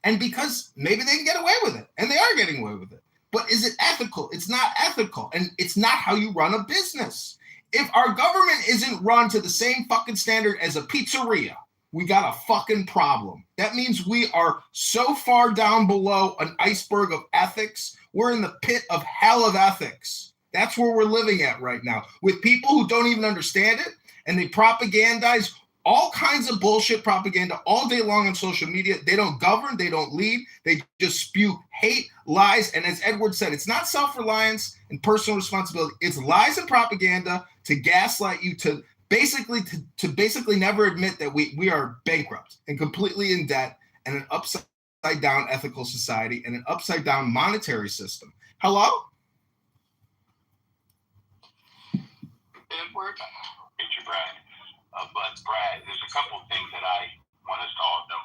and because maybe they can get away with it, and they are getting away with it. But is it ethical? It's not ethical, and it's not how you run a business. If our government isn't run to the same fucking standard as a pizzeria, we got a fucking problem. That means we are so far down below an iceberg of ethics. We're in the pit of hell of ethics. That's where we're living at right now with people who don't even understand it, and they propagandize all kinds of bullshit propaganda all day long on social media. They don't govern, they don't lead, they just spew hate, lies, and as Edward said, it's not self-reliance and personal responsibility. It's lies and propaganda to gaslight you, to basically never admit that we are bankrupt and completely in debt and an upside down ethical society and an upside down monetary system. Hello? Edward, get your Brad. But Brad, there's a couple of things that I want us to all know.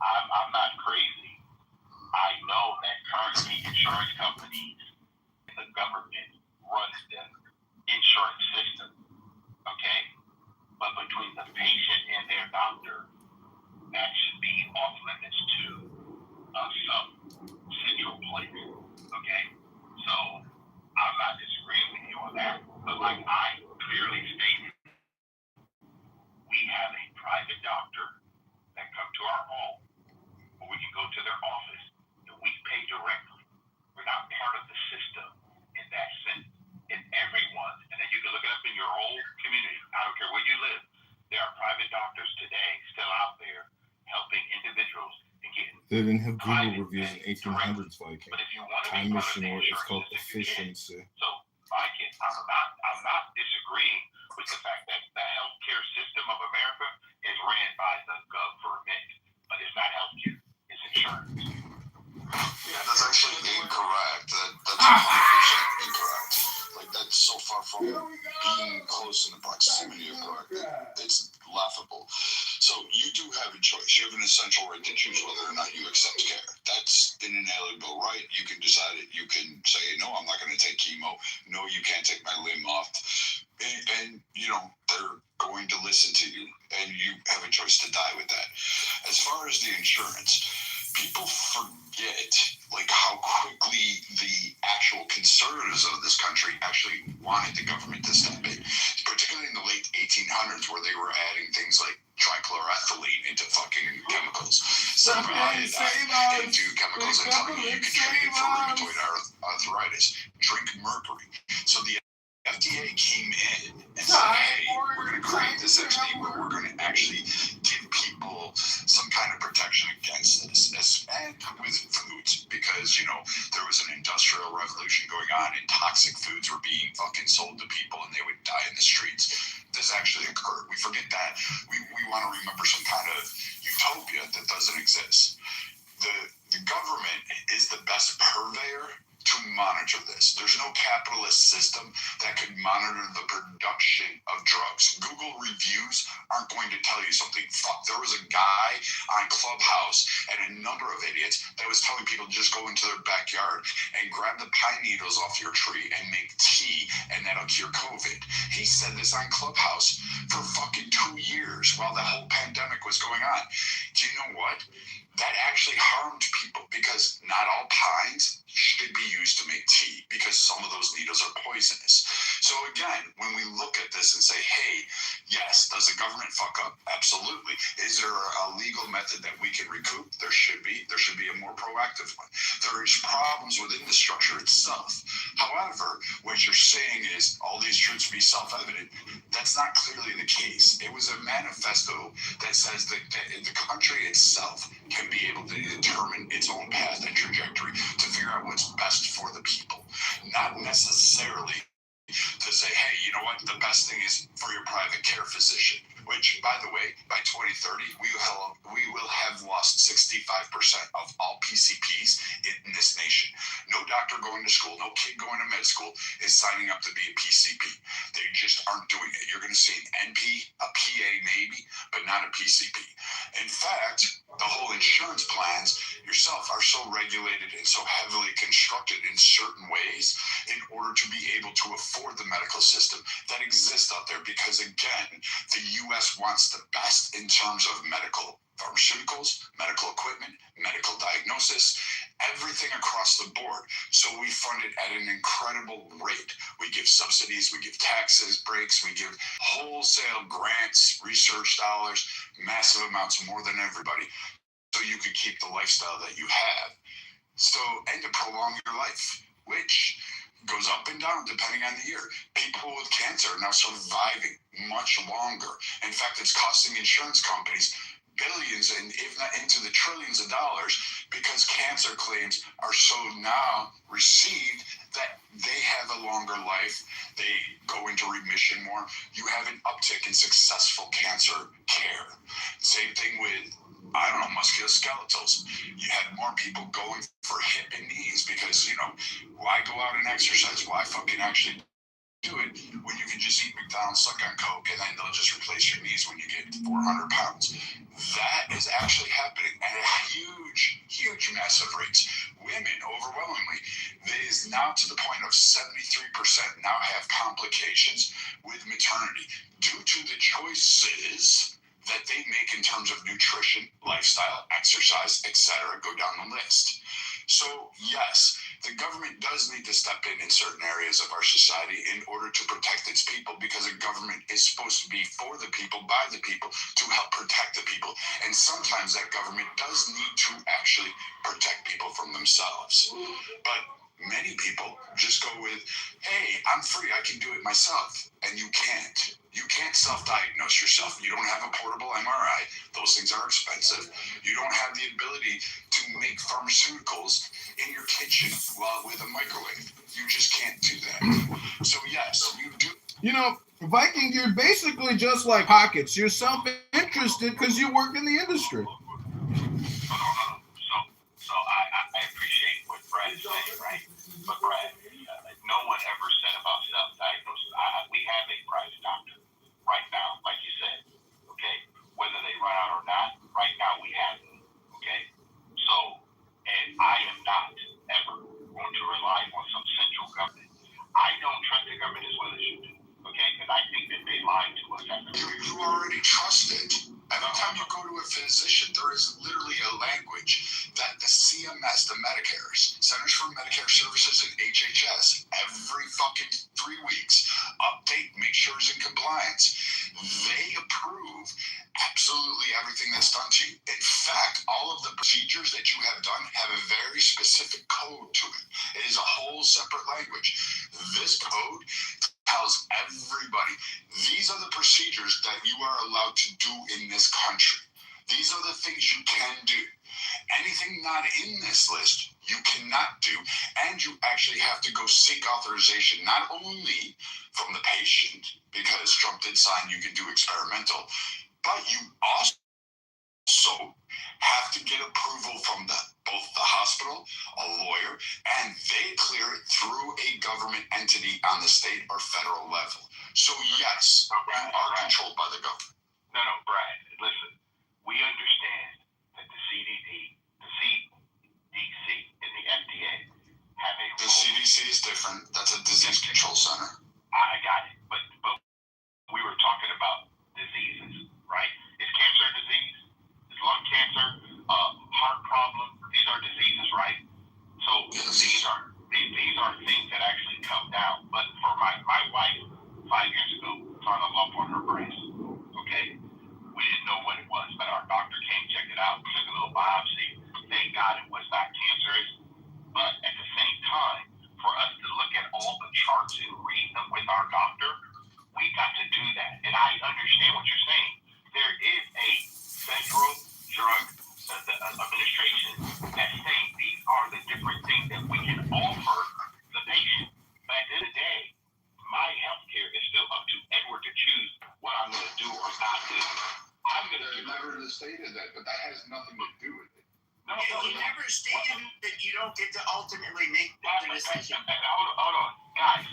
I'm not crazy. I know that currently insurance companies and the government runs the insurance system. Okay? But between the patient and their doctor, that should be off limits to some central place. Okay? So I'm not disagreeing with you on that. But like I clearly stated, we have a private doctor that come to our home, or we can go to their office, and we pay directly. We're not part of the system in that sense. And everyone, and then you can look it up in your whole community, I don't care where you live, there are private doctors today still out there helping individuals and getting They didn't have Google reviews in 1800s, Viking. But if you want to Time be part of machine, the or it's insurance called system, you can. efficiency. So, Viking, I'm not disagreeing with the fact that the healthcare system of America is ran by the government. So you do have a choice. You have an essential right to choose whether or not you accept care. That's an inalienable right. You can decide it. You can say, no, I'm not going to take chemo. No, you can't take my limb off. And they're going to listen to you, and you have a choice to die with that. As far as the insurance, people forget how quickly the actual conservatives of this country actually wanted the government to step in, particularly in the late 1800s, where they were adding things like trichloroethylene into fucking chemicals, into chemicals and telling you could treat it for rheumatoid arthritis. Drink mercury. So the FDA came in and said, hey, we're going to create this entity where we're going to actually give people some kind of protection against this, and with foods, because, there was an industrial revolution going on and toxic foods were being fucking sold to people and they would die in the streets. This actually occurred. We forget that. We want to remember some kind of utopia that doesn't exist. The government is the best purveyor to monitor this. There's no capitalist system that could monitor the production of drugs. Google reviews aren't going to tell you something. Fuck, there was a guy on Clubhouse and a number of idiots that was telling people to just go into their backyard and grab the pine needles off your tree and make tea, and that'll cure COVID. He said this on Clubhouse for fucking 2 years while the whole pandemic was going on. Do you know what? That actually harmed people, because not all pines should be used to make tea, because some of those needles are poisonous. So again, when we look at this and say, hey, yes, does the government fuck up? Absolutely. Is there a legal method that we can recoup? There should be. There should be a more proactive one. There is problems within the structure itself. However, what you're saying is all these truths be self-evident. That's not clearly the case. It was a manifesto that says that the country itself can be able to determine its own path and trajectory to figure out what's best for the people, not necessarily to say, hey, you know what, the best thing is for your private care physician, which, by the way, by 2030, we will have lost 65% of all PCPs in this nation. No doctor going to school, no kid going to med school is signing up to be a PCP. They just aren't doing it. You're going to see an NP, a PA maybe, but not a PCP. In fact, the whole insurance plans yourself are so regulated and so heavily constructed in certain ways in order to be able to afford the medical system that exists out there, because again, the U.S. wants the best in terms of medical pharmaceuticals, medical equipment, medical diagnosis, everything across the board. So we fund it at an incredible rate. We give subsidies, we give taxes breaks, we give wholesale grants, research dollars, massive amounts, more than everybody, so you could keep the lifestyle that you have. So, and to prolong your life, which goes up and down depending on the year. People with cancer are now surviving much longer. In fact, it's costing insurance companies billions and if not into the trillions of dollars, because cancer claims are so now received that they have a longer life, they go into remission more. You have an uptick in successful cancer care. Same thing with, musculoskeletals. You had more people going for hip and knees because, why go out and exercise? Why fucking actually do it when you can just eat McDonald's, suck on Coke, and then they'll just replace your knees when you get 400 pounds. That is actually happening at a huge, huge massive rates. Women, overwhelmingly, it is now to the point of 73% now have complications with maternity due to the choices that they make in terms of nutrition, lifestyle, exercise, etc. Go down the list. So yes, the government does need to step in certain areas of our society in order to protect its people, because a government is supposed to be for the people, by the people, to help protect the people. And sometimes that government does need to actually protect people from themselves. But many people just go with, hey, I'm free, I can do it myself. And you can't. You can't self-diagnose yourself. You don't have a portable MRI. Those things are expensive. You don't have the ability to make pharmaceuticals in your kitchen with a microwave. You just can't do that. So yes, you do. Viking, you're basically just like Pockets. You're self-interested because you work in the industry. So I appreciate what Brad is saying, right? But Brad, no one ever said about self-diagnosis. We have a private doctor right now, like you said, okay? Whether they run out or not, right now we have it. Okay? So, and I am not ever going to rely on some central government. I don't trust the government as well as you do. Okay? Because I think that they lied to us. You already trust it. Every time you go to a physician, there is literally a language that the CMS, the Medicare's, Centers for Medicare Services and HHS, every fucking 3 weeks, update, make sure it's in compliance. They approve absolutely everything that's done to you. In fact, all of the procedures that you have done have a very specific code to it. It is a whole separate language. This code tells everybody these are the procedures that you are allowed to do in this country. These are the things you can do. Anything not in this list, you cannot do, and you actually have to go seek authorization, not only from the patient, because Trump did sign you can do experimental, but you also have to get approval from both the hospital, a lawyer, and they clear it through a government entity on the state or federal level. So yes, you are controlled by the government. No, Brad, listen, we understand that the CDC, and the FDA have a role. The CDC is different. That's a disease control center. I got it, but we were talking about diseases, right? Is cancer a disease? Is lung cancer, heart problem? These are diseases, right? So these are things that actually come down. But for my wife, 5 years ago, found a lump on her breast. Okay, we didn't know what it was, but our doctor came, checked it out, took a little biopsy. Thank God it was not cancerous. But at the same time, for us to look at all the charts and read them with our doctor, we got to do that. And I understand what you're saying. There is a Federal Drug Administration that's saying these are the different things that we can offer the patient. But at the end of the day, my health care is still up to Edward to choose what I'm going to do or not do. I'm going to never stated that, but that has nothing to do with it. No, he never stated that you don't get to ultimately make the decision. Hold on, guys.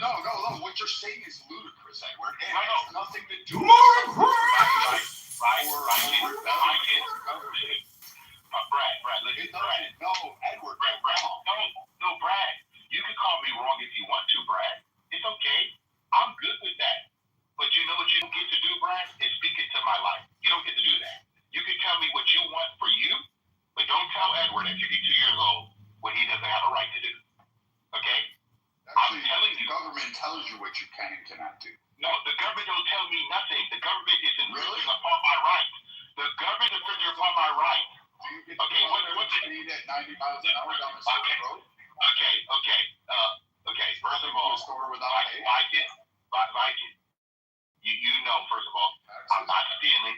No. What you're saying is ludicrous, Edward. It has nothing to do with Brad, listen. No, Edward. No, Brad. You can call me wrong if you want to, Brad. It's okay. I'm good with that. But you know what you don't get to do, Brad? Is speak into my life. You don't get to do that. You can tell me what you want for you, but don't tell Edward at 52 years old what he doesn't have a right to do. Okay? Actually, I'm telling you. The government tells you what you can and cannot do. No, the government don't tell me nothing. The government is infringing upon my rights. The government is infringing upon my rights. Okay, what's it? Speed at 90 miles an hour down the side road? Okay. First of all, Viking. You know, first of all, I'm not stealing.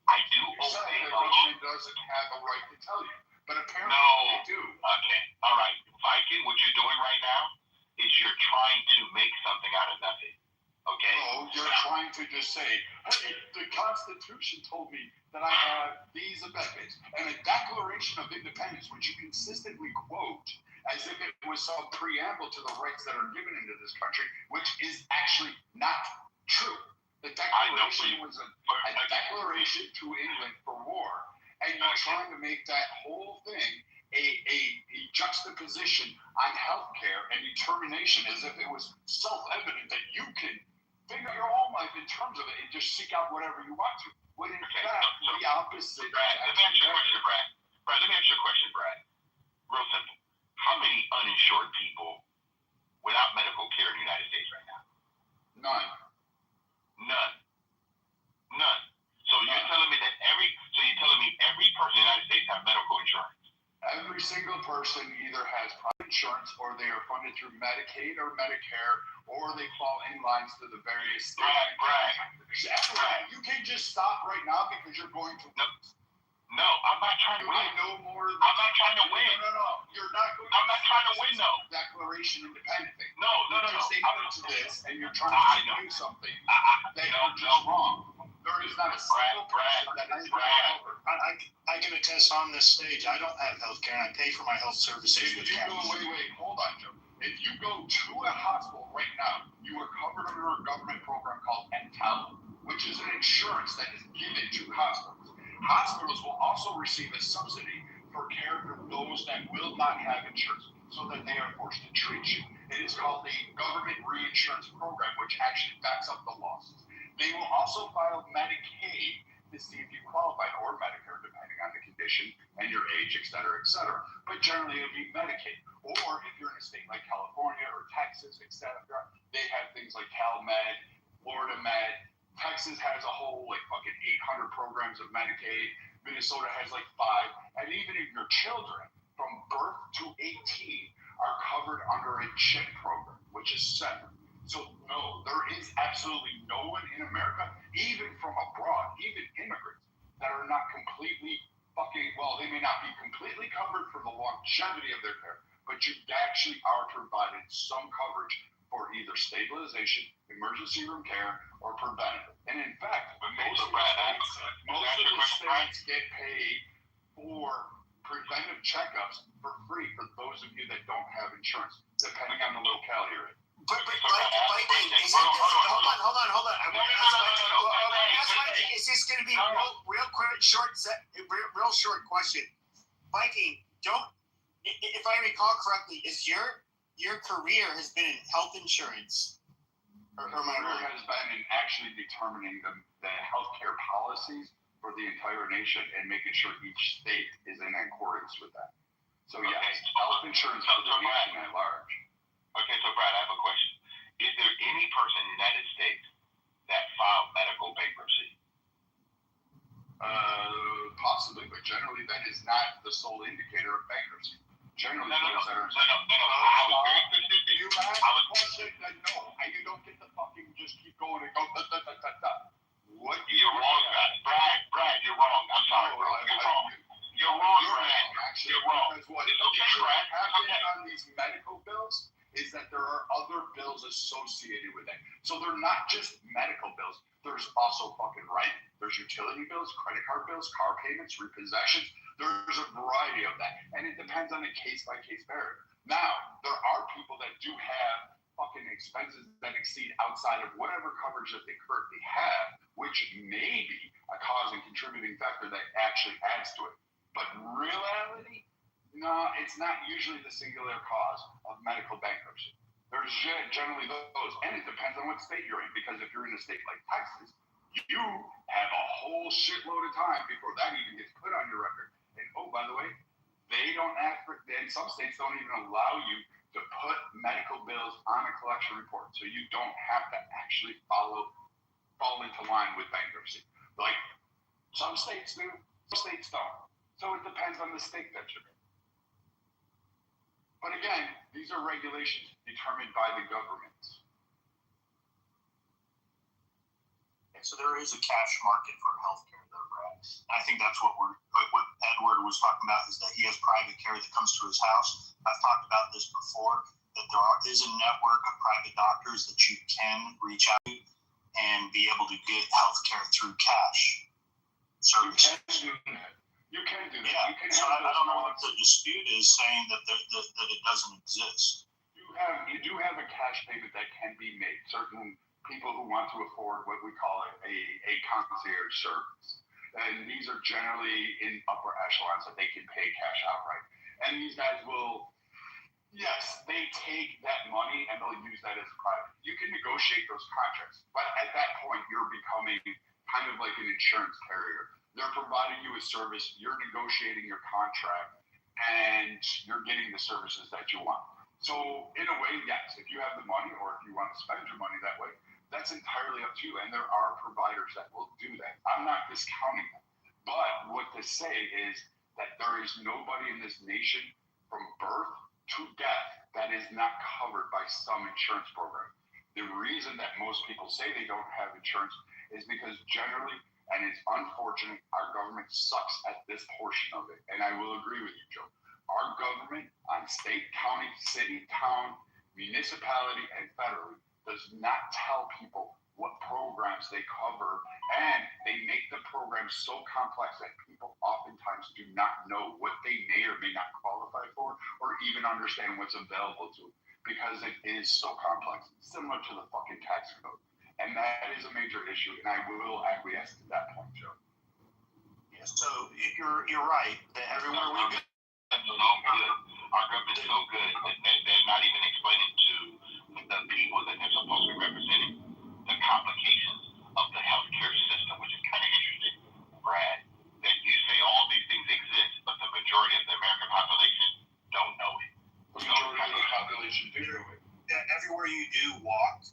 I do obey the law. The government doesn't have a right to tell you, but apparently they do. Okay, all right. Viking, what you're doing right now is you're trying to make something out of nothing. Okay? No, you're trying to just say, hey, the Constitution told me that I have these benefits. And a Declaration of Independence, which you consistently quote as if it was some preamble to the rights that are given into this country, which is actually not true. The Declaration was a declaration to England for war, and you're trying to make that whole thing a juxtaposition on healthcare and determination as if it was self-evident that you can figure your own life in terms of it and just seek out whatever you want to. When in fact, the opposite. Brad, let me ask you a question, Brad. Let me ask you a question, Brad. Real simple. How many uninsured people without medical care in the United States right now? None. So you're telling me every person in the United States have medical insurance? Every single person either has private insurance or they are funded through Medicaid or Medicare, or they fall in lines to the various Brad, you can't just stop right now because you're going to No, I'm not trying to win. I'm not trying to win. No. You're not going I'm not trying to win, though. Declaration independent thing. No. You're just ignorant to this, and you're trying to do something that you're just wrong. There is not a single person that is over. I can attest on this stage, I don't have health care, and I pay for my health services with cash. Wait, hold on, Joe. If you go to a hospital right now, you are covered under a government program called EMTALA. which is an insurance that is given to hospitals. Hospitals will also receive a subsidy for care for those that will not have insurance, so that they are forced to treat you. It is called the government reinsurance program, which actually backs up the losses. They will also file Medicaid to see if you qualify, or Medicare, depending on the condition and your age, et cetera, et cetera. But generally, it'll be Medicaid. Or if you're in a state like California or Texas, et cetera, they have things like CalMed, Florida Med. Texas has a whole fucking 800 programs of Medicaid. Minnesota has 5. And even if your children from birth to 18 are covered under a CHIP program, which is separate. So no, there is absolutely no one in America, even from abroad, even immigrants, that are not completely they may not be completely covered for the longevity of their care, but you actually are provided some coverage for either stabilization, emergency room care, or preventative. And in fact, most of the states get paid for preventive checkups for free for those of you that don't have insurance, depending on the locality you're in. But hold on. I want to ask Viking. Is this going to be real short question? Viking, if I recall correctly, is your career has been in health insurance? Or my career has been in actually determining the healthcare policies for the entire nation and making sure each state is in accordance with that. So yes, health insurance for the nation at large. Okay, so Brad, I have a question. Is there any person in the United States that filed medical bankruptcy? Possibly, but generally that is not the sole indicator of bankruptcy. Generally, those that are... You ask a question, then no. You don't get to fucking just keep going and go da-da-da-da-da. What? You're wrong, Brad, you're wrong. I'm sorry, bro. You're wrong, Brad. Actually, you're wrong. Because what happens on these medical bills is that there are other bills associated with it. So they're not just medical bills. There's also fucking rent. There's utility bills, credit card bills, car payments, repossessions. There's a variety of that. And it depends on the case-by-case barrier. Now, there are people that do have fucking expenses that exceed outside of whatever coverage that they currently have, which may be a cause and contributing factor that actually adds to it. But reality, no, it's not usually the singular cause of medical bankruptcy. There's generally those, and it depends on what state you're in, because if you're in a state like Texas, you have a whole shitload of time before that even gets put on your record. And oh, by the way, they don't ask for, and some states don't even allow you to put medical bills on a collection report, so you don't have to actually fall into line with bankruptcy. Like some states do, some states don't. So it depends on the state that you're in. But again, these are regulations determined by the governments. And so there is a cash market for healthcare, though, Brad. And I think that's what Edward was talking about, is that he has private care that comes to his house. I've talked about this before, that there is a network of private doctors that you can reach out to and be able to get healthcare through cash. So you can do that. Yeah. So I don't know what the dispute is, saying that it doesn't exist. You do have a cash payment that can be made. Certain people who want to afford what we call a concierge service. And these are generally in upper echelons that they can pay cash outright. And these guys will, yes, they take that money and they'll use that as private. You can negotiate those contracts. But at that point, you're becoming kind of like an insurance carrier. They're providing you a service, you're negotiating your contract, and you're getting the services that you want. So in a way, yes, if you have the money or if you want to spend your money that way, that's entirely up to you. And there are providers that will do that. I'm not discounting them. But what to say is that there is nobody in this nation from birth to death that is not covered by some insurance program. The reason that most people say they don't have insurance is because generally, and it's unfortunate, our government sucks at this portion of it. And I will agree with you, Joe. Our government on state, county, city, town, municipality, and federally does not tell people what programs they cover, and they make the programs so complex that people oftentimes do not know what they may or may not qualify for, or even understand what's available to them, because it is so complex. It's similar to the fucking tax code. And that is a major issue, and I will acquiesce to that point, Joe. Yeah, so you're right that everywhere we go. Our government's so good that they're not even explaining to the people that they're supposed to be representing the complications of the healthcare system, which is kind of interesting, Brad, that you say all these things exist, but the majority of the American population don't know it. The majority of the population do know it. Everywhere you do walk,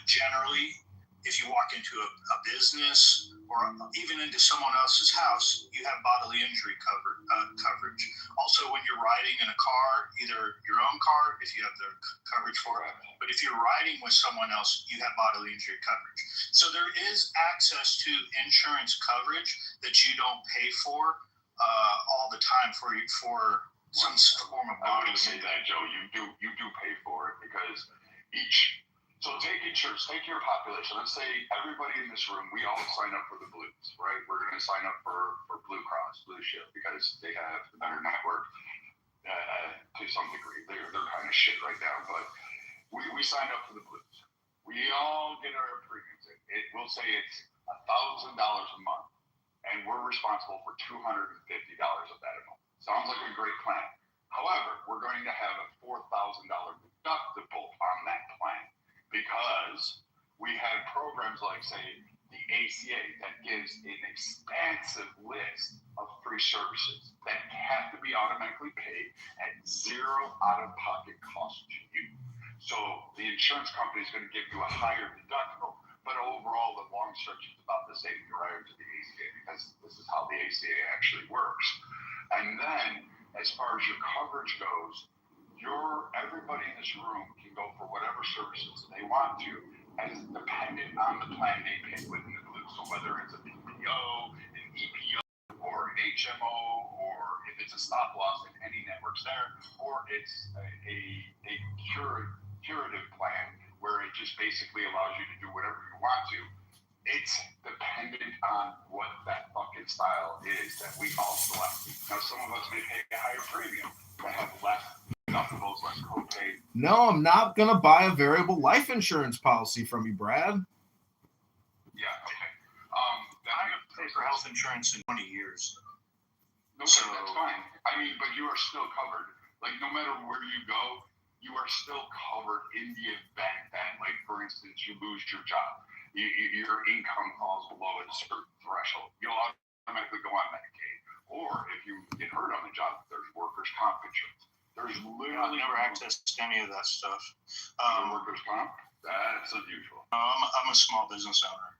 generally, if you walk into a business or even into someone else's house, you have bodily injury coverage. Also, when you're riding in a car, either your own car, if you have the coverage for it, but if you're riding with someone else, you have bodily injury coverage. So there is access to insurance coverage that you don't pay for all the time for some form of I bodily wouldn't say injury. that, Joe. You do pay for it because so take insurance, take your population. Let's say everybody in this room, we all sign up for the Blues, right? We're going to sign up for Blue Cross, Blue Shield, because they have the better network to some degree. They're kind of shit right now, but we sign up for the Blues. We all get our premiums in. We'll say it's $1,000 a month, and we're responsible for $250 of that a month. Sounds like a great plan. However, we're going to have a $4,000 deductible on that plan, because we have programs like, say, the ACA that gives an expansive list of free services that have to be automatically paid at zero out-of-pocket cost to you. So the insurance company is going to give you a higher deductible, but overall, the long stretch is about the same prior to the ACA, because this is how the ACA actually works. And then, as far as your coverage goes, everybody in this room can go for whatever services they want to, as dependent on the plan they pick within the Blue. So whether it's a PPO, an EPO, or an HMO, or if it's a stop loss in any networks there, or it's a curative plan where it just basically allows you to do whatever you want to. It's dependent on what that fucking style is that we all select. Now, some of us may pay a higher premium, but have less deductibles, less copay. No, I'm not going to buy a variable life insurance policy from you, Brad. Yeah, okay. I have to pay for health insurance in 20 years. No, so that's fine. I mean, but you are still covered. Like, no matter where you go, you are still covered in the event that, like, for instance, you lose your job. Your income falls below a certain threshold. You'll automatically go on Medicaid. Or if you get hurt on the job, there's workers' comp insurance. There's literally... I've never accessed any of that stuff. Workers' comp? That's unusual. I'm a small business owner.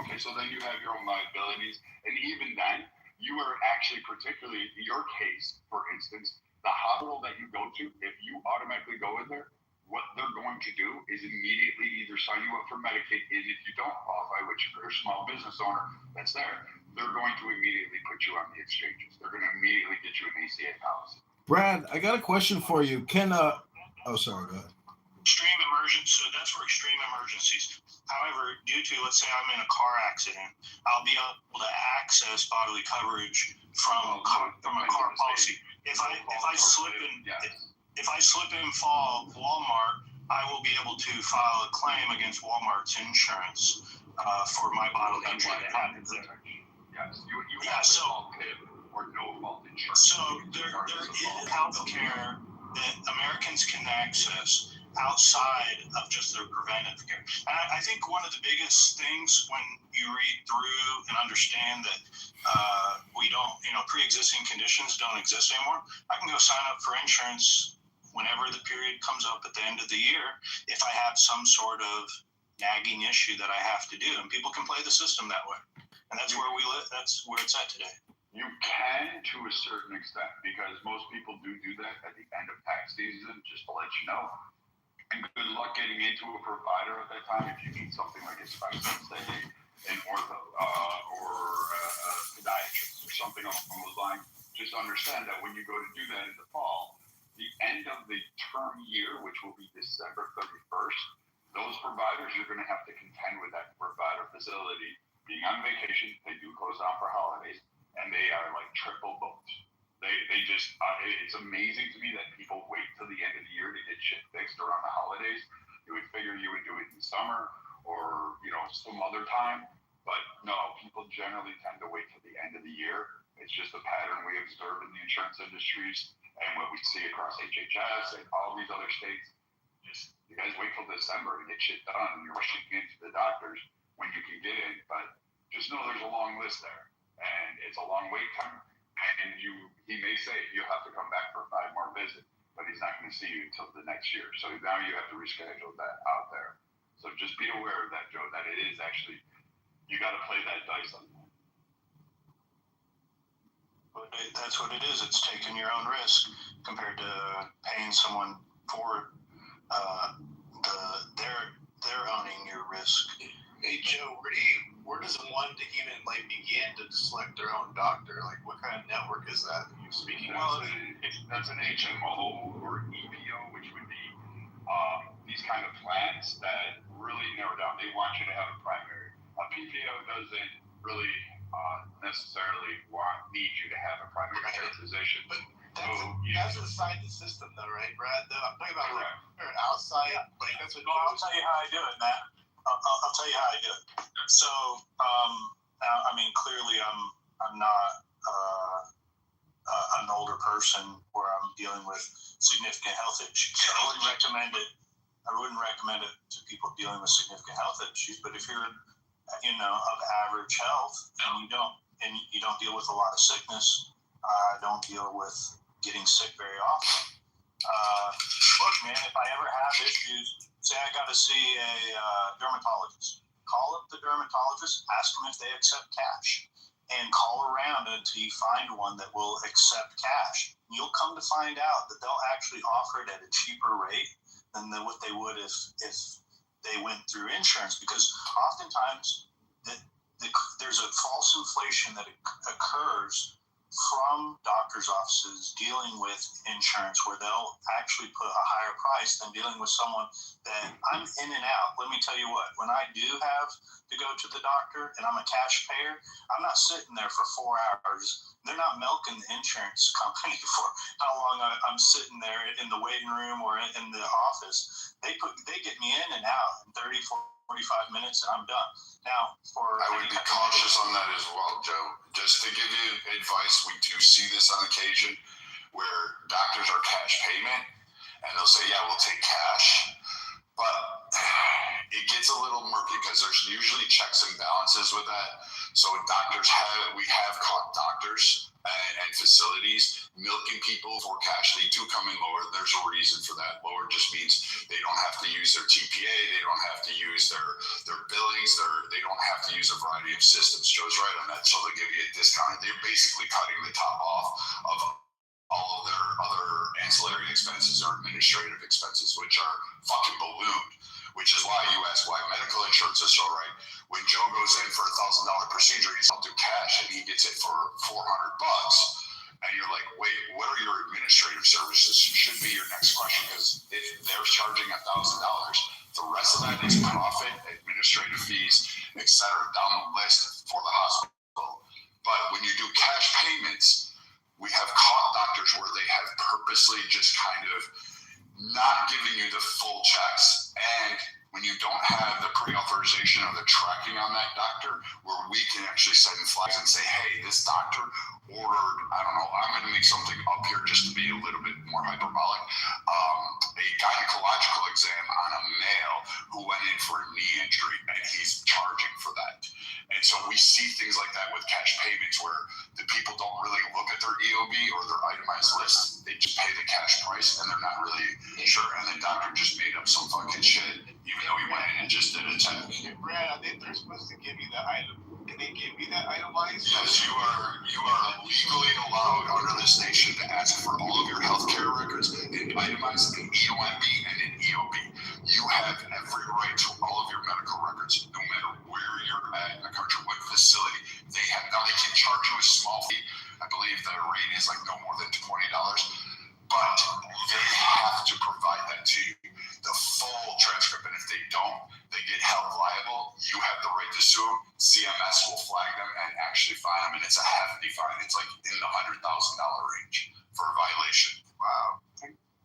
Okay, so then you have your own liabilities. And even then, you are actually, particularly in your case, for instance, the hospital that you go to, if you automatically go in there, what they're going to do is immediately either sign you up for Medicaid, and if you don't qualify, which if you're a small business owner that's there, they're going to immediately put you on the exchanges. They're going to immediately get you an ACA policy. Brad, I got a question for you. Oh, sorry, go ahead. Extreme emergency, so that's for extreme emergencies. However, due to, let's say I'm in a car accident, I'll be able to access bodily coverage from a car policy. If I slip and fall Walmart, I will be able to file a claim against Walmart's insurance for my bodily injury that happens there. Yes, you have fault or no fault insurance. So there is health care that Americans can access outside of just their preventive care. And I think one of the biggest things when you read through and understand that we don't, pre-existing conditions don't exist anymore, I can go sign up for insurance whenever the period comes up at the end of the year if I have some sort of nagging issue that I have to do. And people can play the system that way. And that's where we live. That's where it's at today. You can to a certain extent, because most people do that at the end of tax season, just to let you know. And good luck getting into a provider at that time if you need something like a specialist, an ortho, or a podiatrist, or something along those lines. Just understand that when you go to do that in the fall, the end of the term year, which will be December 31st, those providers, you're going to have to contend with that provider facility being on vacation. They do close down for holidays, and they are like triple booked. They just, it's amazing to me that people wait till the end of the year to get shit fixed around the holidays, You would figure you would do it in summer or, some other time. But no, people generally tend to wait till the end of the year. It's just a pattern we observe in the insurance industries and what we see across HHS and all these other states. Just you guys wait till December to get shit done. You're rushing into the doctors when you can get in, but just know there's a long list there, and it's a long wait time. And he may say you'll have to come back for 5 more visits, but he's not going to see you until the next year. So now you have to reschedule that out there. So just be aware of that, Joe. That it is actually you got to play that dice on that. But that's what it is. It's taking your own risk compared to paying someone for they're owning your risk. Hey Joe, where does one even begin to select their own doctor? Like, what kind of network is that you're speaking Well, of? that's an HMO or EPO, which would be these kind of plans that really narrow down. They want you to have a primary. A PPO doesn't really necessarily need you to have a primary care physician. But that's inside the system, though, right, Brad? I'm talking about outside. Like, that's what. I'll tell you how I do it, Matt. I'll tell you how I do it. So, clearly, I'm not an older person where I'm dealing with significant health issues. So I wouldn't recommend it to people dealing with significant health issues. But if you're, of average health and you don't deal with a lot of sickness, don't deal with getting sick very often. Look, man, if I ever have issues, say I got to see a dermatologist. Call up the dermatologist, ask them if they accept cash, and call around until you find one that will accept cash. You'll come to find out that they'll actually offer it at a cheaper rate than what they would if they went through insurance, because oftentimes there's a false inflation that occurs from doctors' offices dealing with insurance, where they'll actually put a higher price than dealing with someone that I'm in and out. Let me tell you what, when I do have to go to the doctor and I'm a cash payer, I'm not sitting there for 4 hours. They're not milking the insurance company for how long I'm sitting there in the waiting room or in the office. They get me in and out in 30, 45 minutes and I'm done. Now, I would be cautious on that as well, Joe. Just to give you advice, we do see this on occasion where doctors are cash payment and they'll say, yeah, we'll take cash. But it gets a little murky because there's usually checks and balances with that. So we have caught doctors and facilities milking people for cash. They do come in lower. There's a reason for that. Lower just means they don't have to use their TPA. They don't have to use their billings. They don't have to use a variety of systems. Joe's right on that. So they'll give you a discount. They're basically cutting the top off of all of their other ancillary expenses or administrative expenses, which are fucking ballooned. Which is why you ask why medical insurance is so right. When Joe goes in for $1,000 procedure, he's not do cash and he gets it for $400. And you're like, wait, what are your administrative services? Should be your next question, because if they're charging $1,000, the rest of that is profit, administrative fees, etc. down the list for the hospital. But when you do cash payments, we have caught doctors where they have purposely just kind of not giving you the full checks, and when you don't have the pre-authorization or the tracking on that doctor, where we can actually send flags and say, hey, this doctor ordered, I don't know, I'm going to make something up here just to be a little bit more hyperbolic, a gynecological exam on a male who went in for a knee injury, and he's charging for that. And so we see things like that with cash payments where the people don't really look at their EOB or their itemized list. They just pay the cash price and they're not really sure. And the doctor just made up some fucking shit, even though he went in and just did a check. Hey, Brad, I think they're supposed to give you the item. Can they give you that itemized? Yes, you are legally allowed under this nation to ask for all of your healthcare records and itemized in EOMB and in EOB. You have every right to all of your medical records, no matter where you're at in the country, what facility they have. Now, they can charge you a small fee. I believe the rate is like no more than $20, but they have to provide that to you, the full transcript. And if they don't, they get held liable. You have the right to sue them. CMS will flag them and actually fine them, and it's a hefty fine. It's like in the $100,000 range for a violation. Wow.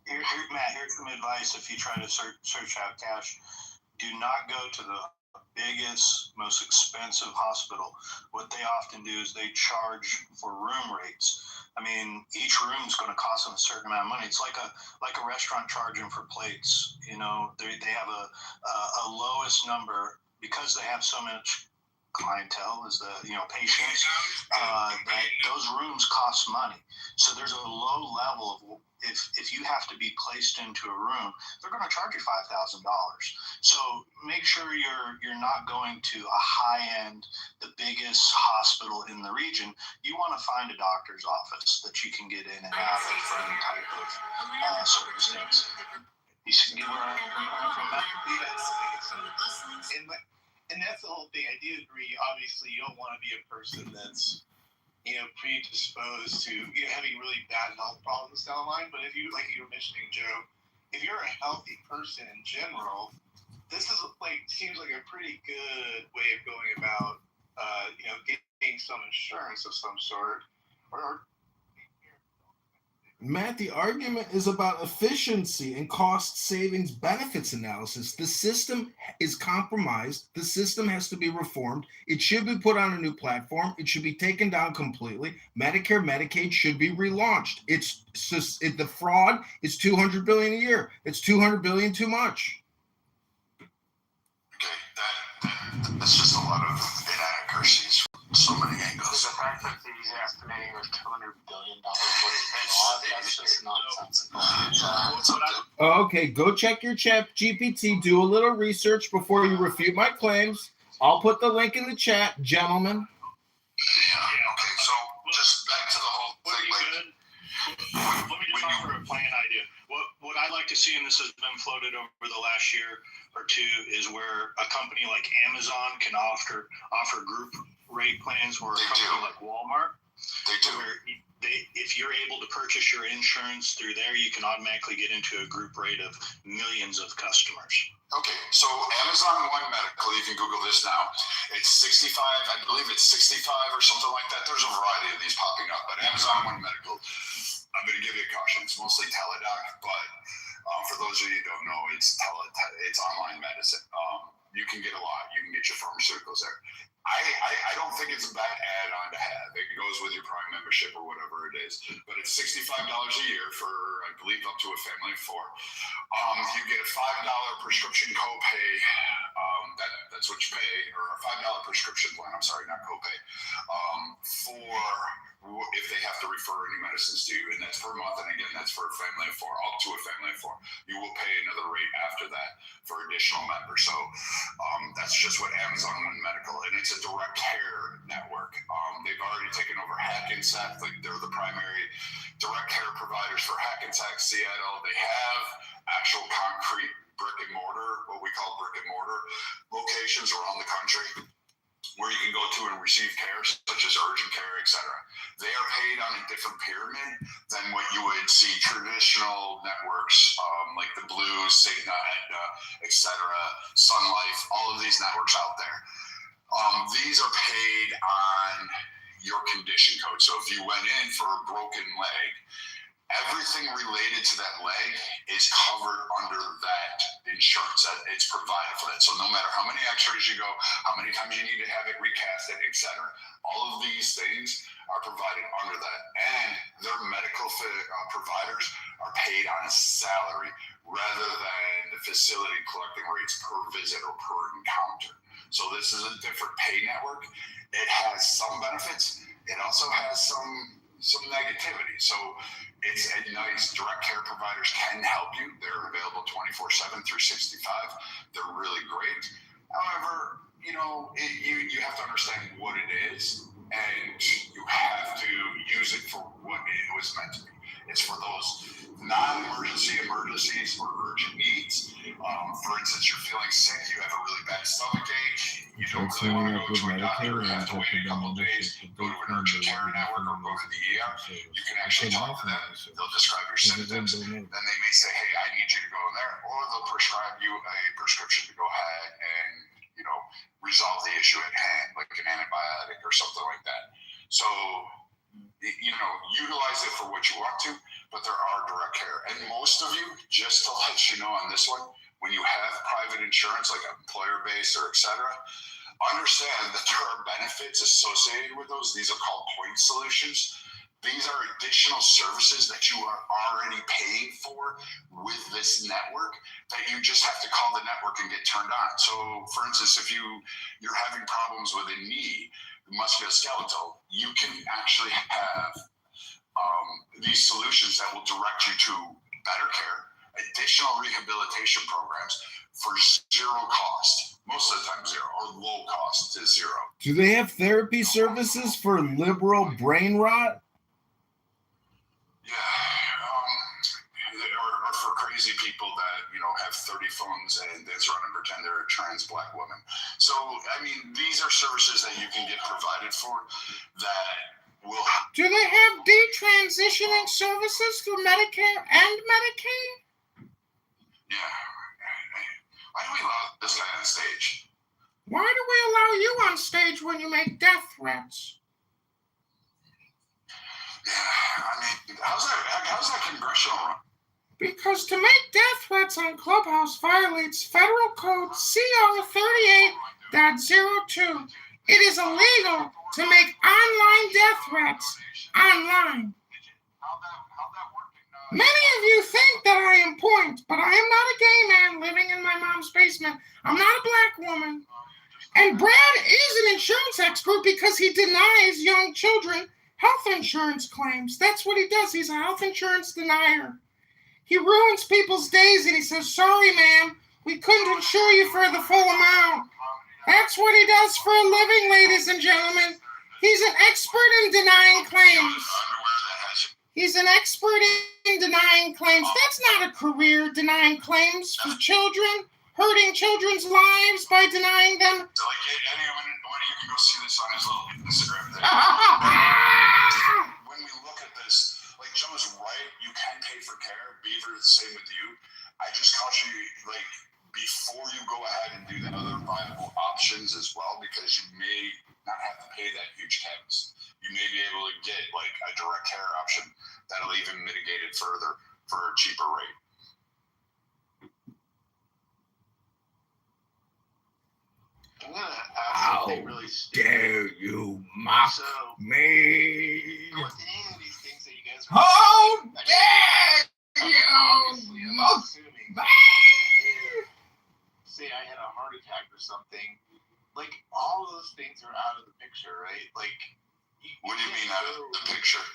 Matt, here's some advice if you try to search out cash. Do not go to the biggest, most expensive hospital. What they often do is they charge for room rates. I mean, each room is going to cost them a certain amount of money. It's like a restaurant charging for plates. You know, they have a lowest number because they have so much clientele is the patients that those rooms cost money. So there's a low level of if you have to be placed into a room, they're going to charge you $5,000. So make sure you're not going to a high end, the biggest hospital in the region. You want to find a doctor's office that you can get in and out of for any type of circumstance. You should get where I'm from that. And that's the whole thing. I do agree. Obviously, you don't want to be a person that's, predisposed to having really bad health problems down the line. But if you, like you were mentioning, Joe, if you're a healthy person in general, this is seems like a pretty good way of going about, getting some insurance of some sort, or Matt, the argument is about efficiency and cost savings benefits analysis. The system is compromised. The system has to be reformed. It should be put on a new platform. It should be taken down completely. Medicare, Medicaid should be relaunched. It's just the fraud is $200 billion a year. It's $200 billion too much. Okay, that's just a lot of inaccuracies. So many angles. The fact that he's estimating was $200 billion worth of fraud, that's just nonsensical. Okay, go check your chat GPT. Do a little research before you refute my claims. I'll put the link in the chat, gentlemen. Yeah, okay, so just back to the whole thing. Let me just offer a plan idea. What I'd like to see, and this has been floated over the last year or two, is where a company like Amazon can offer group rate plans, or a company like Walmart. They do. Where if you're able to purchase your insurance through there, you can automatically get into a group rate of millions of customers. Okay, so Amazon One Medical, you can Google this now. It's 65, I believe it's 65 or something like that. There's a variety of these popping up, but Amazon One Medical, I'm going to give you a caution. It's mostly Teladoc, but for those of you who don't know, it's online medicine. You can get a lot. You can get your pharmaceuticals there. I don't think it's a bad add-on to have. It goes with your Prime membership or whatever it is. But it's $65 a year for, I believe, up to a family of 4. You get a $5 prescription copay. That's what you pay, or a $5 prescription plan. I'm sorry, not copay. For if they have to refer any medicines to you, and that's per month. And again, that's for a family of 4, up to a family of 4. You will pay another rate after that for additional members. So that's just what Amazon One Medical, and it's a direct care network. They've already taken over Hackensack. They're the primary direct care providers for Hackensack, Seattle. They have actual concrete brick and mortar, what we call brick and mortar locations around the country, where you can go to and receive care, such as urgent care, etc. They are paid on a different pyramid than what you would see traditional networks like the Blues, Cigna, Aetna, etc., Sun Life, all of these networks out there. These are paid on your condition code. So if you went in for a broken leg, everything related to that leg is covered under that insurance. It's provided for that. So no matter how many x-rays you go, how many times you need to have it recasted, etc., all of these things are provided under that. And their medical providers are paid on a salary rather than the facility collecting rates per visit or per encounter. So this is a different pay network. It has some benefits. It also has some negativity. So it's nice. Direct care providers can help you. They're available 24/7, 365. They're really great. However, you have to understand what it is, and you have to use it for what it was meant to be. It's for those non-emergencies or urgent needs. For instance, you're feeling sick, you have a really bad stomach ache, you don't really want to go to a doctor, you have to wait a couple of days, go to an urgent care network or go to the ER. You can actually talk to them. They'll describe your symptoms. Then they may say, hey, I need you to go in there, or they'll prescribe you a prescription to go ahead and resolve the issue at hand, like an antibiotic or something like that. So utilize it for what you want to, but there are direct care. And most of you, just to let you know on this one, when you have private insurance, like employer-based or et cetera, understand that there are benefits associated with those. These are called point solutions. These are additional services that you are already paying for with this network that you just have to call the network and get turned on. So, for instance, if you're having problems with a knee, musculoskeletal, you can actually have these solutions that will direct you to better care, additional rehabilitation programs for zero cost. Most of the time zero, or low cost is zero. Do they have therapy services for liberal brain rot? Yeah, or for crazy people that, have 30 phones and dance around and pretend they're a trans black woman. So, I mean, these are services that you can get provided for that will... Do they have detransitioning services through Medicare and Medicaid? Yeah. Why do we allow this guy on stage? Why do we allow you on stage when you make death threats? Yeah, I mean, how's that congressional run? Because to make death threats on Clubhouse violates Federal Code CR 38.02. It is illegal to make online death threats online. Many of you think that I am point, but I am not a gay man living in my mom's basement. I'm not a black woman. And Brad is an insurance expert because he denies young children health insurance claims. That's what he does. He's a health insurance denier. He ruins people's days and he says, sorry, ma'am, we couldn't insure you for the full amount. That's what he does for a living, ladies and gentlemen. He's an expert in denying claims. He's an expert in denying claims. That's not a career, denying claims for children, hurting children's lives by denying them. So, anyone, you can go see this on his little Instagram thing. When we look at this, Joe's right, you can pay for care. Beaver, the same with you. I just caution you, before you go ahead and do the other viable options as well, because you may not have to pay that huge tax. You may be able to get a direct care option that'll even mitigate it further for a cheaper rate. How dare you mock me? How dare you mock me? Say I had a heart attack or something, all those things are out of the picture, right? What do you mean out of the picture?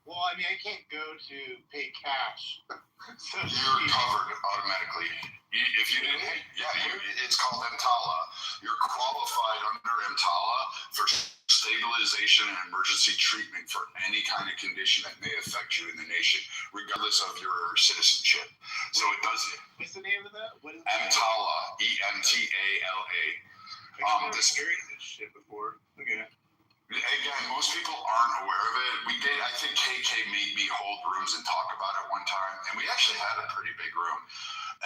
Well, I mean, I can't go to pay cash. So you're covered automatically. If you didn't, it's called EMTALA. You're qualified under EMTALA for stabilization and emergency treatment for any kind of condition that may affect you in the nation, regardless of your citizenship. So it does it. What's the name of that? What is EMTALA, EMTALA. I've experienced this shit before. Okay. Again, most people aren't aware of it. We did, I think KK made me hold rooms and talk about it one time, and we actually had a pretty big room.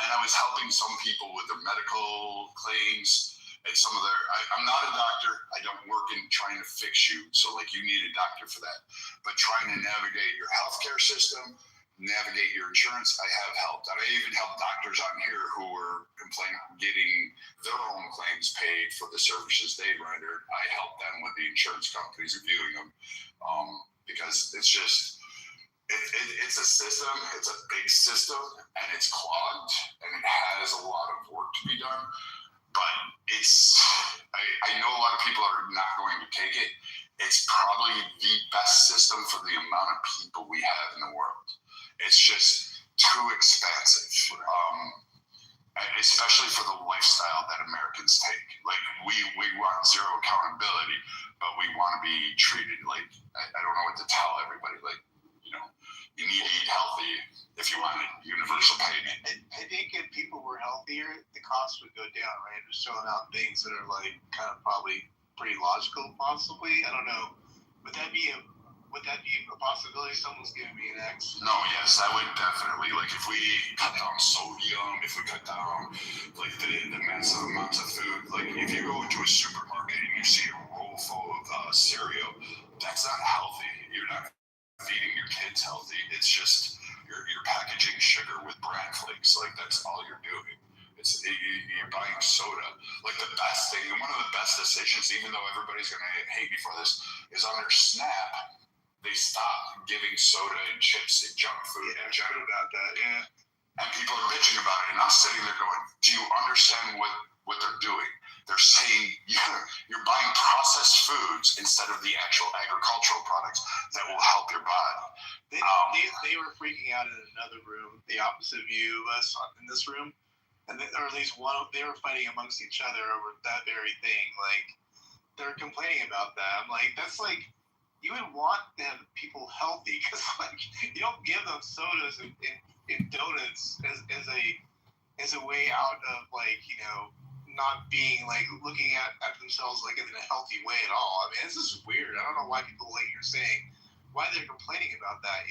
And I was helping some people with their medical claims and some of their, I'm not a doctor. I don't work in trying to fix you. So you need a doctor for that. But trying to navigate your healthcare system, navigate your insurance, I have helped. And I even helped doctors on here who were complaining getting their own claims paid for the services they rendered. I helped them with the insurance companies reviewing them because it's just, it's a system, it's a big system, and it's clogged, and it has a lot of work to be done. But I know a lot of people are not going to take it. It's probably the best system for the amount of people we have in the world. It's just too expensive, especially for the lifestyle that Americans take. We want zero accountability, but we want to be treated I don't know what to tell everybody. You need to eat healthy if you want universal payment. I think if people were healthier, the costs would go down, right? Just throwing out things that are kind of probably pretty logical, possibly. I don't know. Would that be a possibility? Someone's giving me an X. No, yes, that would definitely. If we cut down sodium, if we cut down the massive amounts of food. If you go into a supermarket and you see a roll full of cereal, that's not healthy. You're not feeding your kids healthy. It's just corporations, even though everybody's going to hate me for this, is under SNAP, they stopped giving soda and chips and junk food. Yeah, I heard about that, yeah. And people are bitching about it, and I'm sitting there going, do you understand what they're doing? They're saying you're buying processed foods instead of the actual agricultural products that will help your body. They were freaking out in another room, the opposite view of us in this room, and or at least they were fighting amongst each other over that very thing. Like, they're complaining about that. I'm like, that's like, you would want them people healthy, because like you don't give them sodas and donuts as a way out of, like, not being like looking at themselves like in a healthy way at all. I mean, this is weird. I don't know why people, like you're saying, why they're complaining about that,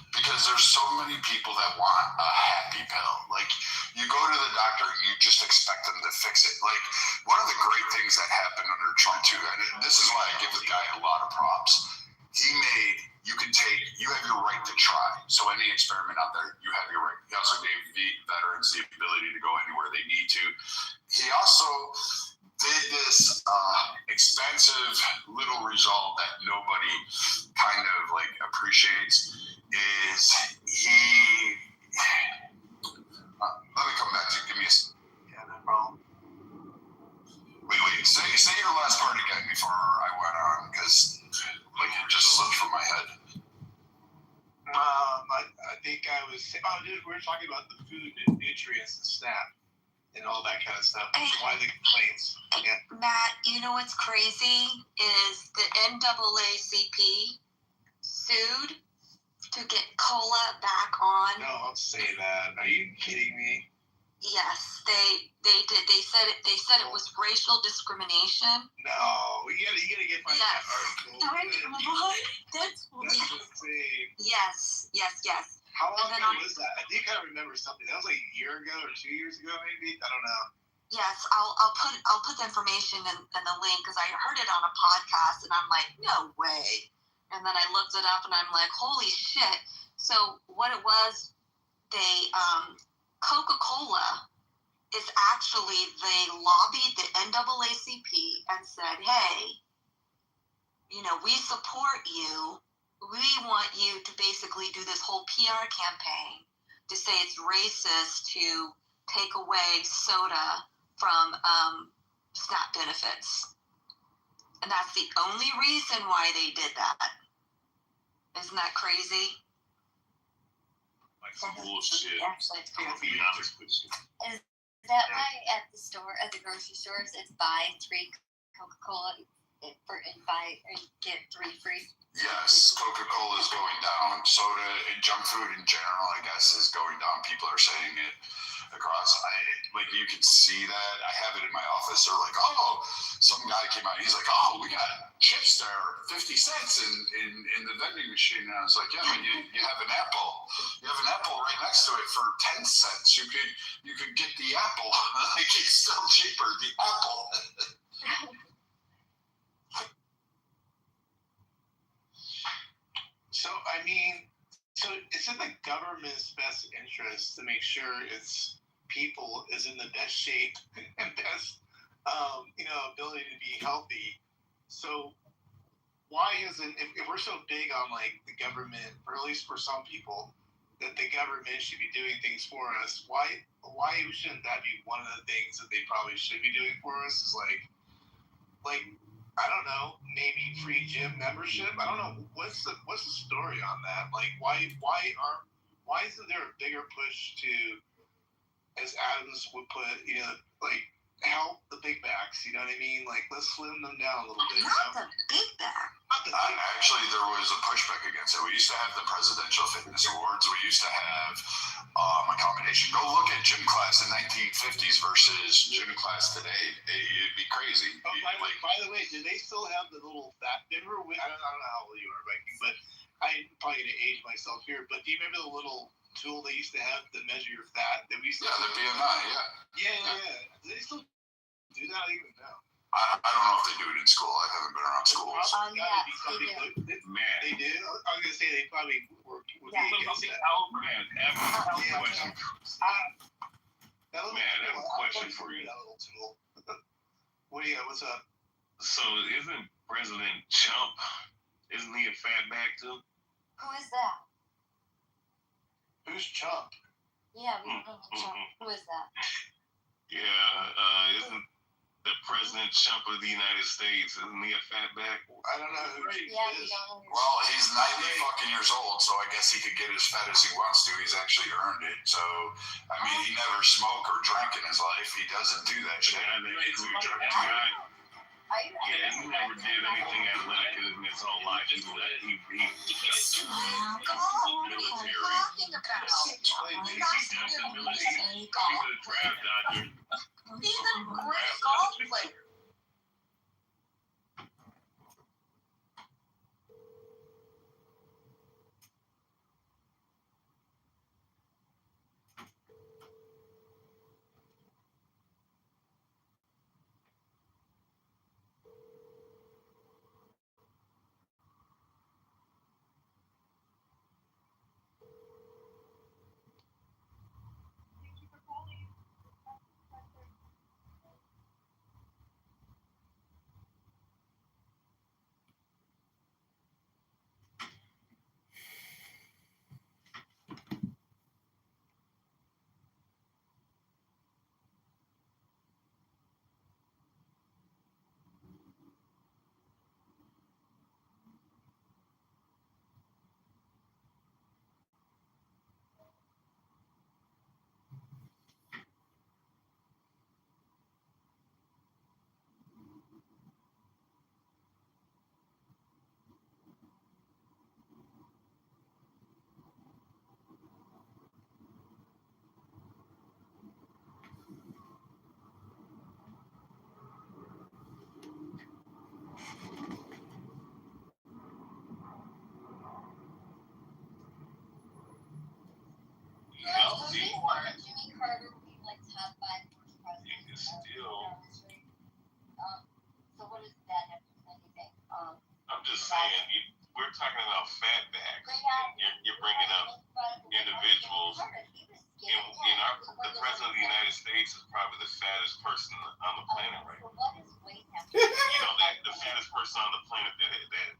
Because there's so many people that want a happy pill. Like, you go to the doctor and you just expect them to fix it. Like, one of the great things that happened under Trump too, and this is why I give the guy a lot of props. You have your right to try. So any experiment out there, you have your right. He also gave the veterans the ability to go anywhere they need to. He also did this expensive little result that nobody kind of like appreciates. Is he? Let me come back to you. Give me a. Yeah, no problem. Wait. Say your last part again before I went on, because like it just slipped from my head. I think I was. Oh, dude, we were talking about the food and nutrients and SNAP and all that kind of stuff. Why the complaints? Yeah. Matt, you know what's crazy is the NAACP sued to get cola back on. No, don't say that. Are you kidding me? Yes, they did. They said it was racial discrimination. No, you gotta get my article. What? That's insane. Yes. How long ago was that? I think I remember something. That was like a year ago or 2 years ago, maybe. I don't know. Yes, I'll put the information in the link, because I heard it on a podcast and I'm like, no way. And then I looked it up and I'm like, holy shit. So what it was, they Coca-Cola is actually, they lobbied the NAACP and said, hey, we support you. We want you to basically do this whole PR campaign to say it's racist to take away soda from SNAP benefits. And that's the only reason why they did that. Isn't that crazy? Like some bullshit. Actually, I'll be honest with you. Is that why at the grocery stores, it's buy 3 Coca-Cola and get 3 free? Yes, Coca-Cola is going down. Soda and junk food in general, I guess, is going down. People are saying it across. You can see that. I have it in my office. They're like, oh, some guy came out. He's like, oh, we got chips there, 50 cents in the vending machine. And I was like, yeah, but you have an apple. You have an apple right next to it for 10 cents. You could get the apple. It's still cheaper. The apple. So it's in the government's best interest to make sure its people is in the best shape and best, ability to be healthy. So why isn't, if we're so big on like the government, or at least for some people, that the government should be doing things for us, why shouldn't that be one of the things that they probably should be doing for us? Is like I don't know, maybe free gym membership. I don't know what's the story on that. Like why isn't there a bigger push to, as Adams would put, help the big backs? You know what I mean? Like, let's slim them down a little bit. Not the big back. Actually, there was a pushback against it. We used to have the Presidential Fitness Awards. We used to have accommodation. Go look at gym class in 1950s versus gym class today. It'd be crazy. Oh, by the way, do they still have the little fat? I don't know how old you are, Viking, but I'm probably going to age myself here. But do you remember the little tool they used to have to measure your fat? That we used to the BMI, Yeah. Do they still do that? I don't even know. I don't know if they do it in school. I haven't been around schools. They do. I was gonna say they probably were. Man, I have a question. Man, I have a question for you. That little tool. What do you got? What's up? So isn't President Trump, isn't he a fatback too? Who is that? Who's Trump? Yeah, we don't know Trump. Who is that? Yeah, isn't the President Trump of the United States, isn't he a fatback? I don't know who he Yeah, we is. don't know. Well, he's 90 fucking years old, so I guess he could get as fat as he wants to. He's actually earned it. So, I mean, he never smoked or drank in his life. He doesn't do that shit. Yeah, he never did anything athletic in his whole life. He military. He's a great golf player. Jimmy Carter would be like top 5 worst presidents. So what does that have to do with anything? I'm just saying, we're talking about fatbacks. You're bringing up individuals. The President of the United States is probably the fattest person on the planet right now. The fattest person on the planet that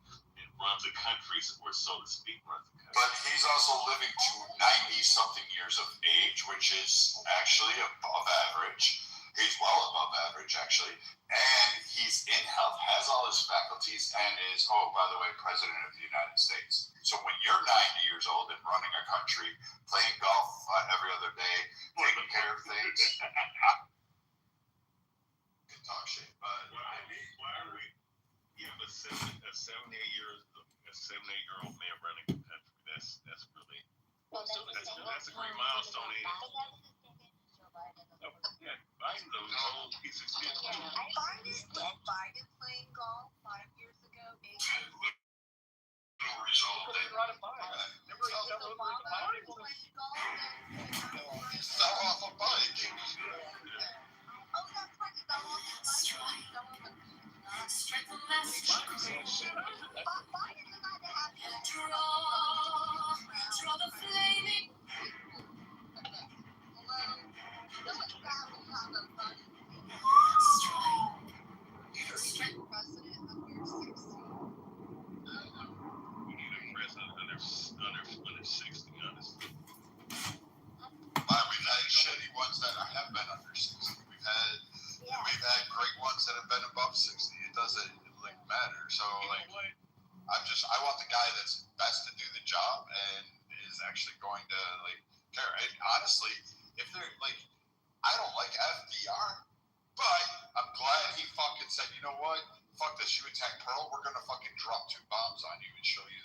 runs a country, or so to speak, runs a country. But he's also living to 90-something years of age, which is actually above average. He's well above average, actually. And he's in health, has all his faculties, and is, oh, by the way, President of the United States. So when you're 90 years old and running a country, playing golf every other day, taking care of things, you can talk shit, but... Why are we... Yeah, but a 78-year-old man running a country, that's really... That's a great milestone, ain't it? Yeah, Biden's an old piece of shit. Biden playing golf 5 years ago, 8 years ago. He fell off a bike. Oh, that's right. He fell off the bike. Biden is not the happiest. Draw the flaming. Under 60, honestly. We've had shitty ones that have been under 60. We've had great ones that have been above 60. It doesn't matter. So I want the guy that's best to do the job and is actually going to care. And honestly, if they're I don't like FDR, but I'm glad he fucking said, you know what? Fuck this, you attack Pearl, we're gonna fucking drop 2 bombs on you and show you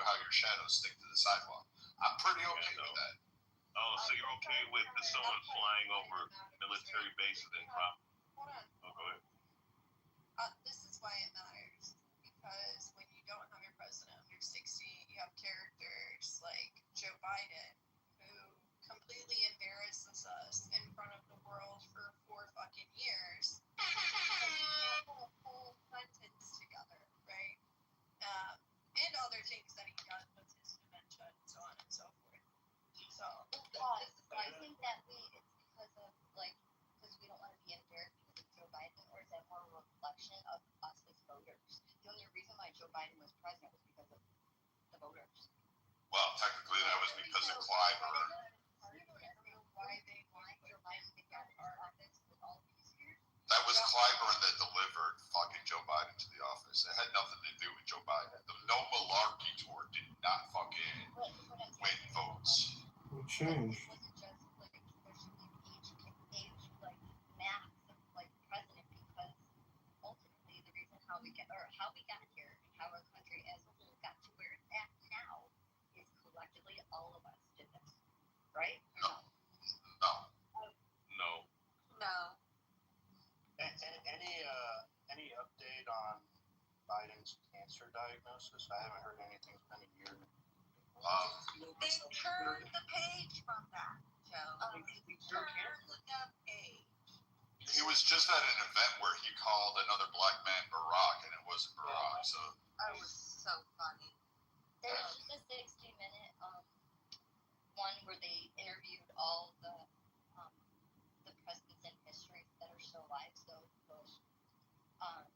how your shadows stick to the sidewalk. I'm pretty okay with that. Oh, so you're okay with someone flying over military bases and drop? Hold on. Oh, go ahead. This is why it matters, because when you don't have your president under 60, you have characters like Joe Biden, who completely embarrasses us in front of the world for 4 fucking years. Pull a full sentence together, right? And other things that he does with his dementia and so on and so forth. So, I think that it's because of because we don't want to be embarrassed because of Joe Biden, or is that more a reflection of Biden was president was because of the voters. Well, technically that was because of Clyburn. Why they want Joe Biden to get our office with all these years? That was Clyburn that delivered fucking Joe Biden to the office. It had nothing to do with Joe Biden. The No Malarkey tour did not fucking win votes. What changed? It wasn't just like there should be age like max of like president, because ultimately the reason how we got here and how our country as a whole got to where it's at now is collectively all of us did this, right? No. No. Any update on Biden's cancer diagnosis? I haven't heard anything. It's been a year. They turned the page from that, Joe. They turned the page. He was just at an event where he called another black man Barack, and it wasn't Barack. So That was so funny. There's just a 60-minute one where they interviewed all the presidents in history that are still alive. So Bush,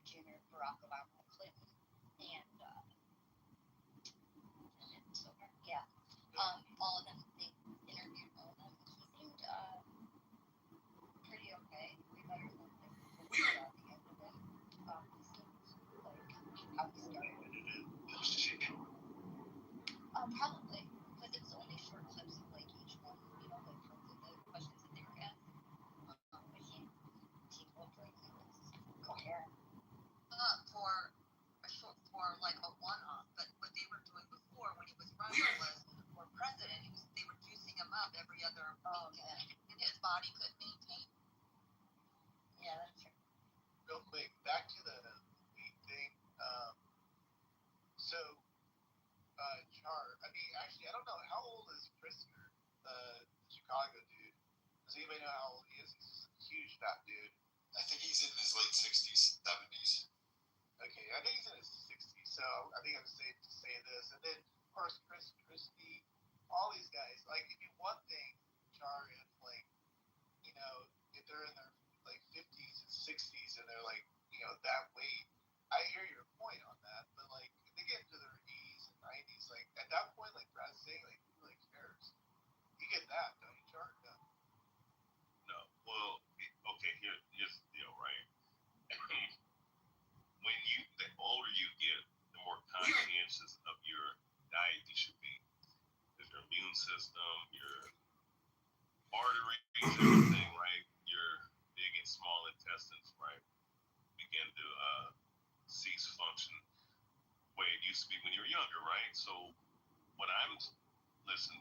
Jr., Barack Obama, Clinton, and so yeah, all of them. They interviewed all of them. He seemed pretty okay. Way better than the end of it. He seemed like how he started. Probably, because it's only short clips of like each one, you know, like from the questions that they were asked. But he looked like he was coherent. For like a one-off, but what they were doing before when he was running was, for president, they were juicing him up every other weekend, and his body couldn't maintain. Yeah, that's true. Real quick, back to the weed thing. Char. I mean, actually, I don't know how old is Pritzker, the Chicago dude. Does anybody know how old he is? He's a huge fat dude. I think he's in his late 60s, 70s. Okay, I think he's in his 60s, so I think I'm safe to say this. And then, of course, Chris Christie, all these guys. Like, if you one thing, Char, if like, you know, if they're in their like 50s and 60s and they're like, you know, that weight, I hear your point on that. But like, if they get into their 80s and 90s, like at that point, like Brad's saying, like who really cares? You get that, don't you, Char? No. No. Well, okay. Here's the deal, right? The older you get, the more conscientious of your diet you should be. Because your immune system, your arteries, everything, right? Your big and small intestines, right, begin to cease function the way it used to be when you were younger, right? So listen,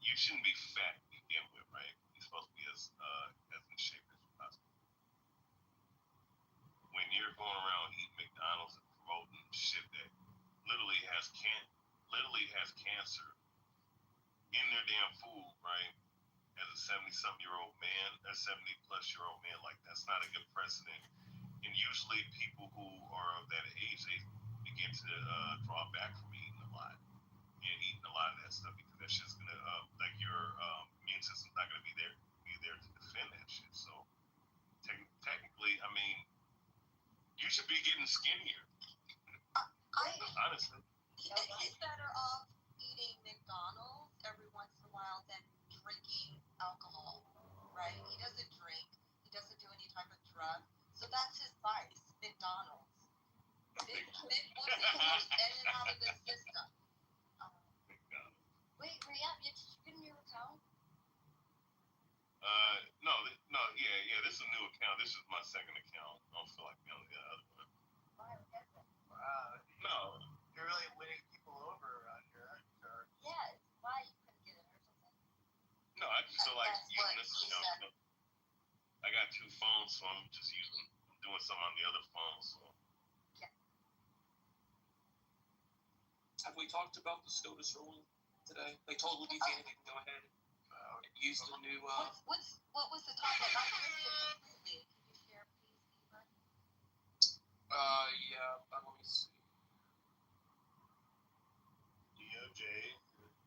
you shouldn't be fat to begin with, right? You're supposed to be as in shape as possible. When you're going around eating McDonald's and promoting shit that literally has cancer in their damn food, right? As a 70-something-year-old man, a 70-plus-year-old man, like that's not a good precedent. And usually people who are of that age, they begin to draw back from eating a lot and eating a lot of that stuff because that shit's gonna like your immune system's not gonna be there to defend that shit. So technically, I mean, you should be getting skinnier. Honestly. He's better off eating McDonald's every once in a while than drinking alcohol, right? He doesn't drink. He doesn't do any type of drug. So that's his vice, McDonald's. It puts him in and out of the system. Wait, Rhea, you just getting your account? Yeah, this is a new account. This is my second account. I don't feel like being on the other one. Wow. No. You're really winning people over around here, aren't you, Char? Yeah, it's why you couldn't get it or something. No, I just feel like using this account. I got two phones, so I'm just doing something on the other phone. So. Yeah. Have we talked about the SCOTUS ruling today? They told Louisiana they can go ahead and use the new. What was the topic? I missed it completely. Could you share, please, Eva? Yeah. Let me see. DOJ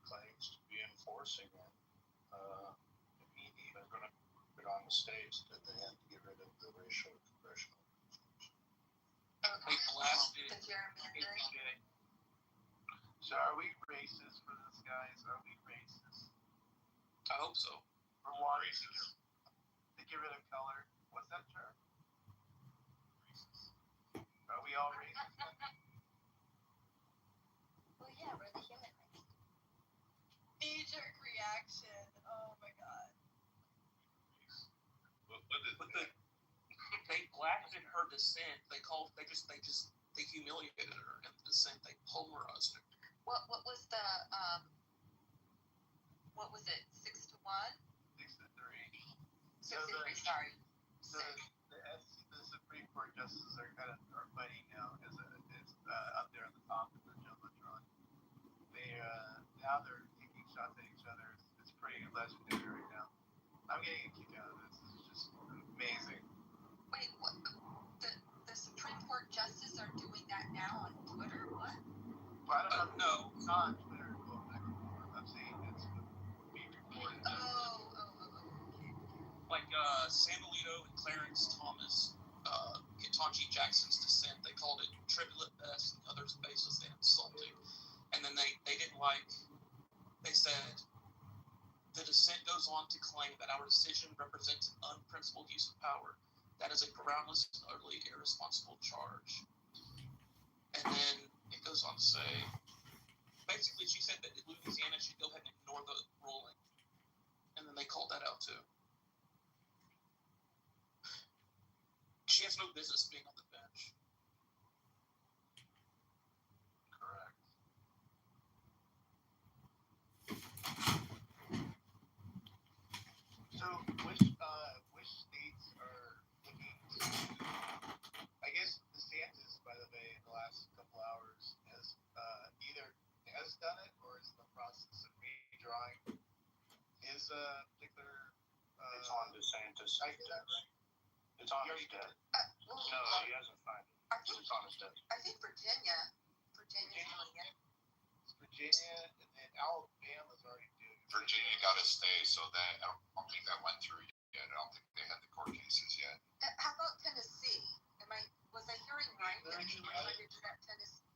claims to be enforcing it. They're going to put on the states that they have to get rid of the racial congressional. They blasted The gerrymandering. APJ. So are we racist for this, guys? Are we racist? I hope so. For wanting to get rid of color? What's that term? Are we all racist? Well, yeah, we're the human race. Knee-jerk reaction. Oh my god. But they blasted her dissent. They humiliated her in the dissent. They polarized her. What was the what was it? 6-1? 6-3. 6-3. Sorry. So the Supreme Court justices are fighting now as up there on the top of the jumbotron. Now they're taking shots at each other. It's pretty legendary right now. I'm getting a kick out of this. This is just amazing. Wait, what? The Supreme Court justices are doing that now on Twitter? What? Well, I don't know. No. It's not on Twitter going back and forth. I'm saying it's being reported. Okay. Like Sam Alito and Clarence Thomas, Ketanji Jackson's dissent, they called it trivial at best and others baseless and insulting. And then they didn't they said, the dissent goes on to claim that our decision represents an unprincipled use of power. That is a groundless and utterly irresponsible charge. And then it goes on to say, basically she said that Louisiana should go ahead and ignore the ruling. And then they called that out too. She has no business being on the bench. Correct. So, which states are looking to? I guess DeSantis, by the way, in the last couple hours has either has done it or is in the process of redrawing his particular. It's on DeSantis. I get that right? It's on his desk. No, he hasn't signed it. It's on his desk. I think Virginia's doing it. It's Virginia, and then Alabama's already doing it. Virginia got to stay, so that I don't think that went through yet. I don't think they had the court cases yet. How about Tennessee? Was I hearing right that they were trying to do that Tennessee?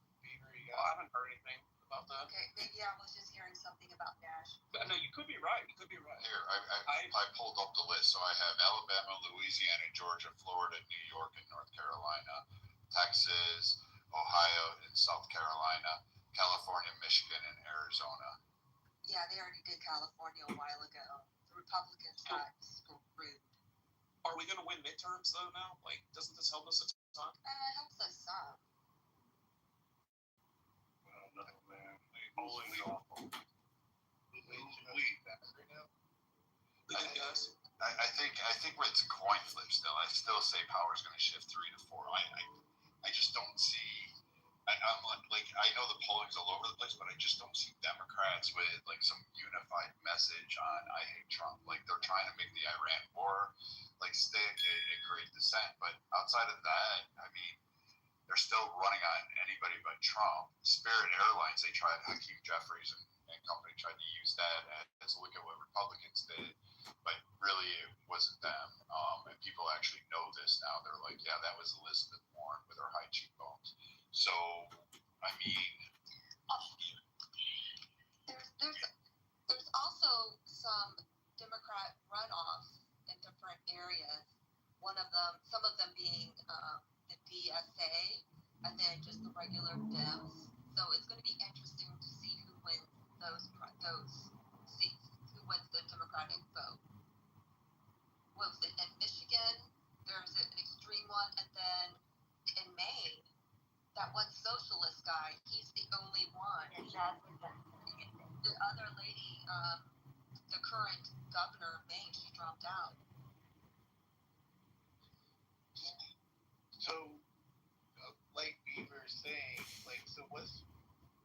I haven't heard anything about that. Okay, maybe I was just hearing something about Nash. No, you could be right. You could be right. Here, I pulled up the list. So I have Alabama, Louisiana, Georgia, Florida, New York, and North Carolina, Texas, Ohio, and South Carolina, California, Michigan, and Arizona. Yeah, they already did California a while ago. The Republicans got screwed. Are we going to win midterms, though, now? Like, doesn't this help us a ton? I hope so, some. Well, no, man. Polling's awful. I think it's a coin flip still. I still say power is going to shift 3 to 4. I just don't see. I'm like I know the polling's all over the place, but I just don't see Democrats with like some unified message on I hate Trump. Like they're trying to make the Iran war like stick and create dissent, but outside of that, I mean, they're still running on anybody but Trump. Spirit Airlines, they tried Hakeem Jeffries and company tried to use that as a look at what Republicans did, but really it wasn't them. And people actually know this now. They're like, yeah, that was Elizabeth Warren with her high cheekbones. So, I mean, there's also some Democrat runoff in different areas. Some of them being the DSA, and then just the regular Dems. So it's going to be interesting to see who wins those seats, who wins the Democratic vote. What was it in Michigan? There's an extreme one, and then in Maine, that one socialist guy, he's the only one. The other lady, the current governor of Maine, she dropped out. So, like we were saying, so what's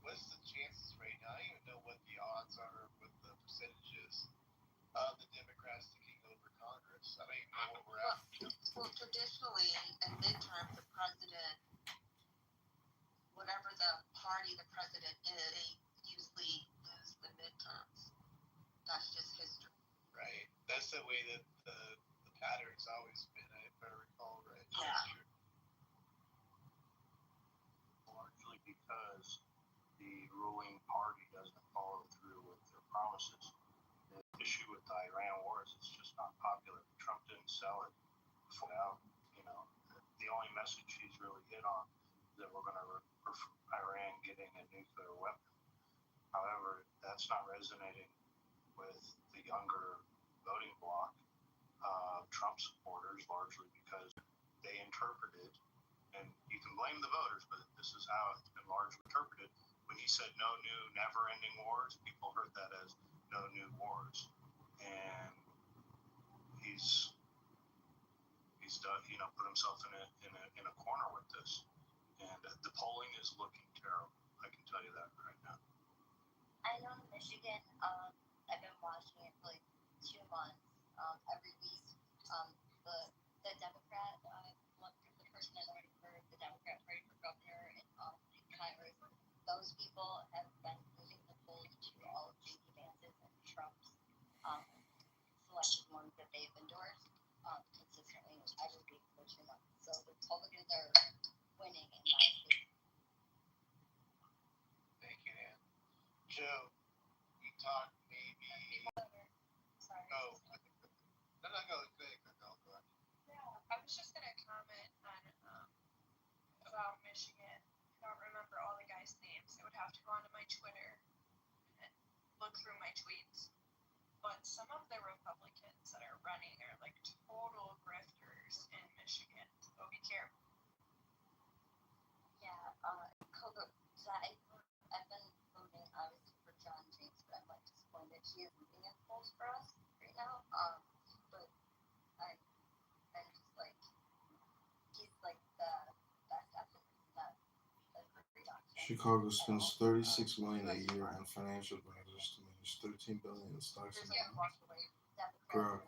the chances right now? I don't even know what the odds are, what the percentages of the Democrats taking over Congress. I don't even know what we're at. Well, traditionally, in midterms, the president, whatever the party the president is, they usually lose the midterms. That's just history. Right. That's the way that the pattern's always been, if I recall right. Yeah. because the ruling party doesn't follow through with their promises. The issue with the Iran war is it's just not popular. Trump didn't sell it out. The only message he's really hit on is that we're going to Iran getting a nuclear weapon. However, that's not resonating with the younger voting bloc, Trump supporters, largely because they interpreted, and you can blame the voters, but this is how it's been largely interpreted. When he said no new never-ending wars, people heard that as no new wars, and he's done, put himself in a corner with this, and the polling is looking terrible. I can tell you that right now. I know in Michigan, I've been watching it for like 2 months. Every week, the Democrat, the person that's running for the Democrat Party for governor and Congress, those people have been moving the polls to all of J.D. Vance's and Trump's selected ones that they've endorsed consistently every week for 2 months. So the Republicans are winning in my state. Thank you, Ann. Joe, you talked maybe. Sorry. Oh, no, go ahead. Yeah, I was just gonna comment on about Michigan. I don't remember all the guys' names. I would have to go onto my Twitter and look through my tweets. But some of the Republicans that are running are like total grifters in Michigan. So be careful. Yeah, I've been voting obviously for John James, but I'm like disappointed he is leading in polls for us right now. But I'm just like he's like the best option. Not a great option. Chicago spends $36 million a year on financial advisors to manage $13 billion in stocks and bonds.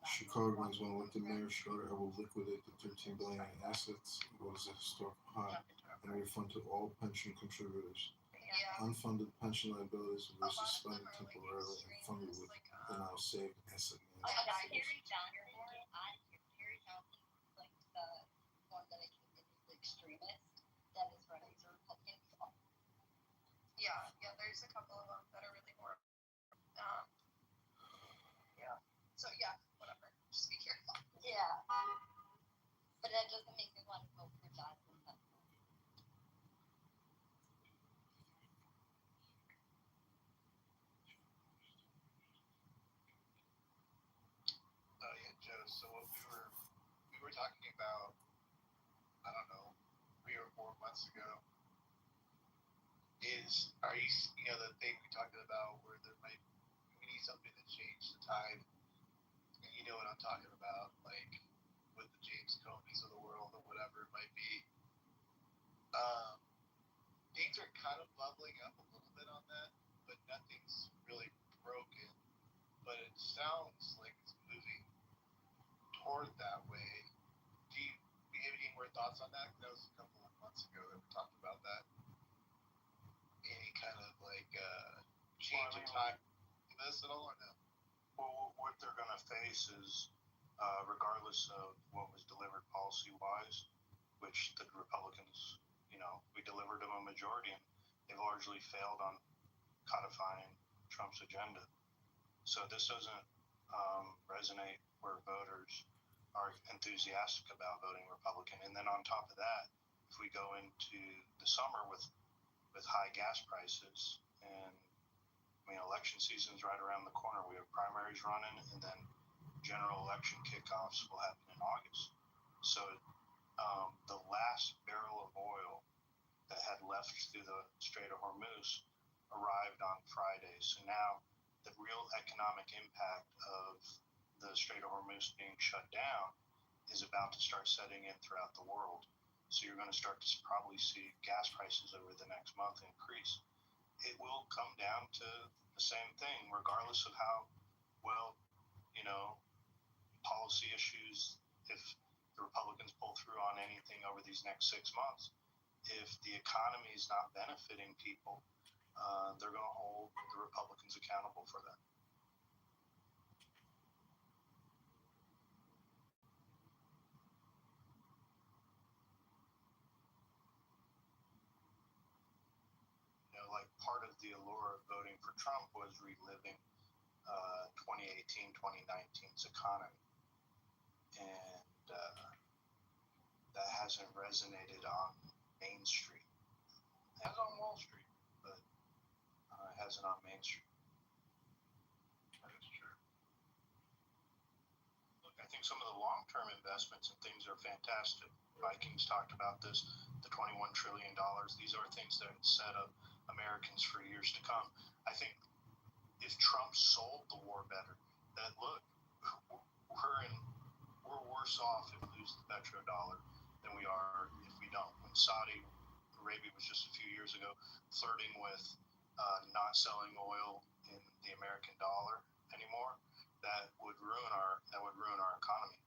Chicagoans want to let the mayor Schroeder will liquidate the $13 billion in assets, was a historical high, and refund to all pension contributors. Yeah. Unfunded pension liabilities will be suspended temporarily and funded with the now saved asset management. Harry Johnson, like the one that I think is the extremist that is running for Republican. Yeah, there's a couple of them that are really horrible. Yeah. So yeah, whatever. Just be careful. Yeah. But that doesn't make me want to vote for Johnson. Oh yeah, Joe. So what we were talking about, I don't know, 3 or 4 months ago, is the thing we talked about where we need something to change the tide. And you know what I'm talking about, like with the James Comeys of the world or whatever it might be. Things are kind of bubbling up a little bit on that, but nothing's really broken. But it sounds like it's moving toward that way. Do you have any more thoughts on that? That was a couple of months ago that we talked about that. Any kind of change in time in this at all or no? Well, what they're going to face is, regardless of what was delivered policy-wise, which the Republicans, we delivered them a majority, and they've largely failed on codifying Trump's agenda. So this doesn't resonate where voters are enthusiastic about voting Republican. And then on top of that, if we go into the summer with high gas prices, and election season's right around the corner. We have primaries running, and then general election kickoffs will happen in August. So the last barrel of oil that had left through the Strait of Hormuz arrived on Friday. So now the real economic impact of the Strait of Hormuz being shut down is about to start setting in throughout the world. So you're going to start to probably see gas prices over the next month increase. It will come down to the same thing, regardless of how well, policy issues, if the Republicans pull through on anything over these next 6 months. If the economy is not benefiting people, they're going to hold the Republicans accountable for that. the allure of voting for Trump was reliving 2018, 2019's economy. And that hasn't resonated on Main Street. It has on Wall Street, but it hasn't on Main Street. That is true. Look, I think some of the long-term investments and things are fantastic. Vikings talked about this, the $21 trillion. These are things that set up Americans for years to come. I think if Trump sold the war better, that look, we're worse off if we lose the petrodollar than we are if we don't. When Saudi Arabia was just a few years ago flirting with not selling oil in the American dollar anymore, that would ruin our economy.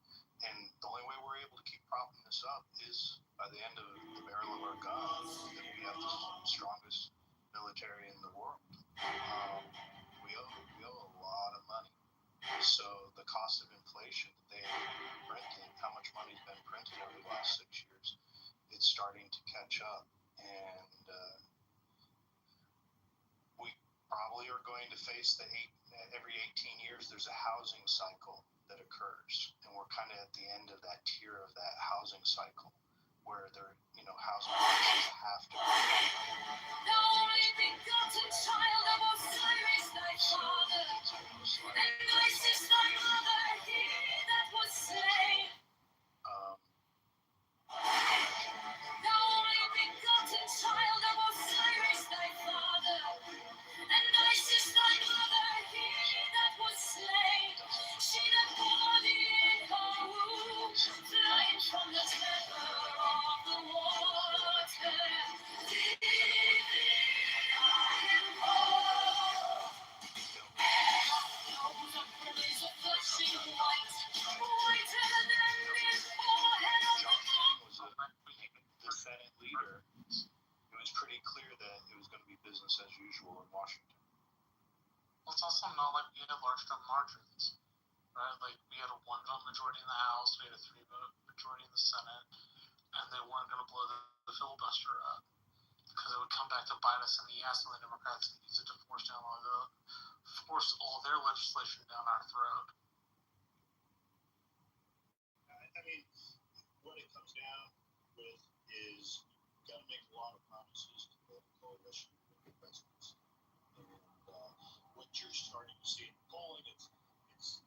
And the only way we're able to keep propping this up is by the end of the barrel of our gun that we have the strongest military in the world. We owe a lot of money. So the cost of inflation that they printed, how much money's been printed over the last 6 years, it's starting to catch up. And we probably are going to face every 18 years there's a housing cycle that occurs, and we're kind of at the end of that tier of that housing cycle where housing prices have to The only begotten child of Osiris thy father, and Isis thy mother, he that was slain. The only begotten child of Osiris thy father, and Isis thy mother, he that was slain. She that bore thee in her womb, flying from the tether of the water. The Senate leader, it was pretty clear that it was going to be business as usual in Washington. Let's also know, we had large gun margins, right? We had a 1-vote majority in the House, we had a 3-vote majority in the Senate, and they weren't going to blow the filibuster up because it would come back to bite us in the ass, and the Democrats used it to force all their legislation down our throat. I mean, what it comes down with is you got to make a lot of promises to build a coalition with the presidents. And what you're starting to see in polling, it's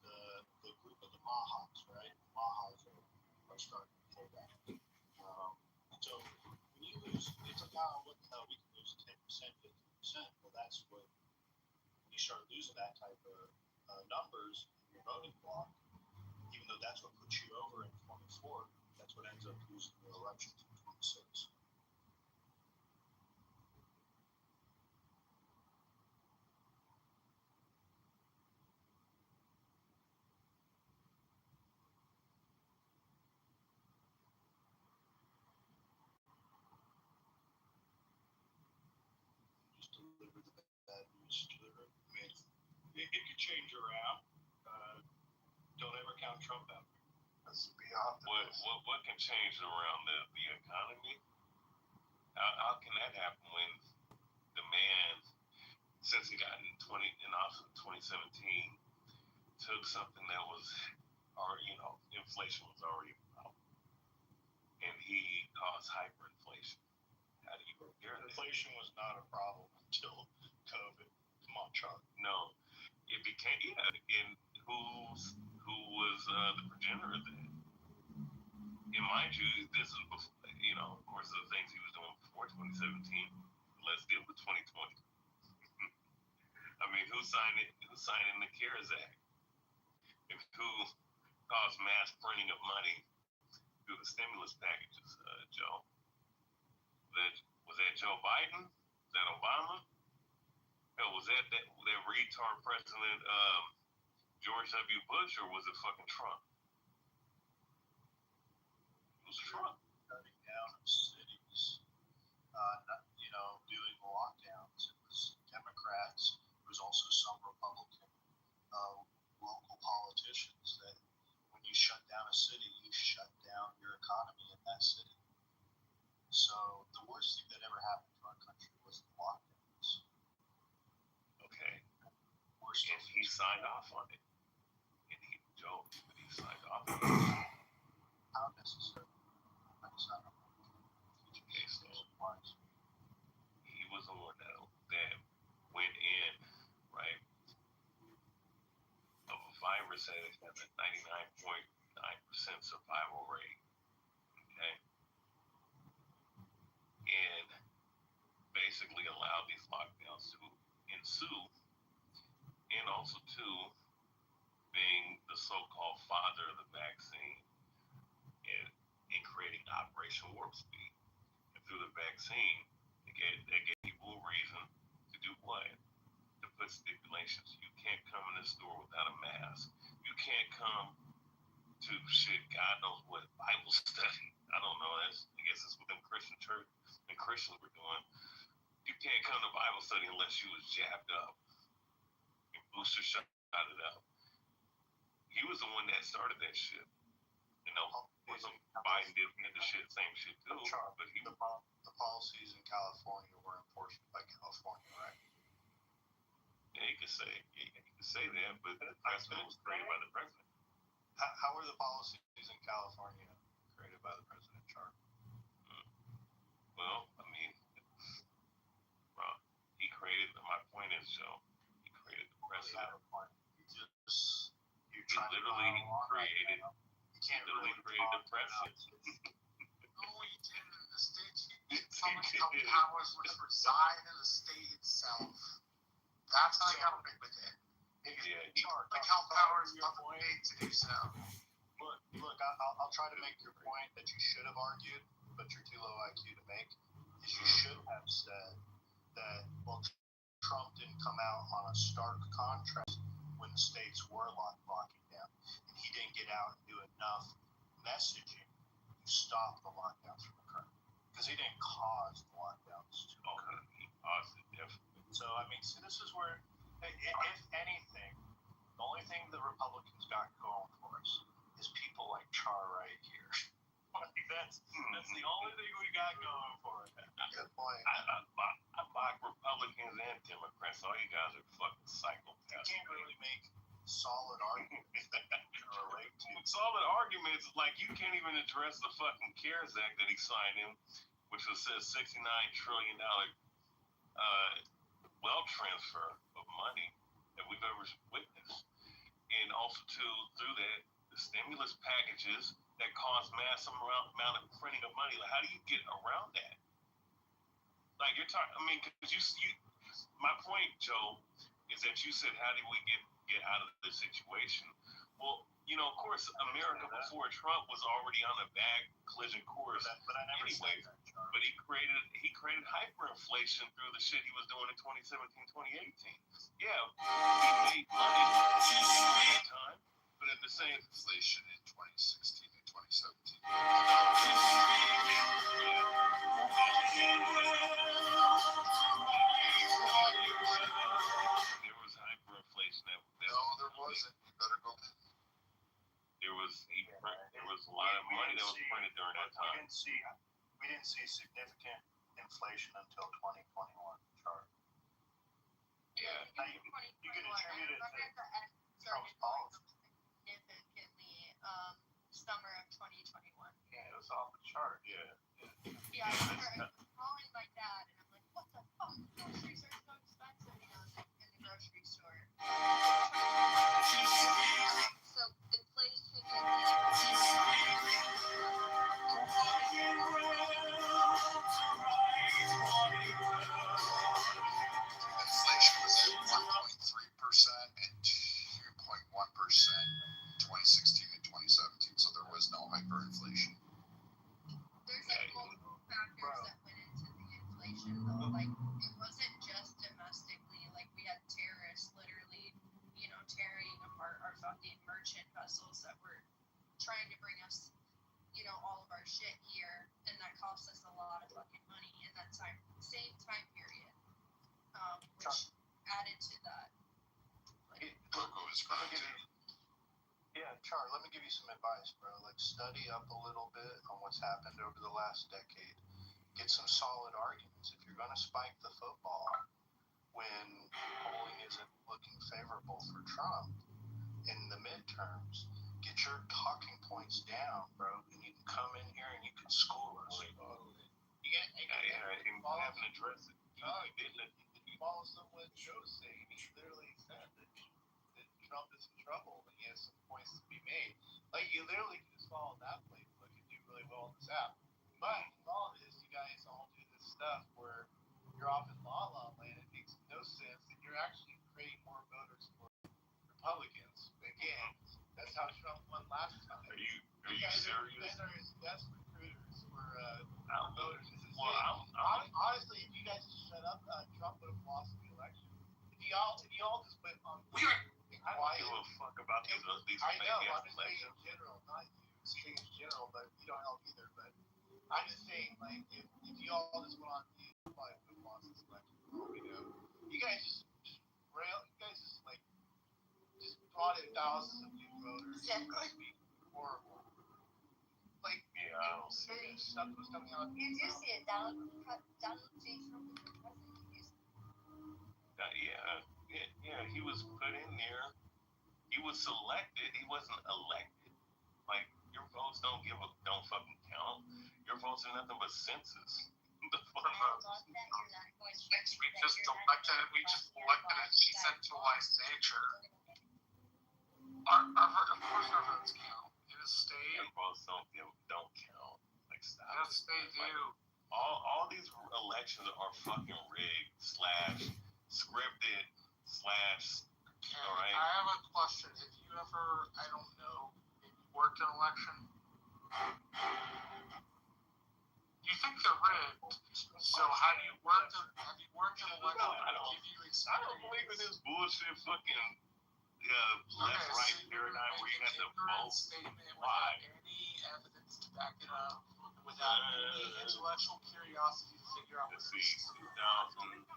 the group of the Mahas, right? The Mahas are starting to pull back. So when you lose, it's like, what the hell, we can lose 10%, 15%. Well, that's what, when you start losing that type of numbers in your voting block, even though that's what puts you over in 24, that's what ends up losing the elections in 26. Just deliver the bad news to the room. I mean, it could change around. Don't ever count Trump out. Let's be honest. What can change around the economy? How can that happen when the man, since he got in office in 2017, took something that was already, inflation was already out, and he caused hyperinflation? How do you repair that? Inflation was not a problem until COVID. Come on, Chuck. No, it became, and who was the progenitor of that? And mind you, this is before, of course, the things he was doing before 2017. Let's deal with 2020. I mean, who's signing the CARES Act? And who caused mass printing of money through the stimulus packages, Joe? Was that Joe Biden? Was that Obama? Hell, was that retard president George W. Bush, or was it fucking Trump? It was Trump. Shutting down of cities, doing lockdowns. It was Democrats. It was also some Republican local politicians that when you shut down a city, you shut down your economy in that city. So the worst thing that ever happened to our country was the lockdowns. signed off on it. And he joked, but he signed off on it. How necessary? Okay, so he was the one that went in, right? Of a virus that has a 99.9% survival rate. Okay. And basically allowed these lockdowns to ensue, and also too being the so-called father of the vaccine and creating Operation Warp Speed. And through the vaccine, they gave people a reason to do what? To put stipulations. You can't come in the store without a mask. You can't come to shit, God knows what, Bible study. I don't know. I guess it's what them Christian church and Christians were doing. You can't come to Bible study unless you was jabbed up. Your booster shot it up. He was the one that started that shit. You know, Biden did the same shit too. But the policies in California were enforced by California, right? Yeah, you could say that, but the president was created by the president. How were the policies in California created by the president, Char? Well, I mean, he created. My point is, Joe, he created the president. He literally created. He literally created the president. No, he didn't. The state, how powers would reside in the state itself. That's how they got away with it. Like how powers are made to do so. Look, I'll try to make your point that you should have argued, but you're too low IQ to make. Is you should have said that, well, Trump didn't come out on a stark contrast when the states were locking down. And he didn't get out and do enough messaging to stop the lockdowns from occurring. Because he didn't cause the lockdowns to occur. He caused it, definitely. So, I mean, see, this is where, if anything, the only thing the Republicans got going for us is people like Char right here. That's the only thing we got going for us. Good point. I like Republicans and Democrats. All you guys are fucking psychopaths. You can't really make solid arguments that can relate to. Solid arguments, like you can't even address the fucking CARES Act that he signed in, which was a $69 trillion wealth transfer of money that we've ever witnessed. And also, too, through that, the stimulus packages that cause massive amount of printing of money. Like, how do you get around that? Like, you're talking, I mean, because you, my point, Joe, is that you said, how do we get out of this situation? Well, you know, of course, America before Trump was already on a bad collision course anyway. But he created hyperinflation through the shit he was doing in 2017, 2018. Yeah, he made money at the time, but at the same inflation in 2016 and 2017. There was hyperinflation. No, there wasn't. You better go. There was a lot of money that was printed during that time. We didn't see significant inflation until 2021, Char. Yeah. Now you can attribute it to Trump's policy. Significantly, summer of 2021. Yeah, it was off the chart. Yeah. Yeah, I remember calling my dad, and I'm like, what the fuck? Groceries are so expensive, you know, in the grocery store. So inflation Inflation was at 1.3% and 2.1% 2016 and 2017, so there was no hyperinflation. There's like multiple factors that went into the inflation, though. Like, it wasn't just domestically. Like, we had terrorists literally, you know, tearing apart our fucking merchant vessels that were trying to bring us, you know, all of our shit here, and that cost us a lot of fucking money in that same time period, which added to that. Like, yeah, Char, let me give you some advice, bro. Like, study up a little bit on what's happened over the last decade. Get some solid arguments. If you're going to spike the football when polling isn't looking favorable for Trump, haven't addressed it. No, he didn't. If you follow someone Joe's saying, he literally said that Trump is in trouble and he has some points to be made. Like, you literally can just follow that playbook and do really well on this app. But all of this, you guys all do this stuff where you're off in La La Land. It makes no sense, and you're actually creating more voters for Republicans. Again, that's how Trump won last time. Are you serious? You guys are his best recruiters for voters. Well, honestly, if you guys just shut up, Trump would have lost the election. If you all just went on I quiet. don't give a fuck about these I fake know, ass I'm just saying elections. in general, not you saying in general, but you don't help either. But I'm just saying, like, if you all just went on mute, you probably would have lost this election. You know, you guys just brought in thousands of new voters. Like, horrible. Like, yeah, I don't see it. Stuff was coming out. You do see it. Donald J. Trump is the president. Yeah, he was put in there. He was selected. He wasn't elected. Like, your votes don't fucking count. Your votes are nothing but census. The fuck? We just elected a decentralized nature. Of course our votes count. In a state. Your votes don't count. Like, stop. Yes, they do. All these elections are fucking rigged / scripted / Okay, all right. I have a question. Have you ever, I don't know, maybe worked an election? You think they're rigged? So have you worked an election that give you experience? I don't believe in this bullshit fucking left right paradigm where you got to vote. Why? Without any evidence to back it up, without any intellectual curiosity to figure out what it is. 2000.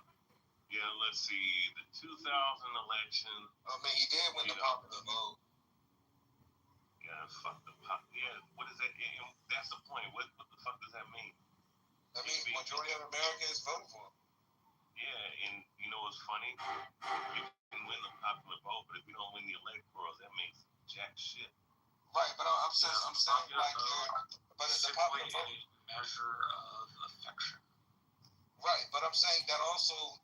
Yeah, let's see. The 2000 election. I mean, he did win the popular vote. Yeah, fuck the pop. Yeah, what is that? That's the point. What the fuck does that mean? That means majority of America is voting for him. Yeah, and you know what's funny? You can win the popular vote, but if you don't win the electorals, that means jack shit. Right, but I'm saying like, but it's the popular vote. Measure of affection. Right, but I'm saying that also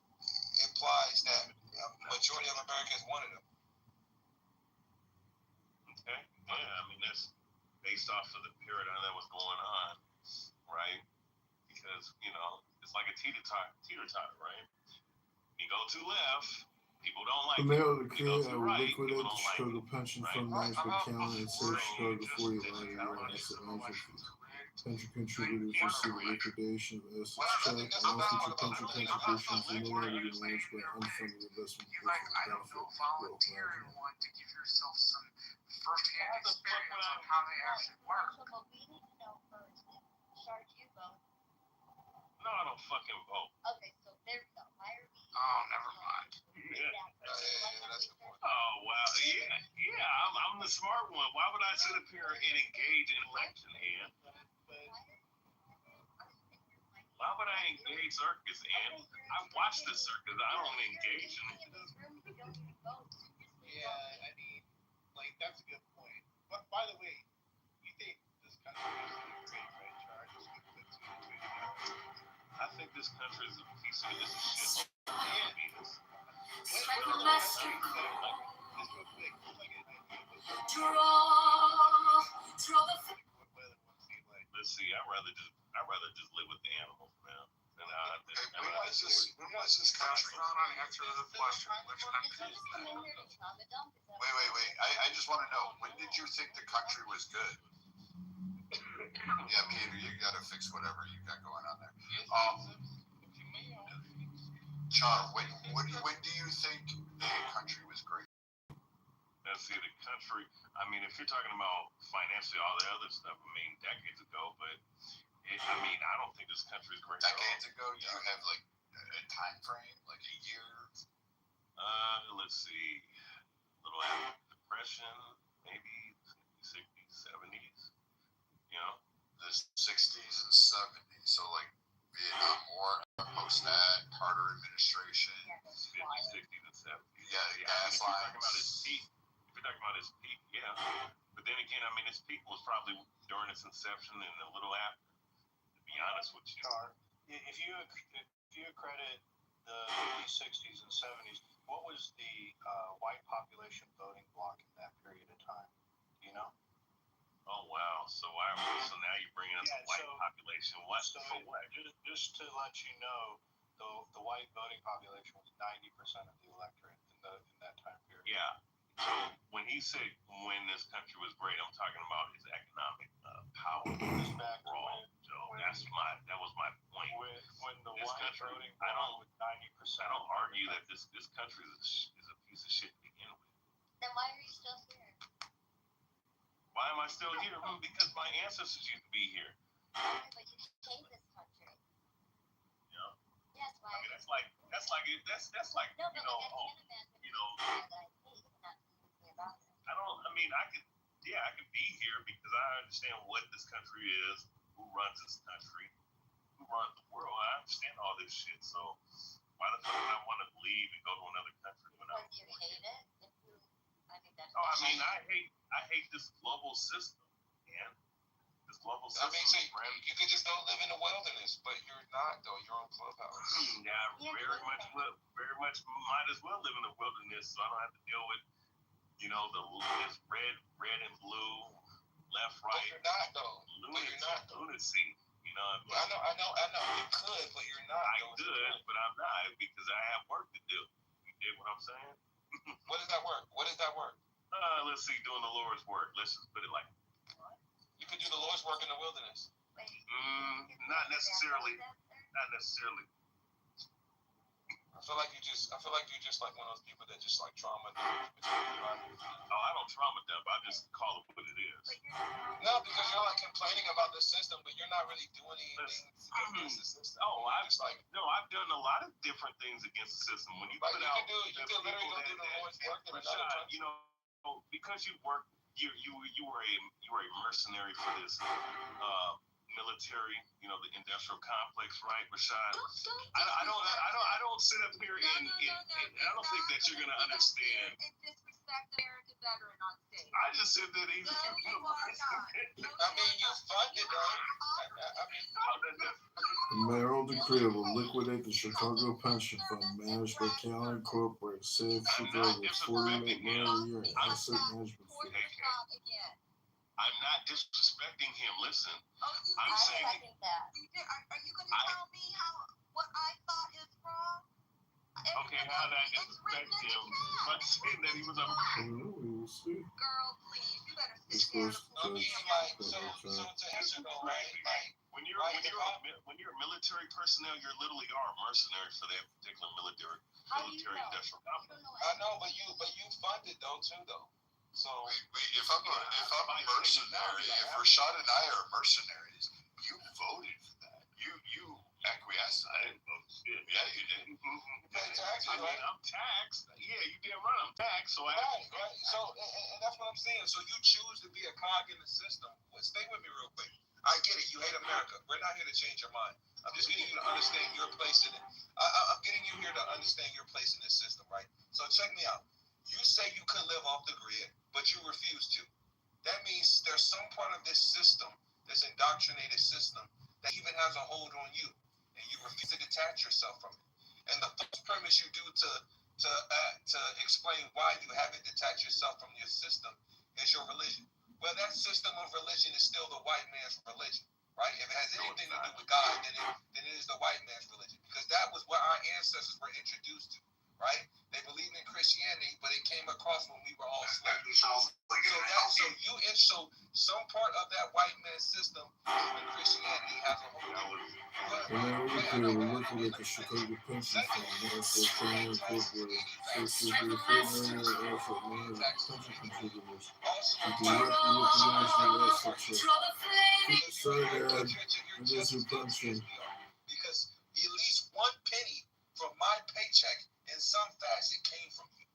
implies that majority of America is one of them. Okay, yeah, I mean that's based off of the paradigm that was going on, right? Because it's like a teeter-totter, right? You go to left, people don't like The mayor of it. the You go Korea to right, liquidated people the don't like Chicago it. pension Right? fund management account and said Chicago Before 48 you line just year asset management fees. Pension contributors receive a liquidation of assets check and all future pension contributions will no longer be managed by unfunded investment You I don't know, volunteer and want to give yourself some first-hand experience on how they actually work. But we need to know first. Shard, you vote. No, I don't fucking vote. Okay, so there we go. Why are we? Oh, never mind. That's the point. Oh wow, yeah. I'm the smart one. Why would I sit up here and engage in election, Ann? Why would I engage circus, Ann? I watch the circus. I don't engage in it. Yeah, I mean, like that's a good point. But by the way, you think this country is great, right, Char? Just to put two and two together. I think this country is a piece of shit. Let's see. I'd rather just live with the animals, man. When was this country? Answer to the question. Which country is that? Wait. I just want to know, when did you think the country was good? Yeah, Peter, you got to fix whatever you got going on there. Char, when do you think the country was great? Let's see, the country. I mean, if you're talking about financially, all the other stuff, I mean, decades ago, but I don't think this country is great. Decades ago, do you have like a time frame, like a year? Let's see, a little after the Depression, maybe 60s, 70s. The 60s and 70s. So like Vietnam War, post that, Carter administration. 50s, 60s, and 70s. Yeah, gas lines. If you're talking about his peak, yeah. But then again, I mean, his peak was probably during its inception and a little after. To be honest with you. if you credit the 60s and 70s, what was the white population voting bloc in that period of time? Do you know? Oh wow! So now you're bringing up the white population. What? So for what? Just to let you know, the white voting population was 90% of the electorate in that time period. Yeah. So when he said when this country was great, I'm talking about his economic power overall. So that was my point. When the this white country, voting I bloc was 90%. don't argue that this country is a piece of shit to begin with. Then why are you still here? Why am I still here? Because my ancestors used to be here. Okay, but you hate this country. Yeah. Yes, why? I mean, that's like no, but I can't imagine that I hate not thinking about it. I could be here because I understand what this country is, who runs this country, who runs the world. I understand all this shit. So why the fuck would I want to leave and go to another country when I'm Because you hate it? I hate this global system, man. This global system. I mean, so you could just go live in the wilderness, but you're not though. You're on Clubhouse. Yeah, very much might as well live in the wilderness, so I don't have to deal with, this red and blue, left, right. But you're not though. Lunacy. I know. You could, but you're not. I could, but I'm not because I have work to do. You get what I'm saying? What is that work? Let's see, doing the Lord's work. Let's just put it like that. You could do the Lord's work in the wilderness. Not necessarily. I feel like you're just like one of those people that just like trauma. Oh, I don't trauma dump. I just call it what it is. No, because you're like complaining about the system, but you're not really doing anything against the system. I've done a lot of different things against the system. When you put out, you can literally go do the Lord's work in another country. Because you were a mercenary for this military, the industrial complex, right, Rashad? I don't sit up here and I don't think that you're gonna understand. And disrespect American veteran on stage. I just said that he's. No, you are not. I mean, you funded though. The mayoral decree will liquidate the Chicago Pension Fund managed by Callan Corporate, save Chicago $48 million a year in asset management fee. I'm not disrespecting him. Listen, I'm saying. Are you going to tell me what I thought is wrong? Okay, how did I disrespect him? But saying that he was a. Girl, please, you better sit down. So to answer though, right? When you're a military personnel, you literally are a mercenary for that particular military industrial complex. I know, but you funded though too though. So wait, if I'm a mercenary, if Rashad and I are mercenaries, you voted for that. You acquiesced. I didn't vote. Yeah, you did. I'm taxed. Yeah, you did right. I'm taxed. So right. So and that's what I'm saying. So you choose to be a cog in the system. Stay with me real quick. I get it. You hate America. We're not here to change your mind. I'm just getting you to understand your place in it. I'm getting you here to understand your place in this system, right? So check me out. You say you could live off the grid, but you refuse to. That means there's some part of this system, this indoctrinated system, that even has a hold on you, and you refuse to detach yourself from it. And the first premise you do to explain why you haven't detached yourself from your system is your religion. Well, that system of religion is still the white man's religion, right? If it has anything to do with God, then it is the white man's religion, because that was what our ancestors were introduced to, right? They believed in Christianity, but it came across when we were all slaves. So some part of that white man's system in Christianity has a hold on it. The mayoral decree will liquidate the Chicago Pension Fund managed by Callan Corporate, save $48 million in asset management pension contributors to direct liquidation of assets. Sorry, Dad. I guess your pension. Because at least one penny from my paycheck in some facet came from you.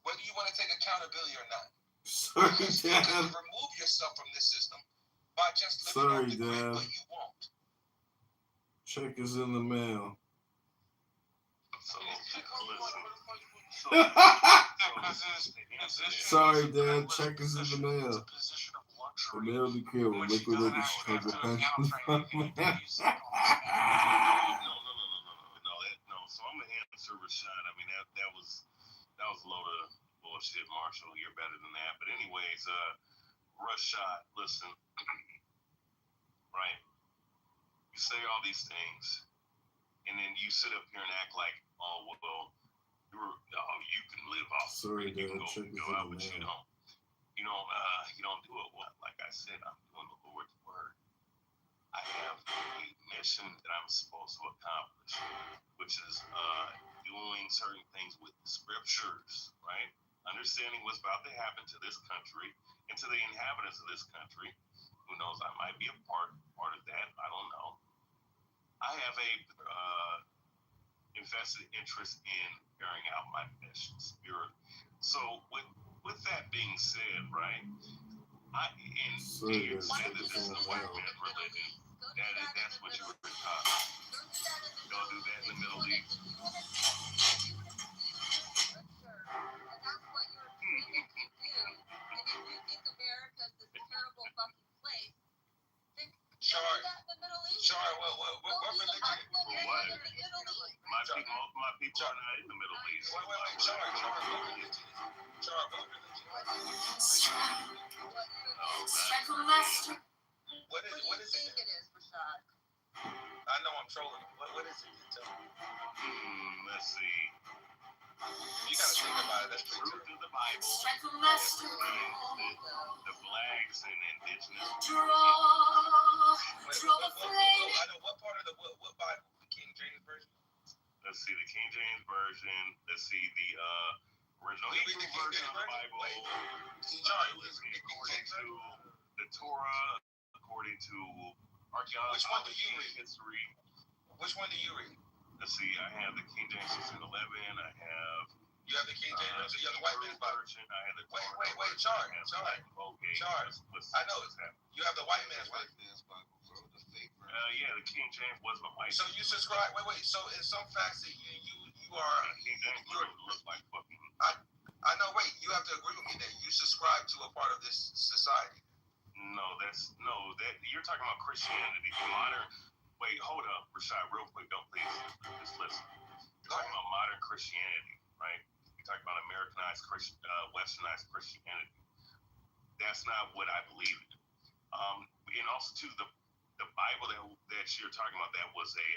Whether you want to take accountability or not. Sorry, Dad. You can remove yourself from this system by just living off the grid, but you won't. Check is in the mail. Sorry, Dad. Check is in the mail. The mail decree will liquidate the Chicago Pension Fund. answer, Rashad. I mean, that was a load of bullshit, Marshall. You're better than that. But anyways, Rashad, listen, right? You say all these things, and then you sit up here and act like, oh well, you can live off. Sorry, you can Dad. go out, but you don't. You don't do it. Well, like I said, I'm doing the Lord's word. I have a mission that I'm supposed to accomplish, which is doing certain things with the scriptures, right? Understanding what's about to happen to this country and to the inhabitants of this country. Who knows? I might be a part of that. I don't know. I have a invested interest in carrying out my mission spirit. So with that being said, right? You said that this is a white man's religion. That's what you were taught. Don't do that in the Middle East. Sorry, what religion? What? My people are not in the Middle East. Wait, sorry, what religion? What is it? I know I'm trolling. What is it? Tell me. Let's see. You gotta think about it. That's the truth of the Bible. The blacks and indigenous. I know what part of what Bible? The King James version. Let's see the King James version. Let's see the original Hebrew version of the Bible. According to the Torah, according to archaeology, which one do you read? History. Which one do you read? Let's see. I have the King James 1611. I have. You have the King James. You have the white man's Bible. I have the wait, Charles. I know you have the white man's Bible. Yeah, the King James was my white. So you subscribe. Wait. So in some facts that you are. King James look like fucking. I know. Wait, you have to agree with me that you subscribe to a part of this society. No, that you're talking about Christianity, modern. Wait, hold up, Rashad, real quick. Don't please just listen. You're talking about modern Christianity, right? You're talking about Americanized Westernized Christianity. That's not what I believe in. And also too, the Bible that you're talking about, that was a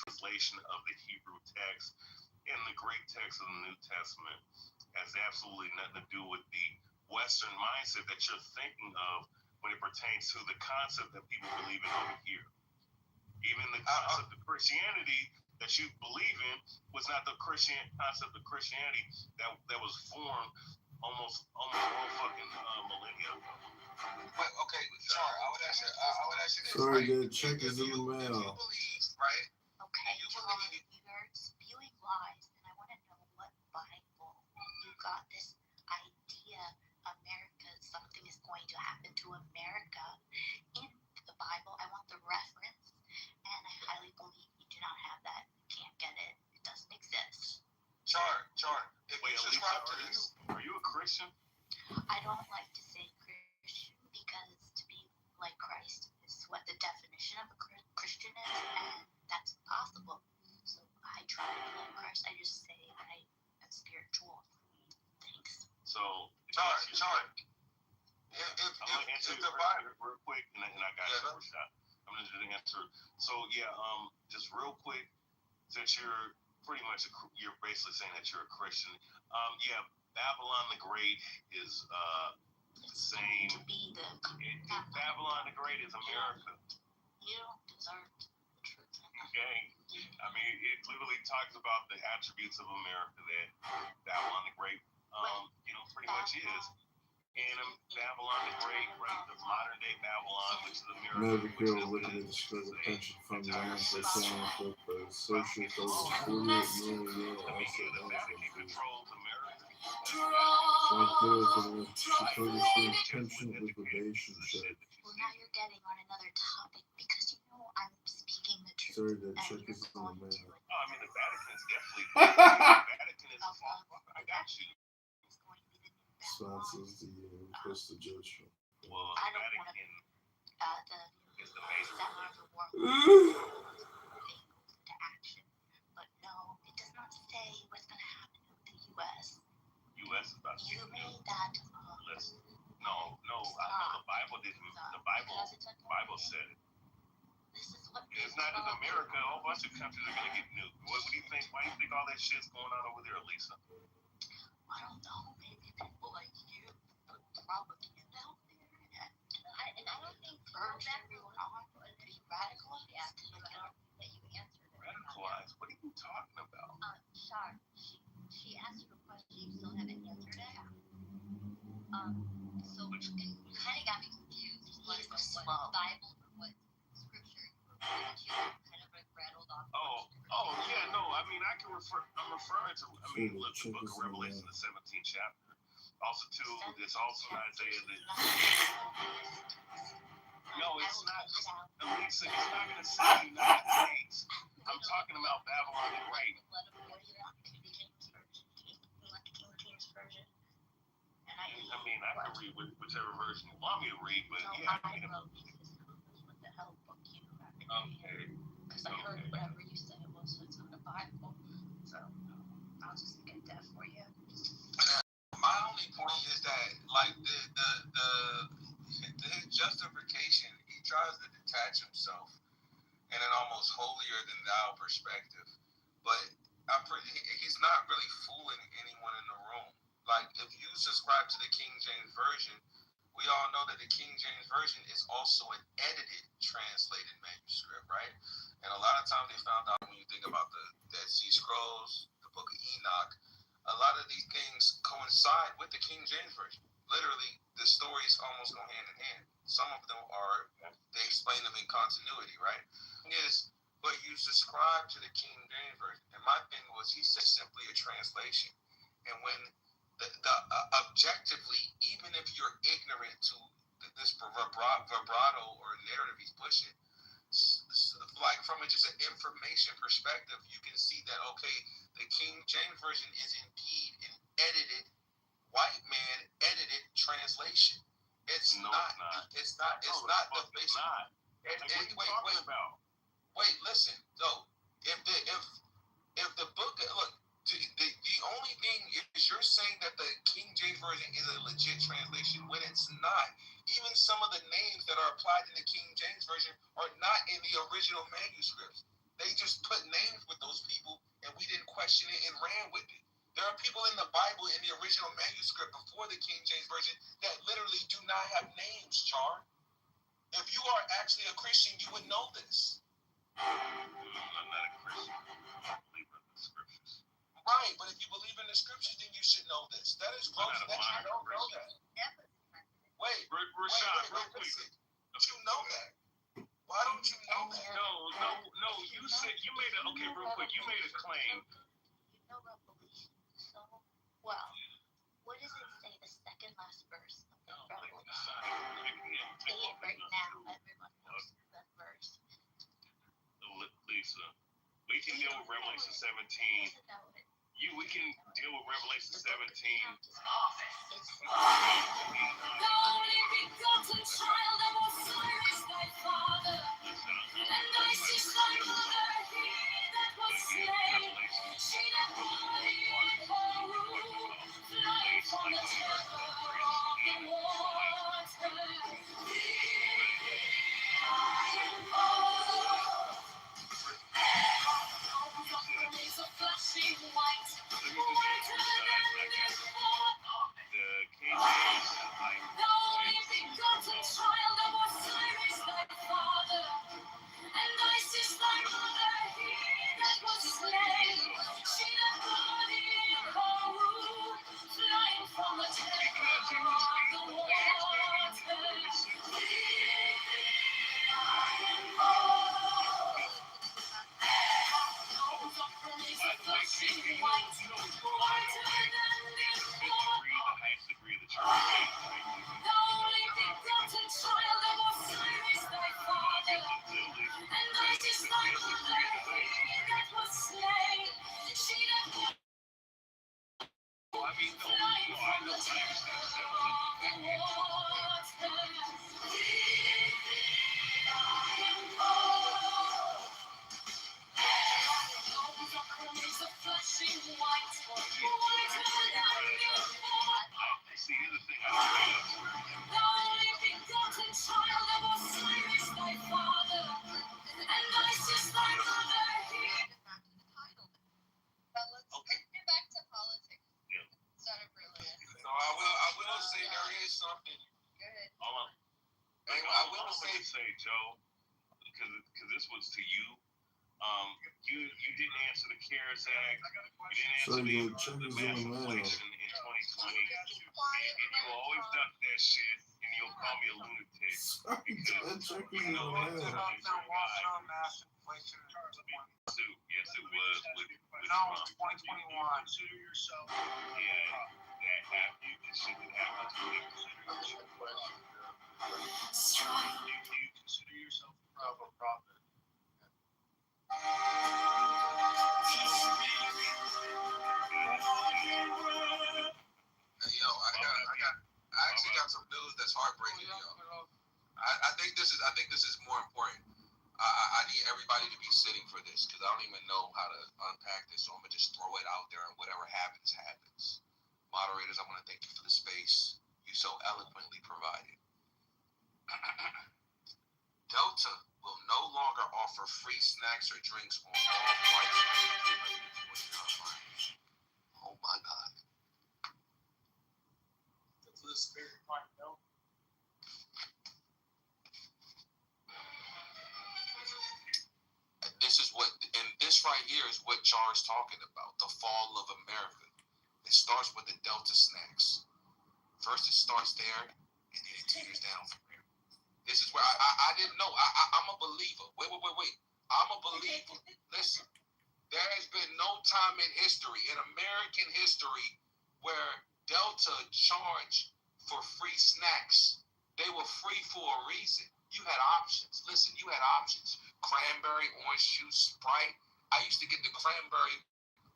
translation of the Hebrew text, and the Greek text of the New Testament has absolutely nothing to do with the Western mindset that you're thinking of when it pertains to the concept that people believe in over here. Even the concept of Christianity that you believe in was not the concept of Christianity that was formed almost all fucking millennia ago. Wait, okay, sorry, I would ask you this. Sorry, right? the check is in the mail. If you believe, right? Okay, you're spewing lies, and I want to know what Bible you got this idea something is going to happen to America in the Bible. I want the reference, and I highly believe you do not have that. You can't get it. It doesn't exist. Char, if you subscribe to this. Are you a Christian? I don't like to say Christian because to be like Christ is what the definition of a Christian is, and that's impossible. So I try to be like Christ. I just say I am spiritual. Thanks. So, Char. I'm gonna answer the Bible real quick, and I got you for a shot. I'm gonna do the answer. So just real quick, since you're pretty much you're basically saying that you're a Christian. Babylon the Great is the same. Babylon the Great is America. You don't deserve the truth. Okay, I mean it literally talks about the attributes of America that Babylon the Great, pretty much is. And Babylon the Great, right? The modern day Babylon, which is America. Medicare looking at the struggle pension fund now for sign up for social over 48 million controls America. Chicago State pension liquidation check. Well, now you're getting on another topic because I'm speaking the truth. Sorry, that check is in the mail. I mean, the Vatican is definitely. The Vatican is a false. I got you. Sponsors the request of judgment. Well, the Vatican is the major center of the world. They move into action, but no, it does not say said it. It's not in America. A whole bunch of countries are gonna get nuked. What do you think? Why do you think all that shit's going on over there, Lisa? I don't know. Maybe people like you put propaganda out there. And I don't think urge everyone on. Be radicalized. Yeah, that you answered it. Radicalized? What are you talking about? Shar, she asked you a question. You still haven't answered it. So you kind of got me confused. What Bible or what scripture you were referring to? Kind of like rattled off. Oh, yeah, no. I mean, I'm referring to. I mean, look, the Book of Revelation, the 17th chapter. Also, too, it's also Isaiah. No, it's not. Elisa, it's not going to say the United States. I'm talking about Babylon the Great. I mean, I can read whichever version you want me to read, but yeah. I wrote Jesus what the hell book you Okay. Because I heard whatever you said it was, so it's not a Bible. So I'll just get that for you. My only point is that, like, his justification, he tries to detach himself in an almost holier than thou perspective, but he's not really fooling anyone in the room. Like, if you subscribe to the King James Version, we all know that the King James Version is also an edited, translated manuscript, right? And a lot of times they found out when you think about the Dead Sea Scrolls, the Book of Enoch, a lot of these things coincide with the King James Version. Literally, the stories almost go hand in hand. Some of them they explain them in continuity, right? Yes, but you subscribe to the King James Version. And my thing was, he said simply a translation. And when objectively, even if you're ignorant to this vibrato or narrative he's pushing, like from just an information perspective, you can see that, okay, the King James Version is indeed an edited, white man edited translation. It's not the basic. Wait, listen. So if the book, look, the only thing is you're saying that the King James Version is a legit translation when it's not. Even some of the names that are applied in the King James Version are not in the original manuscripts. They just put names with those people, and we didn't question it and ran with it. There are people in the Bible in the original manuscript before the King James Version that literally do not have names, Char. If you are actually a Christian, you would know this. I'm not a Christian. I believe in the scriptures. Right, but if you believe in the scriptures, then you should know this. That is gross that you don't know that. Wait, Rashad, real quick. Don't you know that? Why don't you know that? No. You said you made real quick. You made a claim. You know Revelation so well. What does it say? The second last verse of Revelation. Say it right now. Everyone knows that verse. Lisa, we can deal with Revelation 17. We can deal with Revelation 17. The only begotten child of Osiris, thy father, and Isis, thy mother, he that was slain. She that bore thee in her womb, flying from the terror of the water. Is a flashing white, whiter than before. The only begotten child of Osiris, thy father, and Isis, thy mother, he that was slain. She that bore thee in her womb, flying from the terror of the water. Is a flashing white, whiter than before. The only begotten child of Osiris, thy father, and Isis, thy mother, he that was slain. She that flying from the terror of the water. Is a flashing white, whiter than before. See, here's the thing. The only begotten child of Osiris, thy would say, Joe, because this was to you. You didn't answer the CARES Act. You didn't answer the mass inflation in 2020. And you always duck that shit, and you'll call me a lunatic. Because you know that you're a guy. Mass inflation in 2022. Yes, it was. No, it was 2021. Consider yourself. Yeah, that happened. You consider that. Do you consider yourself a prophet? Hey, yo, I actually got some news that's heartbreaking, yo. I think this is more important. I need everybody to be sitting for this because I don't even know how to unpack this, so I'm gonna just throw it out there and whatever happens, happens. Moderators, I want to thank you for the space you so eloquently provided. Delta will no longer offer free snacks or drinks on all flights under $349. Oh my God. That's the spirit of Delta. This right here is what Char's talking about, the fall of America. It starts with the Delta snacks. First it starts there, and then it teeters down from there. This is where I didn't know. I'm a believer. Wait. I'm a believer. Listen, there has been no time in history, in American history, where Delta charged for free snacks. They were free for a reason. You had options. Listen, you had options. Cranberry, orange juice, Sprite. I used to get the cranberry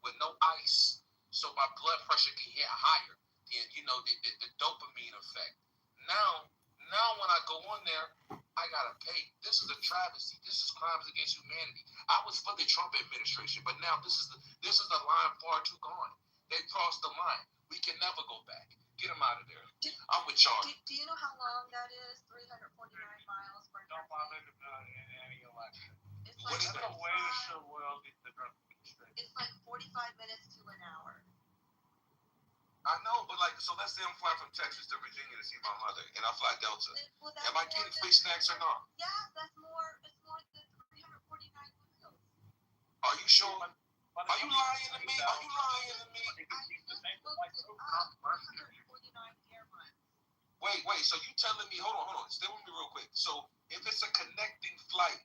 with no ice, so my blood pressure can hit higher. And you know the dopamine effect. Now when I go on there, I gotta pay. This is a travesty. This is crimes against humanity. I was for the Trump administration, but now this is the line far too gone. They crossed the line. We can never go back. Get them out of there. I'm with Charlie. Do you know how long that is? 349 miles per Don't bother to do it in any election. It's like That's a way to show loyalty to the Trump administration. It's like 45 minutes to an hour. I know, but so let's say I'm flying from Texas to Virginia to see my mother, and I fly Delta. Am I getting free snacks or not? Yeah, that's more. It's more than 349 miles. Are you sure? Are you lying to me? Are you lying to me? Wait. So you telling me? Hold on. Stay with me real quick. So if it's a connecting flight,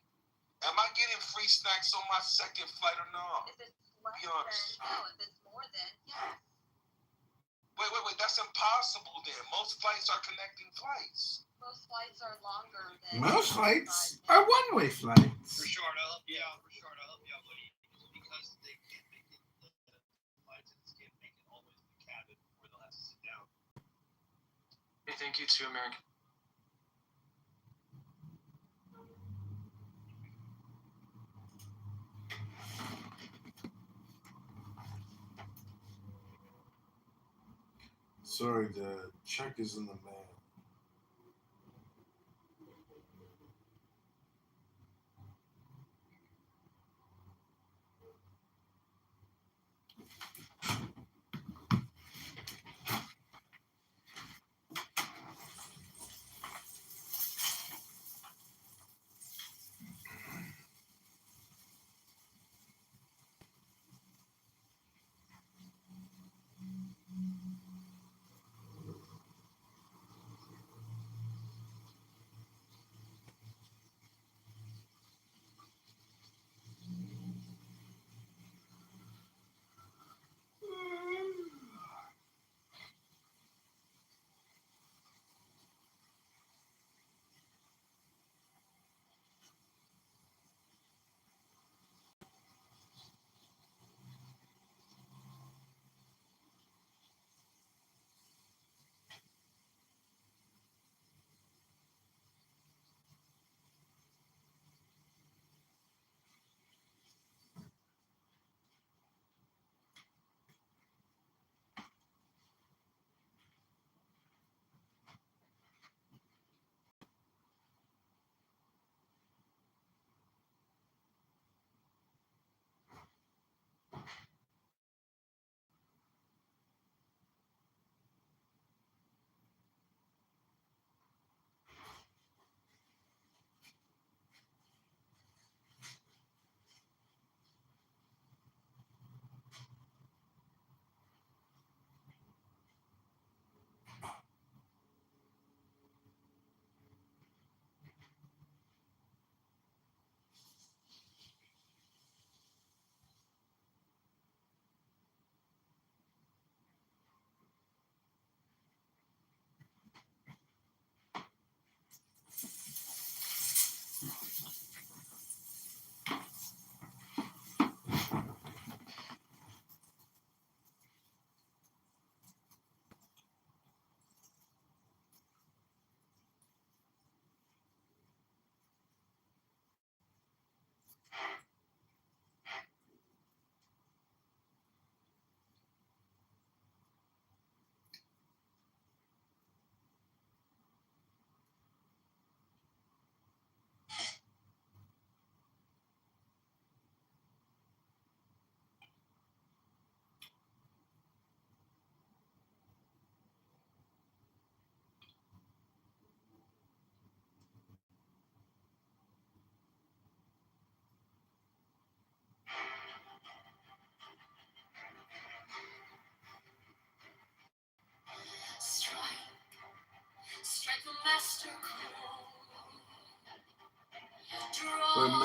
am I getting free snacks on my second flight or not? If it's less than, no. If it's more than, yes. Wait. That's impossible then. Most flights are connecting flights. Most flights are longer than. Most flights are one-way flights. Rashard, I'll help you out, buddy. Because they can't make it the flights and can't make it all the way to the cabin where they'll have to sit down. Hey, thank you to American. Sorry, the check is in the mail.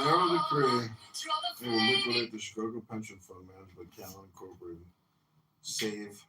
I decree, they will liquidate the Chicago Pension Fund managed by Callan Incorporated. Save.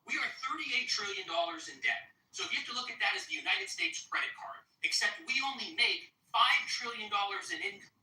We are $38 trillion in debt. So if you have to look at that as the United States credit card, except we only make $5 trillion in income.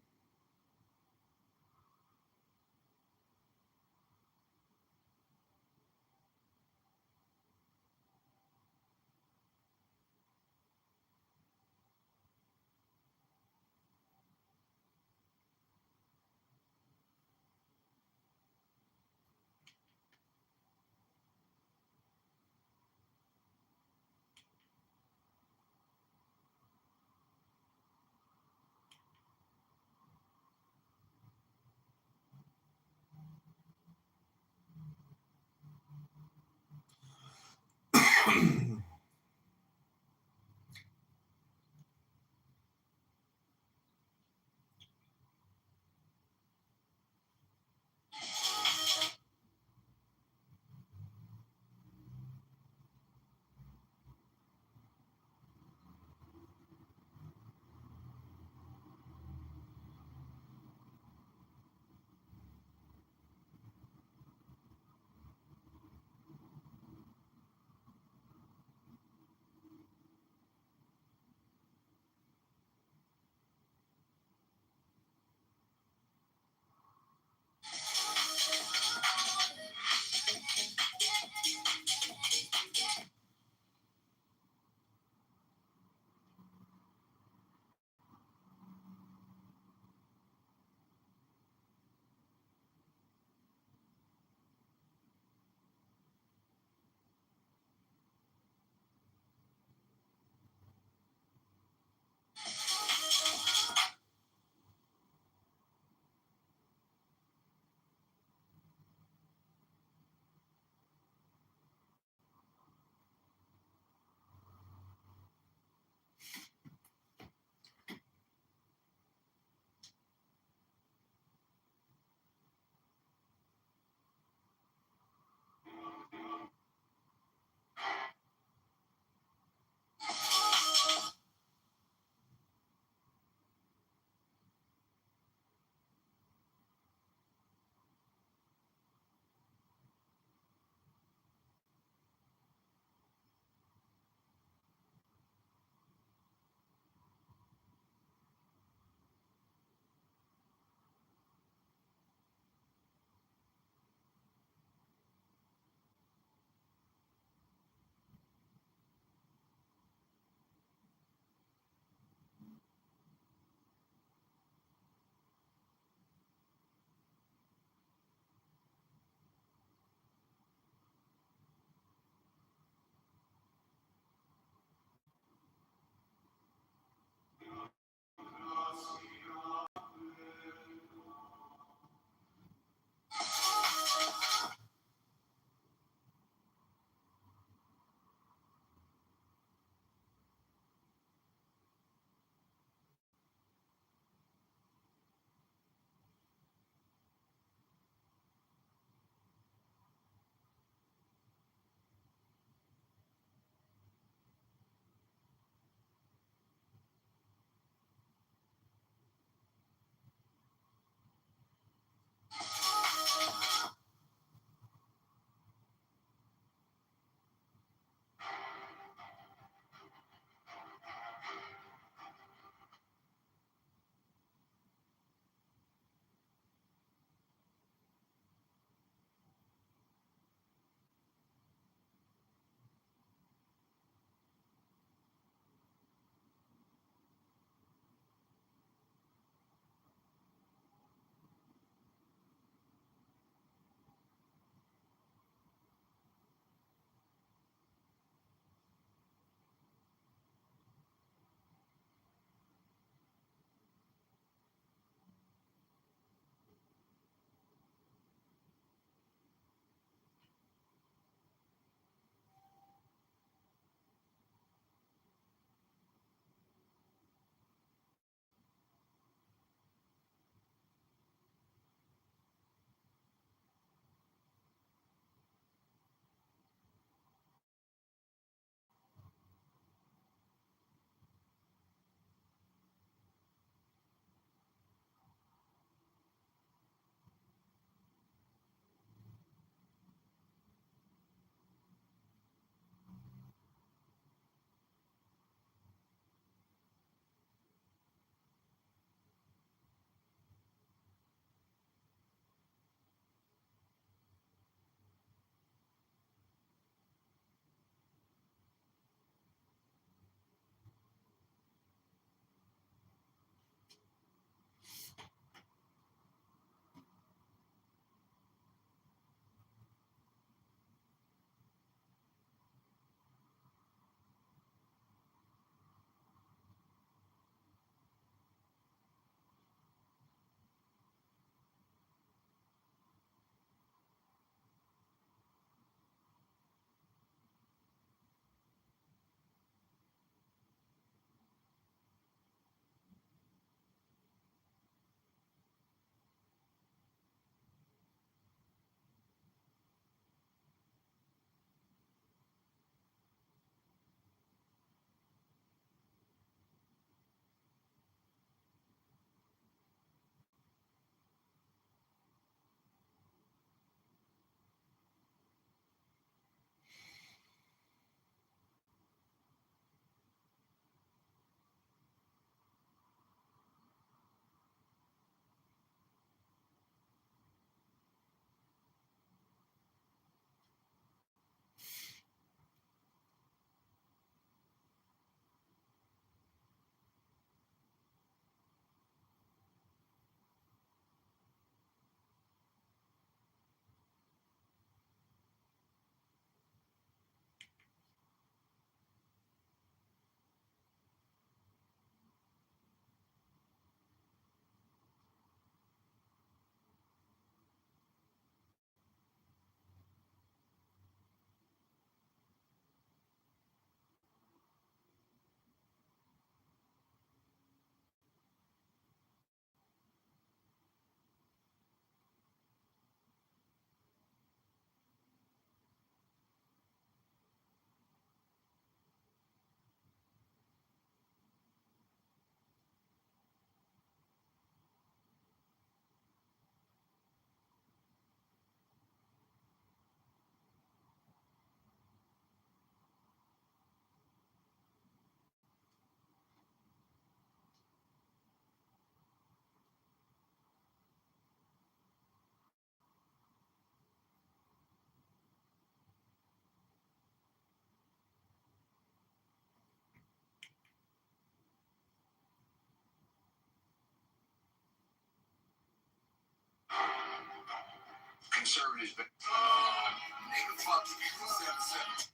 conservatives. Nigga, fuck you. 7-7.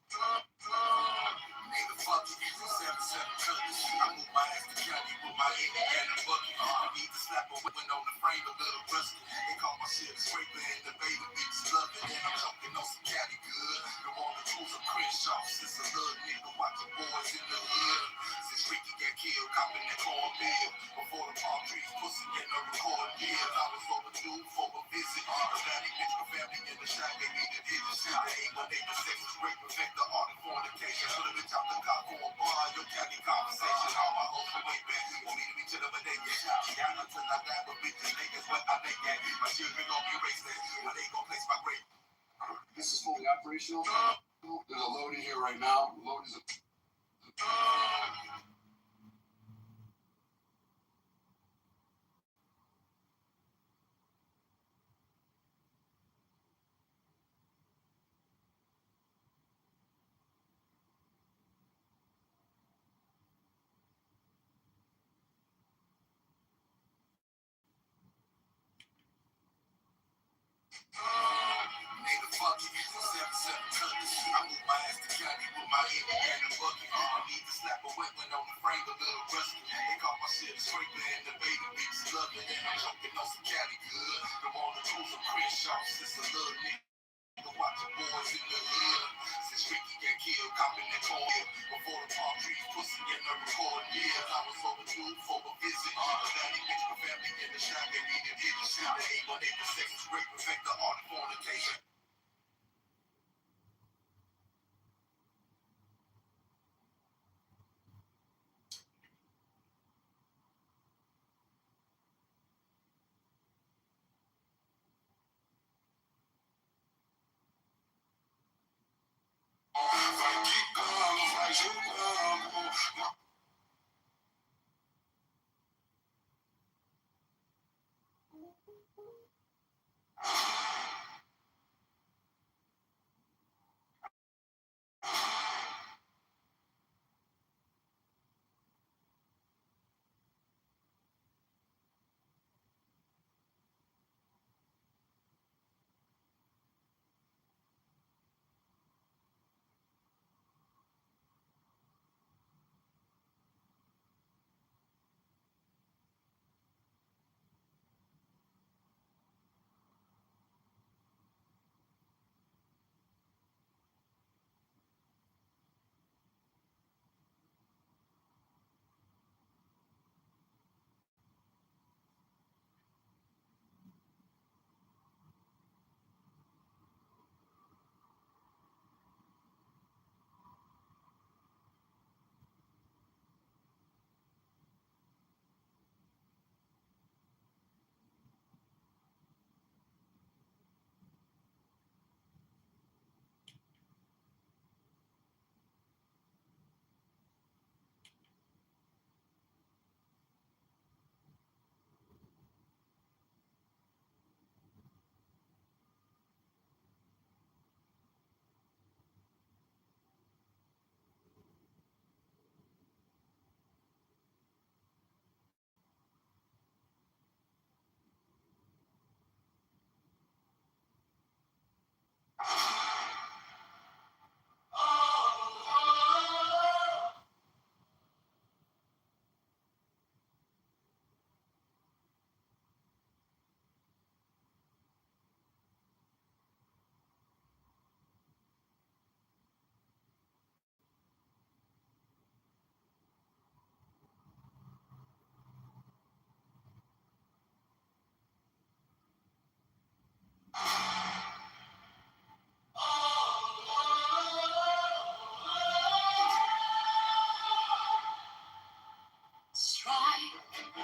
Nigga, fuck you. 7-7 colors. I move my ass to Cali with my Indiana bucket. I need to slap a whipping on the frame, a little rusty. They call my shit a scraper and the baby bitches love it. And I'm choking on some Cali good. The one that tools of Crenshaw. Since a little nigga watching boys in the hood. Since Ricky got killed, copping that cornmeal. Before the palm trees, pussy in the record deal. I was overdue for a visit. A daddy bitch with family in the shop. They needed it. Shit, they ain't when they the sex was great. Perfect the art of fornication. Put a bitch out the cop for a bar. Your Cali conversation. All my hoes from way back. Want me to be chillin' with they get shot. Down until I die with bitches. Niggas where I make that. My children gon' be racist. When they gon' place my grave. This is fully operational. There's a load in here right now. Load is a... Nigga, fuck you. 7-7 colors. I move my ass to Cali with my Indiana bucket. I need to slap a wet one on the frame, a little rusty. They call my shit a scraper and the baby bitches love it. And I'm choking on some Cali good. The one that tools of Crenshaw. Since a little nigga watching boys in the hood. Since Ricky got killed, copping that corn. Before the palm trees, pussy in the record years. I was overdue for a visit. A daddy bitch with family in the shop. They needed it. Shit, they ain't when they the sex was great. Perfect the art of fornication.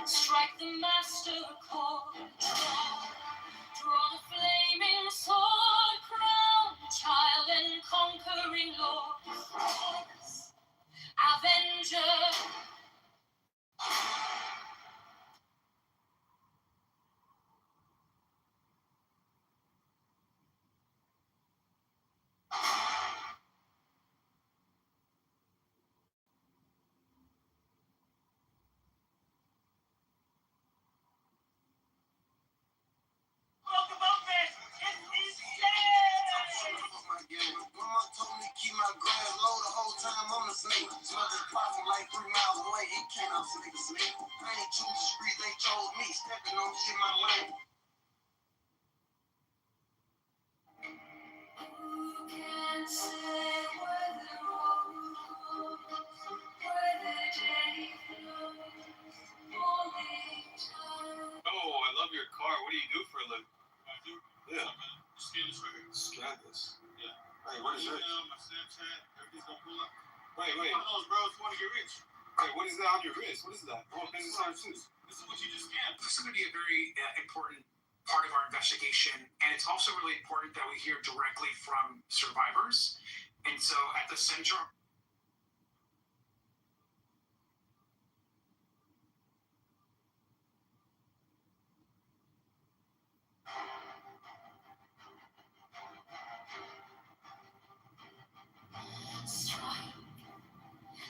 Strike the master chord, draw the flaming sword, crown child and conquering lord, avenger. Talk about this. This is snake. Smothered posse like 3 miles away. He can't up so niggas sleep. I ain't choose the street, they chose me. Stepping on shit my way. Who can say where the road goes, where the day flows, only time. Oh, I love your car. What do you do for a living? Yeah. Scan this right here. Scan this. Yeah. Hey, what is it? My Snapchat, everything's gonna pull up. Wait. One of those, bro, if you want to get rich. Wait, what is that on your wrist? What is that? Oh, business card too. This is what you just scanned. This is going to be a very important part of our investigation, and it's also really important that we hear directly from survivors. And so at the center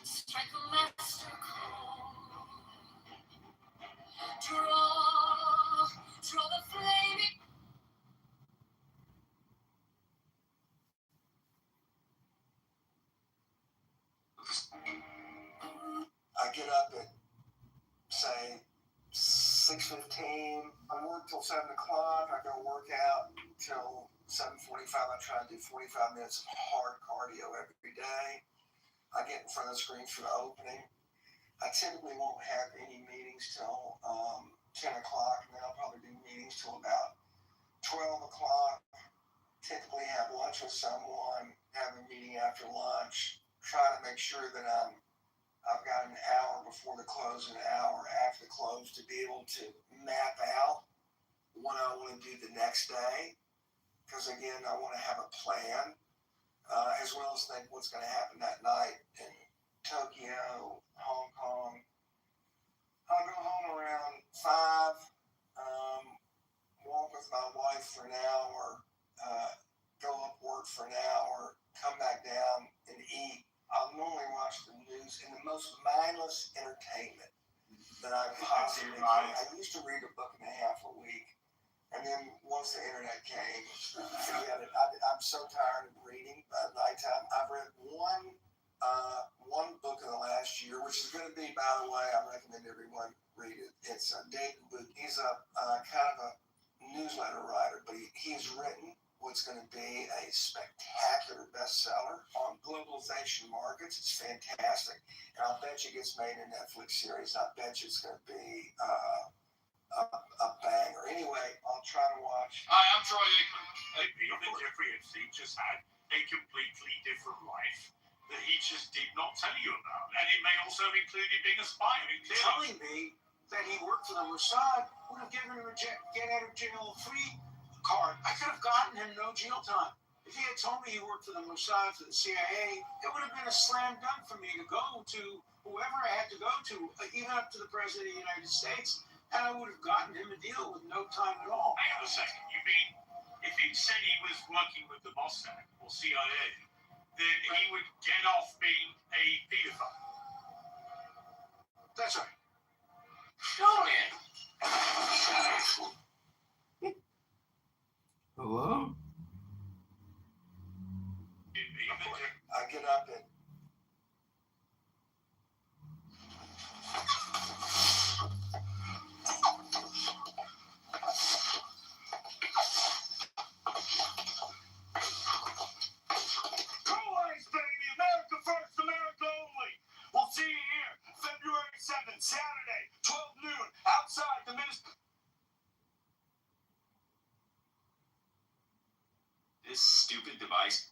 Strike a master call. Draw the flaming. I get up at, say, 6:15. I work till 7 o'clock. I go work out till 7:45. I try to do 45 minutes of hard cardio every day. I get in front of the screen for the opening. I typically won't have any meetings till 10 o'clock, and then I'll probably do meetings till about 12 o'clock. Typically have lunch with someone, have a meeting after lunch, try to make sure that I've got an hour before the close and an hour after the close to be able to map out what I want to do the next day. Because again, I want to have a plan, as well as think what's going to happen that night in Tokyo, Hong Kong. I'll go home around 5, walk with my wife for an hour, go up work for an hour, come back down and eat. I'll normally watch the news in the most mindless entertainment that I possibly can. I used to read a book and a half a week, and then once the internet came, forget it. I'm so tired of reading by nighttime. I've read one book in the last year, which is going to be, by the way, I recommend everyone read it. It's David Luke. He's a kind of a newsletter writer, but he's written what's going to be a spectacular bestseller on globalization markets. It's fantastic. And I'll bet you it gets made in a Netflix series. I bet you it's going to be a banger. Anyway, I'll try to watch. Hi, I'm Troy Aikman. I feel that Jeffrey Epstein just had a completely different life that he just did not tell you about. And it may also have included being a spy. Telling me that he worked for the Mossad would have given him a get out of jail free card. I could have gotten him no jail time. If he had told me he worked for the Mossad, for the CIA, it would have been a slam dunk for me to go to whoever I had to go to, even up to the President of the United States, and I would have gotten him a deal with no time at all. Hang on a second. You mean if he said he was working with the Mossad or CIA, then he would get off being a pedophile? That's right. Oh, man. Hello? I get up at Always, baby. America first, America only. We'll see you here February 7th, Saturday, 12 noon, outside the ministry. This stupid device.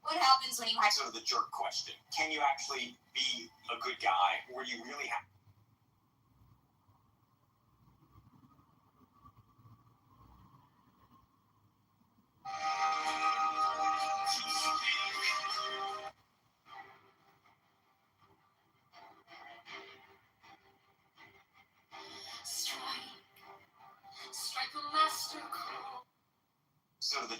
What happens when you have sort of the jerk question? Can you actually be a good guy, or you really have? Strike a master call. Sort of the.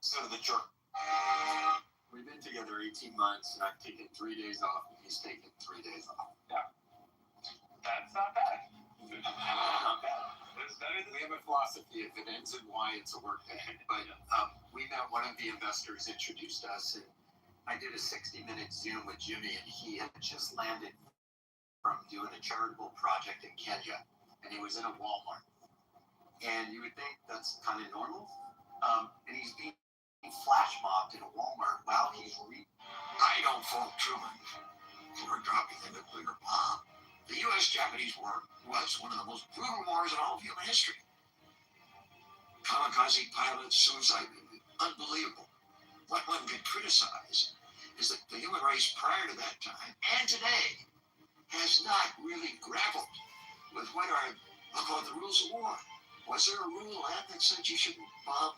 Sort of the jerk. We've been together 18 months, and I've taken 3 days off, and he's taken 3 days off. Yeah. That's not bad. Not bad. We have a philosophy: if it ends in Y, it's a work day. But we met one of the investors, introduced us, and I did a 60-minute Zoom with Jimmy, and he had just landed from doing a charitable project in Kenya, and he was in a Walmart. And you would think that's kind of normal, and he's being flash mobbed in a Walmart while he's I don't fault Truman for dropping the nuclear bomb. The U.S.-Japanese War was one of the most brutal wars in all of human history. Kamikaze pilots, suicide, unbelievable. What one can criticize is that the human race prior to that time and today has not really grappled with what are called the rules of war. Was there a rule that said you shouldn't bomb,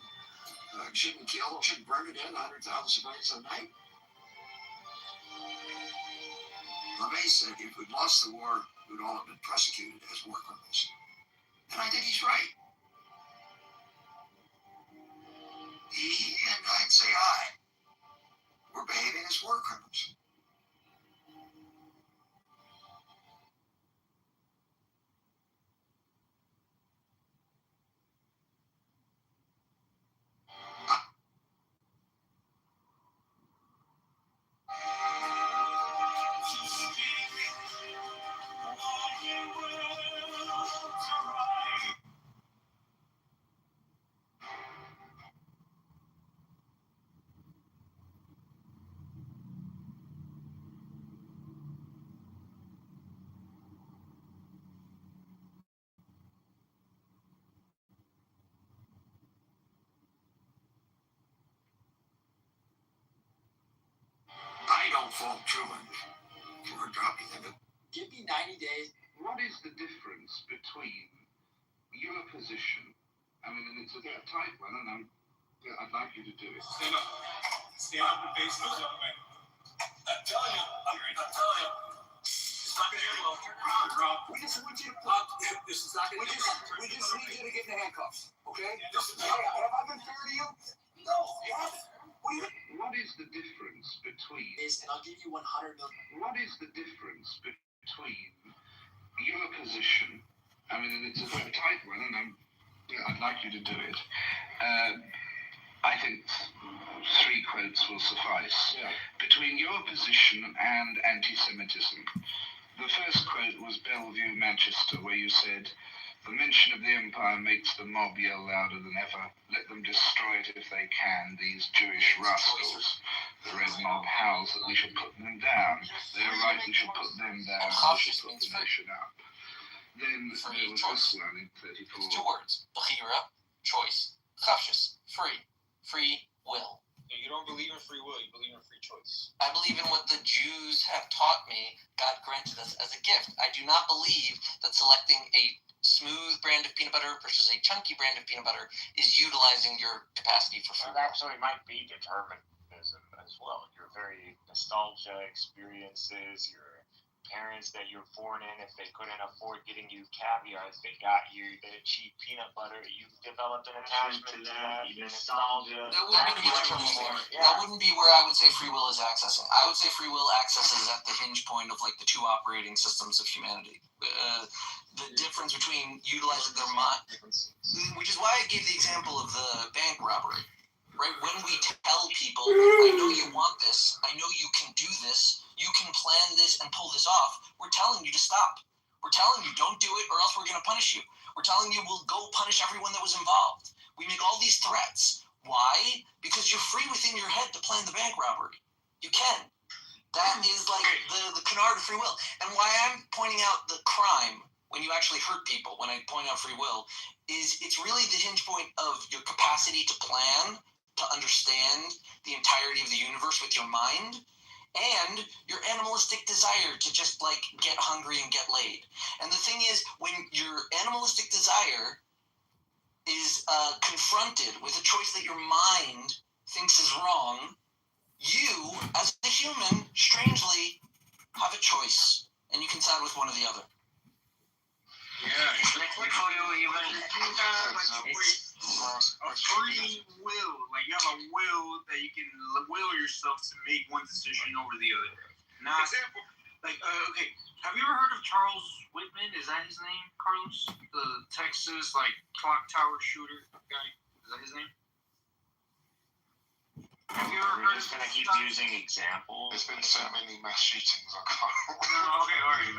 shouldn't kill, shouldn't burn to death 100,000 civilians a night? LeMay said if we'd lost the war, we'd all have been prosecuted as war criminals. And I think he's right. He and I'd say I were behaving as war criminals. I don't fault Truman for dropping the. Give me 90 days. What is the difference between your position? I mean, and it's a very tight one, and I'd like you to do it. Stand up. Stand up and face those up, man. I'm telling you. It's not going to end well. Rob. We just want you to pop. This is not going to end well. We just need you to get the handcuffs, okay? Have I been fair to you? No. What is the difference between this? And I'll give you 100 million. What is the difference between your position? I mean, and it's a very tight one, and I'd like you to do it. will suffice. Between your position and anti-Semitism. The first quote was Bellevue, Manchester, where you said, "The mention of the empire makes the mob yell louder than ever. Let them destroy it if they can, these Jewish rascals. The red mob howls that we should put them down. They are right, we should put them down, we should put the nation up." Then there was this one in 34. It's two words. Bechira, choice. Chafshus, free. Free will. You don't believe in free will, you believe in free choice. I believe in what the Jews have taught me God granted us as a gift. I do not believe that selecting a smooth brand of peanut butter versus a chunky brand of peanut butter is utilizing your capacity for free will. Well, actually, it might be determinism as well. Your very nostalgia experiences, your parents that you're born in, if they couldn't afford getting you caviar, if they got you the cheap peanut butter, you developed an attachment to that, nostalgia. That wouldn't be That wouldn't be where I would say free will is accessing. I would say free will accesses at the hinge point of like the two operating systems of humanity. The difference between utilizing their mind, which is why I gave the example of the bank robbery. Right? When we tell people, I know you want this, I know you can do this, you can plan this and pull this off, we're telling you to stop. We're telling you don't do it or else we're going to punish you. We're telling you we'll go punish everyone that was involved. We make all these threats. Why? Because you're free within your head to plan the bank robbery. You can. That is like the canard of free will. And why I'm pointing out the crime when you actually hurt people, when I point out free will, is it's really the hinge point of your capacity to plan, to understand the entirety of the universe with your mind, and your animalistic desire to just like get hungry and get laid. And the thing is, when your animalistic desire is confronted with a choice that your mind thinks is wrong, you, as a human, strangely have a choice, and you can side with one or the other. Yeah, before you even a free will, like you have a will that you can will yourself to make one decision over the other. Not like okay. Have you ever heard of Charles Whitman? Is that his name, Carlos? The Texas like clock tower shooter guy. Is that his name? Have you ever heard? Just gonna keep using examples. There's been so many mass shootings. I can't. Okay, all right.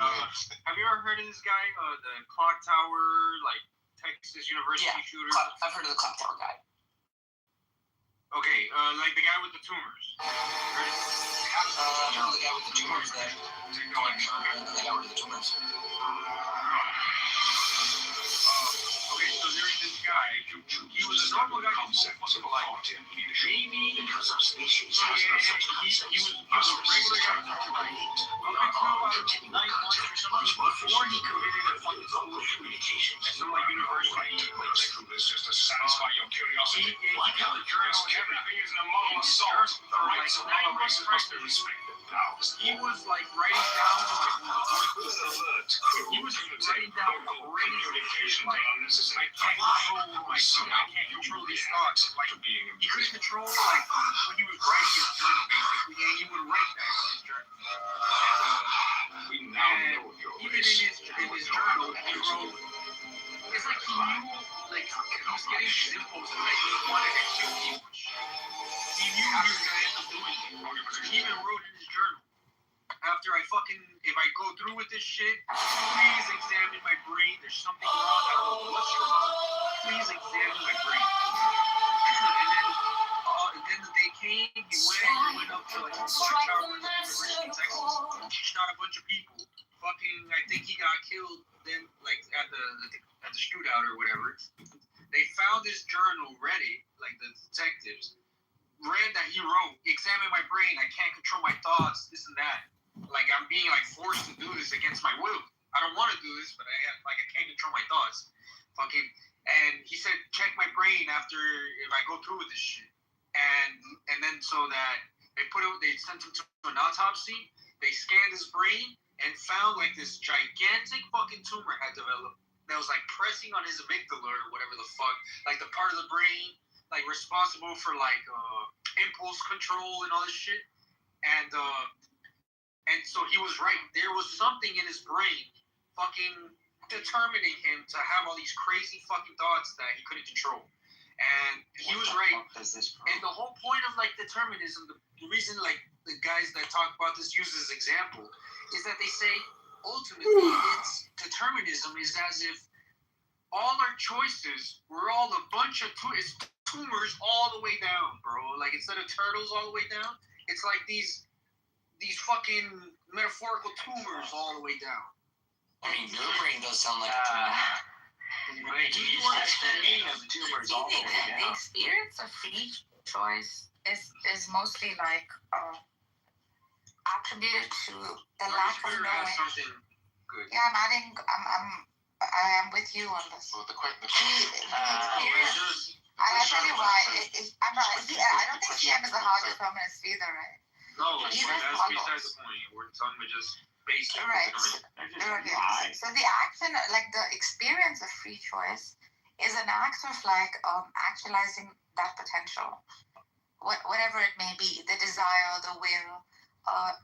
Have you ever heard of this guy? The clock tower, like Texas University shooter. I've heard of the clock tower guy. Okay, like the guy with the tumors. No, the guy with the tumors. The guy with the tumors. Okay, so there is this guy. He was a normal guy his whole fucking life. Maybe because our species has no such concept. He was a regular guy his whole life. Up until about 9 months or something before he committed a fucking school shooting at some like university. It's just to satisfy your curiosity. He kept a journal and everything. Is an among assault. The rights of all are supposed to be respected. He was like writing down he was writing down crazy shit like I can't control my tongue, I can't control these thoughts. Like he couldn't control like when he was writing his journal basically, and he would write that in his journal. And even in his journal he wrote it's like he knew like he was getting these impulses that he wanted to kill people. He knew he was gonna end up doing it. He even wrote in his journal. After if I go through with this shit, please examine my brain. There's something wrong. I don't know what's wrong. Please examine my brain. And then the day came, he went up to like clock tower in University of Texas. He shot a bunch of people. I think he got killed then, like at the shootout or whatever. They found his journal, read it, like the detectives. Read that he wrote, examine my brain, I can't control my thoughts, this and that. Like I'm being like forced to do this against my will. I don't want to do this, but I can't control my thoughts. And he said, check my brain after if I go through with this shit. And then so that they sent him to an autopsy, they scanned his brain and found like this gigantic fucking tumor had developed that was like pressing on his amygdala or whatever the fuck, like the part of the brain like responsible for like impulse control and all this shit. And so he was right. There was something in his brain fucking determining him to have all these crazy fucking thoughts that he couldn't control. And he was right. does this prove? And the whole point of like determinism, the reason like the guys that talk about this use as example is that they say ultimately it's determinism is as if all our choices were all a bunch of tumors all the way down, bro. Like instead of turtles all the way down, it's like these fucking metaphorical tumors all the way down. I mean, your brain does sound like a tumor. The experience of free choice is mostly like attributed to the lack of knowing. Yeah, I'm adding. I am with you on this. So the experience. I'll tell you why. I don't think CM is a hard determinist either, right? No, that's besides the point. We're talking about just basic. Right. So the action, like the experience of free choice, is an act of like actualizing that potential, whatever it may be, the desire, the will,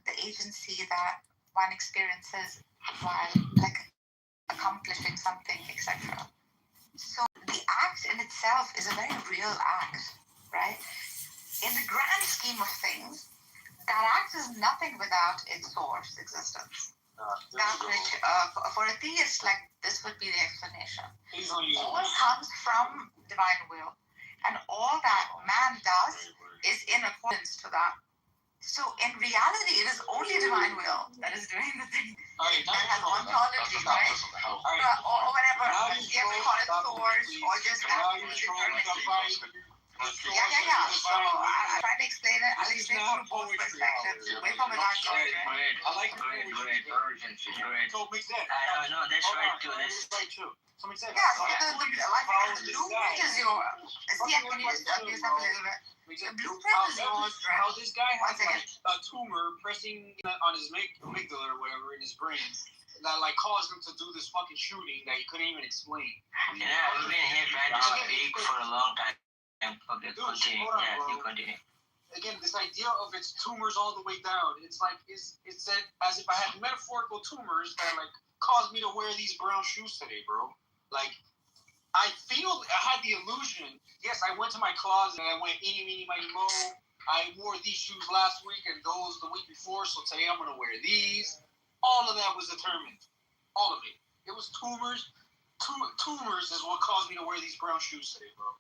the agency that one experiences while like accomplishing something, etc. So the act in itself is a very real act, right? In the grand scheme of things, that act is nothing without its source existence. That which, for a theist, like this would be the explanation. All comes from divine will, and all that man does is in accordance to that. So in reality, it is only divine will that is doing the thing that has ontology, right? Or whatever. You ever call it source or just determinism. Yeah. So I'm trying to explain it. I'll explain from both perspectives. With or without God, right? I like the way urgency. So it makes sense. No, that's right too. That's right too. So it makes sense. Yeah, so the blueprint is yours. See, I'm going to use up a little bit. The blueprint is yours, right? How this guy has like a tumor pressing on his amygdala or whatever in his brain that like caused him to do this fucking shooting that he couldn't even explain. Yeah, I've been here trying to speak for a long time. Continue. Again, this idea of its tumors all the way down, it's like it's said as if I had metaphorical tumors that like caused me to wear these brown shoes today, bro. Like I had the illusion. Yes, I went to my closet and I went eeny, meeny, miny, mo. I wore these shoes last week and those the week before, so today I'm gonna wear these. All of that was determined. All of it. It was tumors. Tumors is what caused me to wear these brown shoes today, bro.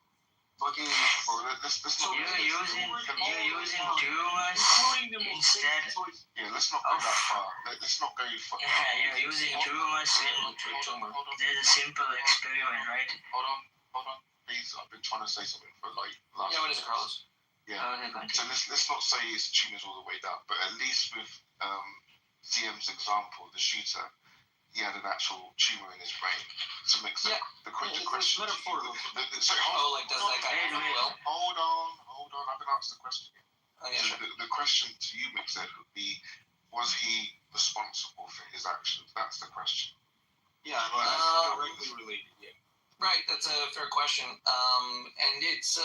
Fucking. You're using tumors instead. Yeah, let's not go that far. Let's not go far. Yeah, you're using tumors. There's a simple experiment, right? Hold on. Please, I've been trying to say something for like last. Yeah, what is it, Carlos? Yeah. So let's not say it's tumors all the way down, but at least with CM's example, the shooter, he had an actual tumor in his brain. So makes the question. It's metaphorical. Like does that guy have will? Hold on. I haven't asked the question yet. Oh, yeah, sure. The question to you, Mixed, would be: was he responsible for his actions? That's the question. Yeah, directly related. Yeah. Right, that's a fair question. And it's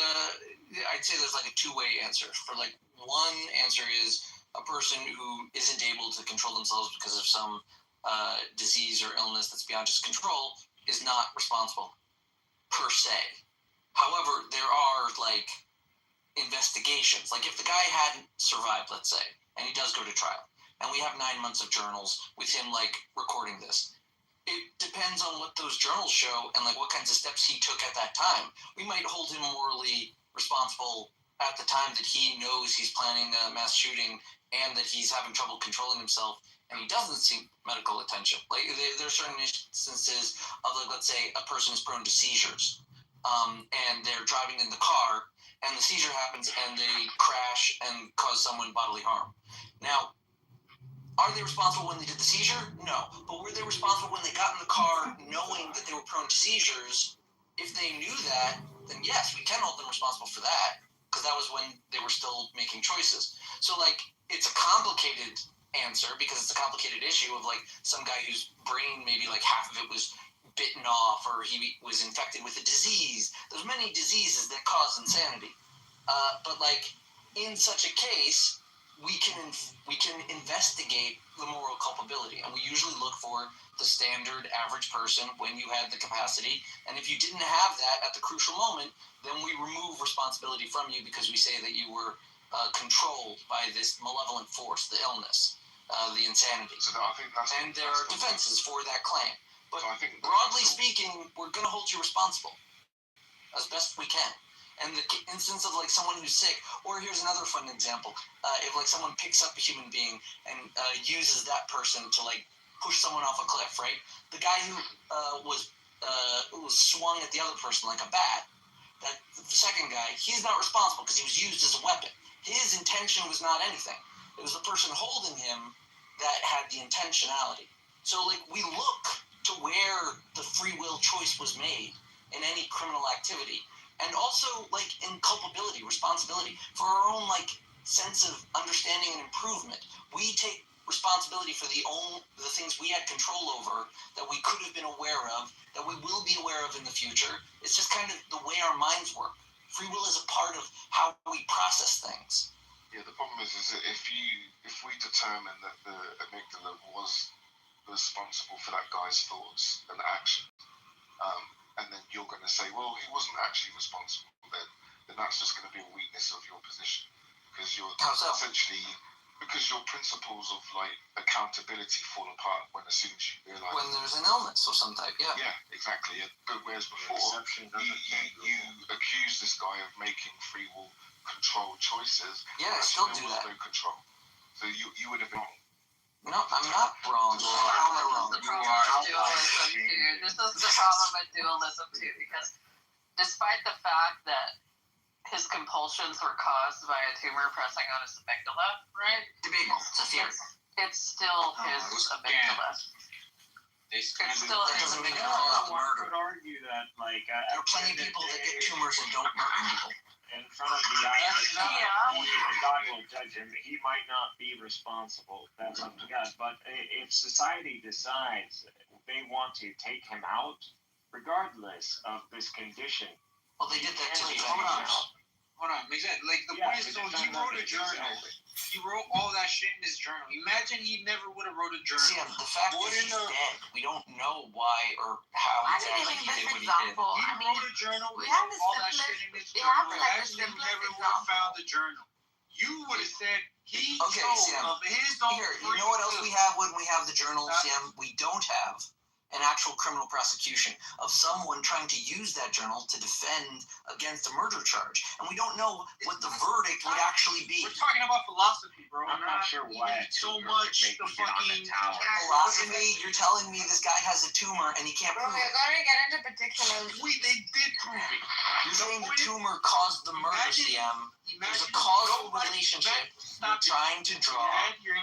I'd say there's like a two-way answer. For like one answer is a person who isn't able to control themselves because of some disease or illness that's beyond his control is not responsible per se. However, there are like investigations. Like if the guy hadn't survived, let's say, and he does go to trial, and we have 9 months of journals with him like recording this. It depends on what those journals show and like what kinds of steps he took at that time. We might hold him morally responsible at the time that he knows he's planning a mass shooting and that he's having trouble controlling himself and he doesn't seek medical attention. Like there are certain instances of like, let's say a person is prone to seizures and they're driving in the car and the seizure happens and they crash and cause someone bodily harm. Now, are they responsible when they did the seizure? No. But were they responsible when they got in the car knowing that they were prone to seizures? If they knew that, then yes, we can hold them responsible for that because that was when they were still making choices. So, like, it's a complicated answer because it's a complicated issue of, like, some guy whose brain maybe, like, half of it was bitten off or he was infected with a disease. There's many diseases that cause insanity. But, like, in such a case, we can investigate the moral culpability, and we usually look for the standard average person when you had the capacity. And if you didn't have that at the crucial moment, then we remove responsibility from you because we say that you were controlled by this malevolent force, the illness, the insanity. So I think that's, and there are defenses for that claim. But so I think broadly speaking, we're going to hold you responsible as best we can. And the instance of like someone who's sick, or here's another fun example: if like someone picks up a human being and uses that person to like push someone off a cliff, right? The guy who was swung at the other person like a bat, that the second guy, he's not responsible because he was used as a weapon. His intention was not anything. It was the person holding him that had the intentionality. So like we look to where the free will choice was made in any criminal activity. And also, like, in culpability, responsibility, for our own, like, sense of understanding and improvement. We take responsibility for the things we had control over that we could have been aware of, that we will be aware of in the future. It's just kind of the way our minds work. Free will is a part of how we process things. Yeah, the problem is that if we determine that the amygdala was responsible for that guy's thoughts and action, and then you're going to say, well, he wasn't actually responsible, then that's just going to be a weakness of your position. Because you're essentially, because your principles of like accountability fall apart as soon as you realize when there's an illness of some type. Yeah, exactly. But whereas before you accuse this guy of making free will controlled choices, I still do there was that. no control, so you would have been wrong. No, I'm not wrong. This is the problem with dualism too, because despite the fact that his compulsions were caused by a tumor pressing on his amygdala, right? Debatable. It's a theory. It's still his amygdala. It's still his amygdala. One could argue that, like, there are plenty of people that get tumors and don't murder people. In front of the eye of God, God will judge him. He might not be responsible. That's up to God. But if society decides they want to take him out, regardless of this condition. Well, they did that too. Hold on. Exactly. Like, the point is, so he wrote a journal. He wrote all that shit in his journal. Imagine he never would have wrote a journal. See, the fact is he's dead. We don't know why or how exactly he did what he did. He wrote a journal. We have all that shit in his journal. Imagine you never would have found the journal. You would have said he told of his own. Here, you know what else we have when we have the journal, Sam? We don't have an actual criminal prosecution of someone trying to use that journal to defend against a murder charge. And we don't know what the verdict would actually be. We're talking about philosophy, bro. I'm not sure why so much the fucking philosophy. You're telling me this guy has a tumor and he can't prove it. We're going to get into particulars. They did prove it. You're saying the tumor caused the murder, CM. There's a causal relationship we're trying to draw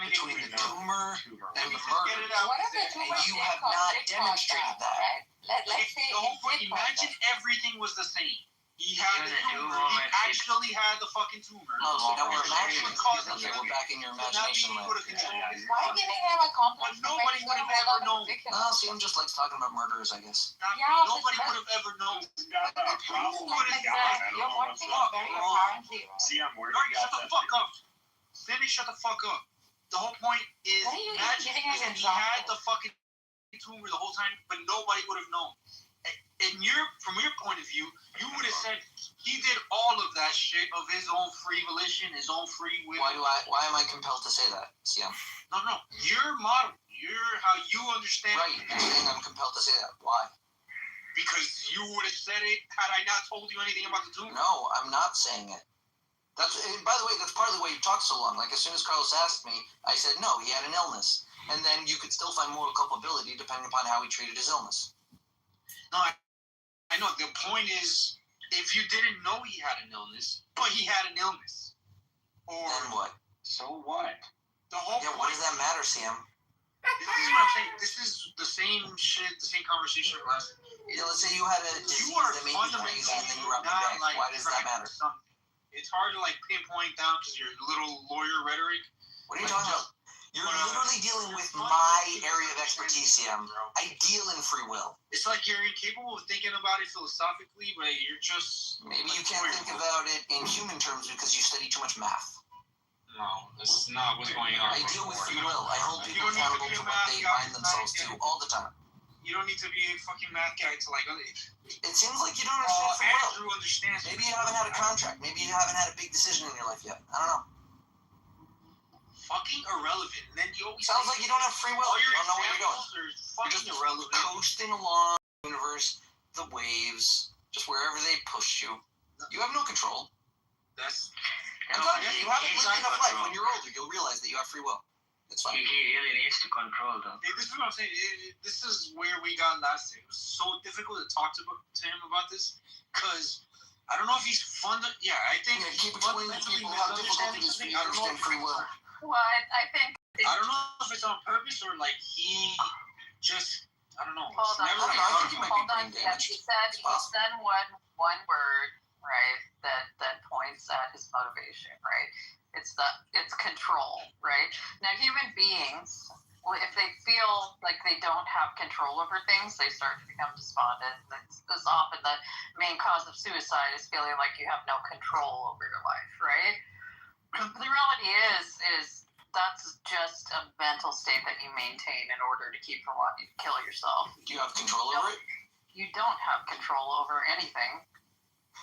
between the tumor and the murder. And you have not demonstrated that. Let's say the whole point, imagine everything was the same. He had the tumor. He actually had the fucking tumor. Oh, so now we're imagining. Okay, we're back in your imagination land. Why giving him a complex? Nobody would have ever known. CM just likes talking about murderers, I guess. Nobody would have ever known. You're watching it very apparently. Shut the fuck up. Cindy, shut the fuck up. The whole point is, imagine if he had the fucking tumor the whole time, but nobody would have known. From your point of view, you would have said he did all of that shit of his own free volition, his own free will. Why am I compelled to say that, CM? No. Your model. How you understand. Right. You're saying I'm compelled to say that. Why? Because you would have said it had I not told you anything about the tumor. No, I'm not saying it. By the way, that's partly why you talked so long. Like, as soon as Carlos asked me, I said, no, he had an illness. And then you could still find moral culpability depending upon how he treated his illness. No, I know. The point is, if you didn't know he had an illness, but he had an illness. Then what? So what? The whole what does that matter, Sam? This is what I'm saying. This is the same shit, the same conversation last. Yeah, let's say you had a disease that made you crazy and then you robbed the bank. Why does that matter? It's hard to pinpoint down because your little lawyer rhetoric. What are you talking about? You're literally dealing with my area of expertise, Sam. I deal in free will. It's like you're incapable of thinking about it philosophically, but you're just... Maybe you can't think about it in human terms because you study too much math. No, this is not what's going on. I deal with free will. I hold people accountable to what they bind themselves to all the time. You don't need to be a fucking math guy to like. It seems like you don't understand free will. Andrew understands. Maybe you haven't had a contract. Maybe you haven't had a big decision in your life yet. I don't know. Fucking irrelevant. And then you always sounds like you don't have free will. All You your don't know where you're going. You're just irrelevant. Coasting along the universe, the waves, just wherever they push you. You have no control. That's. I'm telling you, you haven't lived enough life. When you're older, you'll realize that you have free will. It's fine. He really needs to control though. This is what I'm saying. This is where we got last time. It was so difficult to talk to him about this because I don't know if he's fun. Yeah, I think. Yeah, keep explaining to people how difficult it is for you to understand free will. Well, I think. I don't know if it's on purpose or like he just. I don't know. Hold on. Hold on. Yes, he said one word, right? That points at his motivation, right? It's control, right? Now, human beings, if they feel like they don't have control over things, they start to become despondent. That's often the main cause of suicide is feeling like you have no control over your life, right? The reality is that's just a mental state that you maintain in order to keep from wanting to kill yourself. Do you have control over it? You don't have control over anything,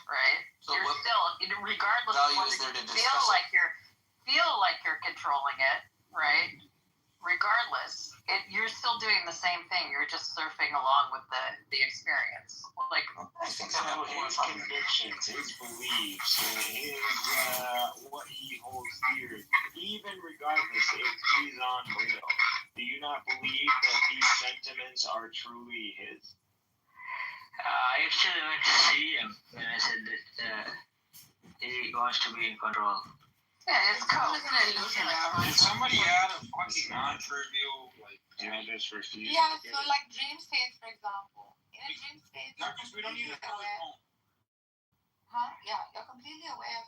right? So you're what still, regardless of value whether is there to you discuss feel like you're controlling it, right? Regardless, you're still doing the same thing. You're just surfing along with the experience. Like, I think so his convictions, his beliefs, his what he holds dear, even regardless if he's unreal, do you not believe that these sentiments are truly his? I actually went to see him when I said that he wants to be in control. yeah, it's called an illusion. Did somebody add a fucking non-trivial like? Yeah, just refuse. Yeah, so like dream states, for example. In a dream state, Not because we don't need to Huh? Yeah, you're completely aware